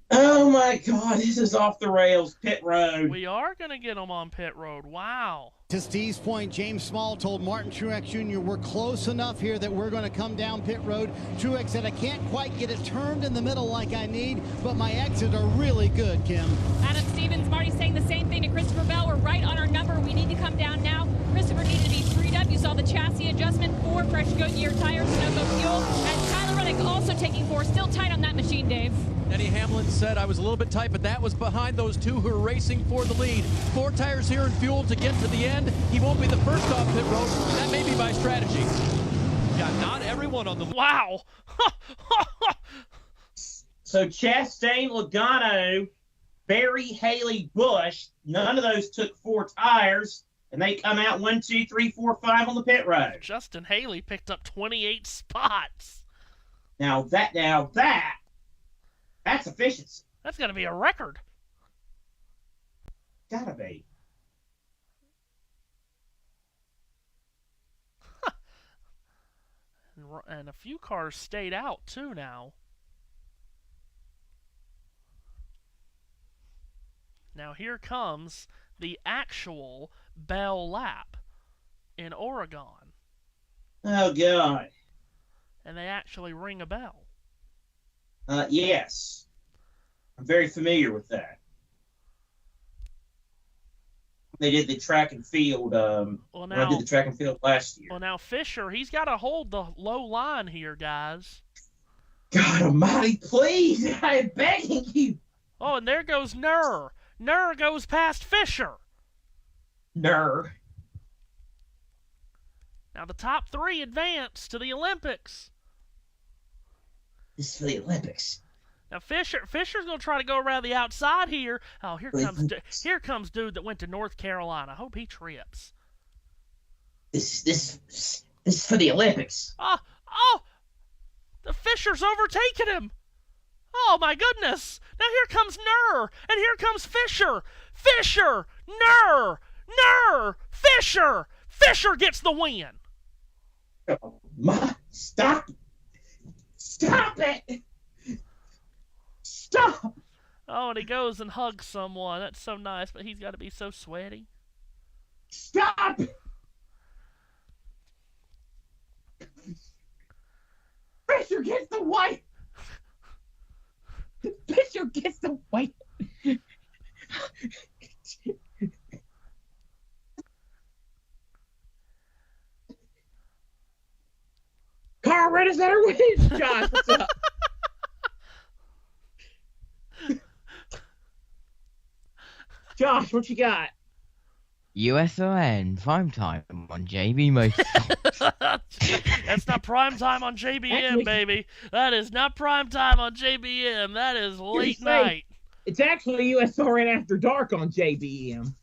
Oh, my God. This is off the rails. Pit road. We are going to get them on pit road. Wow. To Steve's point, James Small told Martin Truex Jr., we're close enough here that we're going to come down pit road. Truex said, I can't quite get it turned in the middle like I need, but my exits are really good, Kim. Adam Stevens, Marty saying the same thing to Christopher Bell. We're right on our number. We need to come down now. Christopher needed to be freed up. You saw the chassis adjustment, 4 fresh Goodyear tires, no fuel. And Tyler Reddick also taking 4. Still tight on that machine, Dave. Denny Hamlin said, I was a little bit tight, but that was behind those 2 who are racing for the lead. 4 tires here and fuel to get to the end. He won't be the first off pit road. That may be by strategy. Yeah, not everyone on the... Wow! So Chastain, Logano, Barry, Haley, Busch, none of those took 4 tires. And they come out 1, 2, 3, 4, 5 on the pit road. Justin Haley picked up 28 spots. That's efficiency. That's going to be a record. Gotta be. And a few cars stayed out, too, now. Now here comes the actual Bell Lap in Oregon. Oh, God. And they actually ring a bell. Yes. I'm very familiar with that. They did the track and field. I did the track and field last year. Well, now Fisher, he's got to hold the low line here, guys. God almighty, please. I am begging you. Oh, and there goes Nur. Nur goes past Fisher. Nur. Now the top 3 advance to the Olympics. This is for the Olympics. Now Fisher's gonna try to go around the outside here. Oh, here comes dude that went to North Carolina. I hope he trips. This is for the Olympics. The Fisher's overtaken him. Oh my goodness! Now here comes Nur, and here comes Fisher. Fisher, Nur, Fisher. Fisher gets the win. Oh my! Stop it! Stop! Oh, and he goes and hugs someone. That's so nice, but he's got to be so sweaty. Stop! Fisher gets the white. Fisher gets the white. Car red is there wins. Josh, what's up? Josh, what you got? USON prime time on JBMotorsports. That's not prime time on JBM, baby. That is not prime time on JBM. That is late night. It's actually USRN After Dark on JBM.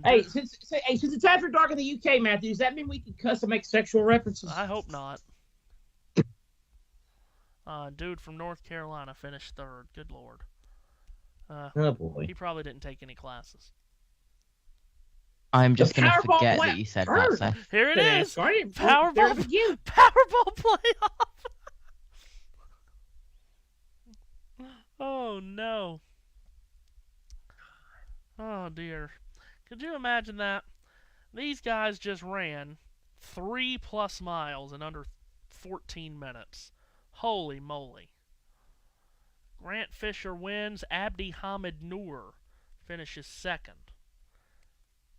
Hey, since it's After Dark in the UK, Matthew, does that mean we can cuss and make sexual references? I hope not. Dude from North Carolina finished 3rd. Good Lord. Oh, boy. He probably didn't take any classes. I'm just going to forget that you said that, Seth. Here it is. Powerball playoff. Oh, no. Oh, dear. Could you imagine that? These guys just ran 3+ miles in under 14 minutes. Holy moly. Grant Fisher wins. Abdi Hamid Noor finishes 2nd.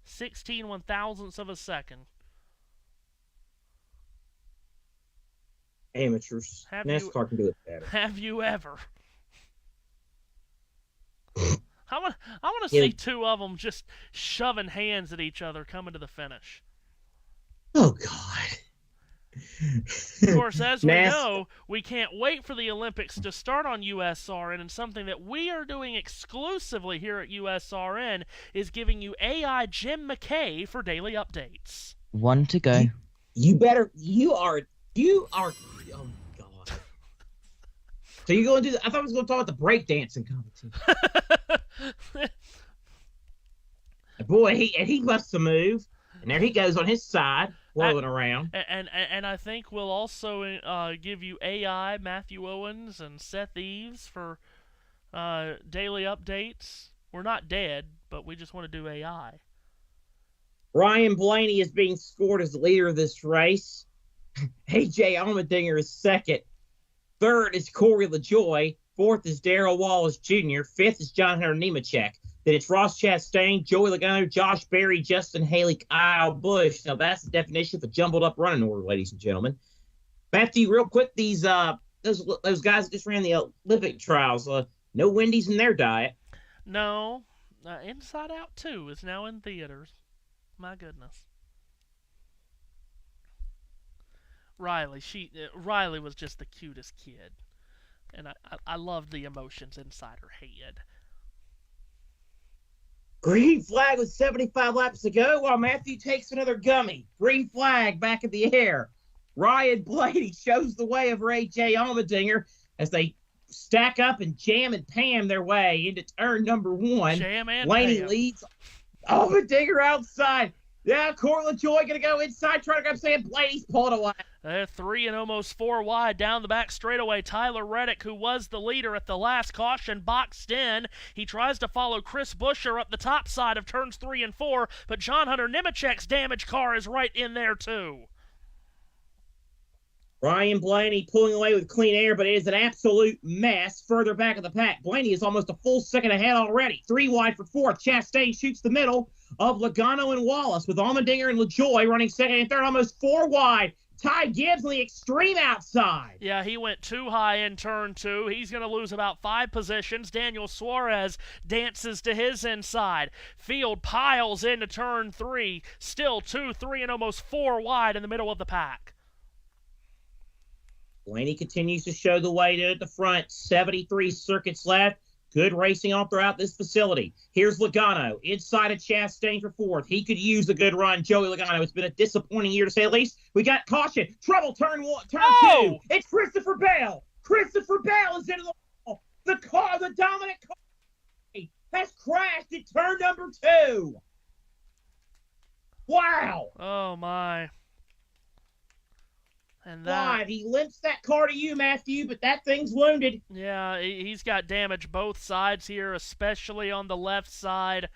16 1,000ths of a second. Amateurs. NASCAR can do it better. Have you ever? I want to see 2 of them just shoving hands at each other coming to the finish. Oh, God. Of course, as we know, we can't wait for the Olympics to start on USRN, and something that we are doing exclusively here at USRN is giving you AI Jim McKay for daily updates. 1 to go. You are, oh, God. So you're going to do, I thought I was going to talk about the breakdancing competition. Boy, he must have moved. And there he goes on his side, whirling around. And I think we'll also give you AI Matthew Owens and Seth Eves for daily updates. We're not dead, but we just want to do AI. Ryan Blaney is being scored as the leader of this race. AJ Allmendinger is 2nd. 3rd is Corey LaJoy. 4th is Darrell Wallace Jr. 5th is John Hunter Nemechek. Then it's Ross Chastain, Joey Logano, Josh Berry, Justin Haley, Kyle Busch. Now that's the definition of a jumbled up running order, ladies and gentlemen. Matthew, real quick, these those guys that just ran the Olympic trials, no Wendy's in their diet. No, Inside Out 2 is now in theaters. My goodness. Riley was just the cutest kid, and I loved the emotions inside her head. Green flag with 75 laps to go while Matthew takes another gummy. Green flag back in the air. Ryan Blaney shows the way over A.J. Allmendinger as they stack up and jam and Pam their way into turn number 1. Jam and Blaney Pam. leads. Allmendinger outside. Yeah, Cortland Joy going to go inside, trying to grab Sam. Blaney's pulled away. They're 3 and almost 4 wide down the back straightaway. Tyler Reddick, who was the leader at the last caution, boxed in. He tries to follow Chris Buescher up the top side of turns 3 and 4, but John Hunter Nemechek's damaged car is right in there too. Ryan Blaney pulling away with clean air, but it is an absolute mess further back of the pack. Blaney is almost a full second ahead already. 3 wide for 4th. Chastain shoots the middle of Logano and Wallace with Allmendinger and LaJoy running second and third, almost 4 wide. Ty Gibbs on the extreme outside. Yeah, he went too high in turn 2. He's going to lose about 5 positions. Daniel Suarez dances to his inside. Field piles into turn 3. Still 2, 3, and almost 4 wide in the middle of the pack. Blaney continues to show the way to the front. 73 circuits left. Good racing all throughout this facility. Here's Logano inside of Chastain for 4th. He could use a good run. Joey Logano. It's been a disappointing year to say the least. We got caution. Trouble turn 2. It's Christopher Bell. Christopher Bell is into the wall. The dominant car has crashed in turn number 2. Wow. Oh, my. And that, he limps that car to you, Matthew, but that thing's wounded. Yeah, he's got damage both sides here, especially on the left side.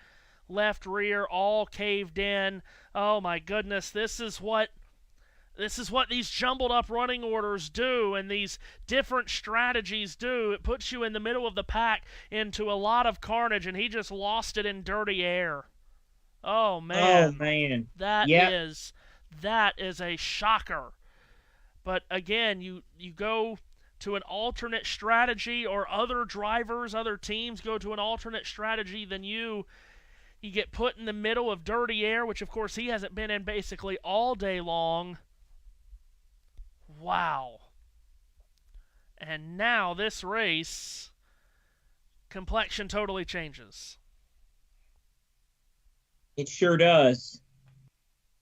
Left rear all caved in. Oh my goodness, this is what these jumbled up running orders do and these different strategies do. It puts you in the middle of the pack into a lot of carnage, and he just lost it in dirty air. Oh man. Oh man. That is a shocker. But again, you go to an alternate strategy, or other drivers, other teams go to an alternate strategy than you. You get put in the middle of dirty air, which of course he hasn't been in basically all day long. Wow. And now this race, complexion totally changes. It sure does.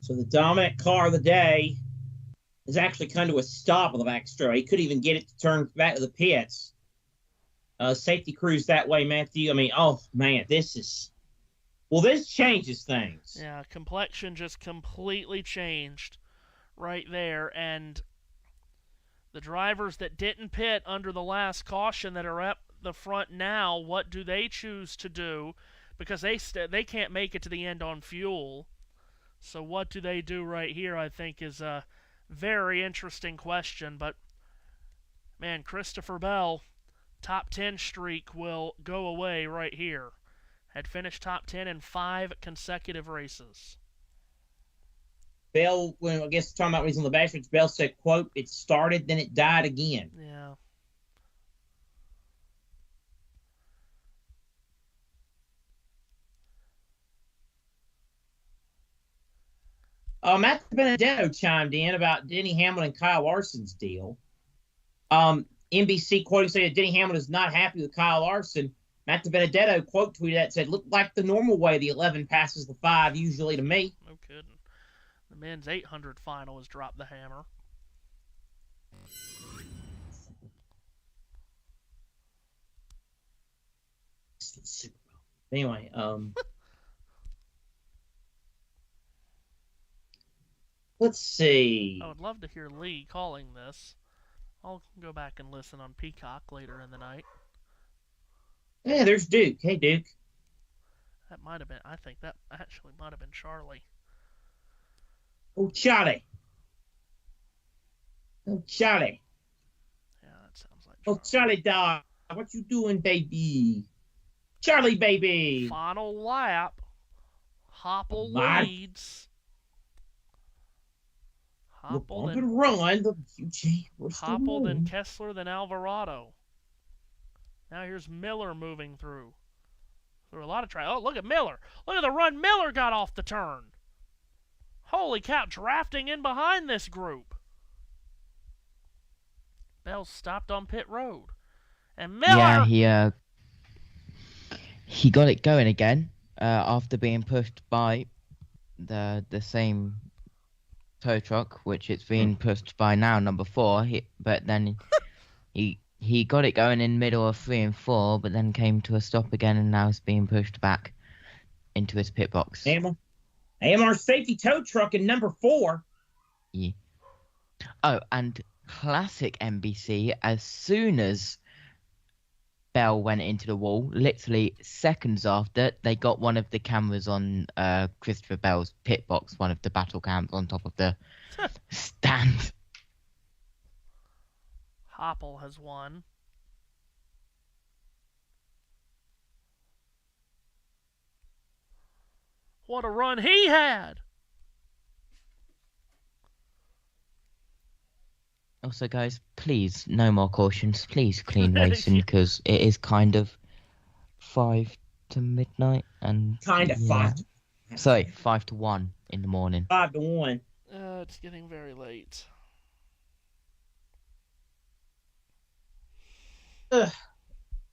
So the dominant car of the day has actually come to a stop on the back straightaway. He couldn't even get it to turn back to the pits. Safety crews that way, Matthew. I mean, oh, man, this changes things. Yeah, complexion just completely changed right there. And the drivers that didn't pit under the last caution that are up the front now, what do they choose to do? Because they can't make it to the end on fuel. So what do they do right here, I think, is a very interesting question. But, man, Christopher Bell, top 10 streak will go away right here. Had finished top 10 in 5 consecutive races. Bell, when I guess talking about when he's on the back stretch, Bell said, quote, "It started, then it died again." Yeah. Matt Benedetto chimed in about Denny Hamlin and Kyle Larson's deal. NBC quoting saying that Denny Hamlin is not happy with Kyle Larson. Matt Benedetto quote tweeted that, said, "Looked like the normal way the 11 passes the 5 usually to me." No kidding. The men's 800 final has dropped the hammer. Anyway, let's see. I would love to hear Lee calling this. I'll go back and listen on Peacock later in the night. Yeah, there's Duke. Hey, Duke. That might have been, I think that actually might have been Charlie. Oh, Charlie. Oh, Charlie. Yeah, that sounds like Charlie. Oh, Charlie, dog. What you doing, baby? Charlie, baby. Final lap. Hopple leads. Hopple and run. Hopple, then Kessler, then Alvarado. Now here's Miller moving through a lot of Oh, look at Miller. Look at the run Miller got off the turn. Holy cow, drafting in behind this group. Bell stopped on pit road. And Miller... Yeah, he got it going again. after being pushed by the same tow truck, which it's been pushed by now, number 4. But then he got it going in middle of 3 and 4, but then came to a stop again, and now it's being pushed back into his pit box. AMR safety tow truck in number 4. Yeah. Oh, and classic NBC, as soon as Bell went into the wall, literally seconds after, they got one of the cameras on Christopher Bell's pit box, one of the battle cams on top of the stand. Hopple has won. What a run he had! Also, guys, please, no more cautions. Please clean racing, because it is kind of 5 to midnight. And Kind of 5 to... Sorry, 5 to 1 in the morning. 5 to 1. It's getting very late. Ugh.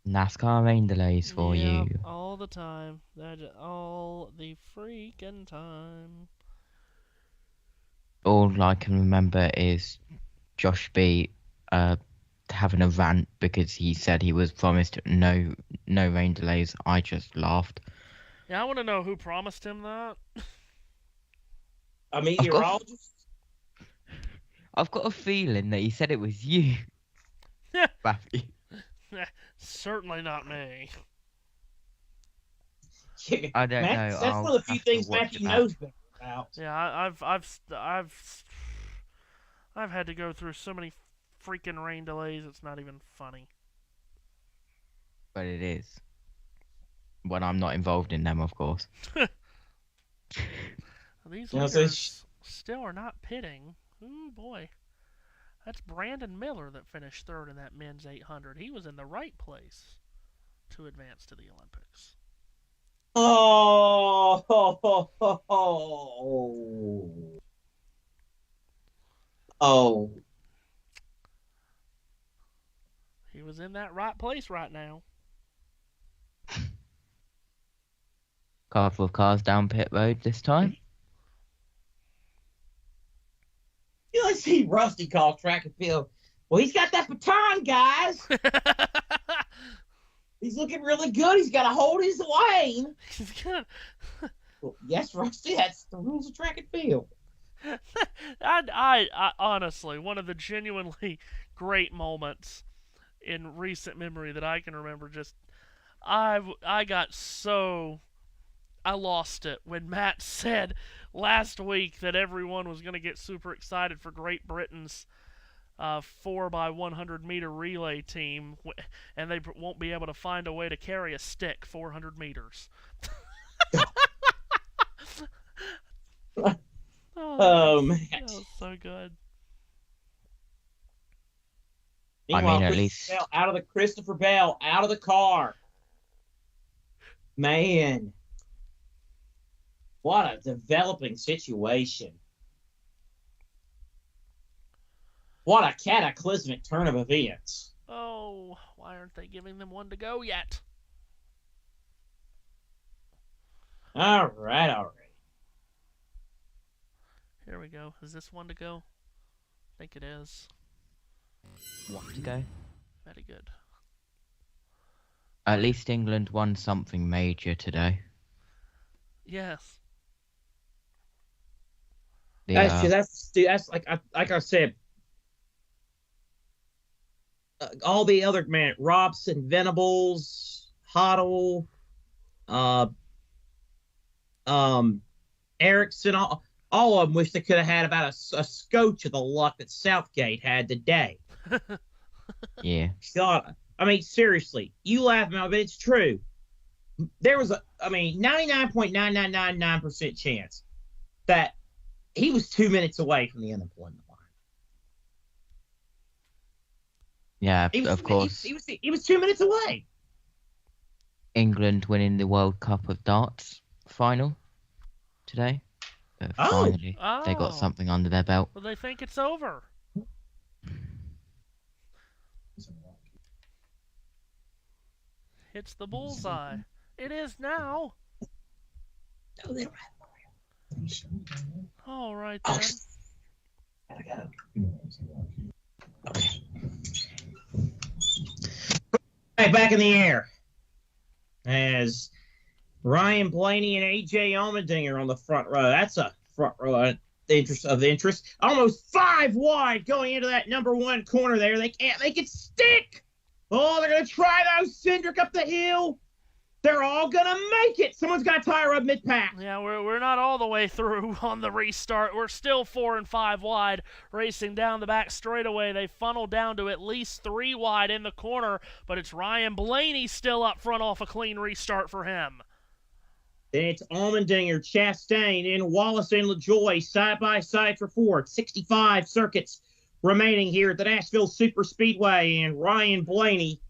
NASCAR rain delays for you. All the time. All the freaking time. All I can remember is Josh B having a rant because he said he was promised no rain delays. I just laughed. Yeah, I want to know who promised him that. A meteorologist? I've got a feeling that he said it was you, Matthew. Certainly not me. I don't know. That's one of the few things Matthew knows about. Yeah, I've had to go through so many freaking rain delays. It's not even funny. But it is. When I'm not involved in them, of course. These leaders still are not pitting. Ooh, boy. That's Brandon Miller that finished 3rd in that men's 800. He was in the right place to advance to the Olympics. Oh. He was in that right place right now. Car full of cars down pit road this time. Let's see Rusty call track and field. Well, he's got that baton, guys. He's looking really good. He's got to hold his lane. He's good. Well, yes, Rusty, that's the rules of track and field. I honestly, one of the genuinely great moments in recent memory that I can remember, I lost it when Matt said last week that everyone was going to get super excited for Great Britain's 4x100 meter relay team, and they won't be able to find a way to carry a stick 400 meters. Oh, Matt. That was so good. Meanwhile, at least out of the Christopher Bell, out of the car. Man, what a developing situation. What a cataclysmic turn of events. Oh, why aren't they giving them one to go yet? All right. Here we go. Is this one to go? I think it is. One to go. Very good. At least England won something major today. Yes. That's like I said. All the other Robson, Venables, Hoddle, Erickson, all of them wish they could have had about a scotch of the luck that Southgate had today. Yeah. God, I mean, seriously, you laugh about it, but it's true. There was 99.9999% chance that he was 2 minutes away from the unemployment line. Yeah, of course. He was 2 minutes away. England winning the World Cup of Darts final today. Finally, they got something under their belt. Well, they think it's over. Hits the bullseye. It is now. No, they don't have All right, Oh, then. gotta go. Okay. Right, back in the air as Ryan Blaney and A.J. Allmendinger on the front row. That's a front row of interest. Almost 5 wide going into that number 1 corner there. They can't make it stick. Oh, they're going to try those Cindric up the hill. They're all going to make it. Someone's got to tire up mid-pack. Yeah, we're not all the way through on the restart. We're still 4 and 5 wide, racing down the back straightaway. They funnel down to at least 3 wide in the corner, but it's Ryan Blaney still up front off a clean restart for him. Then it's Allmendinger, Chastain, and Wallace and LaJoie side by side for 4. 65 circuits remaining here at the Nashville Super Speedway, and Ryan Blaney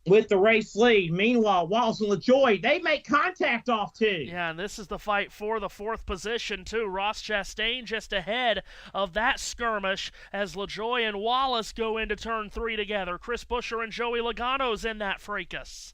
with the race lead. Meanwhile, Wallace and LaJoie, they make contact off too. Yeah, and this is the fight for the 4th position too. Ross Chastain just ahead of that skirmish as LaJoie and Wallace go into turn 3 together. Chris Buescher and Joey Logano's in that fracas.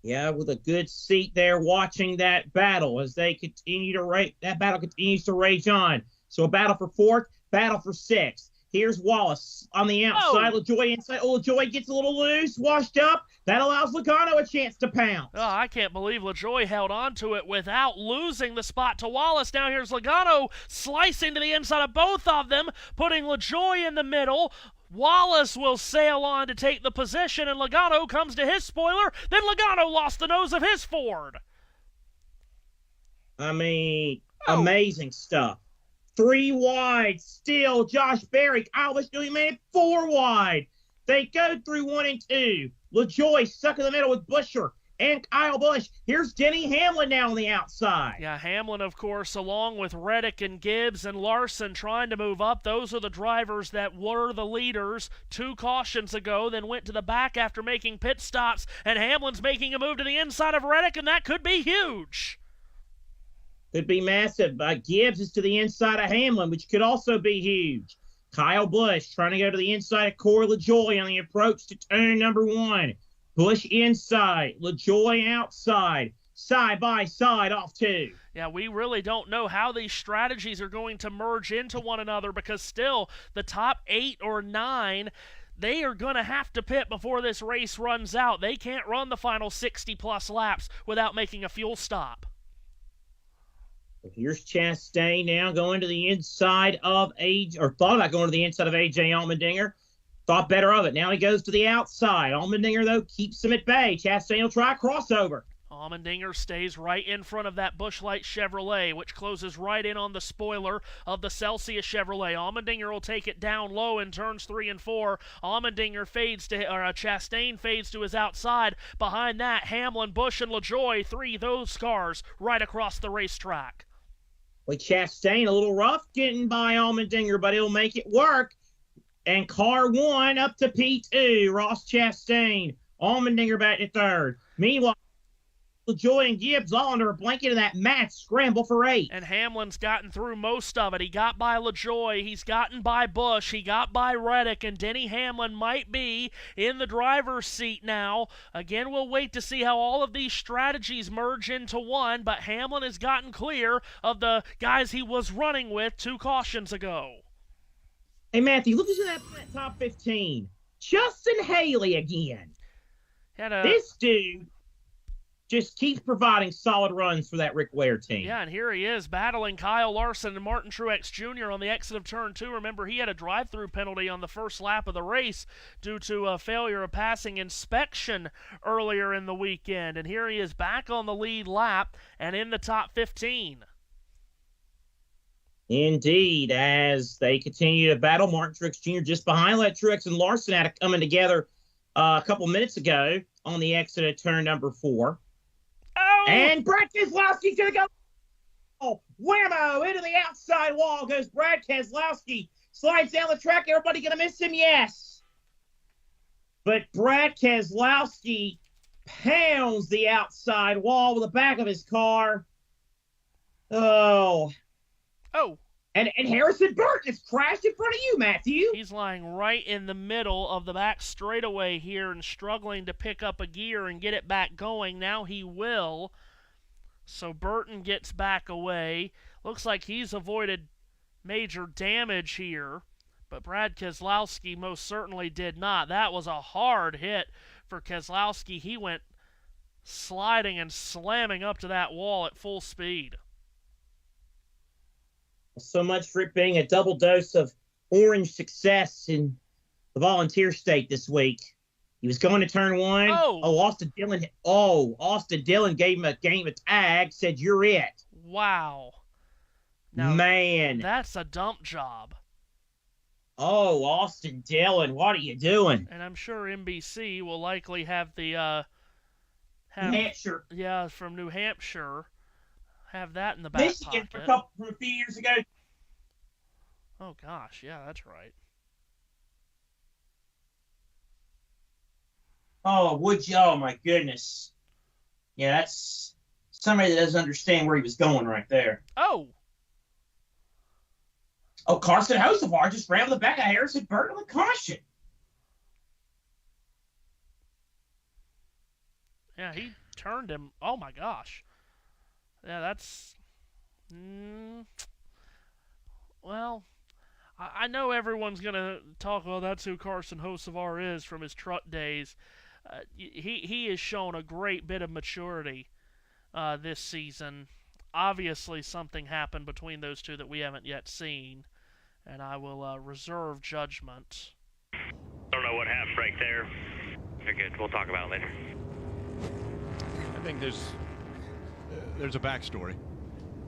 Yeah, with a good seat there watching that battle as they continue to rage. That battle continues to rage on. So a battle for 4th, battle for 6th. Here's Wallace on the outside. LaJoie inside. Oh, LaJoie gets a little loose, washed up. That allows Logano a chance to pounce. Oh, I can't believe LaJoie held on to it without losing the spot to Wallace. Now here's Logano slicing to the inside of both of them, putting LaJoie in the middle. Wallace will sail on to take the position, and Logano comes to his spoiler. Then Logano lost the nose of his Ford. I mean, amazing stuff. 3 wide still. Josh Berry. Kyle Busch doing made it 4 wide. They go through 1 and 2. LaJoie stuck in the middle with Buescher and Kyle Busch. Here's Denny Hamlin now on the outside. Yeah, Hamlin, of course, along with Reddick and Gibbs and Larson trying to move up. Those are the drivers that were the leaders 2 cautions ago, then went to the back after making pit stops, and Hamlin's making a move to the inside of Reddick, and that could be huge. Could be massive. Gibbs is to the inside of Hamlin, which could also be huge. Kyle Busch trying to go to the inside of Corey LaJoie on the approach to turn number 1. Busch inside, LaJoie outside, side by side off 2. Yeah, we really don't know how these strategies are going to merge into one another because still the top 8 or 9, they are going to have to pit before this race runs out. They can't run the final 60-plus laps without making a fuel stop. Here's Chastain now going to the inside of thought about going to the inside of A.J. Allmendinger. Thought better of it. Now he goes to the outside. Allmendinger, though, keeps him at bay. Chastain will try a crossover. Allmendinger stays right in front of that Busch Light Chevrolet, which closes right in on the spoiler of the Celsius Chevrolet. Allmendinger will take it down low in turns 3 and 4. Allmendinger Chastain fades to his outside. Behind that, Hamlin, Busch, and LaJoie, 3 of those cars right across the racetrack. With Chastain a little rough getting by Allmendinger, but he'll make it work. And car 1 up to P2, Ross Chastain. Allmendinger back to 3rd. Meanwhile, LaJoie and Gibbs all under a blanket of that match scramble for 8. And Hamlin's gotten through most of it. He got by LaJoie. He's gotten by Busch. He got by Reddick. And Denny Hamlin might be in the driver's seat now. Again, we'll wait to see how all of these strategies merge into one. But Hamlin has gotten clear of the guys he was running with 2 cautions ago. Hey, Matthew, look at that top 15. Justin Haley again. This dude just keeps providing solid runs for that Rick Ware team. Yeah, and here he is battling Kyle Larson and Martin Truex Jr. on the exit of turn 2. Remember, he had a drive-through penalty on the first lap of the race due to a failure of passing inspection earlier in the weekend. And here he is back on the lead lap and in the top 15. Indeed, as they continue to battle, Martin Truex Jr. just behind. Truex and Larson had it coming together a couple minutes ago on the exit of turn number 4. Oh! And Brad Keselowski's going to go. Oh, whammo! Into the outside wall goes Brad Keselowski. Slides down the track. Everybody going to miss him? Yes. But Brad Keselowski pounds the outside wall with the back of his car. Oh. And Harrison Burton has crashed in front of you, Matthew. He's lying right in the middle of the back straightaway here and struggling to pick up a gear and get it back going. Now he will. So Burton gets back away. Looks like he's avoided major damage here, but Brad Keselowski most certainly did not. That was a hard hit for Keselowski. He went sliding and slamming up to that wall at full speed. So much for it being a double dose of orange success in the volunteer state this week. He was going to turn one. Austin Dillon gave him a tag, said, "You're it." Wow. Now, man, that's a dump job. Oh, Austin Dillon, what are you doing? And I'm sure NBC will likely have the New Hampshire. Yeah, from New Hampshire. Have that in the back Michigan pocket. from a few years ago. Oh gosh, yeah, that's right. Oh, would you? Oh my goodness. Yeah, that's somebody that doesn't understand where he was going right there. Oh, Carson Hocevar just ran the back of Harrison Burton with caution. Yeah, he turned him. Oh my gosh. Yeah, that's. Well, I know everyone's gonna talk. Well, that's who Carson Hocevar is from his truck days. He has shown a great bit of maturity this season. Obviously, something happened between those two that we haven't yet seen, and I will reserve judgment. Don't know what happened right there. You're good. We'll talk about it later. I think there's a backstory.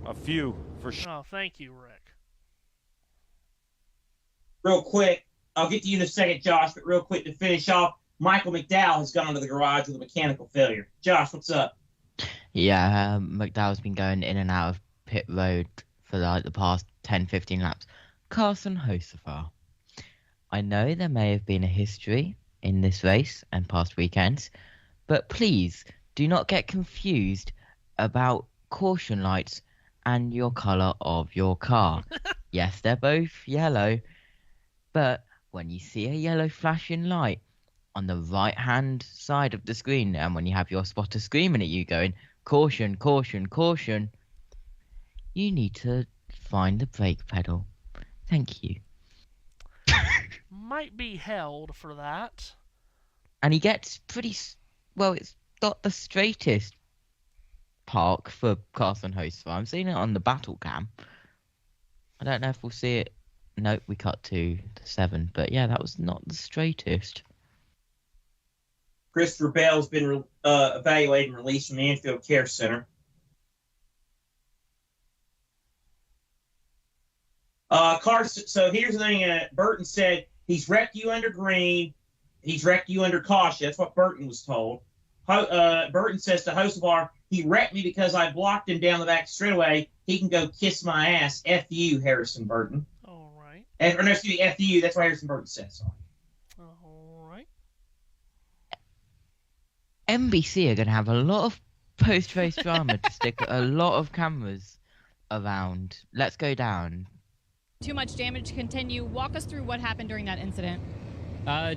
A few, for sure. Oh, thank you, Rick. Real quick, I'll get to you in a second, Josh, but real quick to finish off, Michael McDowell has gone to the garage with a mechanical failure. Josh, what's up? Yeah, McDowell's been going in and out of pit road for like the past 10-15 laps. Carson Hocevar. I know there may have been a history in this race and past weekends, but please do not get confused about caution lights and your colour of your car. Yes, they're both yellow, but when you see a yellow flashing light on the right-hand side of the screen, and when you have your spotter screaming at you going, "Caution, caution, caution," you need to find the brake pedal. Thank you. Might be held for that. And he gets pretty... Well, it's not the straightest park for Carson Hocevar. I'm seeing it on the battle cam. I don't know if we'll see it. Nope, we cut to the 7. But yeah, that was not the straightest. Christopher Bell's been evaluated and released from the Infield Care Center. Carson, so here's the thing. Burton said he's wrecked you under green. He's wrecked you under caution. That's what Burton was told. Burton says to Hocevar, he wrecked me because I blocked him down the back straightaway. He can go kiss my ass. F you, Harrison Burton. All right. Or no, excuse me, F you. That's what Harrison Burton says. Sorry. All right. NBC are going to have a lot of post-race drama to stick a lot of cameras around. Let's go down. Too much damage to continue. Walk us through what happened during that incident.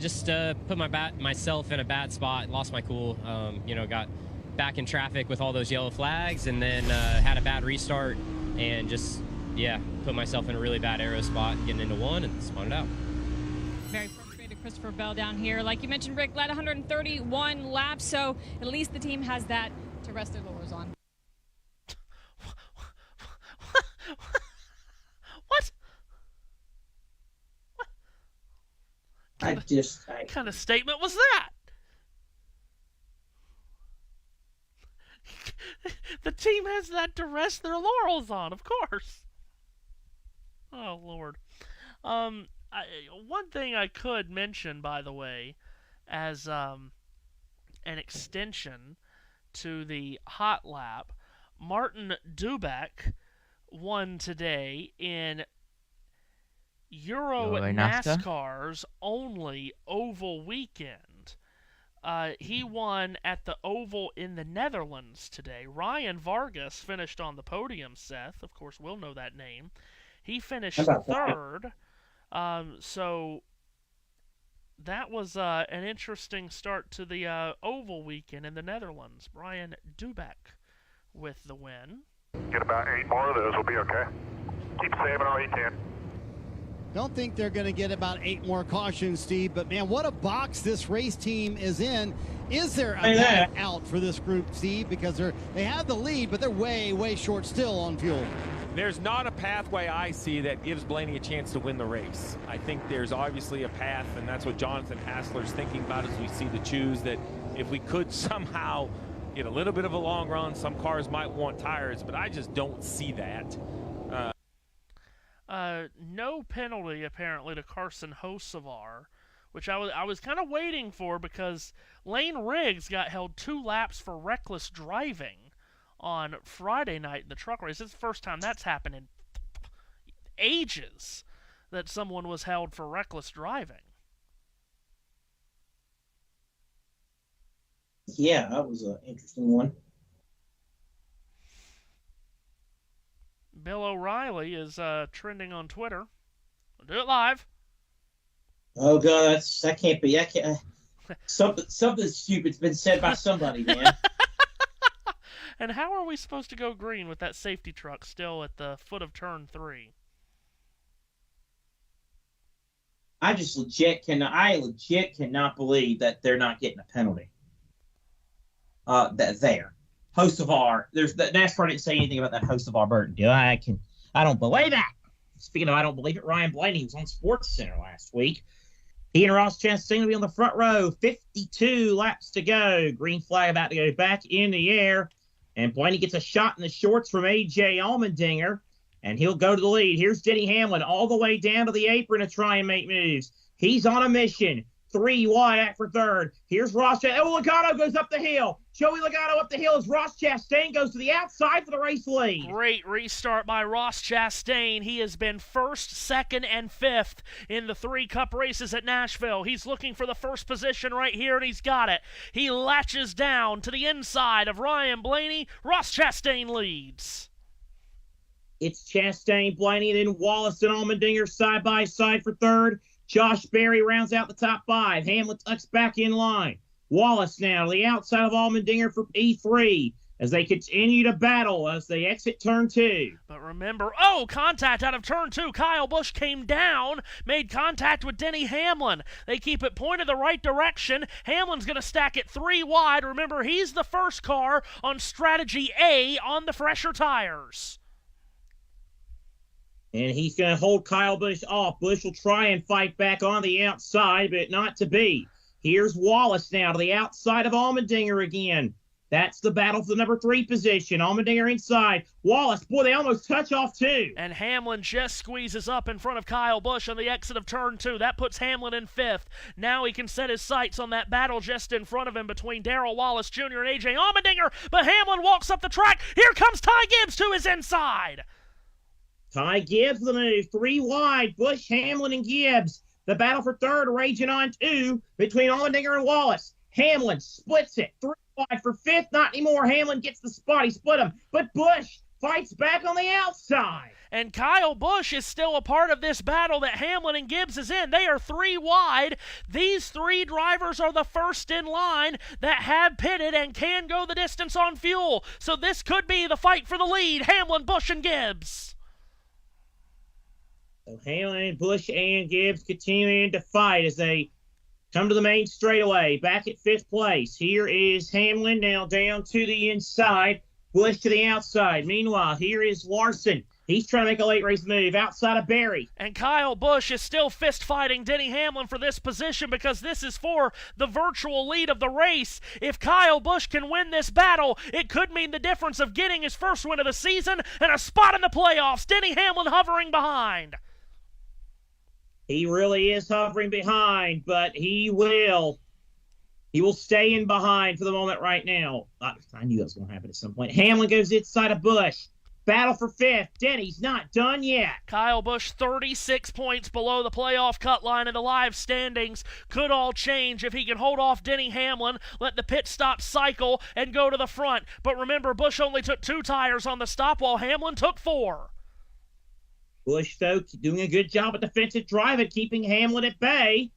Just put myself in a bad spot, lost my cool, got back in traffic with all those yellow flags, and then had a bad restart, and just, put myself in a really bad aero spot, getting into one, and spun it out. Very frustrated Christopher Bell down here. Like you mentioned, Rick, led 131 laps, so at least the team has that to rest their laurels on. What? What kind of statement was that? The team has that to rest their laurels on, of course. Oh, Lord. One thing I could mention, by the way, as an extension to the hot lap, Martin Dubeck won today in Euro NASCAR's only oval weekend. He won at the oval in the Netherlands today. Ryan Vargas finished on the podium, Seth. Of course, we'll know that name. He finished third. So that was an interesting start to the oval weekend in the Netherlands. Ryan Dubeck with the win. Get about 8 more of those, we'll be okay. Keep saving all you can. Don't think they're going to get about 8 more cautions, Steve, but man, what a box this race team is in. Is there a path out for this group, Steve? Because they have the lead, but they're way, way short still on fuel. There's not a pathway I see that gives Blaney a chance to win the race. I think there's obviously a path, and that's what Jonathan Hassler's thinking about as we see the choose, that if we could somehow get a little bit of a long run, some cars might want tires, but I just don't see that. No penalty apparently to Carson Hocevar, which I was kind of waiting for, because Lane Riggs got held 2 laps for reckless driving on Friday night in the truck race. It's the first time that's happened in ages that someone was held for reckless driving. Yeah, that was an interesting one. Bill O'Reilly is trending on Twitter. We'll do it live. Oh God, that can't be. Something stupid's been said by somebody, man. And how are we supposed to go green with that safety truck still at the foot of turn 3? I legit cannot believe that they're not getting a penalty. Hocevar, NASCAR didn't say anything about that Hocevar Burton deal. I don't believe that. Speaking of I don't believe it, Ryan Blaney was on Sports Center last week. He and Ross Chastain will be on the front row. 52 laps to go. Green flag about to go back in the air. And Blaney gets a shot in the shorts from A.J. Allmendinger, and he'll go to the lead. Here's Denny Hamlin all the way down to the apron to try and make moves. He's on a mission. 3 wide out for third. Here's Ross Chastain. Oh, Logano goes up the hill. Joey Logano up the hill as Ross Chastain goes to the outside for the race lead. Great restart by Ross Chastain. He has been 1st, 2nd, and 5th in the 3 Cup races at Nashville. He's looking for the first position right here, and he's got it. He latches down to the inside of Ryan Blaney. Ross Chastain leads. It's Chastain, Blaney, then Wallace and Allmendinger side by side for third. Josh Berry rounds out the top 5. Hamlin tucks back in line. Wallace now to the outside of Allmendinger for E3 as they continue to battle as they exit turn 2. But remember, contact out of turn 2. Kyle Busch came down, made contact with Denny Hamlin. They keep it pointed the right direction. Hamlin's going to stack it 3 wide. Remember, he's the first car on strategy A on the fresher tires. And he's going to hold Kyle Busch off. Busch will try and fight back on the outside, but not to be. Here's Wallace now to the outside of Allmendinger again. That's the battle for the number 3 position. Allmendinger inside. Wallace, boy, they almost touch off too. And Hamlin just squeezes up in front of Kyle Busch on the exit of turn 2. That puts Hamlin in 5th. Now he can set his sights on that battle just in front of him between Darrell Wallace Jr. and A.J. Allmendinger. But Hamlin walks up the track. Here comes Ty Gibbs to his inside. Ty Gibbs the move. 3 wide. Busch, Hamlin, and Gibbs. The battle for third raging on 2 between Allmendinger and Wallace. Hamlin splits it. 3 wide for 5th. Not anymore. Hamlin gets the spot. He split him. But Busch fights back on the outside. And Kyle Busch is still a part of this battle that Hamlin and Gibbs is in. They are 3 wide. These 3 drivers are the first in line that have pitted and can go the distance on fuel. So this could be the fight for the lead. Hamlin, Busch, and Gibbs. So Hamlin, Busch, and Gibbs continuing to fight as they come to the main straightaway. Back at 5th place. Here is Hamlin now down to the inside. Busch to the outside. Meanwhile, here is Larson. He's trying to make a late race move outside of Berry. And Kyle Busch is still fist-fighting Denny Hamlin for this position because this is for the virtual lead of the race. If Kyle Busch can win this battle, it could mean the difference of getting his first win of the season and a spot in the playoffs. Denny Hamlin hovering behind. He really is hovering behind, but he will stay in behind for the moment right now. I knew that was going to happen at some point. Hamlin goes inside of Busch. Battle for 5th. Denny's not done yet. Kyle Busch 36 points below the playoff cut line in the live standings. Could all change if he can hold off Denny Hamlin, let the pit stop cycle, and go to the front. But remember, Busch only took 2 tires on the stop while Hamlin took 4. Busch, though, doing a good job at defensive driving, keeping Hamlin at bay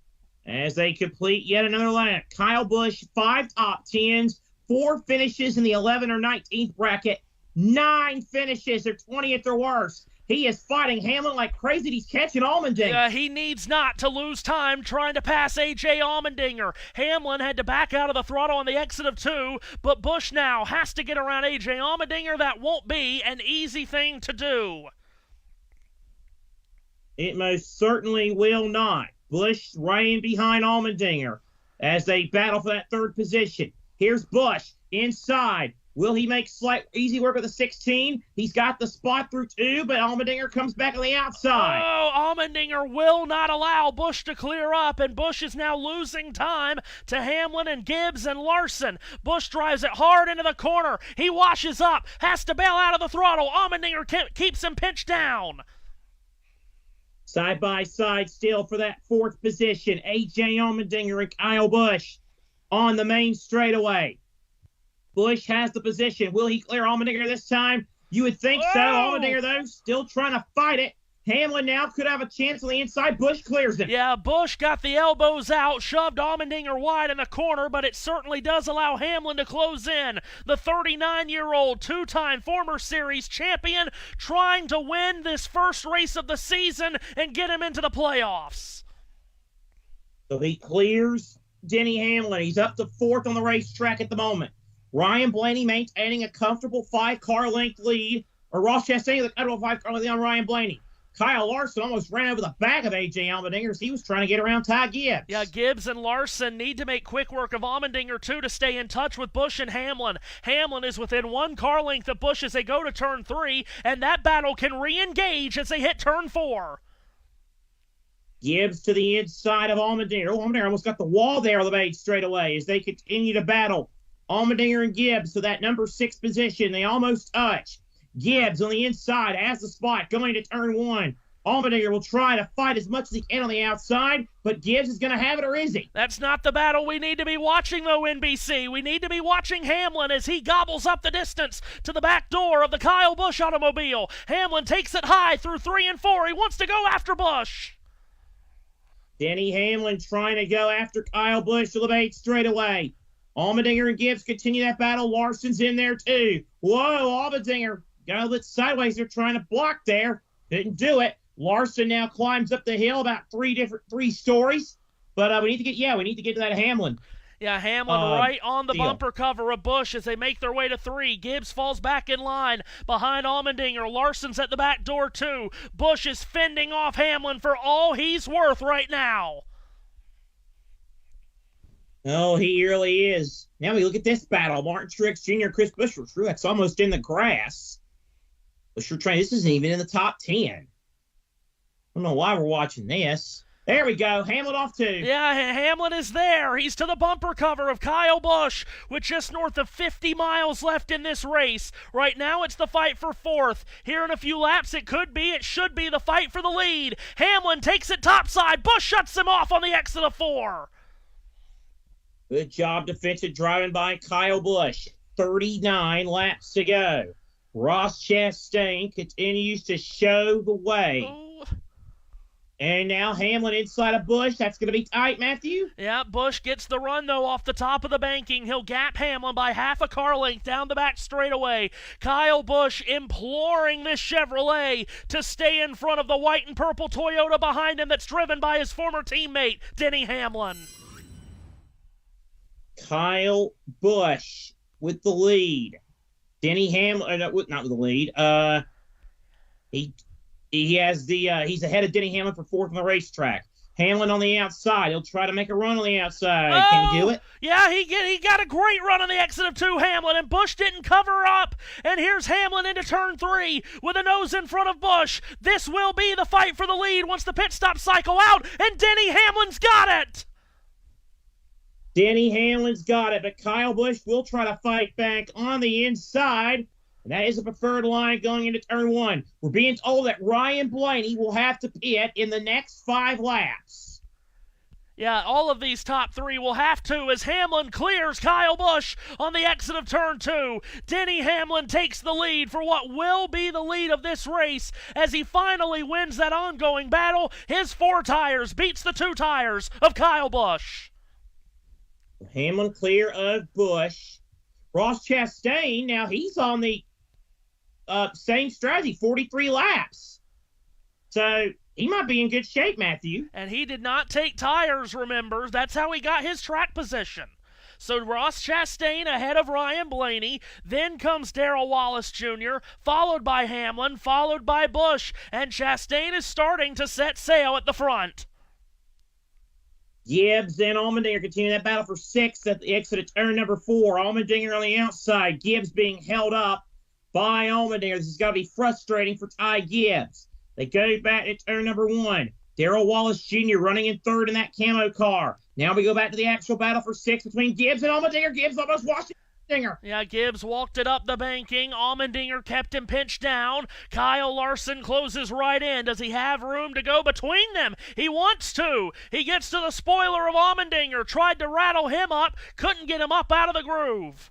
as they complete yet another lap. Kyle Busch, 5 top 10s, 4 finishes in the 11 or 19th bracket. 9 finishes, or 20th or worse. He is fighting Hamlin like crazy. He's catching Allmendinger. He needs not to lose time trying to pass A.J. Allmendinger. Hamlin had to back out of the throttle on the exit of 2, but Busch now has to get around A.J. Allmendinger. That won't be an easy thing to do. It most certainly will not. Busch right in behind Allmendinger as they battle for that 3rd position. Here's Busch inside. Will he make easy work with the 16? He's got the spot through 2, but Allmendinger comes back on the outside. Oh, Allmendinger will not allow Busch to clear up, and Busch is now losing time to Hamlin and Gibbs and Larson. Busch drives it hard into the corner. He washes up, has to bail out of the throttle. Allmendinger keeps him pinched down. Side by side still for that 4th position. A.J. Allmendinger and Kyle Busch on the main straightaway. Busch has the position. Will he clear Allmendinger this time? You would think so. Allmendinger, though, still trying to fight it. Hamlin now could have a chance on the inside. Busch clears him. Yeah, Busch got the elbows out, shoved Allmendinger wide in the corner, but it certainly does allow Hamlin to close in. The 39-year-old, 2-time former series champion, trying to win this first race of the season and get him into the playoffs. So he clears Denny Hamlin. He's up to 4th on the racetrack at the moment. Ryan Blaney maintaining a comfortable 5-car length lead, or Ross Chastain with a comfortable 5-car lead on Ryan Blaney. Kyle Larson almost ran over the back of A.J. Allmendinger as he was trying to get around Ty Gibbs. Yeah, Gibbs and Larson need to make quick work of Allmendinger, too, to stay in touch with Busch and Hamlin. Hamlin is within 1 car length of Busch as they go to turn 3, and that battle can re-engage as they hit turn 4. Gibbs to the inside of Allmendinger. Allmendinger almost got the wall there on the main straightaway as they continue to battle. Allmendinger and Gibbs to that number 6 position. They almost touch. Gibbs on the inside has the spot going to turn 1. Allmendinger will try to fight as much as he can on the outside, but Gibbs is going to have it, or is he? That's not the battle we need to be watching, though, NBC. We need to be watching Hamlin as he gobbles up the distance to the back door of the Kyle Busch automobile. Hamlin takes it high through 3 and 4. He wants to go after Busch. Denny Hamlin trying to go after Kyle Busch to the main straightaway. Allmendinger and Gibbs continue that battle. Larson's in there, too. Whoa, Allmendinger got a little bit sideways. They're trying to block there. Didn't do it. Larson now climbs up the hill about 3 stories. But we need to get to that Hamlin. Yeah, Hamlin right on the bumper cover of Busch as they make their way to 3. Gibbs falls back in line behind Allmendinger. Larson's at the back door, too. Busch is fending off Hamlin for all he's worth right now. Oh, he really is. Now we look at this battle. Martin Truex Jr., Chris Buescher. Truex almost in the grass. Buescher trying. This isn't even in the top 10. I don't know why we're watching this. There we go. Hamlin off 2. Yeah, Hamlin is there. He's to the bumper cover of Kyle Busch with just north of 50 miles left in this race. Right now, it's the fight for 4th. Here in a few laps, it should be the fight for the lead. Hamlin takes it topside. Busch shuts him off on the exit of 4. Good job defensive driving by Kyle Busch. 39 laps to go. Ross Chastain continues to show the way. Oh. And now Hamlin inside of Busch. That's going to be tight, Matthew. Yeah, Busch gets the run, though, off the top of the banking. He'll gap Hamlin by half a car length down the back straightaway. Kyle Busch imploring this Chevrolet to stay in front of the white and purple Toyota behind him that's driven by his former teammate, Denny Hamlin. Kyle Busch with the lead. Denny Hamlin, not with the lead. He's ahead of Denny Hamlin for 4th on the racetrack. Hamlin on the outside. He'll try to make a run on the outside. Can he do it? Yeah, he got a great run on the exit of 2, Hamlin, and Busch didn't cover up. And here's Hamlin into turn 3 with a nose in front of Busch. This will be the fight for the lead once the pit stop cycle out, and Denny Hamlin's got it. Denny Hamlin's got it, but Kyle Busch will try to fight back on the inside. And that is a preferred line going into turn 1. We're being told that Ryan Blaney will have to pit in the next 5 laps. Yeah, all of these top 3 will have to as Hamlin clears Kyle Busch on the exit of turn 2. Denny Hamlin takes the lead for what will be the lead of this race as he finally wins that ongoing battle. His 4 tires beats the 2 tires of Kyle Busch. Hamlin clear of Busch. Ross Chastain, now he's on the same strategy, 43 laps. So he might be in good shape, Matthew. And he did not take tires, remember. That's how he got his track position. So Ross Chastain ahead of Ryan Blaney. Then comes Darrell Wallace Jr., followed by Hamlin, followed by Busch. And Chastain is starting to set sail at the front. Gibbs and Allmendinger continue that battle for 6th at the exit of turn number 4. Allmendinger on the outside. Gibbs being held up by Allmendinger. This has got to be frustrating for Ty Gibbs. They go back to turn number 1. Darrell Wallace Jr. running in 3rd in that camo car. Now we go back to the actual battle for 6th between Gibbs and Allmendinger. Gibbs almost washed Allmendinger. Yeah, Gibbs walked it up the banking. Allmendinger kept him pinched down. Kyle Larson closes right in. Does he have room to go between them? He wants to. He gets to the spoiler of Allmendinger. Tried to rattle him up. Couldn't get him up out of the groove.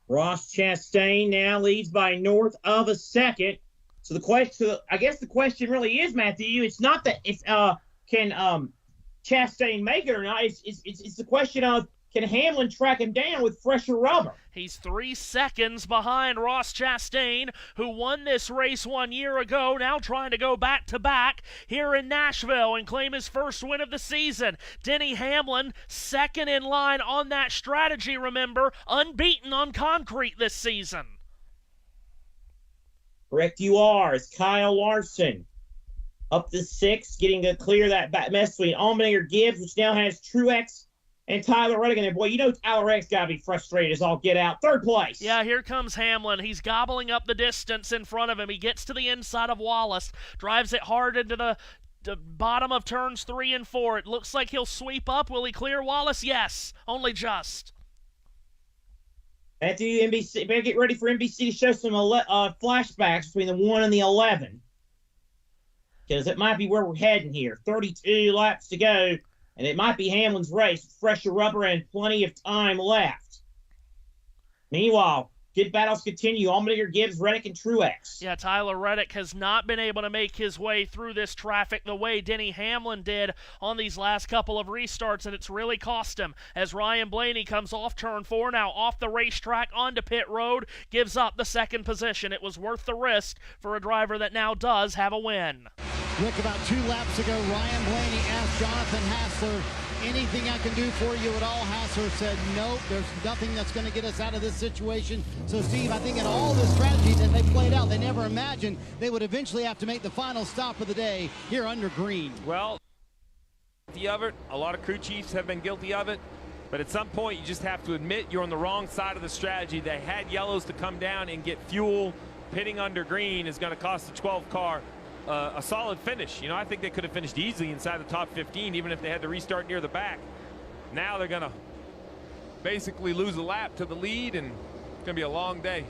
Ross Chastain now leads by north of a second. So the question, I guess the question really is, Matthew, it's not that it's can Chastain make it or not. It's the question of, can Hamlin track him down with fresher rubber? He's 3 seconds behind Ross Chastain, who won this race 1 year ago, now trying to go back-to-back here in Nashville and claim his first win of the season. Denny Hamlin, second in line on that strategy, remember, unbeaten on concrete this season. Correct you are. It's Kyle Larson up to 6th, getting to clear that mess between Allmendinger Gibbs, which now has Truex and Tyler Reddick in there. Boy, you know Tyler Reddick's got to be frustrated as all get out. 3rd place. Yeah, here comes Hamlin. He's gobbling up the distance in front of him. He gets to the inside of Wallace, drives it hard into the bottom of turns 3 and 4. It looks like he'll sweep up. Will he clear Wallace? Yes, only just. Matthew, NBC, better get ready for NBC to show some flashbacks between the 1 and the 11. Because it might be where we're heading here. 32 laps to go, and it might be Hamlin's race with fresher rubber and plenty of time left. Meanwhile, good battles continue. Allmendinger, Gibbs, Reddick, and Truex. Yeah, Tyler Reddick has not been able to make his way through this traffic the way Denny Hamlin did on these last couple of restarts, and it's really cost him as Ryan Blaney comes off turn 4, now off the racetrack onto pit road, gives up the 2nd position. It was worth the risk for a driver that now does have a win. Rick, about 2 laps ago, Ryan Blaney asked Jonathan Hassler, anything I can do for you at all? Hassler said, nope, there's nothing that's going to get us out of this situation. So, Steve, I think in all the strategies that they played out, they never imagined they would eventually have to make the final stop of the day here under green. Well, guilty of it. A lot of crew chiefs have been guilty of it. But at some point, you just have to admit you're on the wrong side of the strategy. They had yellows to come down and get fuel. Pitting under green is going to cost the 12 car a solid finish. You know, I think they could have finished easily inside the top 15, even if they had to restart near the back. Now they're going to basically lose a lap to the lead, and it's going to be a long day.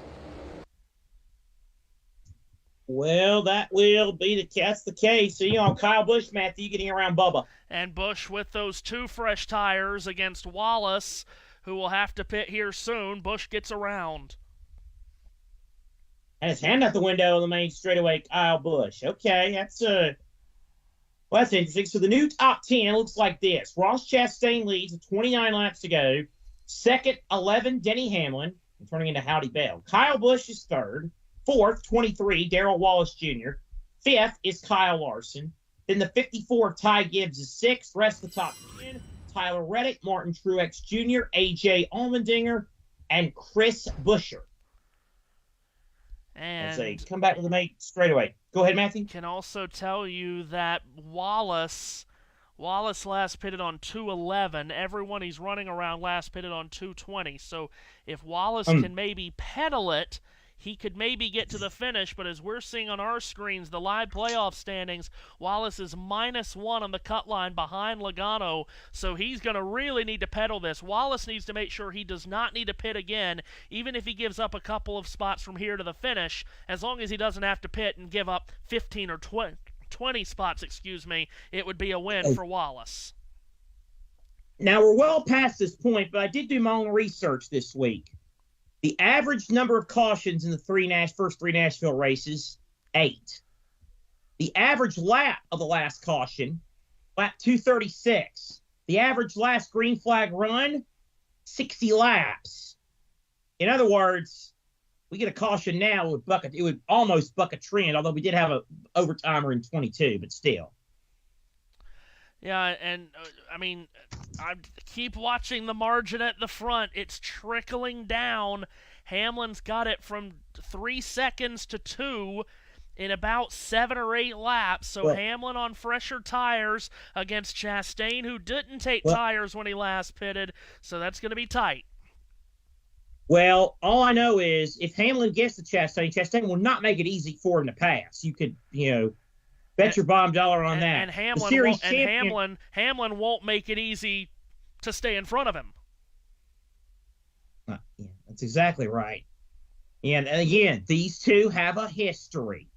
Well, that will be that's the case. So, you know, Kyle Busch, Matthew, getting around Bubba. And Busch with those 2 fresh tires against Wallace, who will have to pit here soon. Busch gets around. And his hand out the window on the main straightaway, Kyle Busch. Okay, that's interesting. So the new top 10 looks like this. Ross Chastain leads with 29 laps to go. 2nd, 11, Denny Hamlin, turning into Howdy Bell. Kyle Busch is 3rd. 4th, 23, Darrell Wallace Jr. 5th is Kyle Larson. Then the 54, Ty Gibbs is 6th. Rest of the top 10, Tyler Reddick, Martin Truex Jr., A.J. Allmendinger, and Chris Buescher. And they come back to the main straightaway. Go ahead, Matthew. Can also tell you that Wallace last pitted on 211. Everyone he's running around last pitted on 220. So if Wallace can maybe pedal it, he could maybe get to the finish, but as we're seeing on our screens, the live playoff standings, Wallace is -1 on the cut line behind Logano, so he's going to really need to pedal this. Wallace needs to make sure he does not need to pit again, even if he gives up a couple of spots from here to the finish, as long as he doesn't have to pit and give up 15 or 20 spots, it would be a win for Wallace. Now, we're well past this point, but I did do my own research this week. The average number of cautions in the first 3 Nashville races, 8. The average lap of the last caution, lap 236. The average last green flag run, 60 laps. In other words, we get a caution now, it would almost buck a trend, although we did have a overtimer in 22, but still. Yeah, and I mean, I keep watching the margin at the front. It's trickling down. Hamlin's got it from 3 seconds to 2 in about 7 or 8 laps. So Hamlin on fresher tires against Chastain, who didn't take tires when he last pitted. So that's going to be tight. Well, all I know is if Hamlin gets to Chastain will not make it easy for him to pass. You could, bet your bottom dollar on that. And Hamlin won't make it easy to stay in front of him. Yeah, that's exactly right. And again, these two have a history.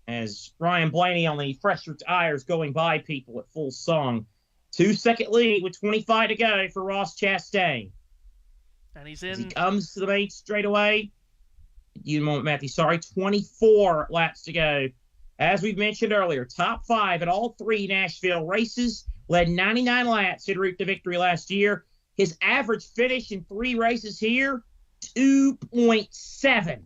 As Ryan Blaney on the fresher tires going by people at full song. 2-second lead with 25 to go for Ross Chastain. And he's in. As he comes to the main straightaway. You moment, Matthew. Sorry, 24 laps to go. As we've mentioned earlier, top 5 at all 3 Nashville races. Led 99 laps en route to victory last year. His average finish in 3 races here, 2.7.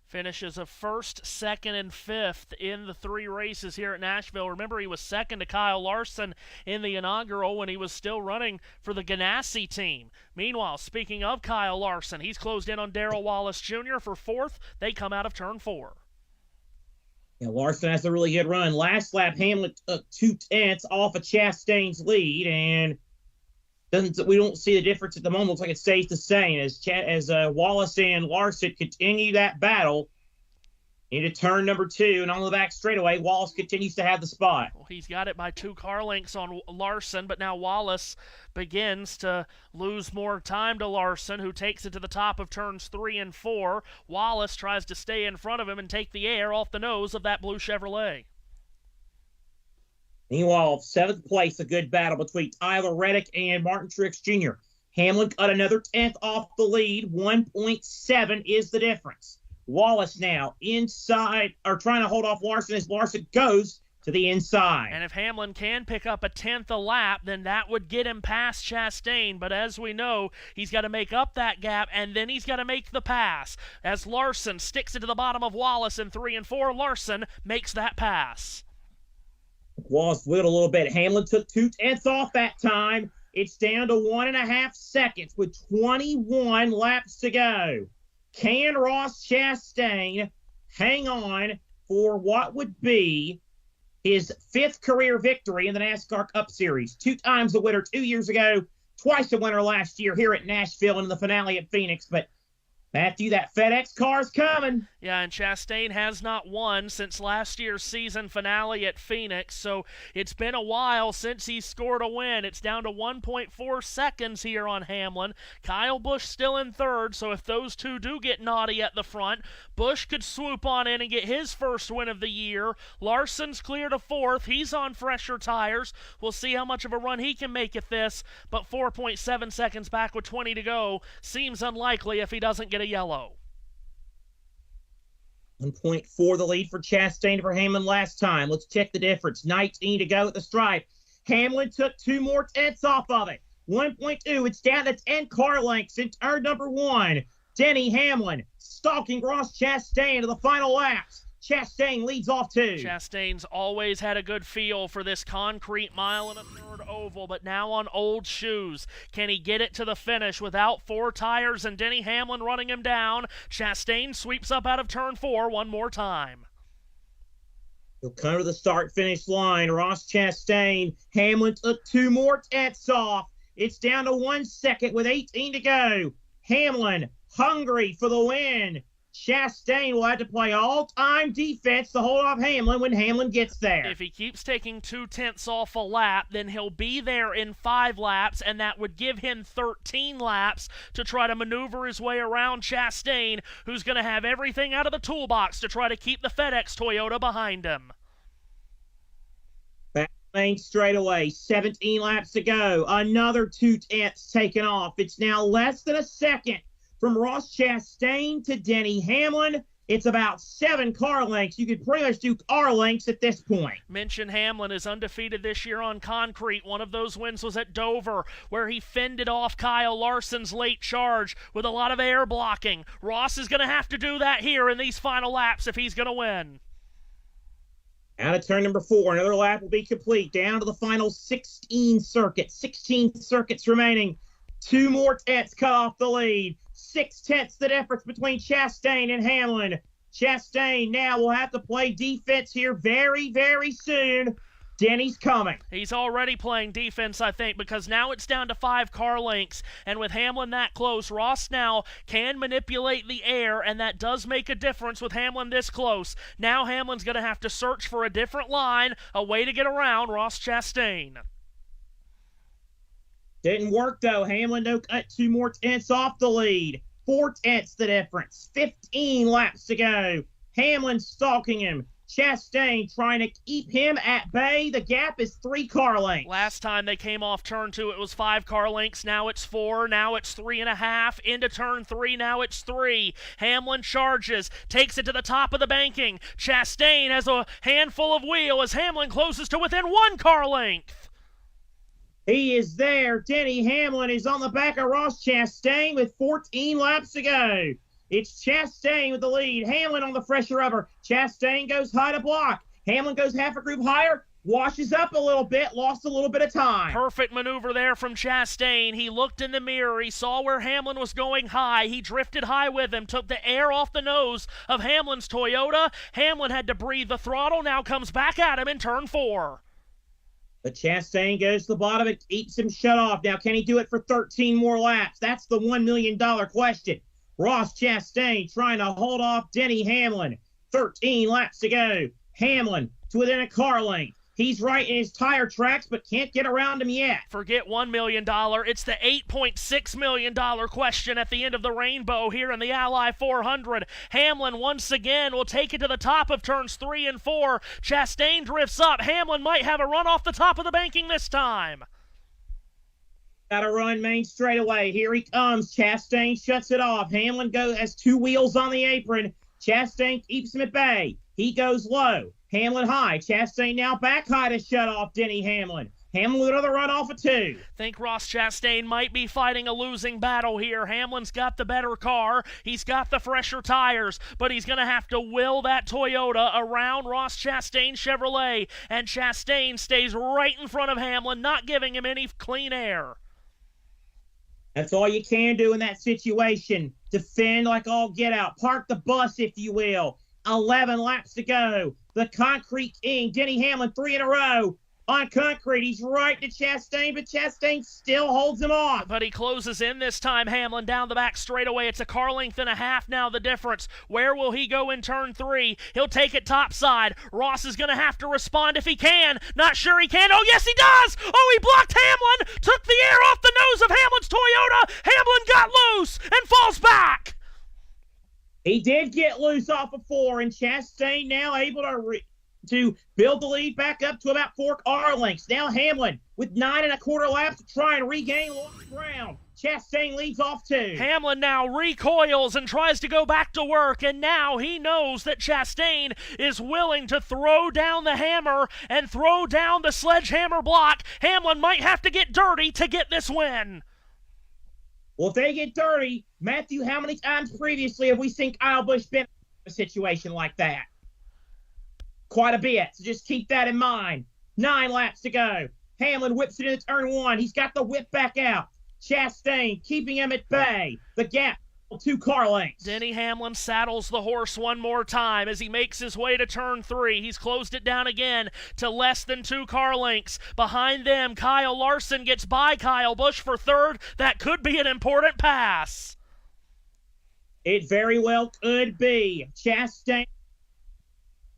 Finishes of 1st, 2nd, and 5th in the 3 races here at Nashville. Remember, he was 2nd to Kyle Larson in the inaugural when he was still running for the Ganassi team. Meanwhile, speaking of Kyle Larson, he's closed in on Darrell Wallace Jr. for 4th. They come out of turn 4. Yeah, Larson has a really good run. Last lap, Hamlin took 2/10 off of Chastain's lead, and we don't see the difference at the moment. Looks like it stays the same as Wallace and Larson continue that battle into turn number 2, and on the back straightaway, Wallace continues to have the spot. Well, he's got it by 2 car lengths on Larson, but now Wallace begins to lose more time to Larson, who takes it to the top of turns 3 and 4. Wallace tries to stay in front of him and take the air off the nose of that blue Chevrolet. Meanwhile, 7th place, a good battle between Tyler Reddick and Martin Truex Jr. Hamlin cut another 10th off the lead. 1.7 is the difference. Wallace now inside, or trying to hold off Larson as Larson goes to the inside. And if Hamlin can pick up a 10th a lap, then that would get him past Chastain. But as we know, he's got to make up that gap, and then he's got to make the pass. As Larson sticks it to the bottom of Wallace in 3 and 4, Larson makes that pass. Wallace wiggled a little bit. Hamlin took 2/10 off that time. It's down to 1.5 seconds with 21 laps to go. Can Ross Chastain hang on for what would be his 5th career victory in the NASCAR Cup Series? 2 times a winner 2 years ago, twice a winner last year here at Nashville and in the finale at Phoenix. But Matthew, that FedEx car's coming. Yeah, and Chastain has not won since last year's season finale at Phoenix, so it's been a while since he scored a win. It's down to 1.4 seconds here on Hamlin. Kyle Busch still in 3rd, so if those two do get naughty at the front, Busch could swoop on in and get his first win of the year. Larson's clear to 4th. He's on fresher tires. We'll see how much of a run he can make at this, but 4.7 seconds back with 20 to go seems unlikely if he doesn't get a yellow. 1.4 the lead for Chastain for Hamlin last time. Let's check the difference. 19 to go at the stripe. Hamlin took 2 more tenths off of it. 1.2. It's down to 10 car lengths in turn number 1. Denny Hamlin stalking Ross Chastain to the final laps. Chastain leads off 2. Chastain's always had a good feel for this concrete 1.3 oval, but now on old shoes. Can he get it to the finish without 4 tires and Denny Hamlin running him down? Chastain sweeps up out of turn 4 one more time. He'll come to the start-finish line. Ross Chastain. Hamlin took 2 more tenths off. It's down to 1 second with 18 to go. Hamlin hungry for the win. Chastain will have to play all-time defense to hold off Hamlin when Hamlin gets there. If he keeps taking 2 tenths off a lap, then he'll be there in 5 laps, and that would give him 13 laps to try to maneuver his way around Chastain, who's going to have everything out of the toolbox to try to keep the FedEx Toyota behind him. Back lane straightaway, 17 laps to go. Another 2 tenths taken off. It's now less than a second from Ross Chastain to Denny Hamlin. It's about 7 car lengths. You could pretty much do car lengths at this point. Mention Hamlin is undefeated this year on concrete. One of those wins was at Dover, where he fended off Kyle Larson's late charge with a lot of air blocking. Ross is going to have to do that here in these final laps if he's going to win. Out of turn number 4, another lap will be complete. Down to the final 16 circuits. 16 circuits remaining. 2 more tenths cut off the lead. 6 tenths the difference between Chastain and Hamlin. Chastain now will have to play defense here very, very soon. Denny's coming. He's already playing defense, I think, because now it's down to 5 car lengths, and with Hamlin that close, Ross now can manipulate the air, and that does make a difference with Hamlin this close. Now Hamlin's going to have to search for a different line, a way to get around Ross Chastain. Didn't work, though. Hamlin no cut 2 more tenths off the lead. 4 tenths the difference. 15 laps to go. Hamlin stalking him. Chastain trying to keep him at bay. The gap is 3 car lengths. Last time they came off turn 2, it was 5 car lengths. Now it's 4. Now it's 3.5. Into turn 3. Now it's 3. Hamlin charges. Takes it to the top of the banking. Chastain has a handful of wheel as Hamlin closes to within 1 car length. He is there. Denny Hamlin is on the back of Ross Chastain with 14 laps to go. It's Chastain with the lead. Hamlin on the fresher rubber. Chastain goes high to block. Hamlin goes half a group higher, washes up a little bit, lost a little bit of time. Perfect maneuver there from Chastain. He looked in the mirror. He saw where Hamlin was going high. He drifted high with him, took the air off the nose of Hamlin's Toyota. Hamlin had to breathe the throttle, now comes back at him in turn 4. But Chastain goes to the bottom and keeps him shut off. Now, can he do it for 13 more laps? That's the $1 million question. Ross Chastain trying to hold off Denny Hamlin. 13 laps to go. Hamlin to within a car length. He's right in his tire tracks, but can't get around him yet. Forget $1 million. It's the $8.6 million question at the end of the rainbow here in the Ally 400. Hamlin once again will take it to the top of turns 3 and 4. Chastain drifts up. Hamlin might have a run off the top of the banking this time. Got to run main straightaway. Here he comes. Chastain shuts it off. Hamlin has 2 wheels on the apron. Chastain keeps him at bay. He goes low. Hamlin high. Chastain now back high to shut off Denny Hamlin. Hamlin with another run off of 2. Think Ross Chastain might be fighting a losing battle here. Hamlin's got the better car. He's got the fresher tires, but he's going to have to will that Toyota around Ross Chastain's Chevrolet, and Chastain stays right in front of Hamlin, not giving him any clean air. That's all you can do in that situation. Defend like all get out. Park the bus, if you will. 11 laps to go. The Concrete King, Denny Hamlin, 3 in a row. On concrete, he's right to Chastain, but Chastain still holds him off. But he closes in this time, Hamlin, down the back straightaway. It's a car length and a half now, the difference. Where will he go in turn 3? He'll take it topside. Ross is going to have to respond if he can. Not sure he can. Oh, yes, he does! Oh, he blocked Hamlin! Took the air off the nose of Hamlin's Toyota! Hamlin got loose and falls back! He did get loose off of 4, and Chastain now able to build the lead back up to about 4 car lengths. Now Hamlin with 9 1/4 laps to try and regain lost ground. Chastain leads off 2. Hamlin now recoils and tries to go back to work, and now he knows that Chastain is willing to throw down the hammer and throw down the sledgehammer block. Hamlin might have to get dirty to get this win. Well, if they get dirty, Matthew, how many times previously have we seen Kyle Busch been in a situation like that? Quite a bit, so just keep that in mind. 9 laps to go. Hamlin whips it into turn 1. He's got the whip back out. Chastain keeping him at bay. The gap, 2 car lengths. Denny Hamlin saddles the horse one more time as he makes his way to turn 3. He's closed it down again to less than 2 car lengths. Behind them, Kyle Larson gets by Kyle Busch for 3rd. That could be an important pass. It very well could be. Chastain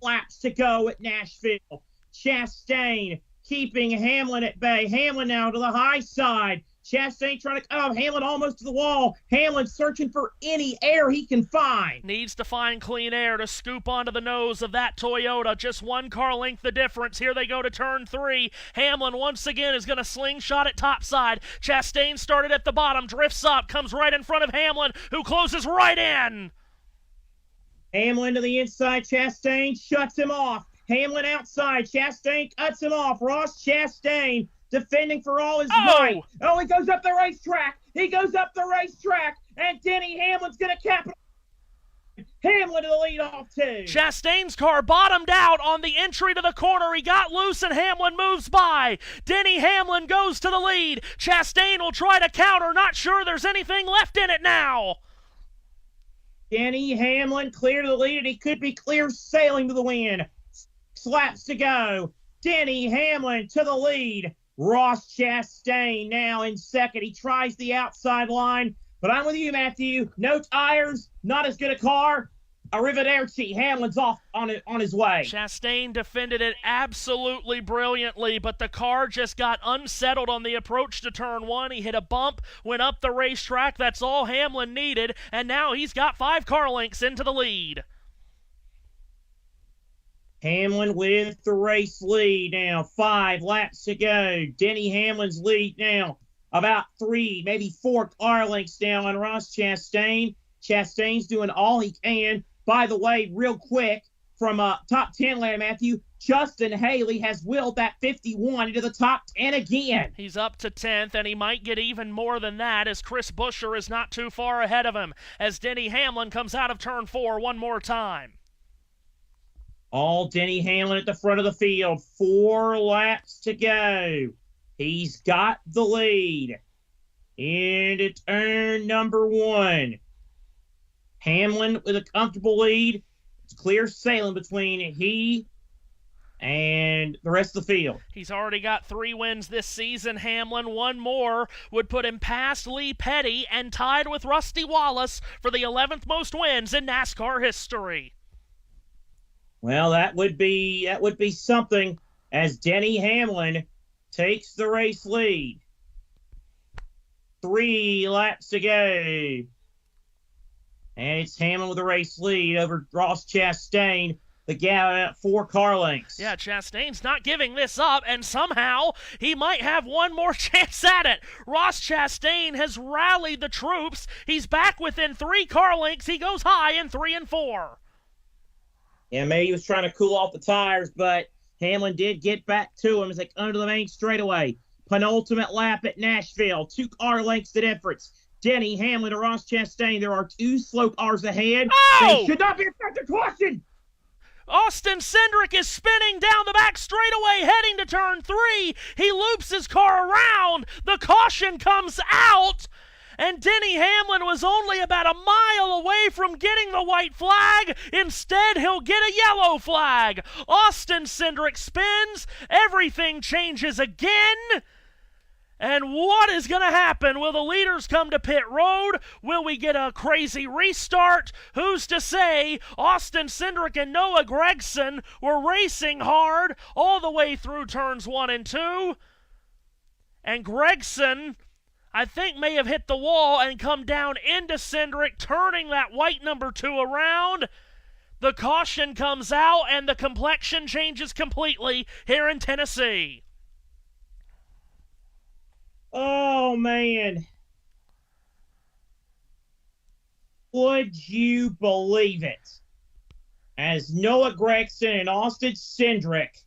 laps to go at Nashville. Chastain keeping Hamlin at bay. Hamlin now to the high side. Chastain trying to cut off Hamlin almost to the wall. Hamlin searching for any air he can find. Needs to find clean air to scoop onto the nose of that Toyota. Just 1 car length the difference. Here they go to turn 3. Hamlin once again is going to slingshot it topside. Chastain started at the bottom, drifts up, comes right in front of Hamlin, who closes right in. Hamlin to the inside. Chastain shuts him off. Hamlin outside. Chastain cuts him off. Ross Chastain defending for all his might. Oh, he goes up the racetrack. And Denny Hamlin's going to cap it. Hamlin to the lead-off too. Chastain's car bottomed out on the entry to the corner. He got loose and Hamlin moves by. Denny Hamlin goes to the lead. Chastain will try to counter. Not sure there's anything left in it now. Denny Hamlin clear to the lead, and he could be clear sailing to the win. 6 laps to go. Denny Hamlin to the lead. Ross Chastain now in second. He tries the outside line. But I'm with you, Matthew. No tires, not as good a car. Arrivederci. Hamlin's off on his way. Chastain defended it absolutely brilliantly, but the car just got unsettled on the approach to turn 1. He hit a bump, went up the racetrack. That's all Hamlin needed, and now he's got 5 car lengths into the lead. Hamlin with the race lead now. 5 laps to go. Denny Hamlin's lead now. About 3, maybe 4 car lengths now on Ross Chastain. Chastain's doing all he can. By the way, real quick, from top 10 land, Matthew, Justin Haley has willed that 51 into the top 10 again. He's up to 10th, and he might get even more than that as Chris Buescher is not too far ahead of him as Denny Hamlin comes out of turn 4 one more time. All Denny Hamlin at the front of the field. 4 laps to go. He's got the lead into turn number 1. Hamlin with a comfortable lead. It's clear sailing between he and the rest of the field. He's already got 3 wins this season, Hamlin. 1 more would put him past Lee Petty and tied with Rusty Wallace for the 11th most wins in NASCAR history. Well, that would be something as Denny Hamlin takes the race lead. 3 laps to go. And it's Hamlin with the race lead over Ross Chastain. The gap at 4 car lengths. Yeah, Chastain's not giving this up, and somehow he might have one more chance at it. Ross Chastain has rallied the troops. He's back within 3 car lengths. He goes high in 3 and 4. Yeah, maybe he was trying to cool off the tires, but Hamlin did get back to him as they come to the main straightaway. Penultimate lap at Nashville. 2 car lengths to difference. Denny Hamlin to Ross Chastain. There are 2 slow cars ahead. They should not be affected. Caution! Austin Cindric is spinning down the back straightaway, heading to turn 3. He loops his car around. The caution comes out. And Denny Hamlin was only about a mile away from getting the white flag. Instead, he'll get a yellow flag. Austin Cindric spins. Everything changes again. And what is going to happen? Will the leaders come to pit road? Will we get a crazy restart? Who's to say? Austin Cindric and Noah Gragson were racing hard all the way through turns 1 and 2. And Gragson, I think, may have hit the wall and come down into Cindric, turning that white number 2 around. The caution comes out, and the complexion changes completely here in Tennessee. Oh, man. Would you believe it? As Noah Gragson and Austin Cindric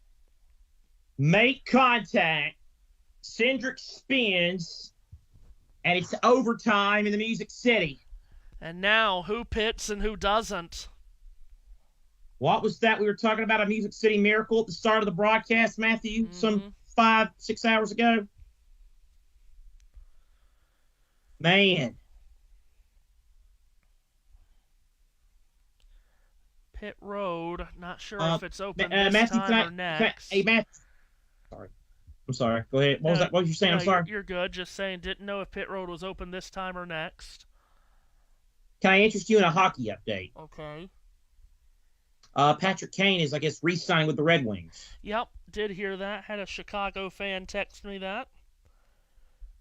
make contact, Cindric spins, and it's overtime in the Music City. And now, who pits and who doesn't? What was that? We were talking about a Music City miracle at the start of the broadcast, Matthew, some 5-6 hours ago. Man. Pit road. Not sure if it's open this Matthew, time or next. Hey, Matthew. Sorry. I'm sorry. Go ahead. What was that? What were you saying? I'm sorry. You're good. Just saying, didn't know if pit road was open this time or next. Can I interest you in a hockey update? Okay. Patrick Kane is, I guess, re-signed with the Red Wings. Yep, did hear that. Had a Chicago fan text me that.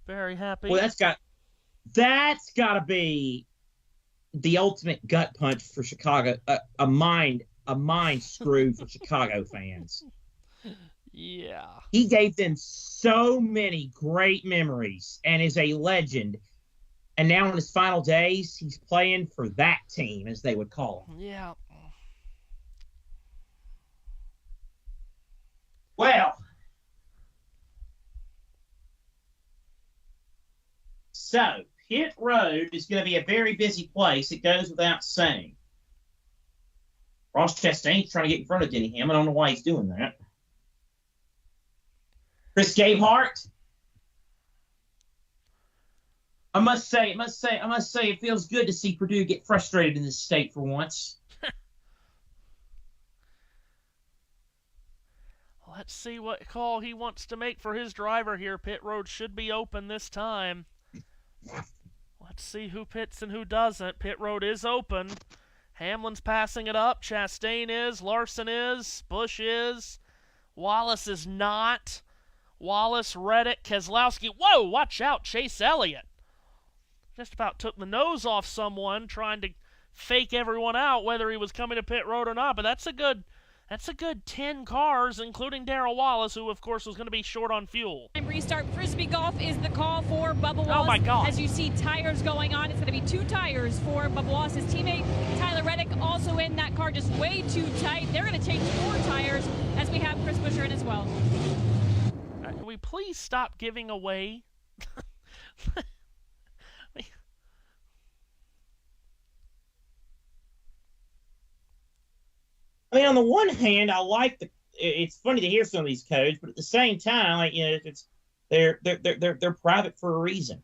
Very happy. Well, that's got to be the ultimate gut punch for Chicago. A mind screw for Chicago fans. Yeah. He gave them so many great memories and is a legend. And now in his final days, he's playing for that team, as they would call him. Yeah. Well, so pit road is going to be a very busy place. It goes without saying. Ross Chastain's trying to get in front of Denny Hamlin. I don't know why he's doing that. Chris Gabehart. I must say, it feels good to see Purdue get frustrated in this state for once. Let's see what call he wants to make for his driver here. Pit road should be open this time. Let's see who pits and who doesn't. Pit road is open. Hamlin's passing it up. Chastain is. Larson is. Busch is. Wallace is not. Wallace, Reddick, Keselowski. Whoa, watch out, Chase Elliott. Just about took the nose off someone trying to fake everyone out, whether he was coming to pit road or not. But that's a good 10 cars, including Darrell Wallace, who, of course, was going to be short on fuel. Restart Frisbee Golf is the call for Bubba Wallace. Oh, my God. As you see tires going on, it's going to be 2 tires for Bubba Wallace's teammate. Tyler Reddick also in that car, just way too tight. They're going to change 4 tires as we have Chris Buescher in as well. Can we please stop giving away? I mean, on the one hand, I like it's funny to hear some of these codes, but at the same time, like, you know, they're private for a reason.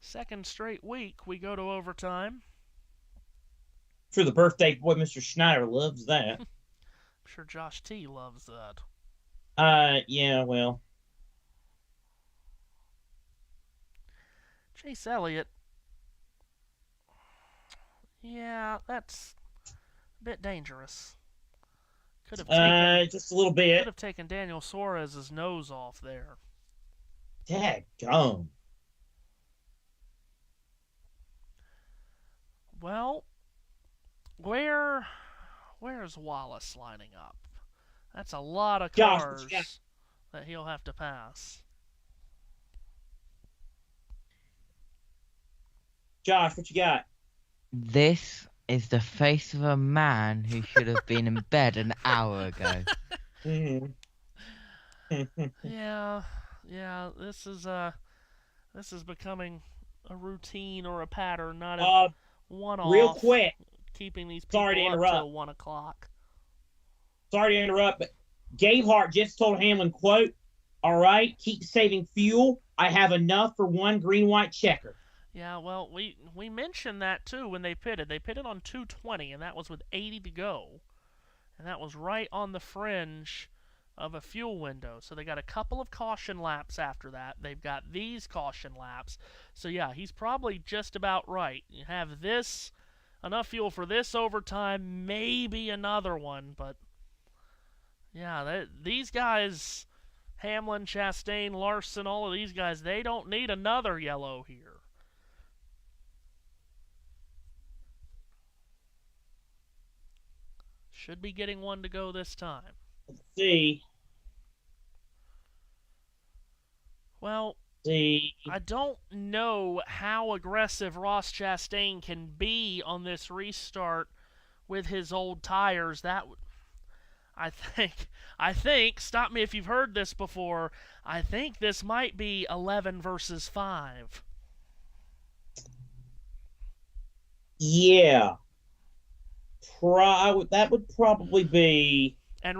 Second straight week, we go to overtime. I'm sure the birthday boy, Mr. Schneider, loves that. I'm sure Josh T loves that. Yeah, well. Chase Elliott. Yeah, that's a bit dangerous. Could have taken just a little bit. Could have taken Daniel Suarez's nose off there. Daggone. Well, where's Wallace lining up? That's a lot of cars that he'll have to pass. Josh, what you got? This is the face of a man who should have been in bed an hour ago. Yeah. This is becoming a routine or a pattern, not a one-off. Real quick. Keeping these people Sorry to up interrupt. till 1 o'clock. Sorry to interrupt, but Gabehart just told Hamlin, quote, "All right, keep saving fuel. I have enough for 1 green-white checker." Yeah, well, we mentioned that too when they pitted. They pitted on 2:20, and that was with 80 to go. And that was right on the fringe of a fuel window. So they got a couple of caution laps after that. They've got these caution laps. So yeah, he's probably just about right. You have this, enough fuel for this overtime, maybe another one, but yeah, these guys, Hamlin, Chastain, Larson, all of these guys, they don't need another yellow here. Should be getting one to go this time. Let's see. Well, I don't know how aggressive Ross Chastain can be on this restart with his old tires. I think, stop me if you've heard this before, I think this might be 11 versus 5. Yeah. That would probably be. And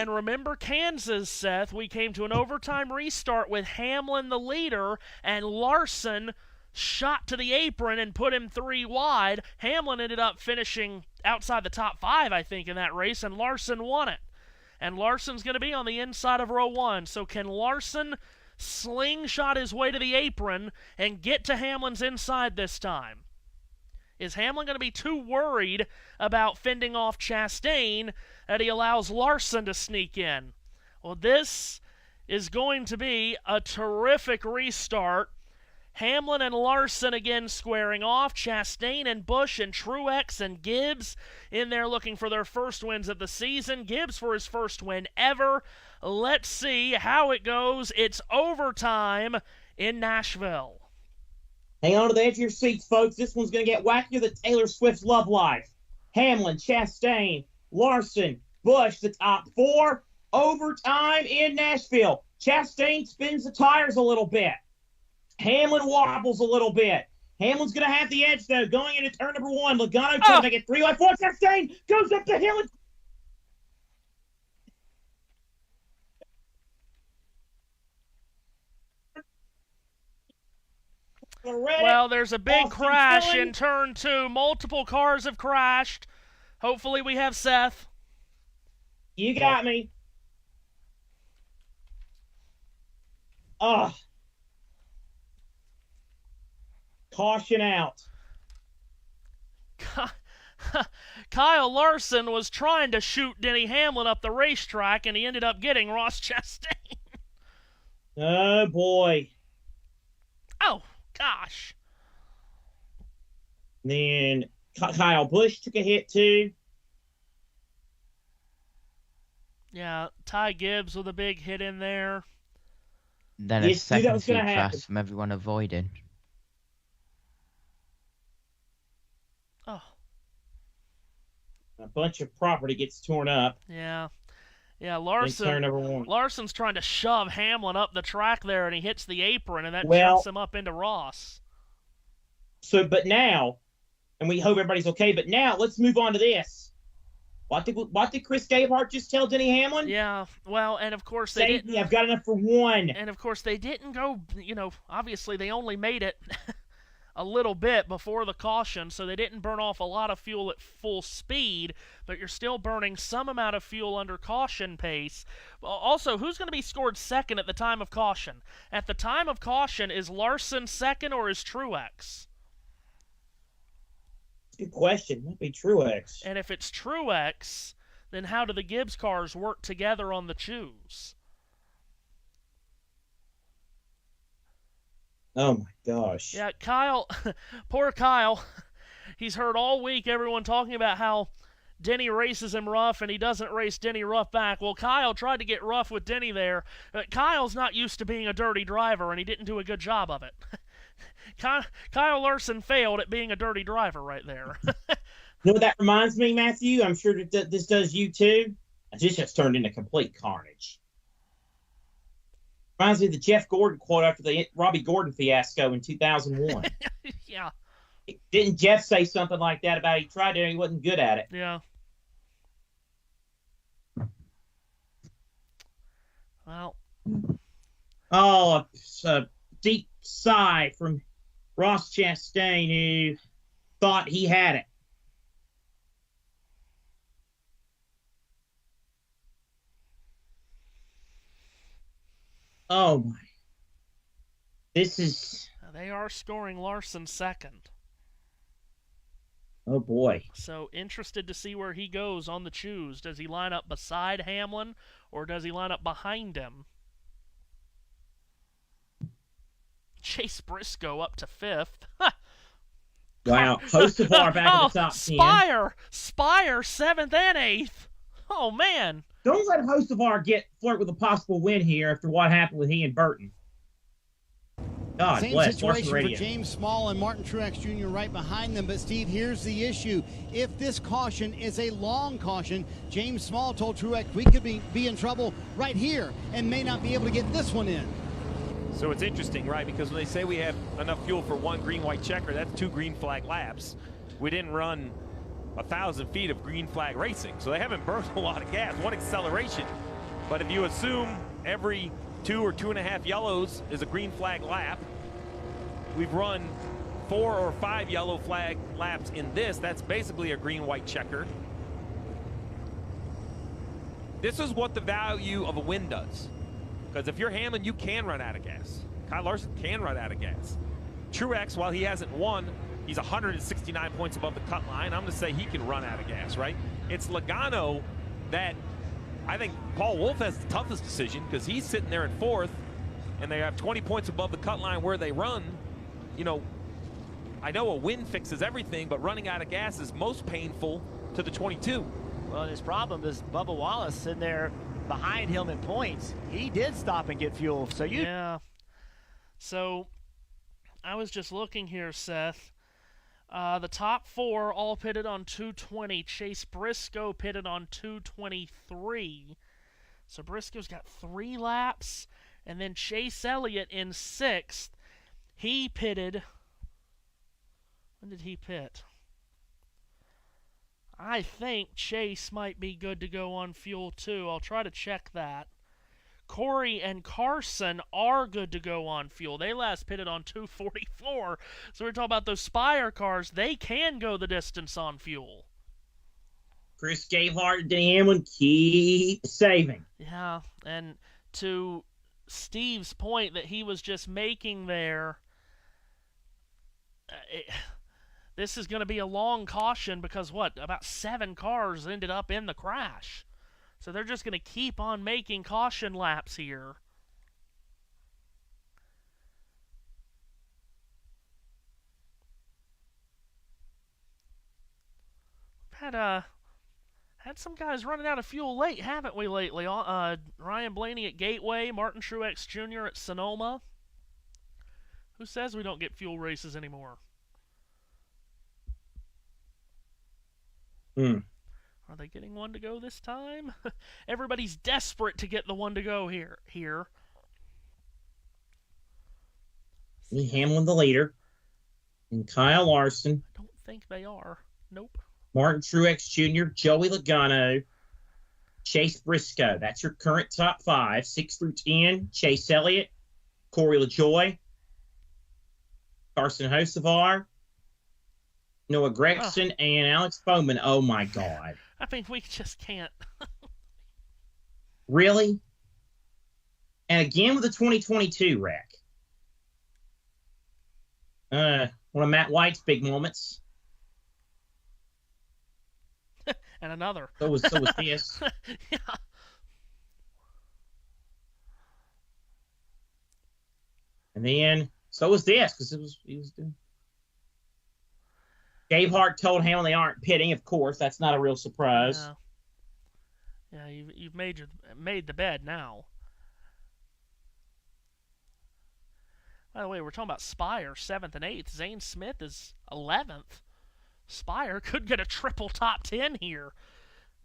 remember Kansas, Seth. We came to an overtime restart with Hamlin the leader, and Larson shot to the apron and put him 3 wide. Hamlin ended up finishing outside the top 5, I think, in that race, and Larson won it. And Larson's going to be on the inside of row 1. So can Larson slingshot his way to the apron and get to Hamlin's inside this time? Is Hamlin going to be too worried about fending off Chastain that he allows Larson to sneak in? Well, this is going to be a terrific restart. Hamlin and Larson again squaring off. Chastain and Busch and Truex and Gibbs in there looking for their first wins of the season. Gibbs for his first win ever. Let's see how it goes. It's overtime in Nashville. Hang on to the edge of your seats, folks. This one's going to get wackier than Taylor Swift's Love Life. Hamlin, Chastain, Larson, Busch, the top 4. Overtime in Nashville. Chastain spins the tires a little bit. Hamlin wobbles a little bit. Hamlin's going to have the edge, though, going into turn number 1. Logano trying to make it 3 wide 4. Chastain goes up the hill. Well, there's a big crash in turn 2. Multiple cars have crashed. Hopefully we have Seth. You got me. Caution out. Kyle Larson was trying to shoot Denny Hamlin up the racetrack, and he ended up getting Ross Chastain. Oh, boy. Oh, gosh. Then Kyle Busch took a hit, too. Yeah, Ty Gibbs with a big hit in there. Then a second seat crash from everyone avoiding. Oh. A bunch of property gets torn up. Yeah. Yeah, Turn number 1. Larson's trying to shove Hamlin up the track there, and he hits the apron, and that jumps him up into Ross. So, but now, and we hope everybody's okay, but now let's move on to this. What did Chris Gabehart just tell Denny Hamlin? Yeah, well, and of course they didn't. I've got enough for 1. And of course they didn't go, obviously they only made it a little bit before the caution, so they didn't burn off a lot of fuel at full speed, but you're still burning some amount of fuel under caution pace. Also, who's going to be scored second at the time of caution? At the time of caution, is Larson second or is Truex? Good question. Might be Truex. And if it's Truex, then how do the Gibbs cars work together on the choose? Oh, my gosh. Yeah, Kyle, poor Kyle. He's heard all week everyone talking about how Denny races him rough and he doesn't race Denny rough back. Well, Kyle tried to get rough with Denny there. Kyle's not used to being a dirty driver, and he didn't do a good job of it. Kyle Larson failed at being a dirty driver right there. You know what that reminds me, Matthew? I'm sure that this does you too. This just turned into complete carnage. Reminds me of the Jeff Gordon quote after the Robbie Gordon fiasco in 2001. Yeah. Didn't Jeff say something like that about he tried to and he wasn't good at it? Yeah. Well. Oh, a deep sigh from Ross Chastain, who thought he had it. Oh, my. This is... They are scoring Larson second. Oh, boy. So, interested to see where he goes on the choose. Does he line up beside Hamlin, or does he line up behind him? Chase Briscoe up to 5th. Wow. Hocevar back at the top 10. Spire 7th and 8th. Oh, man. Don't let Hocevar flirt with a possible win here after what happened with he and Burton. God Same bless. situation for James Small and Martin Truex Jr. right behind them. But, Steve, here's the issue. If this caution is a long caution, James Small told Truex we could be in trouble right here and may not be able to get this one in. So it's interesting, right? Because when they say we have enough fuel for 1 green-white checker, that's 2 green flag laps. We didn't run 1,000 feet of green flag racing, so they haven't burned a lot of gas, 1 acceleration. But if you assume every 2 or 2.5 yellows is a green flag lap, we've run 4 or 5 yellow flag laps in this. That's basically a green-white checker. This is what the value of a win does. Because if you're Hamlin, you can run out of gas. Kyle Larson can run out of gas. Truex, while he hasn't won, he's 169 points above the cut line. I'm going to say he can run out of gas, right? It's Logano that I think Paul Wolf has the toughest decision because he's sitting there in 4th, and they have 20 points above the cut line where they run. You know, I know a win fixes everything, but running out of gas is most painful to the 22. Well, his problem is Bubba Wallace sitting there behind him in points. He did stop and get fuel. So Yeah. So I was just looking here, Seth. The top 4 all pitted on 220. Chase Briscoe pitted on 223. So Briscoe's got 3 laps. And then Chase Elliott in 6th. He pitted... When did he pit? I think Chase might be good to go on fuel too. I'll try to check that. Corey and Carson are good to go on fuel. They last pitted on 244. So we're talking about those Spire cars. They can go the distance on fuel. Chris Gabehart and Denny Hamlin keep saving. Yeah, and to Steve's point that he was just making there, this is going to be a long caution because, about 7 cars ended up in the crash. So they're just going to keep on making caution laps here. Had some guys running out of fuel late, haven't we, lately? Ryan Blaney at Gateway, Martin Truex Jr. at Sonoma. Who says we don't get fuel races anymore? Are they getting one to go this time? Everybody's desperate to get the one to go here. Hamlin the leader. And Kyle Larson. I don't think they are. Nope. Martin Truex Jr., Joey Logano, Chase Briscoe. That's your current top 5. 6 through 10, Chase Elliott, Corey LaJoie, Carson Hocevar, Noah Gragson, and Alex Bowman. Oh, my God. I mean, we just can't. Really? And again with the 2022 wreck. One of Matt White's big moments. And another. So was this. Yeah. And then, so was this, because he was doing. Gabehart told Hamlin they aren't pitting. Of course, that's not a real surprise. Yeah, you've made the bed now. By the way, we're talking about Spire 7th and 8th. Zane Smith is 11th. Spire could get a triple top 10 here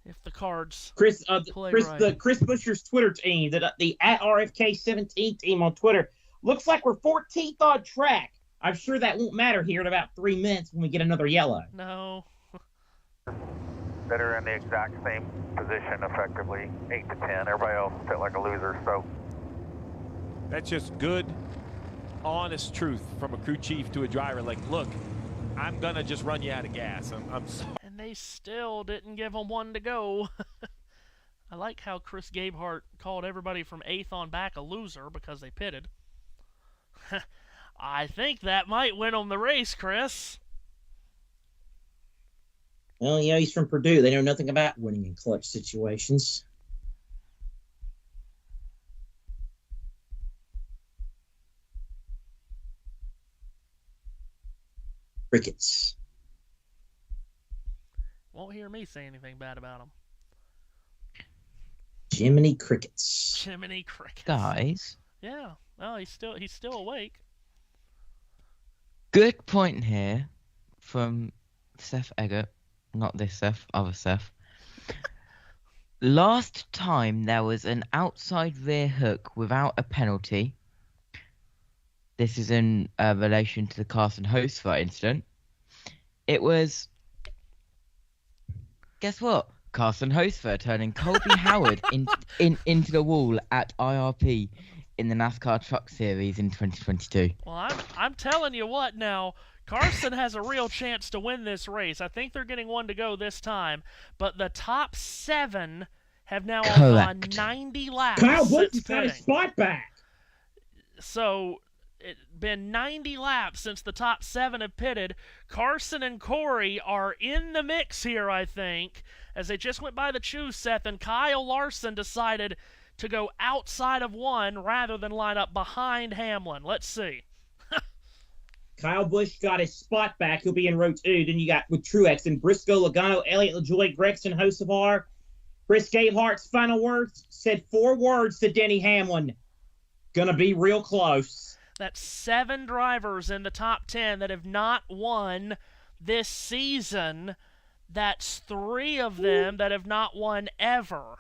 if the cards Chris Buescher's Twitter team, the @RFK17 team on Twitter, looks like we're 14th on track. I'm sure that won't matter here in about 3 minutes when we get another yellow. No. That are in the exact same position, effectively 8 to 10. Everybody else fit like a loser. So that's just good, honest truth from a crew chief to a driver. Like, look, I'm gonna just run you out of gas. I'm sorry. And they still didn't give them one to go. I like how Chris Gabehart called everybody from 8th on back a loser because they pitted. I think that might win them the race, Chris. Well, yeah, he's from Purdue. They know nothing about winning in clutch situations. Crickets. Won't hear me say anything bad about him. Jiminy Crickets. Jiminy Crickets. Guys. Yeah. Well, he's still awake. Good point here from Seth Eggert. Not this Seth, other Seth. Last time there was an outside rear hook without a penalty. This is in relation to the Carson Hocevar incident. It was, guess what? Carson Hocevar turning Colby Howard into the wall at IRP in the NASCAR Truck Series in 2022. Well, I'm telling you what now. Carson has a real chance to win this race. I think they're getting one to go this time. But the top 7 have now gone 90 laps. Kyle Busch has got his spot back. So it's been 90 laps since the top 7 have pitted. Carson and Corey are in the mix here, I think, as they just went by the choose, Seth, and Kyle Larson decided to go outside of 1 rather than line up behind Hamlin. Let's see. Kyle Busch got his spot back. He'll be in row 2. Then you got with Truex and Briscoe, Logano, Elliott, LaJoie, Gragson, Hocevar. Chris Gabehart's final words said 4 words to Denny Hamlin. Gonna be real close. That's 7 drivers in the top 10 that have not won this season. That's 3 of them that have not won ever.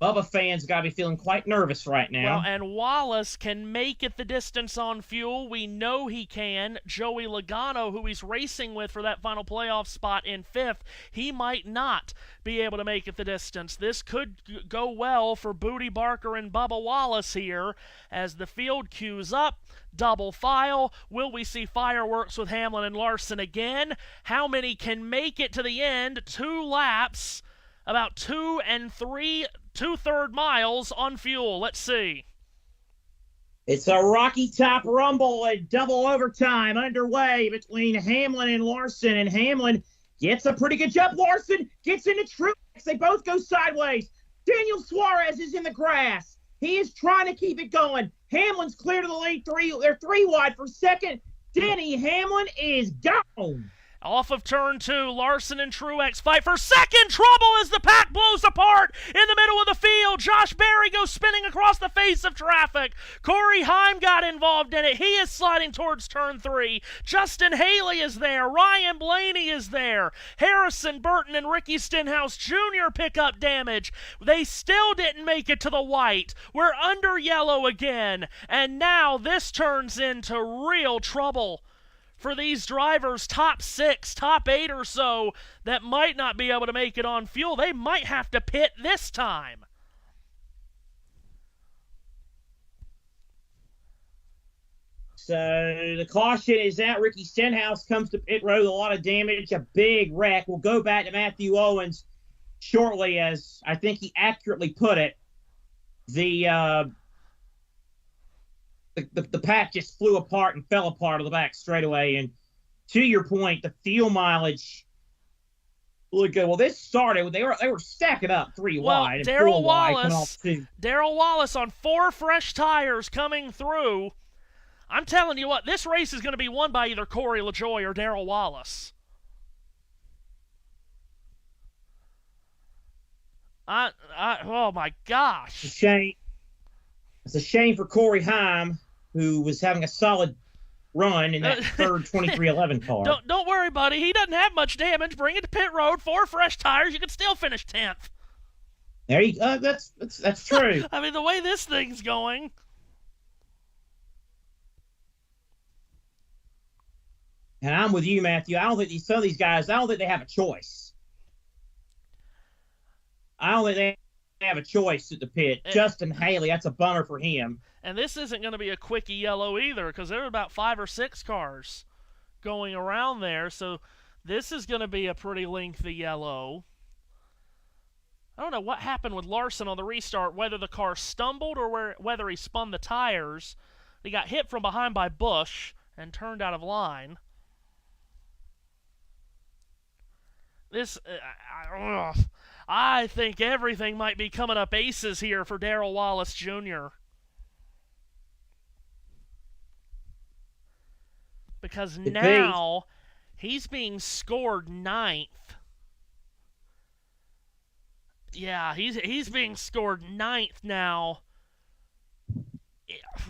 Bubba fans got to be feeling quite nervous right now. Well, and Wallace can make it the distance on fuel. We know he can. Joey Logano, who he's racing with for that final playoff spot in 5th, he might not be able to make it the distance. This could go well for Booty Barker and Bubba Wallace here as the field queues up. Double file. Will we see fireworks with Hamlin and Larson again? How many can make it to the end? 2 laps, about 2 2/3 miles on fuel. Let's see. It's a Rocky Top Rumble and double overtime underway between Hamlin and Larson, and Hamlin gets a pretty good jump. Larson gets into Truex. They both go sideways. Daniel Suarez is in the grass. He is trying to keep it going. Hamlin's clear to the lead 3. They're 3 wide for second. Denny Hamlin is gone. Off of turn 2, Larson and Truex fight for second. Trouble as the pack blows apart in the middle of the field. Josh Berry goes spinning across the face of traffic. Corey Heim got involved in it. He is sliding towards turn 3. Justin Haley is there. Ryan Blaney is there. Harrison Burton and Ricky Stenhouse Jr. pick up damage. They still didn't make it to the white. We're under yellow again. And now this turns into real trouble for these drivers, top 6, top 8 or so, that might not be able to make it on fuel. They might have to pit this time. So the caution is out. Ricky Stenhouse comes to pit road with a lot of damage, a big wreck. We'll go back to Matthew Owens shortly, as I think he accurately put it. The pack just flew apart and fell apart on the back straightaway. And to your point, the fuel mileage looked good. Well, this started, they were stacking up 3 wide. And Darrell 4 wide coming off 2. Darrell Wallace on 4 fresh tires coming through. I'm telling you what, this race is going to be won by either Corey LaJoie or Darrell Wallace. Oh my gosh. It's a shame. It's a shame for Corey Heim, who was having a solid run in that third 2311 car. Don't worry, buddy. He doesn't have much damage. Bring it to pit road. 4 fresh tires. You can still finish 10th. There you go. That's true. I mean, the way this thing's going. And I'm with you, Matthew. I don't think some of these guys, I don't think they have a choice. I don't think they have a choice at the pit. Justin Haley, that's a bummer for him. And this isn't going to be a quickie yellow either, because there are about 5 or 6 cars going around there. So this is going to be a pretty lengthy yellow. I don't know what happened with Larson on the restart, whether the car stumbled or whether he spun the tires. He got hit from behind by Busch and turned out of line. I think everything might be coming up aces here for Darrell Wallace Jr. Because now he's being scored 9th. Yeah, he's being scored 9th now.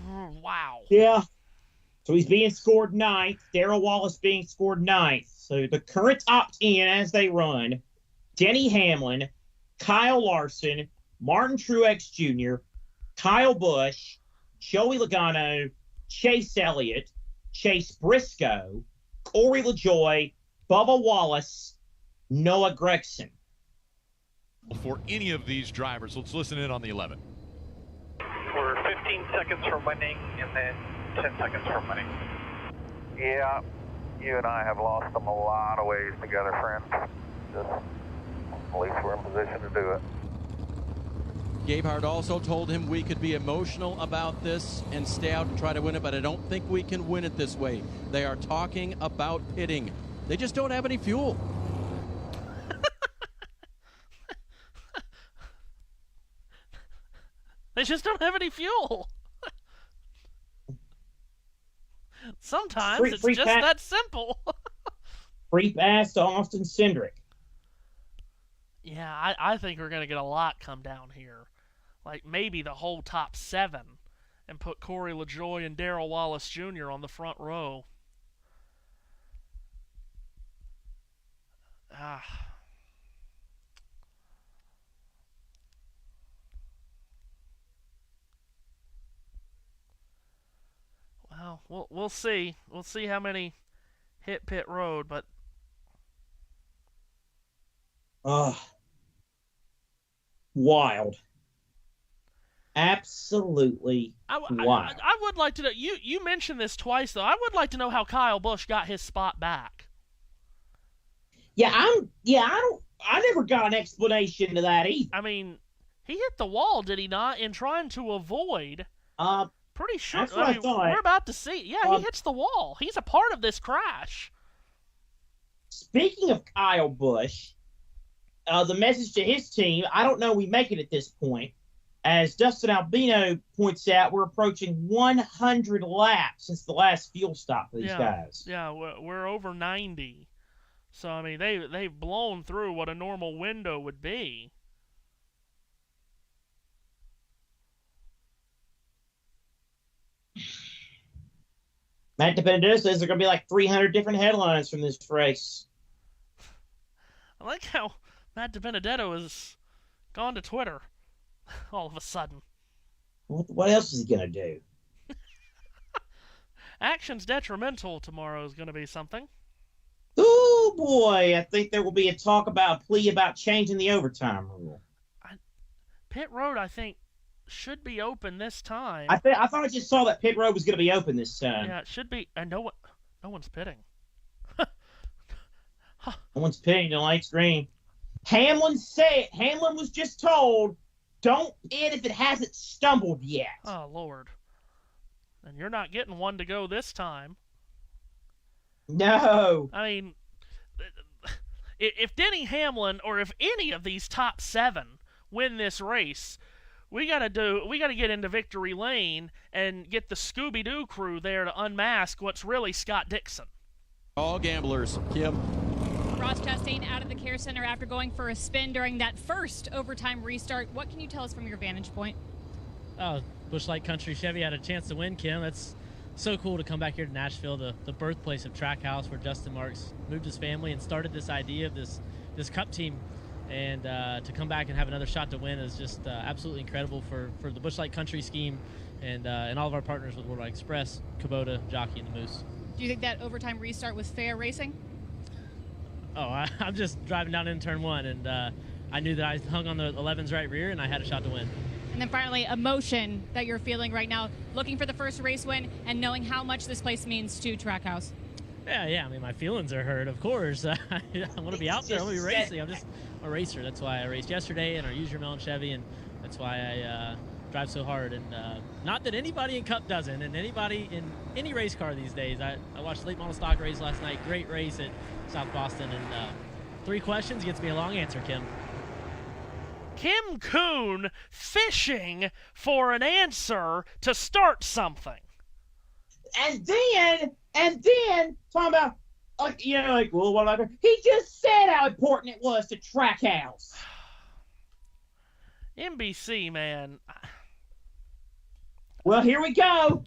Wow. Yeah. So he's being scored 9th. Darrell Wallace being scored 9th. So the current opt-in as they run: Denny Hamlin, Kyle Larson, Martin Truex Jr., Kyle Busch, Joey Logano, Chase Elliott, Chase Briscoe, Corey LaJoie, Bubba Wallace, Noah Gragson. For any of these drivers, let's listen in on the 11. We're 15 seconds from winning and then 10 seconds from winning. Yeah, you and I have lost them a lot of ways together, friends. Just at least we're in position to do it. Gabehart also told him we could be emotional about this and stay out and try to win it, but I don't think we can win it this way. They are talking about pitting. They just don't have any fuel. They just don't have any fuel. Sometimes it's just that simple. Free pass to Austin Cindric. Yeah, I think we're going to get a lot come down here. Like maybe the whole top 7 and put Corey LaJoie and Darrell Wallace Jr. on the front row. Well, we'll see. We'll see how many hit pit road, but wild. Absolutely wild. I would like to know. You mentioned this twice, though. I would like to know how Kyle Busch got his spot back. I never got an explanation to that either. I mean, he hit the wall, did he not, in trying to avoid? Pretty sure. That's what I thought. We're about to see. Yeah, he hits the wall. He's a part of this crash. Speaking of Kyle Busch, the message to his team, I don't know we make it at this point. As Dustin Albino points out, we're approaching 100 laps since the last fuel stop for these guys. Yeah, we're over 90. So, I mean, they've blown through what a normal window would be. Matt DiBenedetto says there are going to be like 300 different headlines from this race. I like how Matt DiBenedetto has gone to Twitter all of a sudden. What else is he going to do? Actions detrimental tomorrow is going to be something. Oh, boy. I think there will be a plea about changing the overtime rule. Pit Road, I think, should be open this time. I thought I just saw that pit road was going to be open this time. Yeah, it should be. And no one's pitting. No one's pitting. The light's green. Hamlin was just told, don't pit if it hasn't stumbled yet. Oh, Lord. And you're not getting one to go this time. No. I mean, if Denny Hamlin or if any of these top 7 win this race, we gotta get into victory lane and get the Scooby-Doo crew there to unmask what's really Scott Dixon. All gamblers, Kim. Ross Chastain out of the care center after going for a spin during that first overtime restart. What can you tell us from your vantage point? Busch Light Country Chevy had a chance to win, Kim. That's so cool to come back here to Nashville, the birthplace of Trackhouse, where Justin Marks moved his family and started this idea of this Cup team. And to come back and have another shot to win is just absolutely incredible for the Busch Light Country scheme and all of our partners with Worldwide Express, Kubota, Jockey, and the Moose. Do you think that overtime restart was fair racing? I'm just driving down in turn 1, and I knew that I hung on the 11's right rear, and I had a shot to win. And then finally, emotion that you're feeling right now, looking for the first race win and knowing how much this place means to Trackhouse. Yeah. I mean, my feelings are hurt, of course. I want to be out there. I want to be racing. I'm just a racer. That's why I raced yesterday in our Use Your Melon Chevy, and that's why I drive so hard. And not that anybody in Cup doesn't, and anybody in any race car these days. I watched the late model stock race last night. Great race at South Boston. And 3 questions gets me a long answer, Kim. Kim Kuhn fishing for an answer to start something. And then talking about, well, what about? He just said how important it was to Trackhouse. NBC, man. Well, here we go.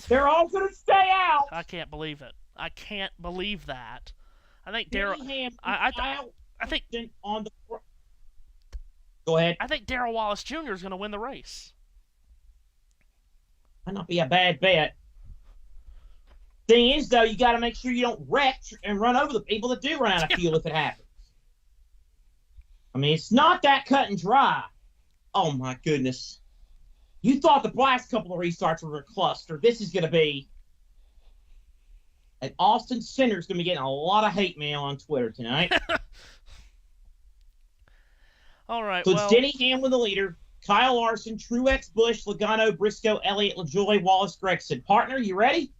They're all going to stay out. I can't believe it. I can't believe that. I think Darrell. I think on the. Go ahead. I think Darrell Wallace Jr. is going to win the race. Might not be a bad bet. Thing is, though, you got to make sure you don't wreck and run over the people that do run out of fuel if it happens. I mean, it's not that cut and dry. Oh, my goodness. You thought the last couple of restarts were a cluster. This is going to be... And Austin Center's going to be getting a lot of hate mail on Twitter tonight. All right, so it's Denny Hamlin, the leader. Kyle Larson, Truex, Busch, Logano, Briscoe, Elliott, LaJoie, Wallace, Gregson. Partner, you ready?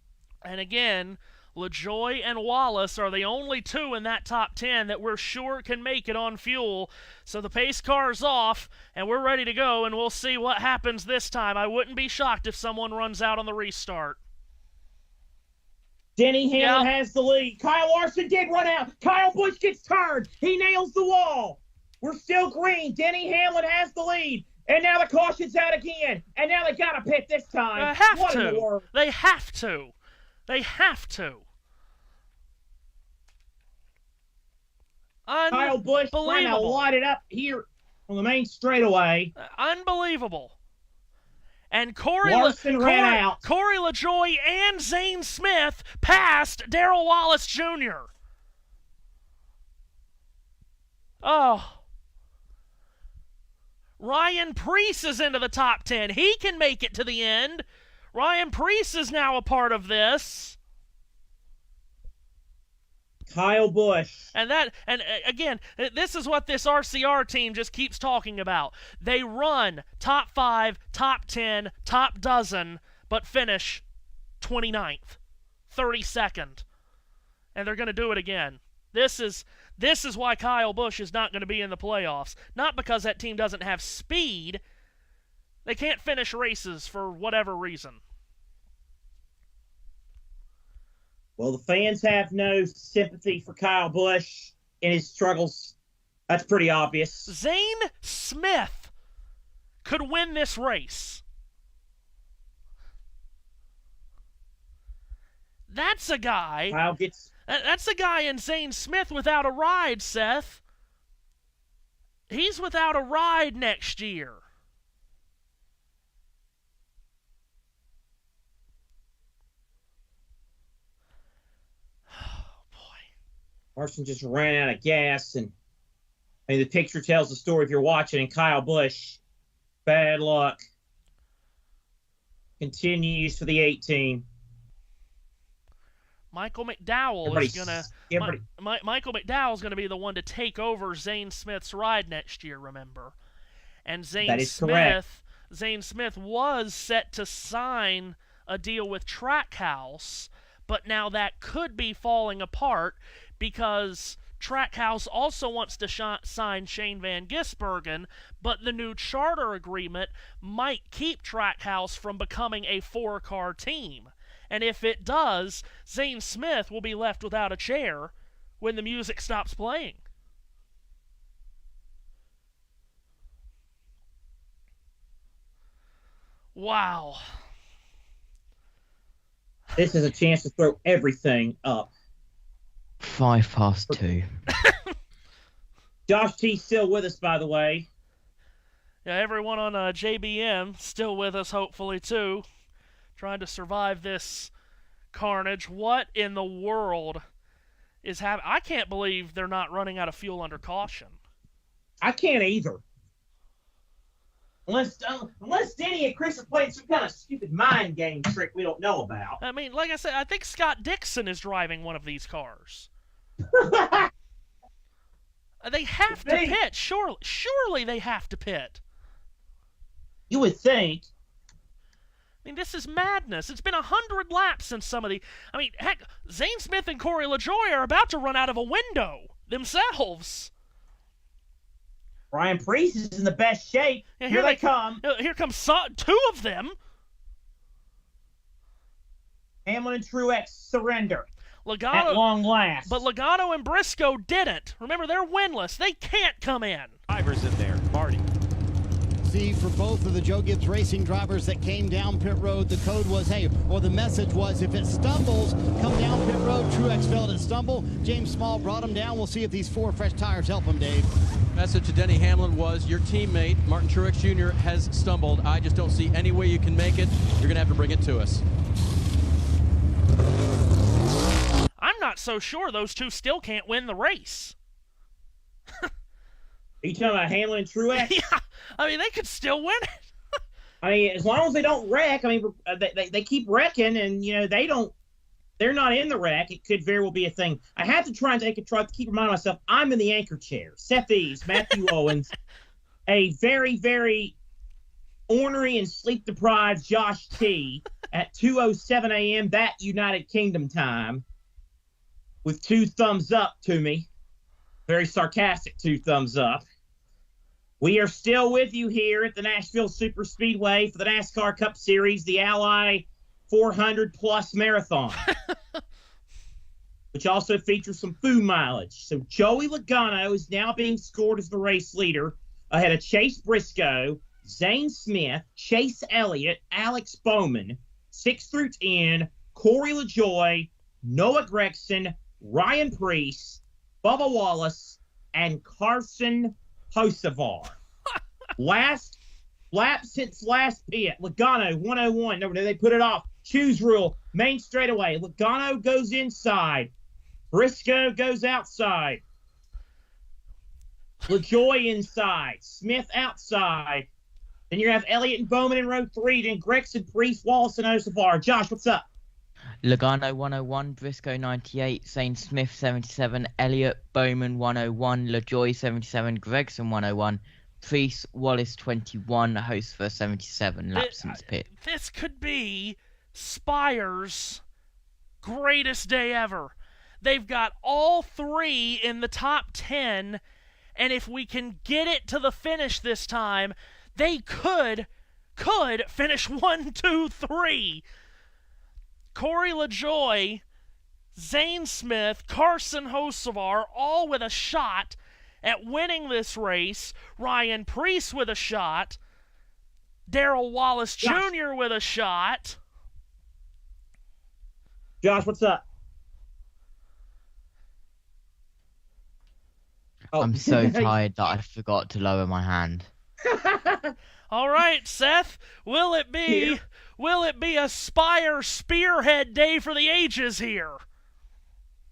And again, LaJoie and Wallace are the only 2 in that top 10 that we're sure can make it on fuel. So the pace car's off, and we're ready to go, and we'll see what happens this time. I wouldn't be shocked if someone runs out on the restart. Denny Hamlin has the lead. Kyle Larson did run out. Kyle Busch gets turned. He nails the wall. We're still green. Denny Hamlin has the lead. And now the caution's out again. And now they got to pit this time. They have what to. In the world? They have to. They have to. Kyle Busch trying to light it up here on the main straightaway. Unbelievable. And Corey LaJoie and Zane Smith passed Darrell Wallace Jr. Oh. Ryan Preece is into the top 10. He can make it to the end. Ryan Preece is now a part of this. Kyle Busch. And again, this is what this RCR team just keeps talking about. They run top 5, top 10, top dozen, but finish 29th, 32nd. And they're going to do it again. This is why Kyle Busch is not going to be in the playoffs. Not because that team doesn't have speed. They can't finish races for whatever reason. Well, the fans have no sympathy for Kyle Busch and his struggles. That's pretty obvious. Zane Smith could win this race. That's a guy. That's a guy in Zane Smith without a ride, Seth. He's without a ride next year. Larson just ran out of gas, and the picture tells the story if you're watching. And Kyle Busch, bad luck, continues for the 18. Michael McDowell is gonna. Michael McDowell is gonna be the one to take over Zane Smith's ride next year. Remember, and Zane Smith was set to sign a deal with Trackhouse, but now that could be falling apart because Trackhouse also wants to sign Shane Van Gisbergen, but the new charter agreement might keep Trackhouse from becoming a 4-car team. And if it does, Zane Smith will be left without a chair when the music stops playing. Wow. This is a chance to throw everything up. 2:05. Josh T still with us, by the way. Yeah, everyone on JBM still with us, hopefully, too. Trying to survive this carnage. What in the world is happening? I can't believe they're not running out of fuel under caution. I can't either. Unless Denny and Chris are playing some kind of stupid mind game trick we don't know about. I mean, like I said, I think Scott Dixon is driving one of these cars. They have to pit. Surely they have to pit. You would think. I mean, this is madness. It's been 100 laps since some of the... I mean, heck, Zane Smith and Corey LaJoie are about to run out of a window themselves. Ryan Preece is in the best shape. Yeah, here they come. Here comes two of them. Hamlin and Truex surrender. Logano, at long last. But Logano and Briscoe didn't. Remember, they're winless. They can't come in. Drivers in there. Marty. See, for both of the Joe Gibbs Racing drivers that came down pit road, the code was, hey, or the message was, if it stumbles, come down pit road. Truex failed to stumble. James Small brought him down. We'll see if these 4 fresh tires help him, Dave. Message to Denny Hamlin was, your teammate, Martin Truex Jr., has stumbled. I just don't see any way you can make it. You're going to have to bring it to us. I'm not so sure those two still can't win the race. Are you talking about Hamlin and Truex? Yeah, I mean, they could still win it. I mean, as long as they don't wreck. I mean, they keep wrecking, and they're not in the wreck. It could very well be a thing. I have to try to keep reminding myself I'm in the anchor chair. Seth Eves, Matthew Owens, a very, very ornery and sleep-deprived Josh T at 2:07 a.m. that United Kingdom time with 2 thumbs up to me. Very sarcastic 2 thumbs up. We are still with you here at the Nashville Super Speedway for the NASCAR Cup Series, the Ally 400-plus marathon, which also features some food mileage. So Joey Logano is now being scored as the race leader ahead of Chase Briscoe Zane Smith, Chase Elliott, Alex Bowman. 6 through 10, Corey LaJoie, Noah Gregson, Ryan Preece, Bubba Wallace, and Carson Hocevar. Last lap since last pit, Logano 101. No, they put it off. Choose rule, main straightaway. Logano goes inside. Briscoe goes outside. LaJoie inside. Smith outside. Then you have Elliott and Bowman in row 3. Then Gregson, Preece, Wallace, and Hocevar. Josh, what's up? Logano 101, Briscoe 98, Zane Smith 77, Elliott, Bowman 101, LaJoie 77, Gregson 101, Preece, Wallace 21, Hocevar 77, laps since pit. This could be Spire's greatest day ever. They've got all 3 in the top 10, and if we can get it to the finish this time, they could finish 1, 2, 3. Corey LaJoie, Zane Smith, Carson Hocevar, all with a shot at winning this race. Ryan Preece with a shot. Darrell Wallace Jr. with a shot. Josh, what's up? I'm so tired that I forgot to lower my hand. All right, Seth, will it be a Spire Spearhead day for the ages here?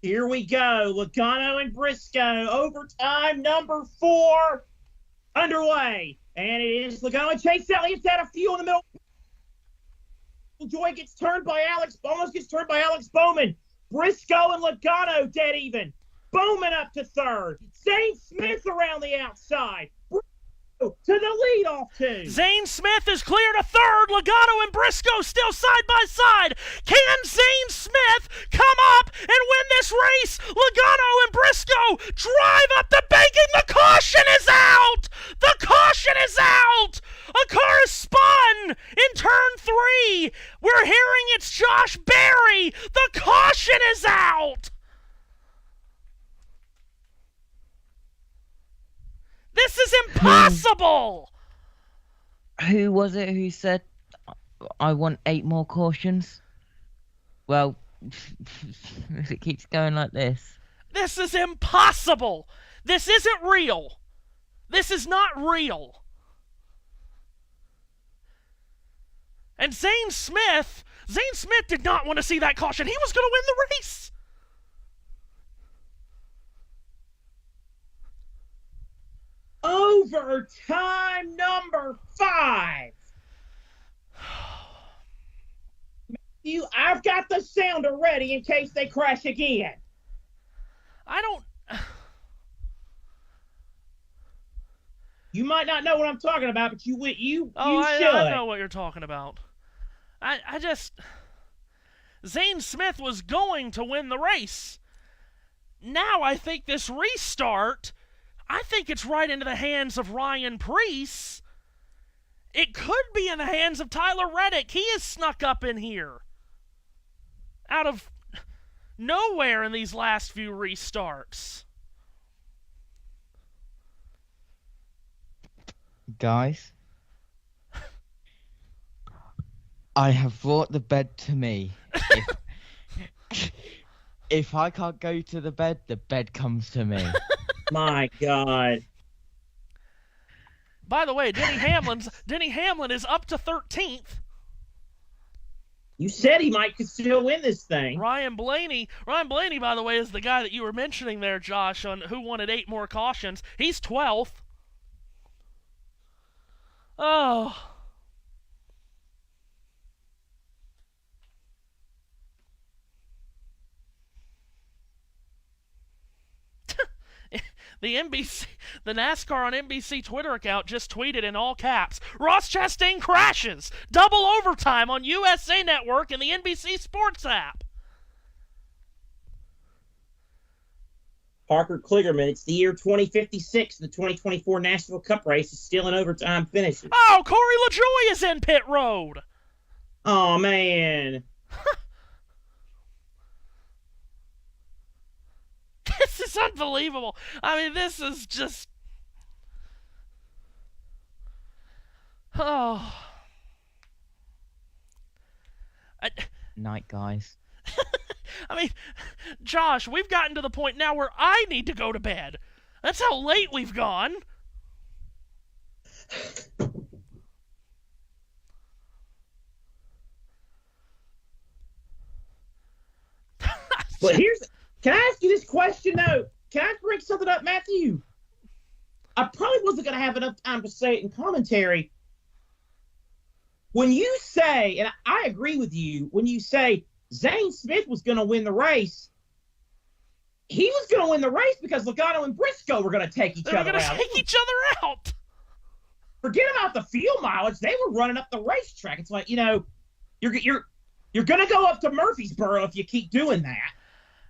Here we go. Logano and Briscoe, overtime number 4 underway. And it is Logano and Chase Elliott's had a few in the middle. LaJoie gets turned by almost gets turned by Alex Bowman. Briscoe and Logano dead even. Bowman up to 3rd. Zane Smith around the outside. To the leadoff team. Zane Smith is clear to 3rd. Logano and Briscoe still side by side. Can Zane Smith come up and win this race? Logano and Briscoe drive up the banking. The caution is out. The caution is out. A car is spun in turn 3. We're hearing it's Josh Berry. The caution is out. This is impossible! Who was it who said, I want 8 more cautions? Well, if it keeps going like this. This is impossible! This isn't real! This is not real! And Zane Smith did not want to see that caution. He was going to win the race! Overtime number 5. I've got the sounder ready in case they crash again. You might not know what I'm talking about, but you should. I know what you're talking about. Zane Smith was going to win the race. Now I think this restart, I think it's right into the hands of Ryan Preece. It could be in the hands of Tyler Reddick. He has snuck up in here out of nowhere in these last few restarts. Guys, I have brought the bed to me. If I can't go to the bed comes to me. My God. By the way, Denny Hamlin is up to 13th. You said he might still win this thing. Ryan Blaney, by the way, is the guy that you were mentioning there, Josh, on who wanted 8 more cautions. He's 12th. Oh. The NASCAR on NBC Twitter account just tweeted in all caps, Ross Chastain crashes. Double overtime on USA Network and the NBC Sports app. Parker Kligerman, it's the year 2056. The 2024 Nashville Cup race is still in overtime finishes. Oh, Corey LaJoie is in pit road. Oh, man. This is unbelievable. I mean, this is just... Oh. Night, guys. I mean, Josh, we've gotten to the point now where I need to go to bed. That's how late we've gone. But can I ask you this question, though? Can I bring something up, Matthew? I probably wasn't going to have enough time to say it in commentary. When you say, and I agree with you, when you say Zane Smith was going to win the race, he was going to win the race because Logano and Briscoe were going to take each other out. They were going to take each other out. Forget about the fuel mileage. They were running up the racetrack. It's like, you're going to go up to Murfreesboro if you keep doing that.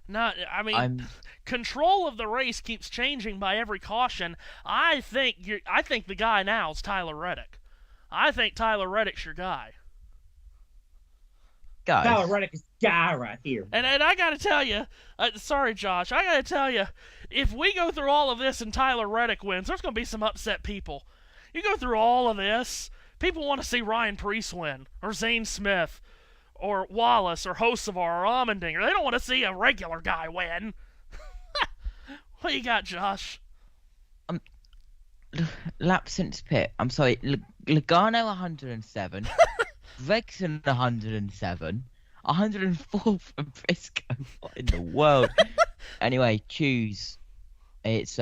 No, I mean, control of the race keeps changing by every caution. I think the guy now is Tyler Reddick. I think Tyler Reddick's your guy. Guys. Tyler Reddick is the guy right here. And I got to tell you, sorry, Josh, I got to tell you, if we go through all of this and Tyler Reddick wins, there's going to be some upset people. You go through all of this, people want to see Ryan Preece win, or Zane Smith, or Wallace, or Hocevar, or Allmendinger. They don't want to see a regular guy win. What do you got, Josh? Lap since pit. I'm sorry. Logano 107. Gregson 107. 104 for Briscoe. What in the world? Anyway, choose. It's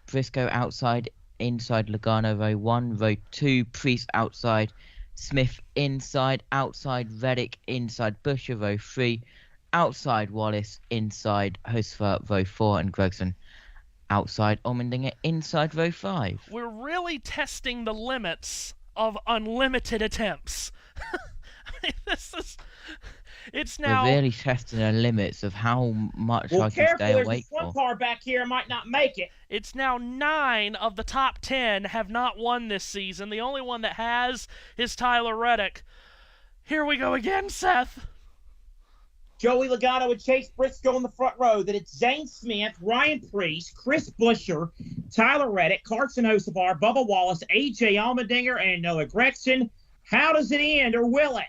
Briscoe outside, inside Logano row 1, row 2, Preece outside, Smith inside, outside Reddick, inside Busher row 3, outside Wallace, inside Hocevar row 4, and Gregson outside Allmendinger, inside row 5. We're really testing the limits of unlimited attempts. I mean, it's now... We're really testing the limits of how much I can stay awake for. There's one car back here might not make it. It's now 9 of the top 10 have not won this season. The only one that has is Tyler Reddick. Here we go again, Seth. Joey Logano and Chase Briscoe in the front row. That it's Zane Smith, Ryan Preece, Chris Buescher, Tyler Reddick, Carson Hocevar, Bubba Wallace, A.J. Allmendinger, and Noah Gregson. How does it end, or will it?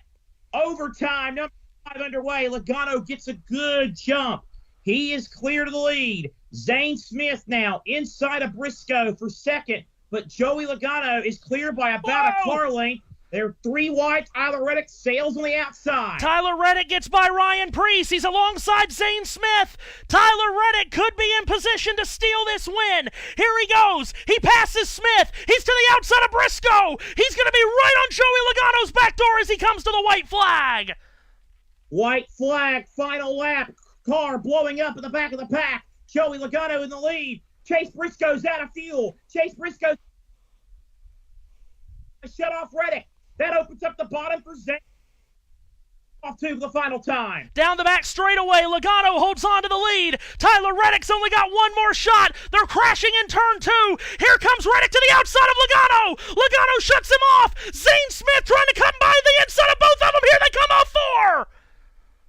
Overtime, number 5 underway. Logano gets a good jump. He is clear to the lead. Zane Smith now inside of Briscoe for second, but Joey Logano is clear by about a car length. They're 3 wide. Tyler Reddick sails on the outside. Tyler Reddick gets by Ryan Preece. He's alongside Zane Smith. Tyler Reddick could be in position to steal this win. Here he goes. He passes Smith. He's to the outside of Briscoe. He's going to be right on Joey Logano's back door as he comes to the white flag. White flag, final lap. Car blowing up in the back of the pack. Joey Logano in the lead. Chase Briscoe's out of fuel. Chase Briscoe's shut off Reddick. That opens up the bottom for Zane. Off to the final time. Down the back straightaway, Logano holds on to the lead. Tyler Reddick's only got one more shot. They're crashing in turn 2. Here comes Reddick to the outside of Logano. Logano shuts him off. Zane Smith trying to come by the inside of both of them. Here they come, all 4.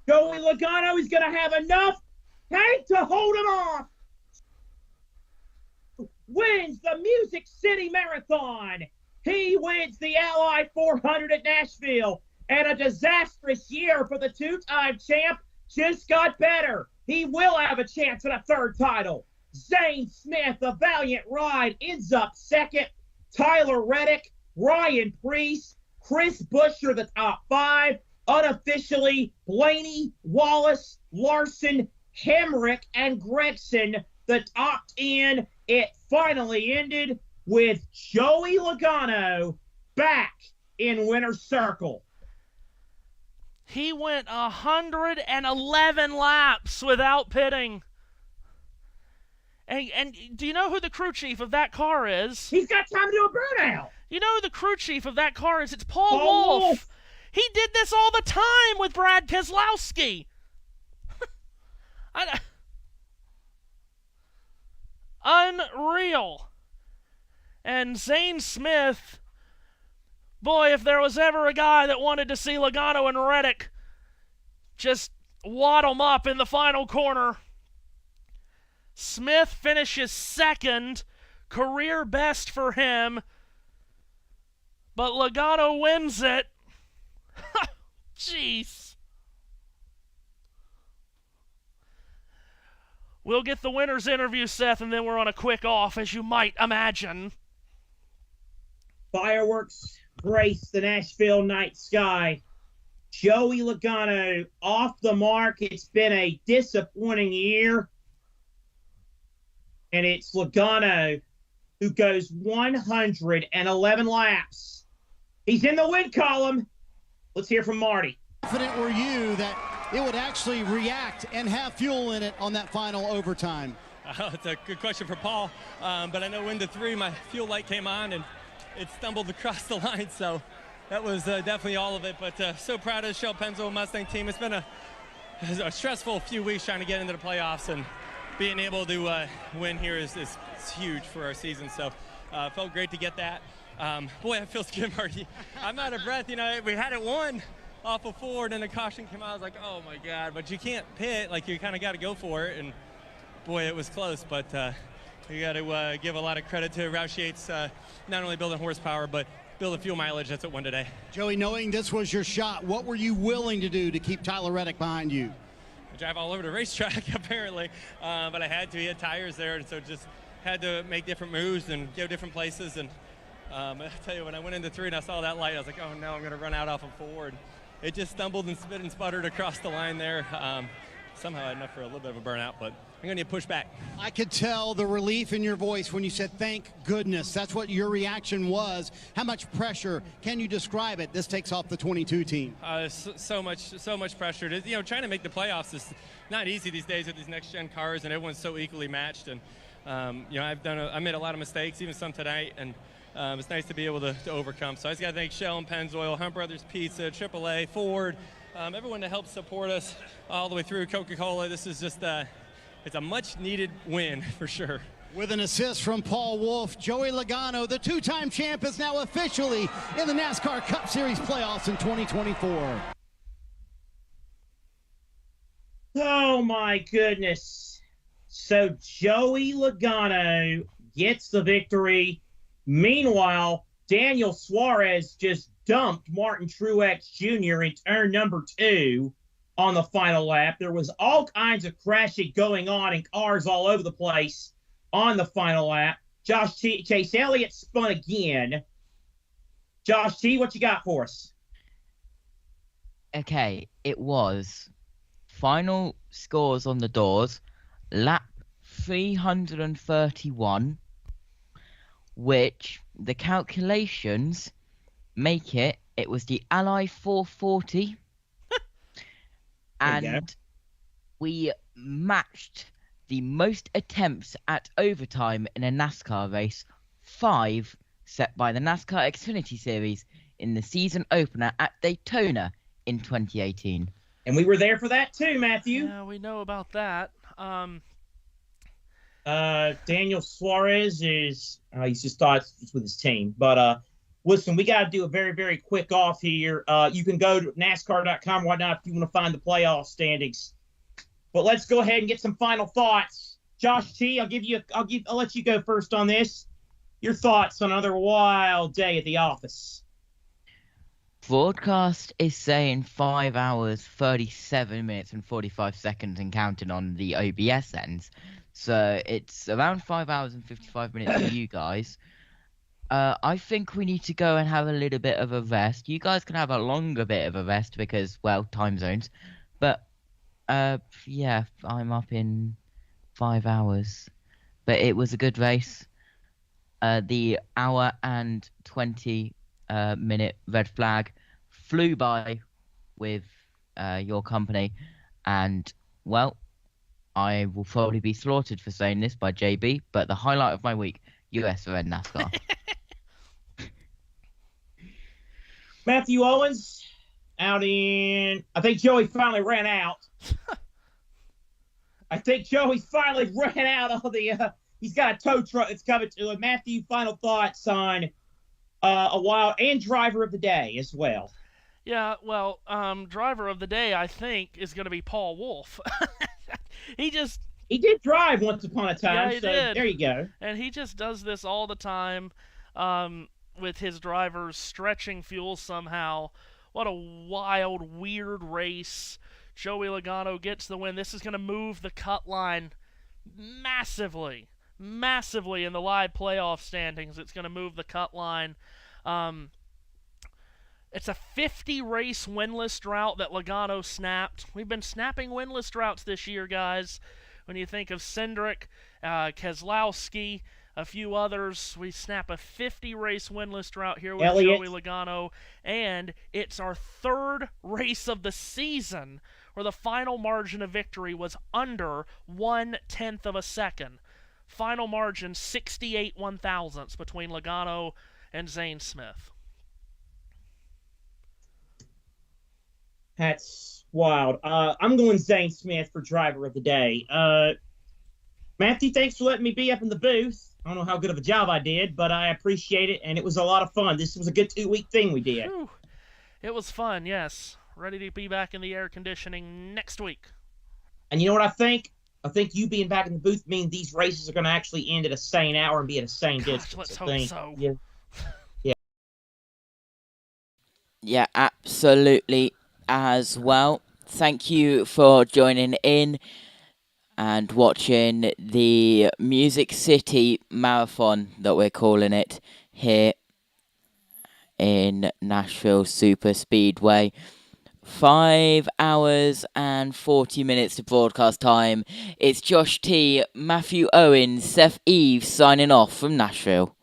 Joey Logano is going to have enough tank to hold him off. Wins the Music City Marathon. He wins the Ally 400 at Nashville. And a disastrous year for the 2-time champ just got better. He will have a chance at a 3rd title. Zane Smith, a valiant ride, ends up 2nd. Tyler Reddick, Ryan Preece, Chris Buescher, the top 5. Unofficially, Blaney, Wallace, Larson, Hemrick, and Gregson, the top 10. It finally ended with Joey Logano back in winner's circle. He went 111 laps without pitting. And do you know who the crew chief of that car is? He's got time to do a burnout. You know who the crew chief of that car is? It's Paul Wolf. He did this all the time with Brad Keselowski. Unreal. And Zane Smith, boy, if there was ever a guy that wanted to see Logano and Reddick just wad them up in the final corner, Smith finishes 2nd, career best for him. but Logano wins it. Jeez. We'll get the winner's interview, Seth, and then we're on a quick off, as you might imagine. Fireworks grace the Nashville night sky. Joey Logano off the mark. It's been a disappointing year. And it's Logano who goes 111 laps. He's in the win column. Let's hear from Marty. Confident were you that it would actually react and have fuel in it on that final overtime? It's a good question for Paul, but I know when the 3, my fuel light came on and it stumbled across the line, so that was definitely all of it. But so proud of the Shell Pennzoil Mustang team. It's been a stressful few weeks trying to get into the playoffs, and being able to win here is huge for our season. So felt great to get that. Boy, that feels good, Marty. I'm out of breath. You know, we had it won off of Ford, and the caution came out. I was like, oh my God, but you can't pit. Like, you kind of got to go for it. And boy, it was close, but you got to give a lot of credit to Roush Yates, not only building horsepower, but building fuel mileage. That's what won today. Joey, knowing this was your shot, what were you willing to do to keep Tyler Reddick behind you? Drive all over the racetrack, apparently, but I had to. He had tires there, and so just had to make different moves and go different places. And I tell you, when I went into 3 and I saw that light, I was like, oh no, I'm going to run out off of 4. And it just stumbled and spit and sputtered across the line there. Somehow I had enough for a little bit of a burnout, but I'm going to need to push back. I could tell the relief in your voice when you said, thank goodness. That's what your reaction was. How much pressure? Can you describe it? This takes off the 22 team. So much pressure. You know, trying to make the playoffs is not easy these days with these next-gen cars, and everyone's so equally matched. And, you know, I made a lot of mistakes, even some tonight, and it's nice to be able to overcome. So I just got to thank Shell and Pennzoil, Hunt Brothers Pizza, AAA, Ford, everyone that helped support us all the way through, Coca-Cola. This is just it's a much-needed win for sure. With an assist from Paul Wolf, Joey Logano, the 2-time champ, is now officially in the NASCAR Cup Series playoffs in 2024. Oh, my goodness. So Joey Logano gets the victory. Meanwhile, Daniel Suarez just dumped Martin Truex Jr. in turn number 2 on the final lap. There was all kinds of crashing going on and cars all over the place on the final lap. Chase Elliott spun again. Josh T, what you got for us? Okay, it was final scores on the doors, lap 331, which the calculations make it was the Ally 440. And we matched the most attempts at overtime in a NASCAR race, 5 set by the NASCAR Xfinity Series in the season opener at Daytona in 2018. And we were there for that too, Matthew. Yeah, we know about that. Daniel Suarez is he's just thought it's with his team. But listen, we got to do a very, very quick off here. You can go to NASCAR.com or whatnot if you want to find the playoff standings. But let's go ahead and get some final thoughts. Josh T, I'll let you go first on this. Your thoughts on another wild day at the office. Broadcast is saying 5 hours, 37 minutes and 45 seconds and counting on the OBS ends. So it's around 5 hours and 55 minutes for you guys. I think we need to go and have a little bit of a rest. You guys can have a longer bit of a rest because, well, time zones. But, yeah, I'm up in 5 hours. But it was a good race. The hour and 20 minute red flag flew by with your company. And, well, I will probably be slaughtered for saying this by JB, but the highlight of my week, US and NASCAR. Matthew Owens out in, I think Joey finally ran out. I think Joey finally ran out of the, he's got a tow truck that's coming to him. Matthew, final thoughts on a wild, and driver of the day as well. Yeah, well, driver of the day, I think, is going to be Paul Wolf. He did drive once upon a time, yeah, he did. There you go. And he just does this all the time. with his drivers stretching fuel somehow. What a wild, weird race. Joey Logano gets the win. This is going to move the cut line massively in the live playoff standings. It's going to move the cut line. It's a 50-race winless drought that Logano snapped. We've been snapping winless droughts this year, guys. When you think of Cindric, Keselowski, a few others, we snap a 50-race winless drought here with Elliott. Joey Logano. And it's our third race of the season where the final margin of victory was under 1/10 of a second. Final margin 68 1/1000ths between Logano and Zane Smith. That's wild. I'm going Zane Smith for driver of the day. Matthew, thanks for letting me be up in the booth. I don't know how good of a job I did, but I appreciate it, and it was a lot of fun. This was a good 2-week thing we did. Whew. It was fun, yes. Ready to be back in the air conditioning next week. And you know what I think? I think you being back in the booth means these races are going to actually end at a sane hour and be at a sane distance. Let's hope so. Yeah, absolutely as well. Thank you for joining in and watching the Music City Marathon that we're calling it here in Nashville Super Speedway. 5 hours and 40 minutes to broadcast time. It's Josh T, Matthew Owens, Seth Eves signing off from Nashville.